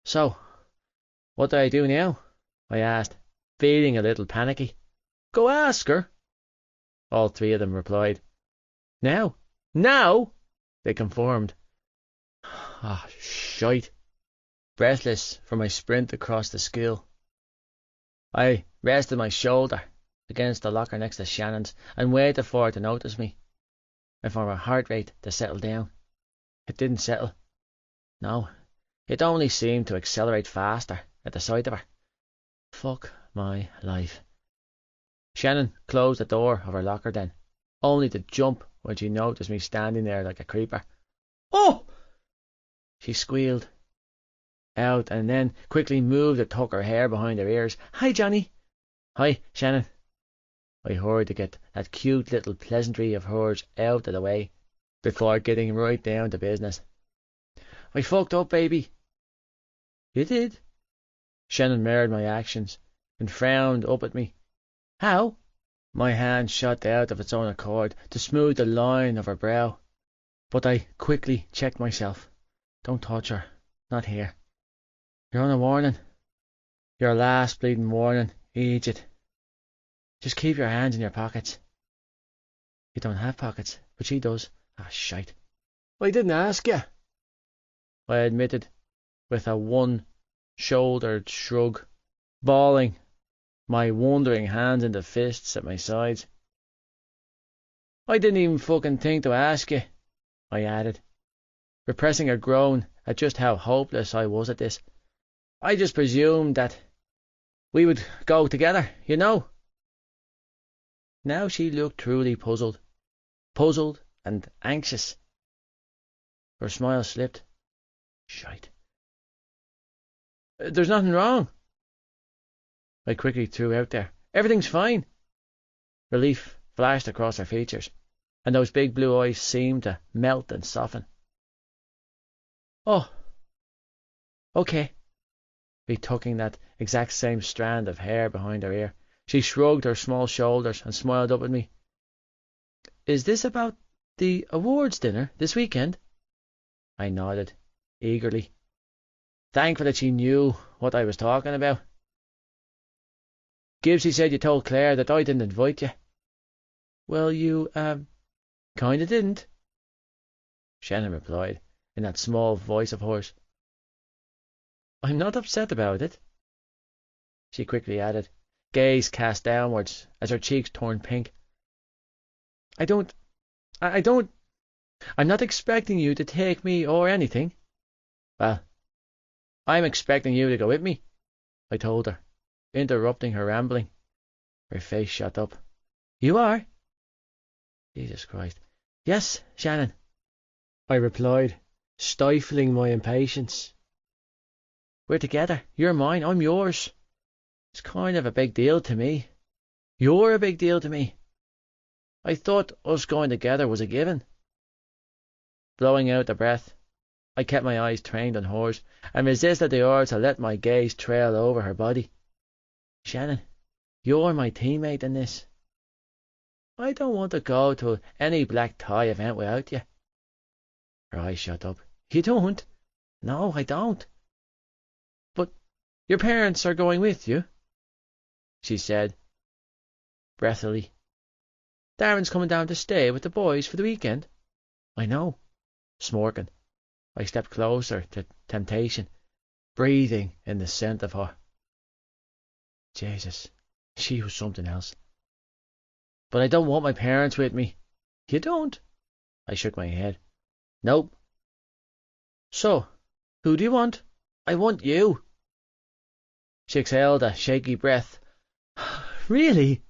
So, what do I do now? I asked, feeling a little panicky. Go ask her, all three of them replied. Now? Now? They confirmed. Ah, shite. Breathless from my sprint across the school, I rested my shoulder against the locker next to Shannon's and waited for her to notice me, and for my heart rate to settle down. It didn't settle. No, it only seemed to accelerate faster at the sight of her. Fuck my life. Shannon closed the door of her locker then, only to jump when she noticed me standing there like a creeper. Oh! She squealed out and then quickly moved to tuck her hair behind her ears. Hi, Johnny. Hi, Shannon. I hurried to get that cute little pleasantry of hers out of the way before getting right down to business. I fucked up, baby. You did? Shannon mirrored my actions and frowned up at me. How? My hand shot out of its own accord to smooth the line of her brow, but I quickly checked myself. Don't touch her. Not here. You're on a warning. Your last bleeding warning, idiot. Just keep your hands in your pockets. You don't have pockets, but she does. Ah, shite. I didn't ask you, I admitted, with a one-shouldered shrug, balling my wandering hands into fists at my sides. I didn't even fucking think to ask you, I added, repressing a groan at just how hopeless I was at this. I just presumed that we would go together, you know. Now she looked truly puzzled and anxious. Her smile slipped. Shite. There's nothing wrong, I quickly threw out there. Everything's fine. Relief flashed across her features, and those big blue eyes seemed to melt and soften. Oh, okay. Retucking that exact same strand of hair behind her ear, she shrugged her small shoulders and smiled up at me. Is this about the awards dinner this weekend? I nodded, eagerly, thankful that she knew what I was talking about. Gibbsy said you told Claire that I didn't invite you. Well, you, kinda didn't, Shannon replied, in that small voice of hers. I'm not upset about it, she quickly added, gaze cast downwards as her cheeks turned pink. I'm not expecting you to take me or anything. Well, I'm expecting you to go with me, I told her, interrupting her rambling. Her face shot up. You are? Jesus Christ. Yes, Shannon, I replied, stifling my impatience. We're together. You're mine, I'm yours. It's kind of a big deal to me. You're a big deal to me. I thought us going together was a given. Blowing out the breath, I kept my eyes trained on hers and resisted the urge to let my gaze trail over her body. Shannon, You're my teammate in this. I don't want to go to any black tie event without you. Her eyes shot up. You don't? No, I don't. But your parents are going with you, she said, breathily. Darren's coming down to stay with the boys for the weekend. I know. Smirking, I stepped closer to temptation, breathing in the scent of her. Jesus, she was something else. But I don't want my parents with me. You don't? I shook my head. Nope. So, who do you want? I want you. She exhaled a shaky breath. Really?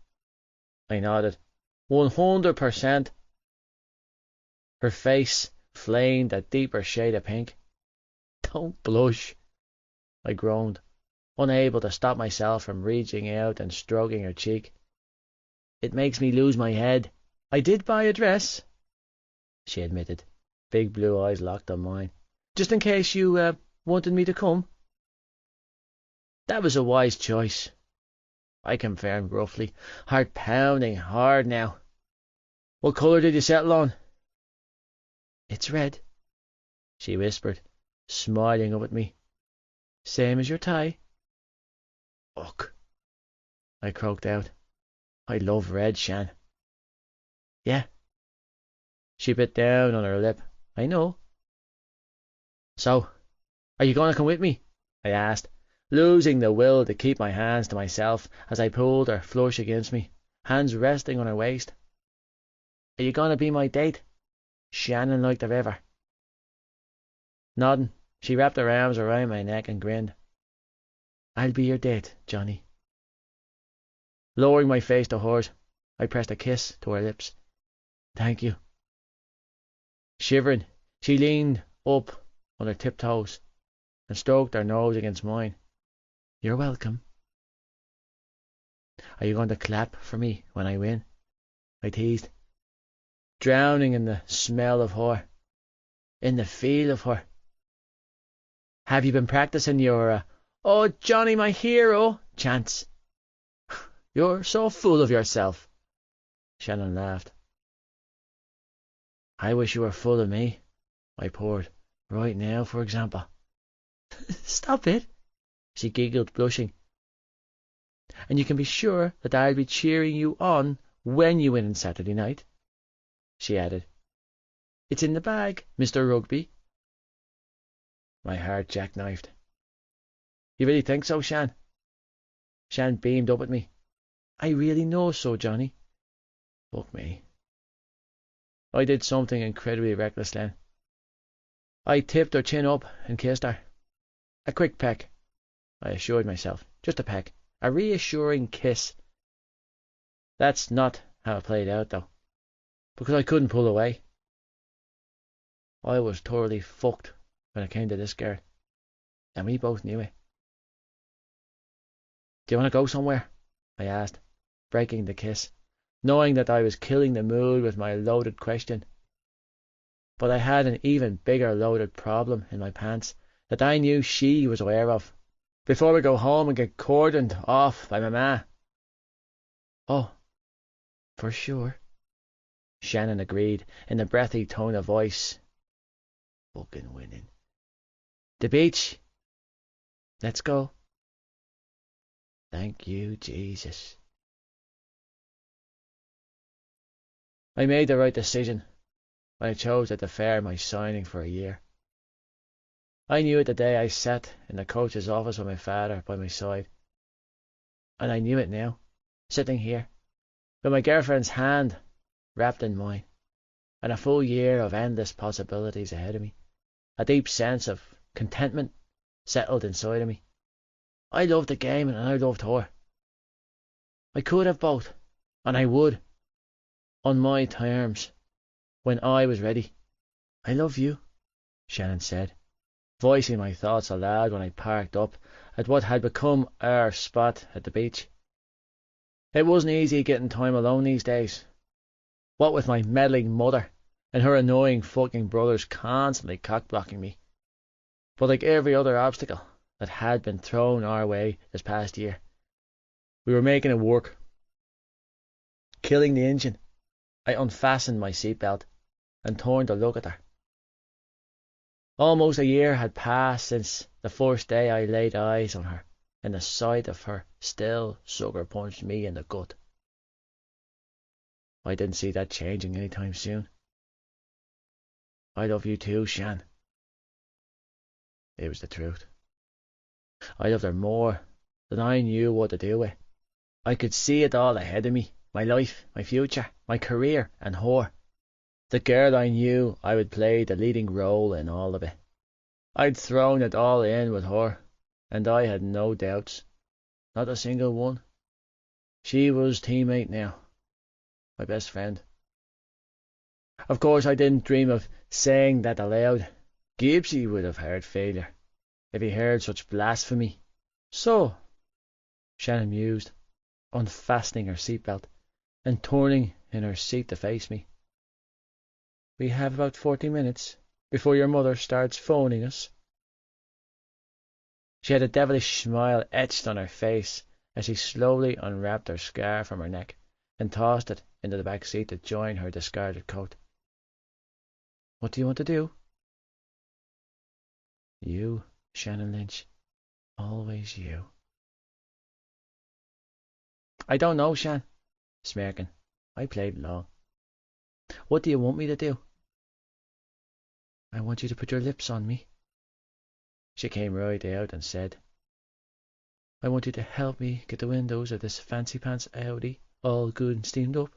I nodded. 100%. Her face flamed a deeper shade of pink. Don't blush, I groaned, unable to stop myself from reaching out and stroking her cheek. It makes me lose my head. I did buy a dress, she admitted, big blue eyes locked on mine. Just in case you wanted me to come. That was a wise choice, I confirmed gruffly, heart pounding hard now. What colour did you settle on? It's red, she whispered, smiling up at me. Same as your tie. Ugh, I croaked out. I love red, Shan. Yeah. She bit down on her lip. I know. So, are you going to come with me? I asked, losing the will to keep my hands to myself as I pulled her flush against me, hands resting on her waist. Are you going to be my date? Shannon like the river. Nodding, she wrapped her arms around my neck and grinned. I'll be your date, Johnny. Lowering my face to hers, I pressed a kiss to her lips. Thank you. Shivering, she leaned up on her tiptoes and stroked her nose against mine. You're welcome. Are you going to clap for me when I win? I teased, drowning in the smell of her, in the feel of her. Have you been practicing your, oh, Johnny, my hero, chants? You're so full of yourself. Shannon laughed. I wish you were full of me, I poured. Right now, for example. Stop it, she giggled, blushing. And you can be sure that I'll be cheering you on when you win on Saturday night, she added. It's in the bag, Mr. Rugby. My heart jackknifed. You really think so, Shan? Shan beamed up at me. I really know so, Johnny. Fuck me. I did something incredibly reckless then. I tipped her chin up and kissed her. A quick peck, I assured myself. Just a peck. A reassuring kiss. That's not how it played out, though, because I couldn't pull away. I was thoroughly fucked when it came to this girl, and we both knew it. Do you want to go somewhere? I asked, breaking the kiss, knowing that I was killing the mood with my loaded question. But I had an even bigger loaded problem in my pants that I knew she was aware of, before we go home and get cordoned off by my ma. Oh, for sure, Shannon agreed in a breathy tone of voice. Fucking winning. The beach. Let's go. Thank you, Jesus. I made the right decision when I chose to defer my signing for a year. I knew it the day I sat in the coach's office with my father by my side. And I knew it now, sitting here, with my girlfriend's hand wrapped in mine, and a full year of endless possibilities ahead of me. A deep sense of contentment settled inside of me. I loved the game and I loved her. I could have both, and I would, on my terms, when I was ready. I love you, Shannon said, voicing my thoughts aloud when I parked up at what had become our spot at the beach. It wasn't easy getting time alone these days, what with my meddling mother and her annoying fucking brothers constantly cock-blocking me. But like every other obstacle that had been thrown our way this past year, We were making it work. Killing the engine. I unfastened my seatbelt and turned to look at her. Almost a year had passed since the first day I laid eyes on her, and the sight of her still sucker punched me in the gut. I didn't see that changing any time soon. I love you too, Shan. It was the truth. I loved her more than I knew what to do with. I could see it all ahead of me, my life, my future, my career, and her. The girl I knew I would play the leading role in all of it. I'd thrown it all in with her, and I had no doubts. Not a single one. She was teammate now. My best friend. Of course I didn't dream of saying that aloud. Gibbsy would have heard failure if he heard such blasphemy. So, Shannon mused, unfastening her seatbelt and turning in her seat to face me. We have about 40 minutes before your mother starts phoning us. She had a devilish smile etched on her face as she slowly unwrapped her scarf from her neck and tossed it into the back seat to join her discarded coat. What do you want to do? You, Shannon Lynch. Always you. I don't know, Shan. Smirking. I played along. What do you want me to do? I want you to put your lips on me. She came right out and said, I want you to help me get the windows of this fancy pants Audi all good and steamed up.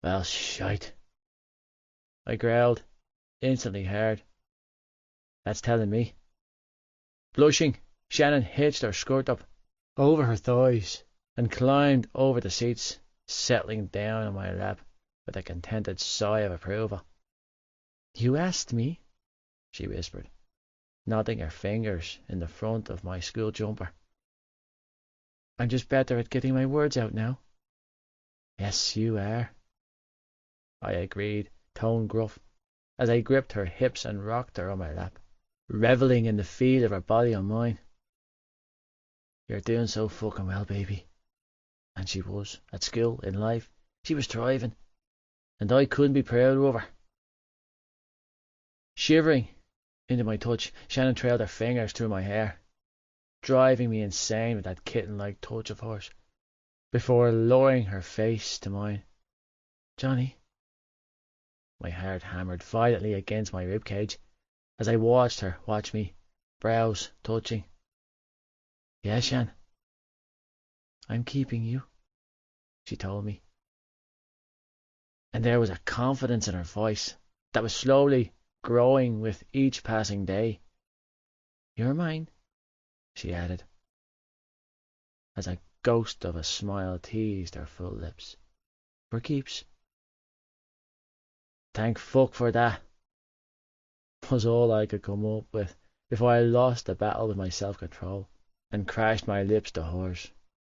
Well, shite. I growled, instantly hard. That's telling me. Blushing, Shannon hitched her skirt up over her thighs and climbed over the seats, settling down on my lap with a contented sigh of approval. You asked me, she whispered, nodding her fingers in the front of my school jumper. I'm just better at getting my words out now. Yes, you are, I agreed, tone gruff, as I gripped her hips and rocked her on my lap, revelling in the feel of her body on mine. You're doing so fucking well, baby. And she was, at school, in life. She was thriving, and I couldn't be prouder of her. Shivering into my touch, Shannon trailed her fingers through my hair, driving me insane with that kitten-like touch of hers, before lowering her face to mine. Johnny. My heart hammered violently against my ribcage as I watched her watch me, brows touching. Yes, Shan. I'm keeping you, she told me. And there was a confidence in her voice that was slowly growing with each passing day. You're mine, she added, as a ghost of a smile teased her full lips. For keeps. Thank fuck for that, was all I could come up with before I lost the battle with my self-control and crashed my lips to hers.